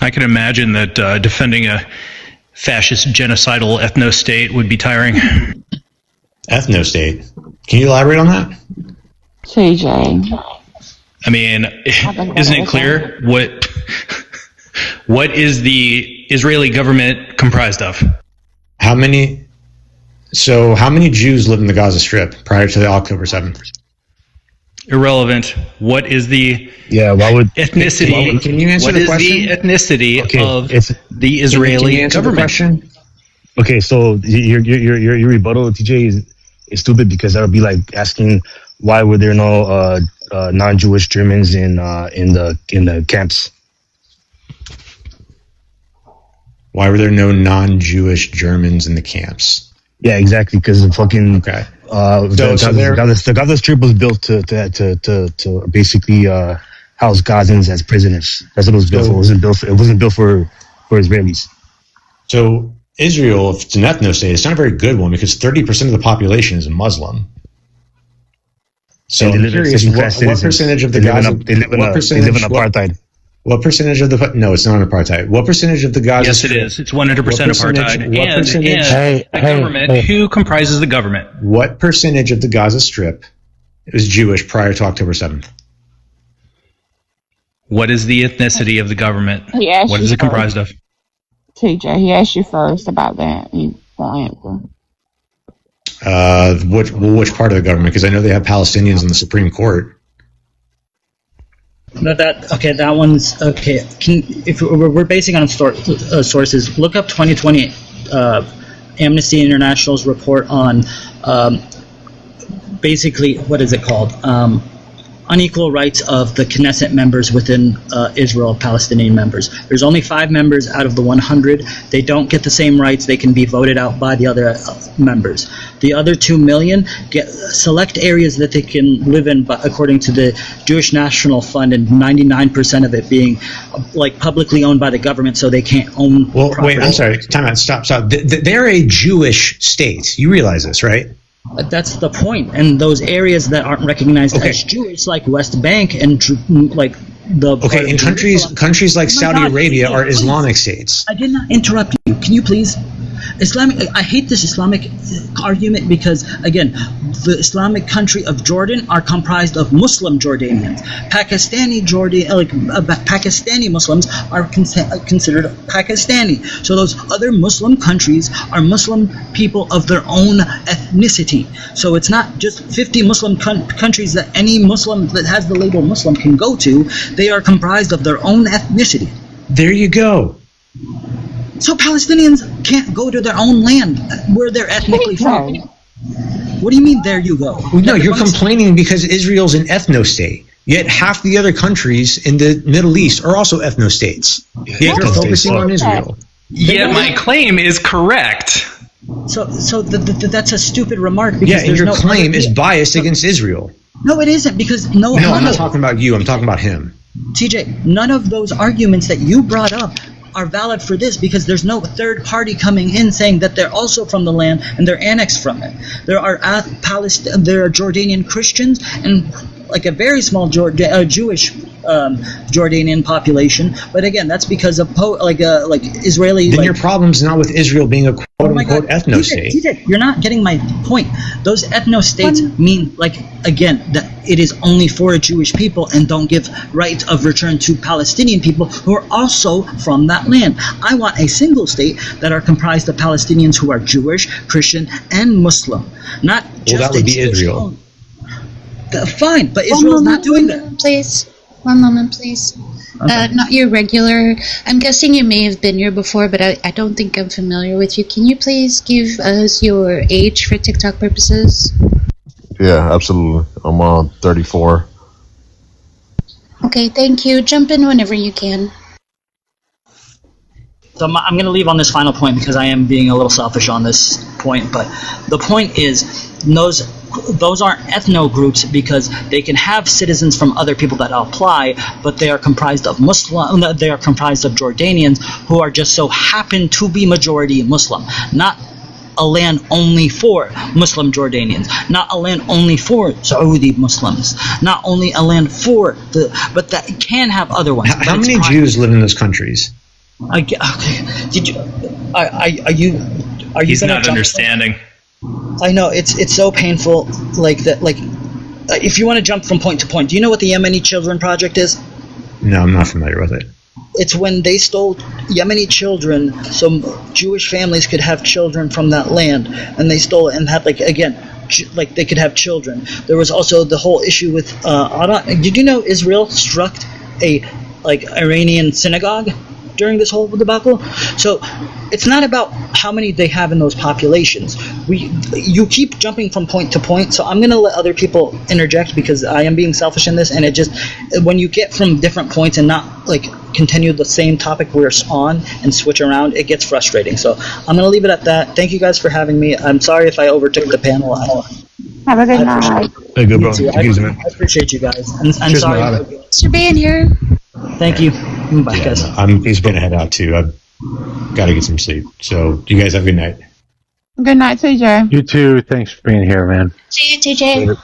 I can imagine that defending a fascist genocidal ethno-state would be tiring. Ethno-state? Can you elaborate on that? TJ. I mean, isn't it clear what is the Israeli government comprised of? How many Jews live in the Gaza Strip prior to the October 7th? Irrelevant. What is the ethnicity? Can you answer the question? What is the ethnicity of the Israeli government? Okay, so your rebuttal, TJ, is stupid because that would be like asking why were there no non-Jewish Germans in the camps? Why were there no non-Jewish Germans in the camps? Yeah, exactly. Because the fucking the Gaza Strip was built to basically house Gazans as prisoners. That's what it was built for. It wasn't built for Israelis. So Israel, if it's an ethno-state, it's not a very good one because 30% of the population is Muslim. So I'm curious, what percentage of the Gaza? They live in apartheid. What percentage of the... No, it's not apartheid. What percentage of the Gaza Yes, it is. It's 100% apartheid. And a government who comprises the government. What percentage of the Gaza Strip is Jewish prior to October 7th? What is the ethnicity of the government? What is it comprised of? TJ, he asked you first about that. You won't answer. Which part of the government? Because I know they have Palestinians in the Supreme Court. No, that one's okay. If we're basing on sources, look up 2020 Amnesty International's report on basically, what is it called? Unequal rights of the Knesset members within Israel, Palestinian members. There's only 5 members out of the 100. They don't get the same rights. They can be voted out by the other members. The other 2 million get select areas that they can live in, according to the Jewish National Fund, and 99% of it being like publicly owned by the government, so they can't own. Well, property. wait, I'm sorry. Time out. Stop. They're a Jewish state. You realize this, right? That's the point. And those areas that aren't recognized as Jewish, like West Bank and like the and countries like Saudi Arabia are Islamic states. I did not interrupt you. Can you please? I hate this Islamic argument because, again, the Islamic country of Jordan are comprised of Muslim Jordanians. Pakistani Muslims are considered Pakistani. So those other Muslim countries are Muslim people of their own ethnicity. So it's not just 50 Muslim countries that any Muslim that has the label Muslim can go to. They are comprised of their own ethnicity. There you go. So Palestinians can't go to their own land where they're ethnically from. What do you mean, there you go? No, you're complaining because Israel's an ethno-state. Yet half the other countries in the Middle East are also ethno-states. Yet you're focusing on Israel. Yeah, my claim is correct. So that's a stupid remark. Yeah, and your claim is biased against Israel. No, it isn't, because No, I'm not talking about you. I'm talking about him. TJ, none of those arguments that you brought up are valid for this, because there's no third party coming in saying that they're also from the land and they're annexed from it. There are Jordanian Christians and like a very small Jewish Jordanian population, but again, that's because of Israeli. Then your problem's not with Israel being a quote-unquote ethno-state. TJ, you're not getting my point. Those ethno-states mean, again, that it is only for Jewish people and don't give rights of return to Palestinian people who are also from that land. I want a single state that are comprised of Palestinians who are Jewish, Christian, and Muslim. Not just that would be Israel. Fine, but Israel's not doing that. Please. One moment, please. Okay. Not your regular. I'm guessing you may have been here before, but I don't think I'm familiar with you. Can you please give us your age for TikTok purposes? Yeah, absolutely. I'm 34. Okay, thank you. Jump in whenever you can. So I'm going to leave on this final point because I am being a little selfish on this point, but the point is those aren't ethno groups because they can have citizens from other people that apply, but they are comprised of they are comprised of Jordanians who are just so happen to be majority Muslim, not a land only for Muslim Jordanians, not a land only for Saudi Muslims, not only a land for but that can have other ones. How many Jews live in those countries? Did you? Are you? He's not understanding. I know it's so painful. Like that. Like, if you want to jump from point to point, do you know what the Yemeni Children Project is? No, I'm not familiar with it. It's when they stole Yemeni children, so Jewish families could have children from that land, and they stole it and had they could have children. There was also the whole issue with did you know Israel struck a Iranian synagogue during this whole debacle? So it's not about how many they have in those populations. You keep jumping from point to point, so I'm going to let other people interject because I am being selfish in this, and it just, when you get from different points and not continue the same topic we're on and switch around, it gets frustrating. So I'm going to leave it at that. Thank you guys for having me. I'm sorry if I overtook the panel. Have a good night. Hey, good, bro. I appreciate you guys. I'm sorry. Thanks for being here. Thank you. Bye, guys. He's going to head out too. I've got to get some sleep. So you guys have a good night. Good night, TJ. You too. Thanks for being here, man. See you, TJ.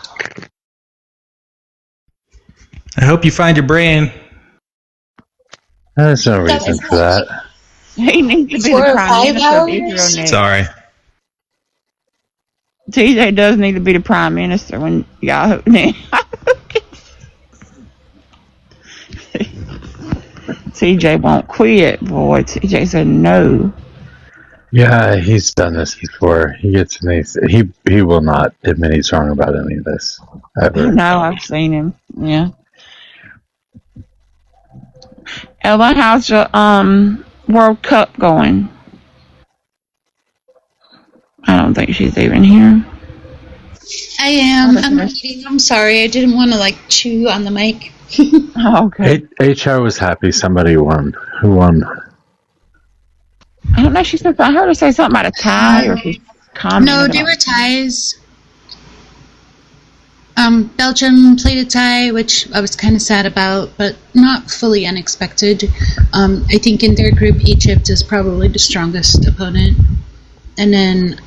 I hope you find your brain. There's no reason for that. He needs to be 4 the or prime 5 minister of hours? Israel next. Sorry. TJ does need to be the prime minister when y'all. TJ won't quit, boy. TJ said no. Yeah, he's done this before. He gets nice. He will not admit he's wrong about any of this ever. No, I've seen him. Yeah. Ella, how's your World Cup going? I don't think she's even here. I am. I'm eating. I'm sorry. I didn't want to chew on the mic. Oh, okay. HR was happy somebody won. Who won? I don't know. She said. I heard her say something about a tie or she's commenting. No, they were ties. Belgium played a tie, which I was kind of sad about, but not fully unexpected. I think in their group, Egypt is probably the strongest opponent. And then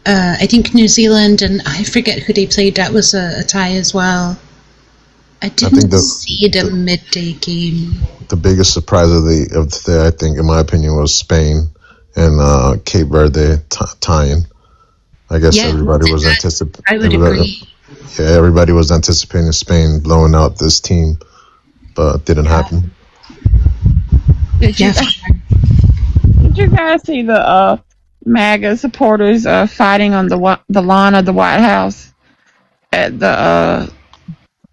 I think New Zealand, and I forget who they played, that was a tie as well. I didn't see the midday game. The biggest surprise of the day, I think, in my opinion, was Spain and Cape Verde tying. I guess everybody was anticipating. I would agree. Yeah, everybody was anticipating Spain blowing out this team, but it didn't happen. Did you guys see the MAGA supporters fighting on the lawn of the White House at the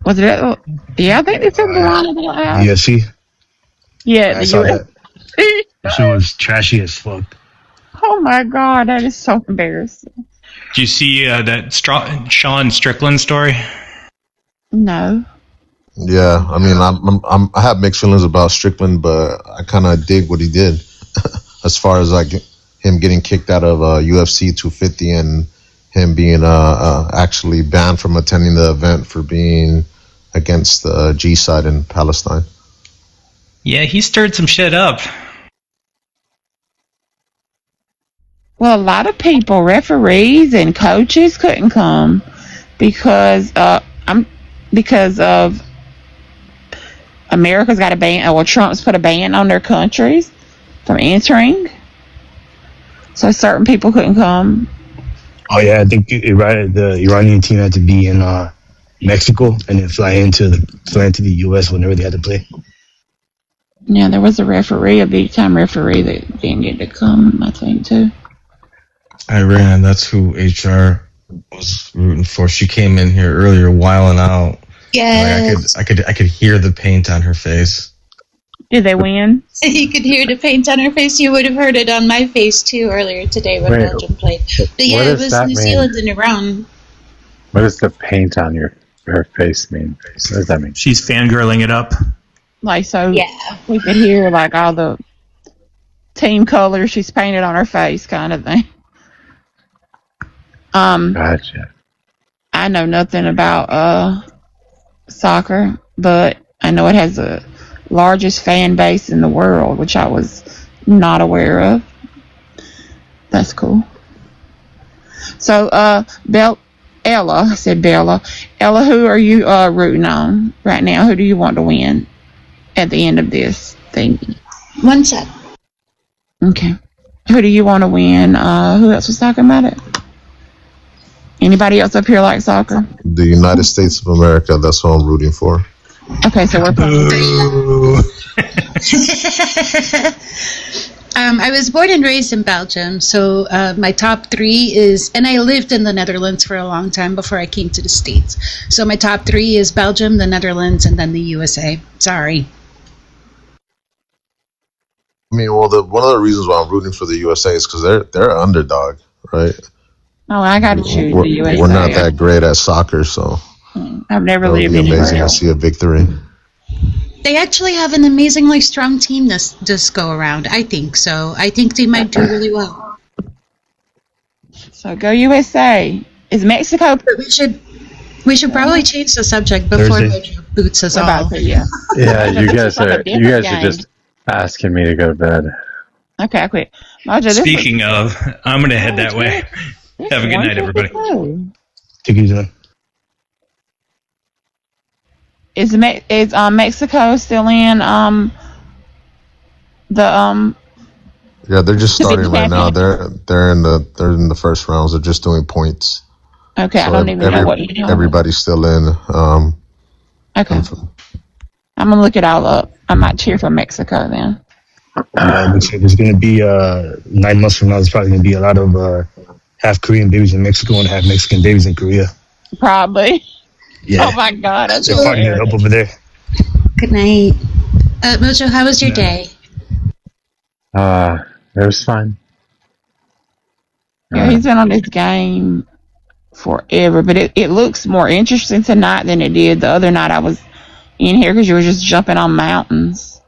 was it? Yeah, I think they said the lawn of the White House. UFC. Yeah, the UFC. That shit was trashy as fuck. Oh my god, that is so embarrassing. Did you see that Sean Strickland story? No. Yeah, I mean, I have mixed feelings about Strickland, but I kind of dig what he did. As far as him getting kicked out of UFC 250 and him being actually banned from attending the event for being against the G side in Palestine. Yeah, he stirred some shit up. Well, a lot of people, referees and coaches, couldn't come because of America's got a ban. Well, Trump's put a ban on their countries from entering, so certain people couldn't come. Oh yeah, I think the Iranian team had to be in Mexico and then fly into the U.S. whenever they had to play. Yeah, there was a big time referee that didn't get to come, I think, too. Iran, that's who HR was rooting for. She came in here earlier, wilding out. Yes. I could hear the paint on her face. Did they win? You could hear the paint on her face. You would have heard it on my face too earlier today when Belgium played. But yeah, it was New Zealand and Iran. What does the paint on her face mean? What does that mean? She's fangirling it up. We could hear all the team colors she's painted on her face, kind of thing. Gotcha. I know nothing about soccer, but I know it has the largest fan base in the world, which I was not aware of. That's cool. So, Ella, I said Bella. Ella, who are you rooting on right now? Who do you want to win at the end of this thing? One sec. Okay. Who do you want to win? Who else was talking about it? Anybody else up here like soccer? The United States of America, that's what I'm rooting for. Okay, so we're I was born and raised in Belgium, so my top 3 is, and I lived in the Netherlands for a long time before I came to the States. So my top 3 is Belgium, the Netherlands, and then the USA. Sorry. I mean, well, one of the reasons why I'm rooting for the USA is because they're an underdog, right? Oh, I got to choose the USA. We're not that great at soccer, so I've never lived anywhere. anywhere Amazing else. to see a victory. They actually have an amazingly strong team this go around. I think so. I think they might do really well. So go USA. Is Mexico? We should probably change the subject before Mojo boots us all. Yeah, you guys are just asking me to go to bed. Okay, I quit. Mojo, Speaking of, I'm gonna head that way. Have a good night, everybody. Take it easy, man. Is Mexico still in the Yeah, they're just starting right now. They're in the first rounds. They're just doing points. Okay, So I don't even know what you're talking about. everybody's still in. Okay. I'm gonna look it all up. I might cheer for Mexico then. Yeah, it looks like there's going to be 9 months from now. There's probably going to be a lot of half Korean babies in Mexico and half Mexican babies in Korea. Probably. Yeah. Oh my God, that's They're fucking it up over there. Good night. Mojo, how was your day? It was fine. Yeah, he's been on this game forever, but it looks more interesting tonight than it did the other night I was in here because you were just jumping on mountains.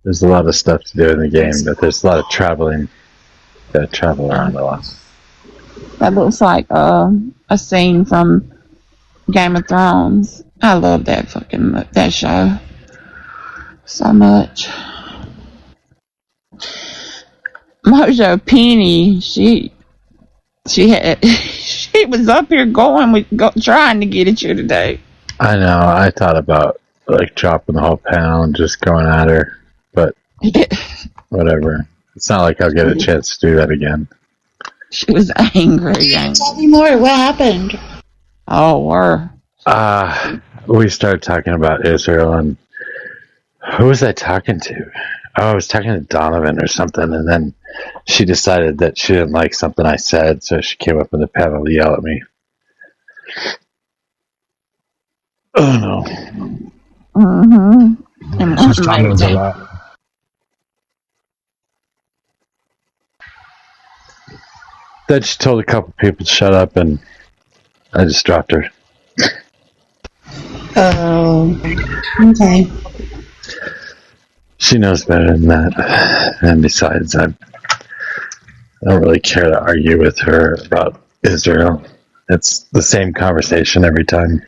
There's a lot of stuff to do in the game, but there's a lot of traveling. You gotta travel around a lot. That looks like a scene from Game of Thrones. I love that show so much. Mojo Penny, she was up here trying to get at you today. I know. I thought about like dropping the whole panel and just going at her, but whatever. It's not like I'll get a chance to do that again. She was angry. Tell me more. What happened? Oh, we started talking about Israel, and who was I talking to? Oh, I was talking to Donovan or something, and then she decided that she didn't like something I said, so she came up in the panel to yell at me. Oh no. She's commenting a lot. Then she told a couple people to shut up, and I just dropped her. Oh, okay. She knows better than that. And besides, I don't really care to argue with her about Israel. It's the same conversation every time.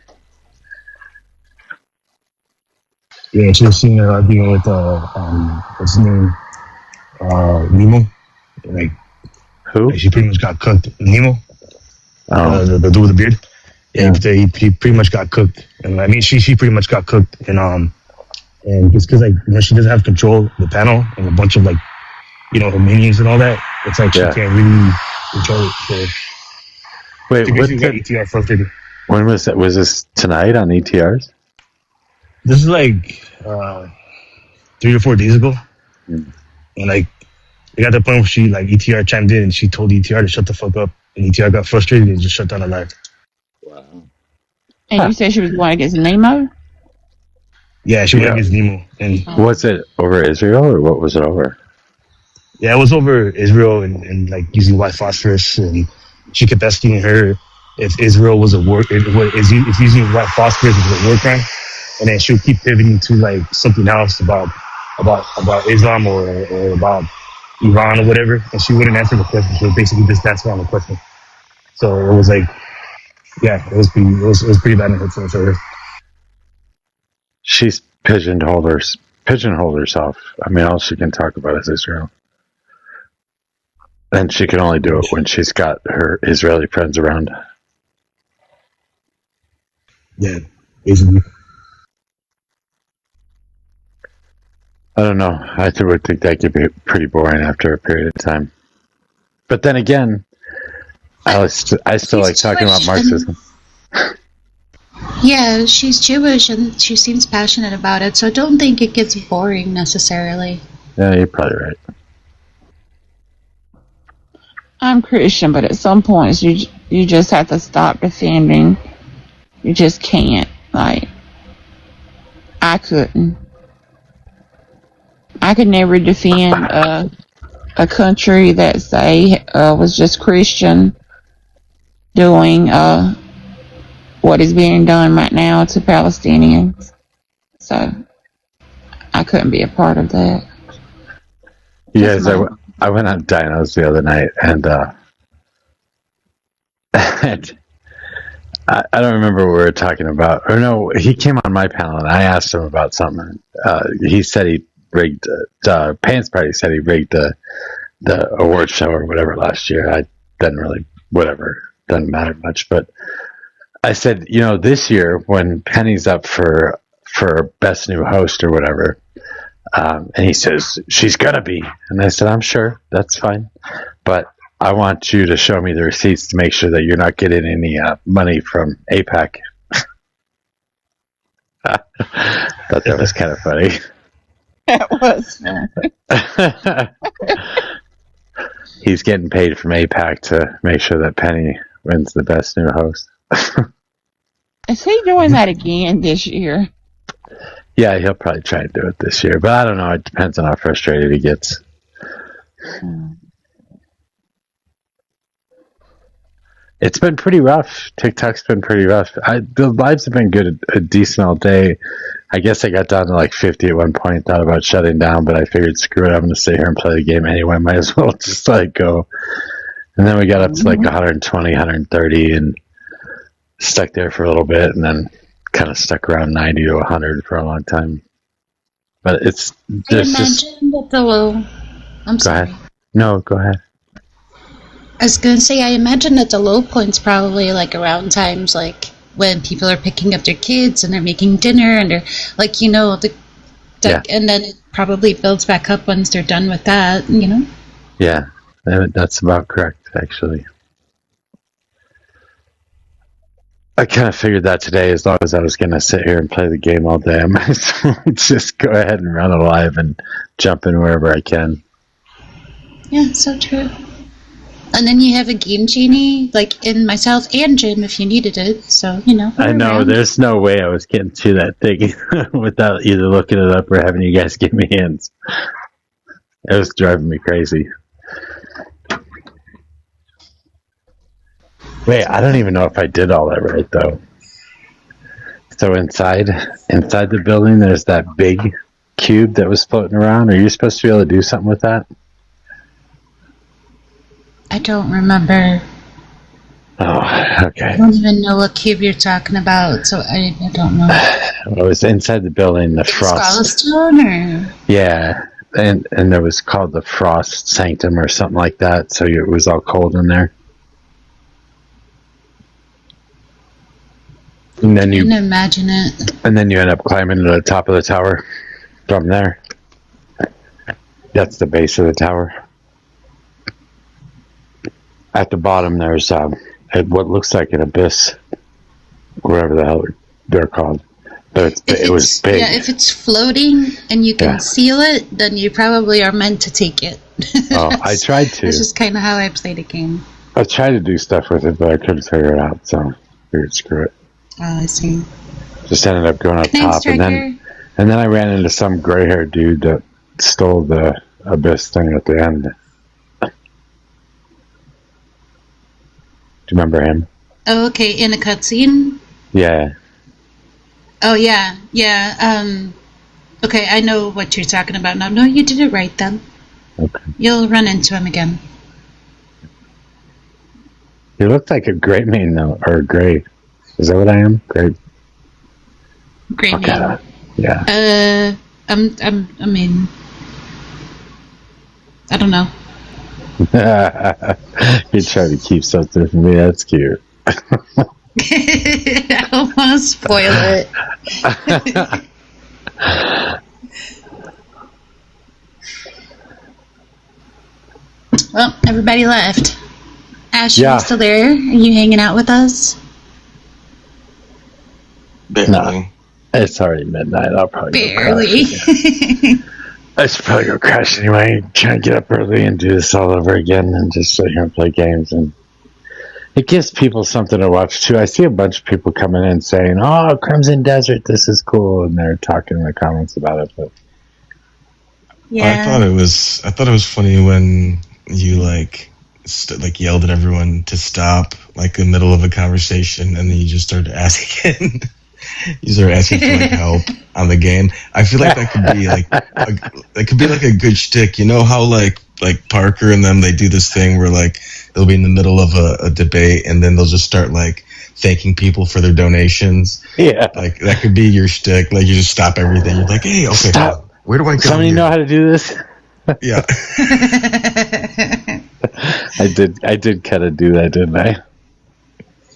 Yeah, she was seen her arguing with what's his name? Nemo. Like, who? She pretty much got cooked. Nemo. Oh. The dude with the beard. Yeah, he pretty much got cooked. And I mean, she pretty much got cooked. And it's because, like, she doesn't have control of the panel and a bunch of, like, her minions and all that. It's like she can't really control it. So wait, what? ETR frustrated. When was that? Was this tonight on ETRs? This is like 3 or 4 days ago. And, like, it got to the point where she, like, ETR chimed in and she told ETR to shut the fuck up. And ETR got frustrated and just shut down the live. Wow. And you said she was going against Nemo? Yeah, she went against Nemo. And was it over Israel, or what was it over? Yeah, it was over Israel and like using white phosphorus, and she kept asking her if Israel was a war, if using white phosphorus was a war crime, and then she would keep pivoting to like something else about Islam or about Iran or whatever, and she wouldn't answer the question. She would basically just dance around the question. So it was like, yeah, it was pretty bad and hurtful for her. She's pigeonholed herself. I mean, all she can talk about is Israel. And she can only do it when she's got her Israeli friends around. Yeah, basically. I don't know. I would think that could be pretty boring after a period of time. But then again, I still like talking about Marxism. Yeah, she's Jewish and she seems passionate about it, so I don't think it gets boring necessarily. Yeah, you're probably right. I'm Christian, but at some points you just have to stop defending. You just can't. Like, I couldn't. I could never defend a country that say was just Christian doing what is being done right now to Palestinians. So I couldn't be a part of that. Yes, I went on Dinos the other night, and I don't remember what we were talking about. Or no, he came on my panel, and I asked him about something. He said he rigged Pants Party said he rigged the award show or whatever last year. I didn't really, whatever, doesn't matter much. But I said, this year when Penny's up for best new host or whatever, and he says she's gonna be, and I said, I'm sure that's fine, but I want you to show me the receipts to make sure that you're not getting any money from AIPAC. Thought that was kind of funny. That was. He's getting paid from AIPAC to make sure that Penny wins the best new host. Is he doing that again this year? Yeah, he'll probably try to do it this year, but I don't know. It depends on how frustrated he gets. It's been pretty rough. TikTok's been pretty rough. The lives have been good a decent all day. I guess I got down to like 50 at one point, thought about shutting down, but I figured, screw it, I'm going to sit here and play the game anyway. Might as well just go. And then we got up to like 120, 130 and stuck there for a little bit, and then kind of stuck around 90 to 100 for a long time. But it's just... that the low... I'm sorry. Go ahead. No, go ahead. I was going to say, I imagine that the low point's probably like around times like when people are picking up their kids and they're making dinner and they're like, and then it probably builds back up once they're done with that, Yeah, that's about correct, actually. I kind of figured that today, as long as I was going to sit here and play the game all day, I might as well just go ahead and run it live and jump in wherever I can. Yeah, so true. And then you have a game genie, like in myself and Jim, if you needed it. So, I know, around. There's no way I was getting to that thing without either looking it up or having you guys give me hints. It was driving me crazy. Wait, I don't even know if I did all that right, though. So inside the building, there's that big cube that was floating around. Are you supposed to be able to do something with that? I don't remember. Oh, okay. I don't even know what cube you're talking about, so I don't know. Well, it was inside the building, the frost. Stone, or? Yeah, and it was called the Frost Sanctum or something like that, so it was all cold in there. And then I can imagine it. And then you end up climbing to the top of the tower from there. That's the base of the tower. At the bottom, there's what looks like an abyss, whatever the hell they're called. But it was big. Yeah, if it's floating and you can seal it, then you probably are meant to take it. Oh, I tried to. That's just kind of how I played a game. I tried to do stuff with it, but I couldn't figure it out, so I figured, screw it. Oh, I see. Just ended up going up top, and then I ran into some gray-haired dude that stole the abyss thing at the end. Do you remember him? Oh, okay. In a cutscene? Yeah. Oh, yeah. Yeah. Okay, I know what you're talking about now. No, you did it right then. Okay. You'll run into him again. You look like a great man, though, or a gray. Is that what I am? Great. Great man. Yeah. I mean, I don't know. You try to keep something from me. That's cute. I don't want to spoil it. Well, everybody left. Ash, are you still there? Are you hanging out with us? No, it's already midnight. I'll probably barely. I should probably go crash anyway. Try and get up early and do this all over again and just sit here and play games. And it gives people something to watch too. I see a bunch of people coming in saying, "Oh, Crimson Desert, this is cool," and they're talking in the comments about it. But yeah, I thought it was funny when you yelled at everyone to stop, like in the middle of a conversation, and then you just started asking. You start asking for help on the game. I feel like that could be like a good shtick. You know how like Parker and them, they do this thing where they'll be in the middle of a debate and then they'll just start thanking people for their donations. Yeah, that could be your shtick. You just stop everything. You're like, hey, okay, stop. Where do I go? Somebody know how to do this? Yeah. I did kind of do that, didn't I?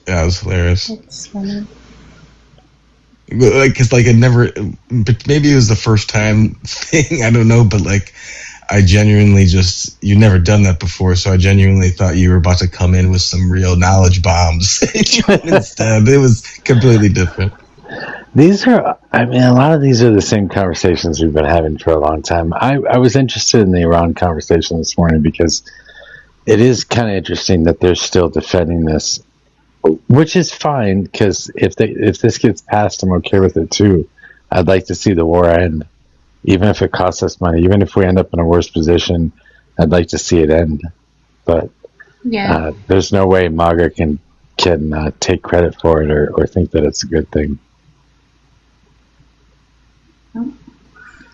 Yeah, it was hilarious. That's funny. Like, cause like it never, but maybe it was the first time thing. I don't know, but like, I genuinely you've never done that before, so I genuinely thought you were about to come in with some real knowledge bombs. Instead, it was completely different. These are, I mean, a lot of these are the same conversations we've been having for a long time. I was interested in the Iran conversation this morning because it is kind of interesting that they're still defending this, which is fine, because if this gets passed, I'm okay with it too. I'd like to see the war end, even if it costs us money, even if we end up in a worse position. I'd like to see it end, but there's no way MAGA can take credit for it or think that it's a good thing.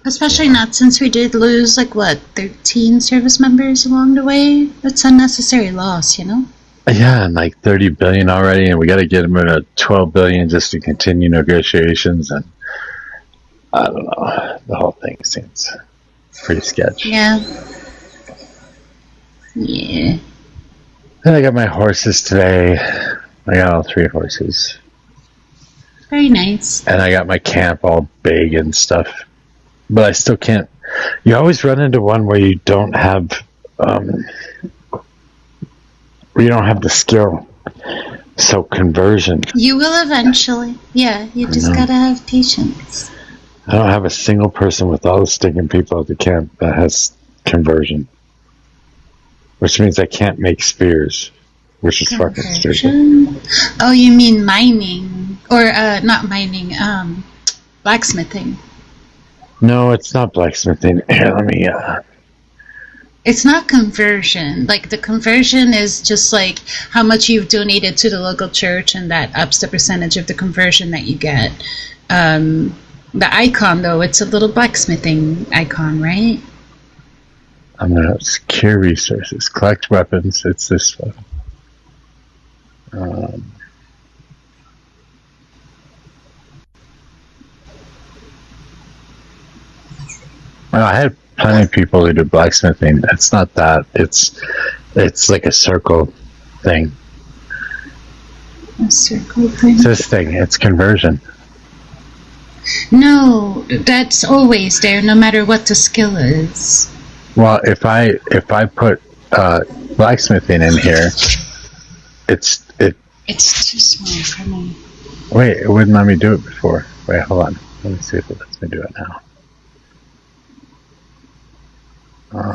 Especially not since we did lose 13 service members along the way. That's unnecessary loss, you know. Yeah, and like 30 billion already, and we got to get them at 12 billion just to continue negotiations. And I don't know, the whole thing seems pretty sketchy. Yeah. Yeah. Then I got my horses today. I got all 3 horses. Very nice. And I got my camp all big and stuff. But I still can't. You always run into one where you don't have the skill. So conversion. You will eventually. Yeah, you just gotta have patience. I don't have a single person with all the stinking people at the camp that has conversion. Which means I can't make spears. Which is fucking stupid. Oh, you mean mining. Or, not mining, blacksmithing. No, it's not blacksmithing. Here, let me, It's not conversion. Like, the conversion is just like how much you've donated to the local church, and that ups the percentage of the conversion that you get. The icon, though, it's a little blacksmithing icon, right? I'm going to secure resources. Collect weapons. It's this one. Well, I had plenty of people who do blacksmithing. It's not that. It's like a circle thing. A circle thing? It's this thing. It's conversion. No, that's always there, no matter what the skill is. Well, if I put blacksmithing in here, it's too small for me. Wait, it wouldn't let me do it before. Wait, hold on. Let me see if it lets me do it now.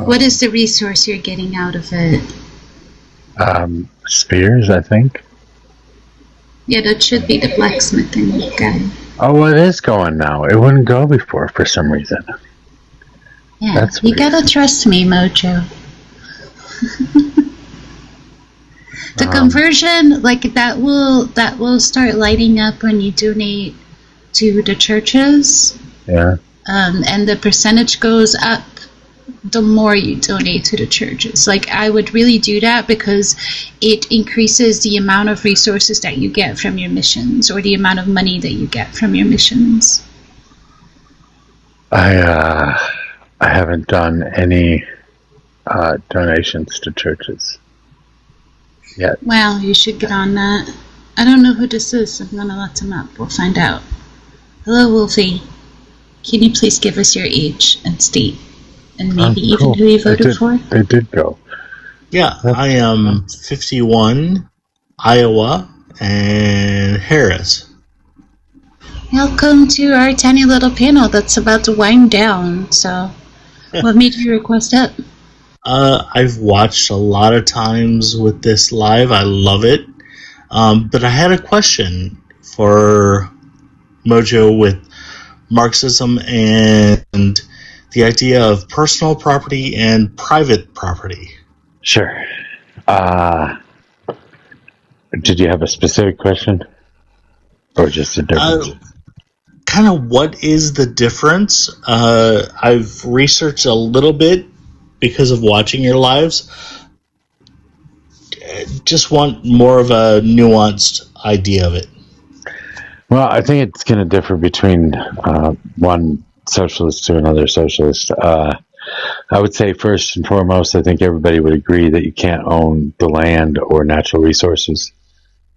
What is the resource you're getting out of it? Spears, I think. Yeah, that should be the blacksmithing guy. Oh, well, it is going now. It wouldn't go before for some reason. Yeah, that's you gotta trust me, Mojo. The conversion, that will start lighting up when you donate to the churches. Yeah. And the percentage goes up the more you donate to the churches. I would really do that because it increases the amount of resources that you get from your missions, or the amount of money that you get from your missions. I haven't done any donations to churches yet. Well, you should get on that. I don't know who this is. I'm gonna let him up. We'll find out. Hello, Wolfie. Can you please give us your age and state? And maybe even who you voted for? They did go. Yeah, I am 51, Iowa, and Harris. Welcome to our tiny little panel that's about to wind down. So, what made you request up? I've watched a lot of times with this live. I love it. But I had a question for Mojo with Marxism and the idea of personal property and private property. Sure. Did you have a specific question? Or just a difference? Kind of what is the difference? I've researched a little bit because of watching your lives. Just want more of a nuanced idea of it. Well, I think it's going to differ between one socialist to another socialist. I would say first and foremost, I think everybody would agree that you can't own the land or natural resources.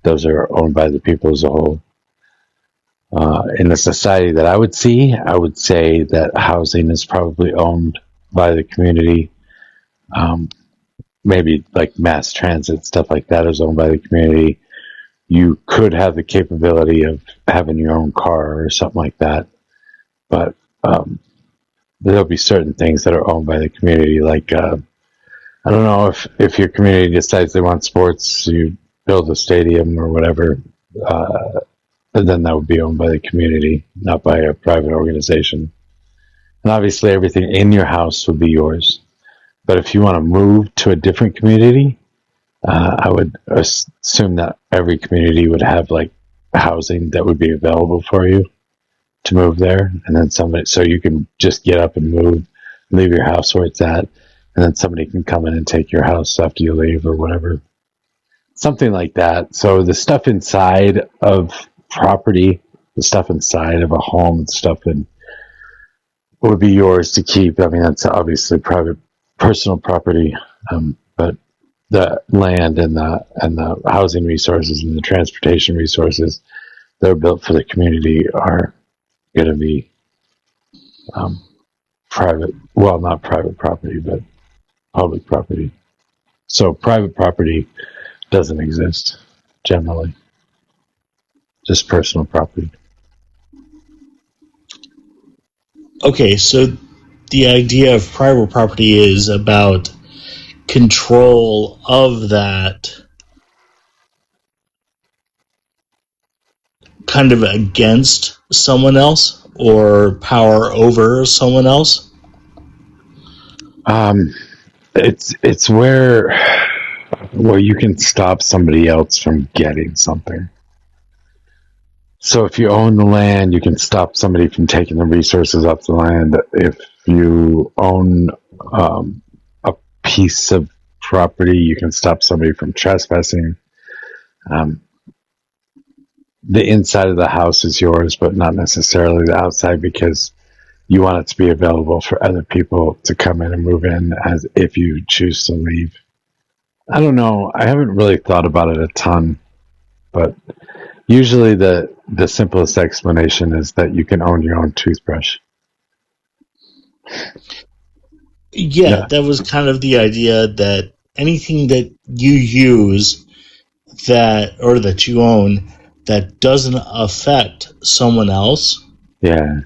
those are owned by the people as a whole. In the society that I would see, I would say that housing is probably owned by the community. Maybe like mass transit, stuff like that is owned by the community. You could have the capability of having your own car or something like that. But there'll be certain things that are owned by the community. Like, I don't know if your community decides they want sports, you build a stadium or whatever, and then that would be owned by the community, not by a private organization. And obviously everything in your house would be yours. But if you want to move to a different community, I would assume that every community would have like housing that would be available for you to move there, and then somebody, so you can just get up and move, leave your house where it's at, and then somebody can come in and take your house after you leave or whatever. Something like that. So the stuff inside of property, the stuff inside of a home and stuff that would be yours to keep. I mean, that's obviously private, personal property, but the land and the housing resources and the transportation resources that are built for the community are going to be private. Well, not private property, but public property. So private property doesn't exist generally. Just personal property. Okay, so the idea of private property is about control of that kind of against someone else or power over someone else? It's where you can stop somebody else from getting something. So if you own the land, you can stop somebody from taking the resources off the land. If you own a piece of property, you can stop somebody from trespassing. The inside of the house is yours, but not necessarily the outside, because you want it to be available for other people to come in and move in as if you choose to leave. I don't know. I haven't really thought about it a ton, but usually the simplest explanation is that you can own your own toothbrush. Yeah, that was kind of the idea, that anything that you use that you own that doesn't affect someone else. Yeah.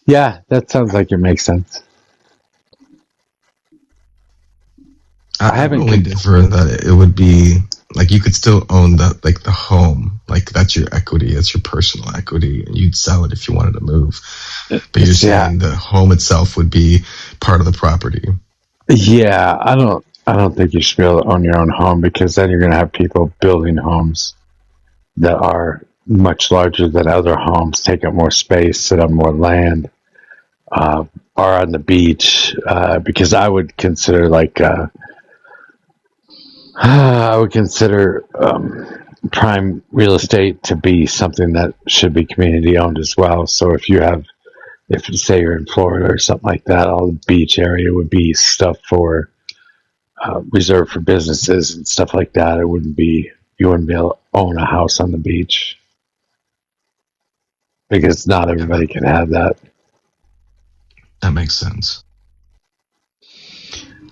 Yeah, that sounds like it makes sense. I haven't only differ that it would be like you could still own the home, like that's your equity, that's your personal equity, and you'd sell it if you wanted to move. But you're saying the home itself would be part of the property. Yeah, I don't think you should be able to own your own home, because then you're going to have people building homes that are much larger than other homes, take up more space, sit on more land, are on the beach, because I would consider prime real estate to be something that should be community owned as well. So if you say you're in Florida or something like that, all the beach area would be stuff for reserved for businesses and stuff like that. You wouldn't be able to own a house on the beach, because not everybody can have that. That makes sense.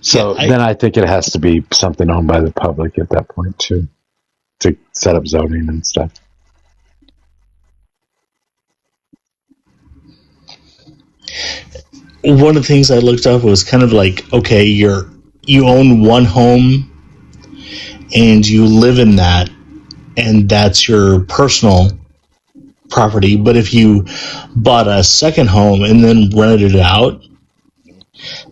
So then I think it has to be something owned by the public at that point too, to set up zoning and stuff. One of the things I looked up was kind of like, okay, you own one home and you live in that, and that's your personal property. But if you bought a second home and then rented it out,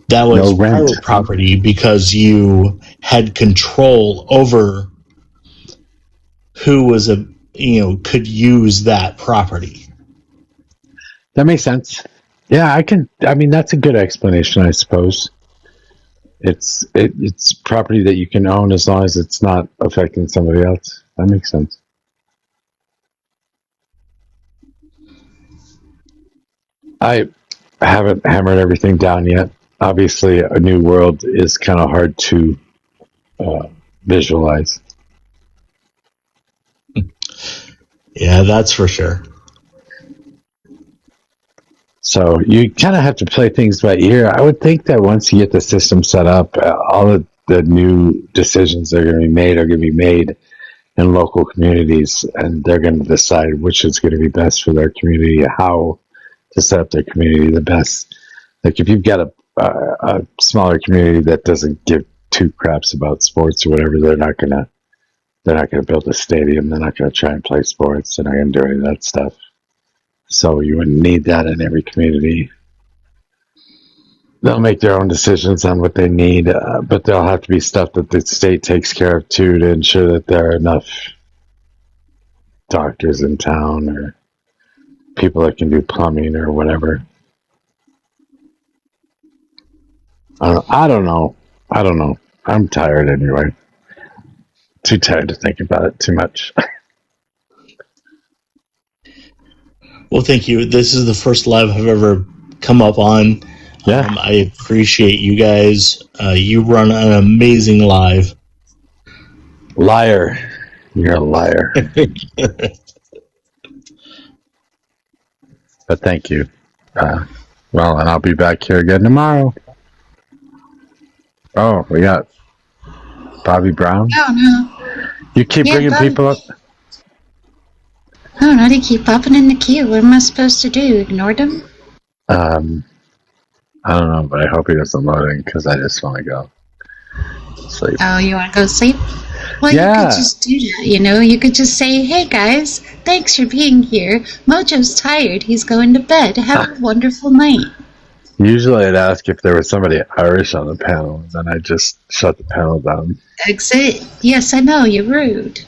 that was private property, because you had control over who could use that property. That makes sense. Yeah, that's a good explanation, I suppose. It's property that you can own as long as it's not affecting somebody else. That makes sense. I haven't hammered everything down yet. Obviously, a new world is kind of hard to visualize. Yeah, that's for sure. So you kind of have to play things by ear. I would think that once you get the system set up, all of the new decisions that are going to be made are going to be made in local communities, and they're going to decide which is going to be best for their community, how to set up their community the best. Like if you've got a smaller community that doesn't give two craps about sports or whatever, they're not going to build a stadium. They're not going to try and play sports. They're not going to do any of that stuff. So you wouldn't need that in every community. They'll make their own decisions on what they need, but there'll have to be stuff that the state takes care of too to ensure that there are enough doctors in town or people that can do plumbing or whatever. I don't know. I'm tired anyway. Too tired to think about it too much. Well, thank you. This is the first live I've ever come up on. Yeah. I appreciate you guys. You run an amazing live. Liar. You're a liar. But thank you. Well, and I'll be back here again tomorrow. Oh, we got Bobby Brown. Oh, no. You keep bringing Bobby. people up. I don't know. They keep popping in the queue. What am I supposed to do? Ignore them? I don't know, but I hope he doesn't load in because I just want to go sleep. Oh, you want to go sleep? Well, Yeah. you could just do that, you know? You could just say, hey, guys, thanks for being here. Mojo's tired. He's going to bed. Have a wonderful night. Usually I'd ask if there was somebody Irish on the panel, and then I just shut the panel down. Exit. Yes, I know. You're rude.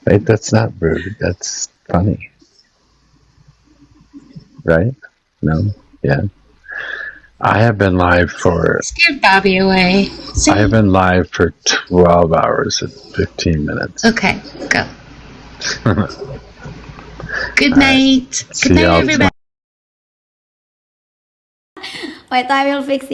Wait, that's not rude. That's funny. Right? No? Yeah. I have been live for... Scared Bobby away. See? I have been live for 12 hours and 15 minutes. Okay, go. Good night. See Good night, y'all everybody. Wait, I will fix the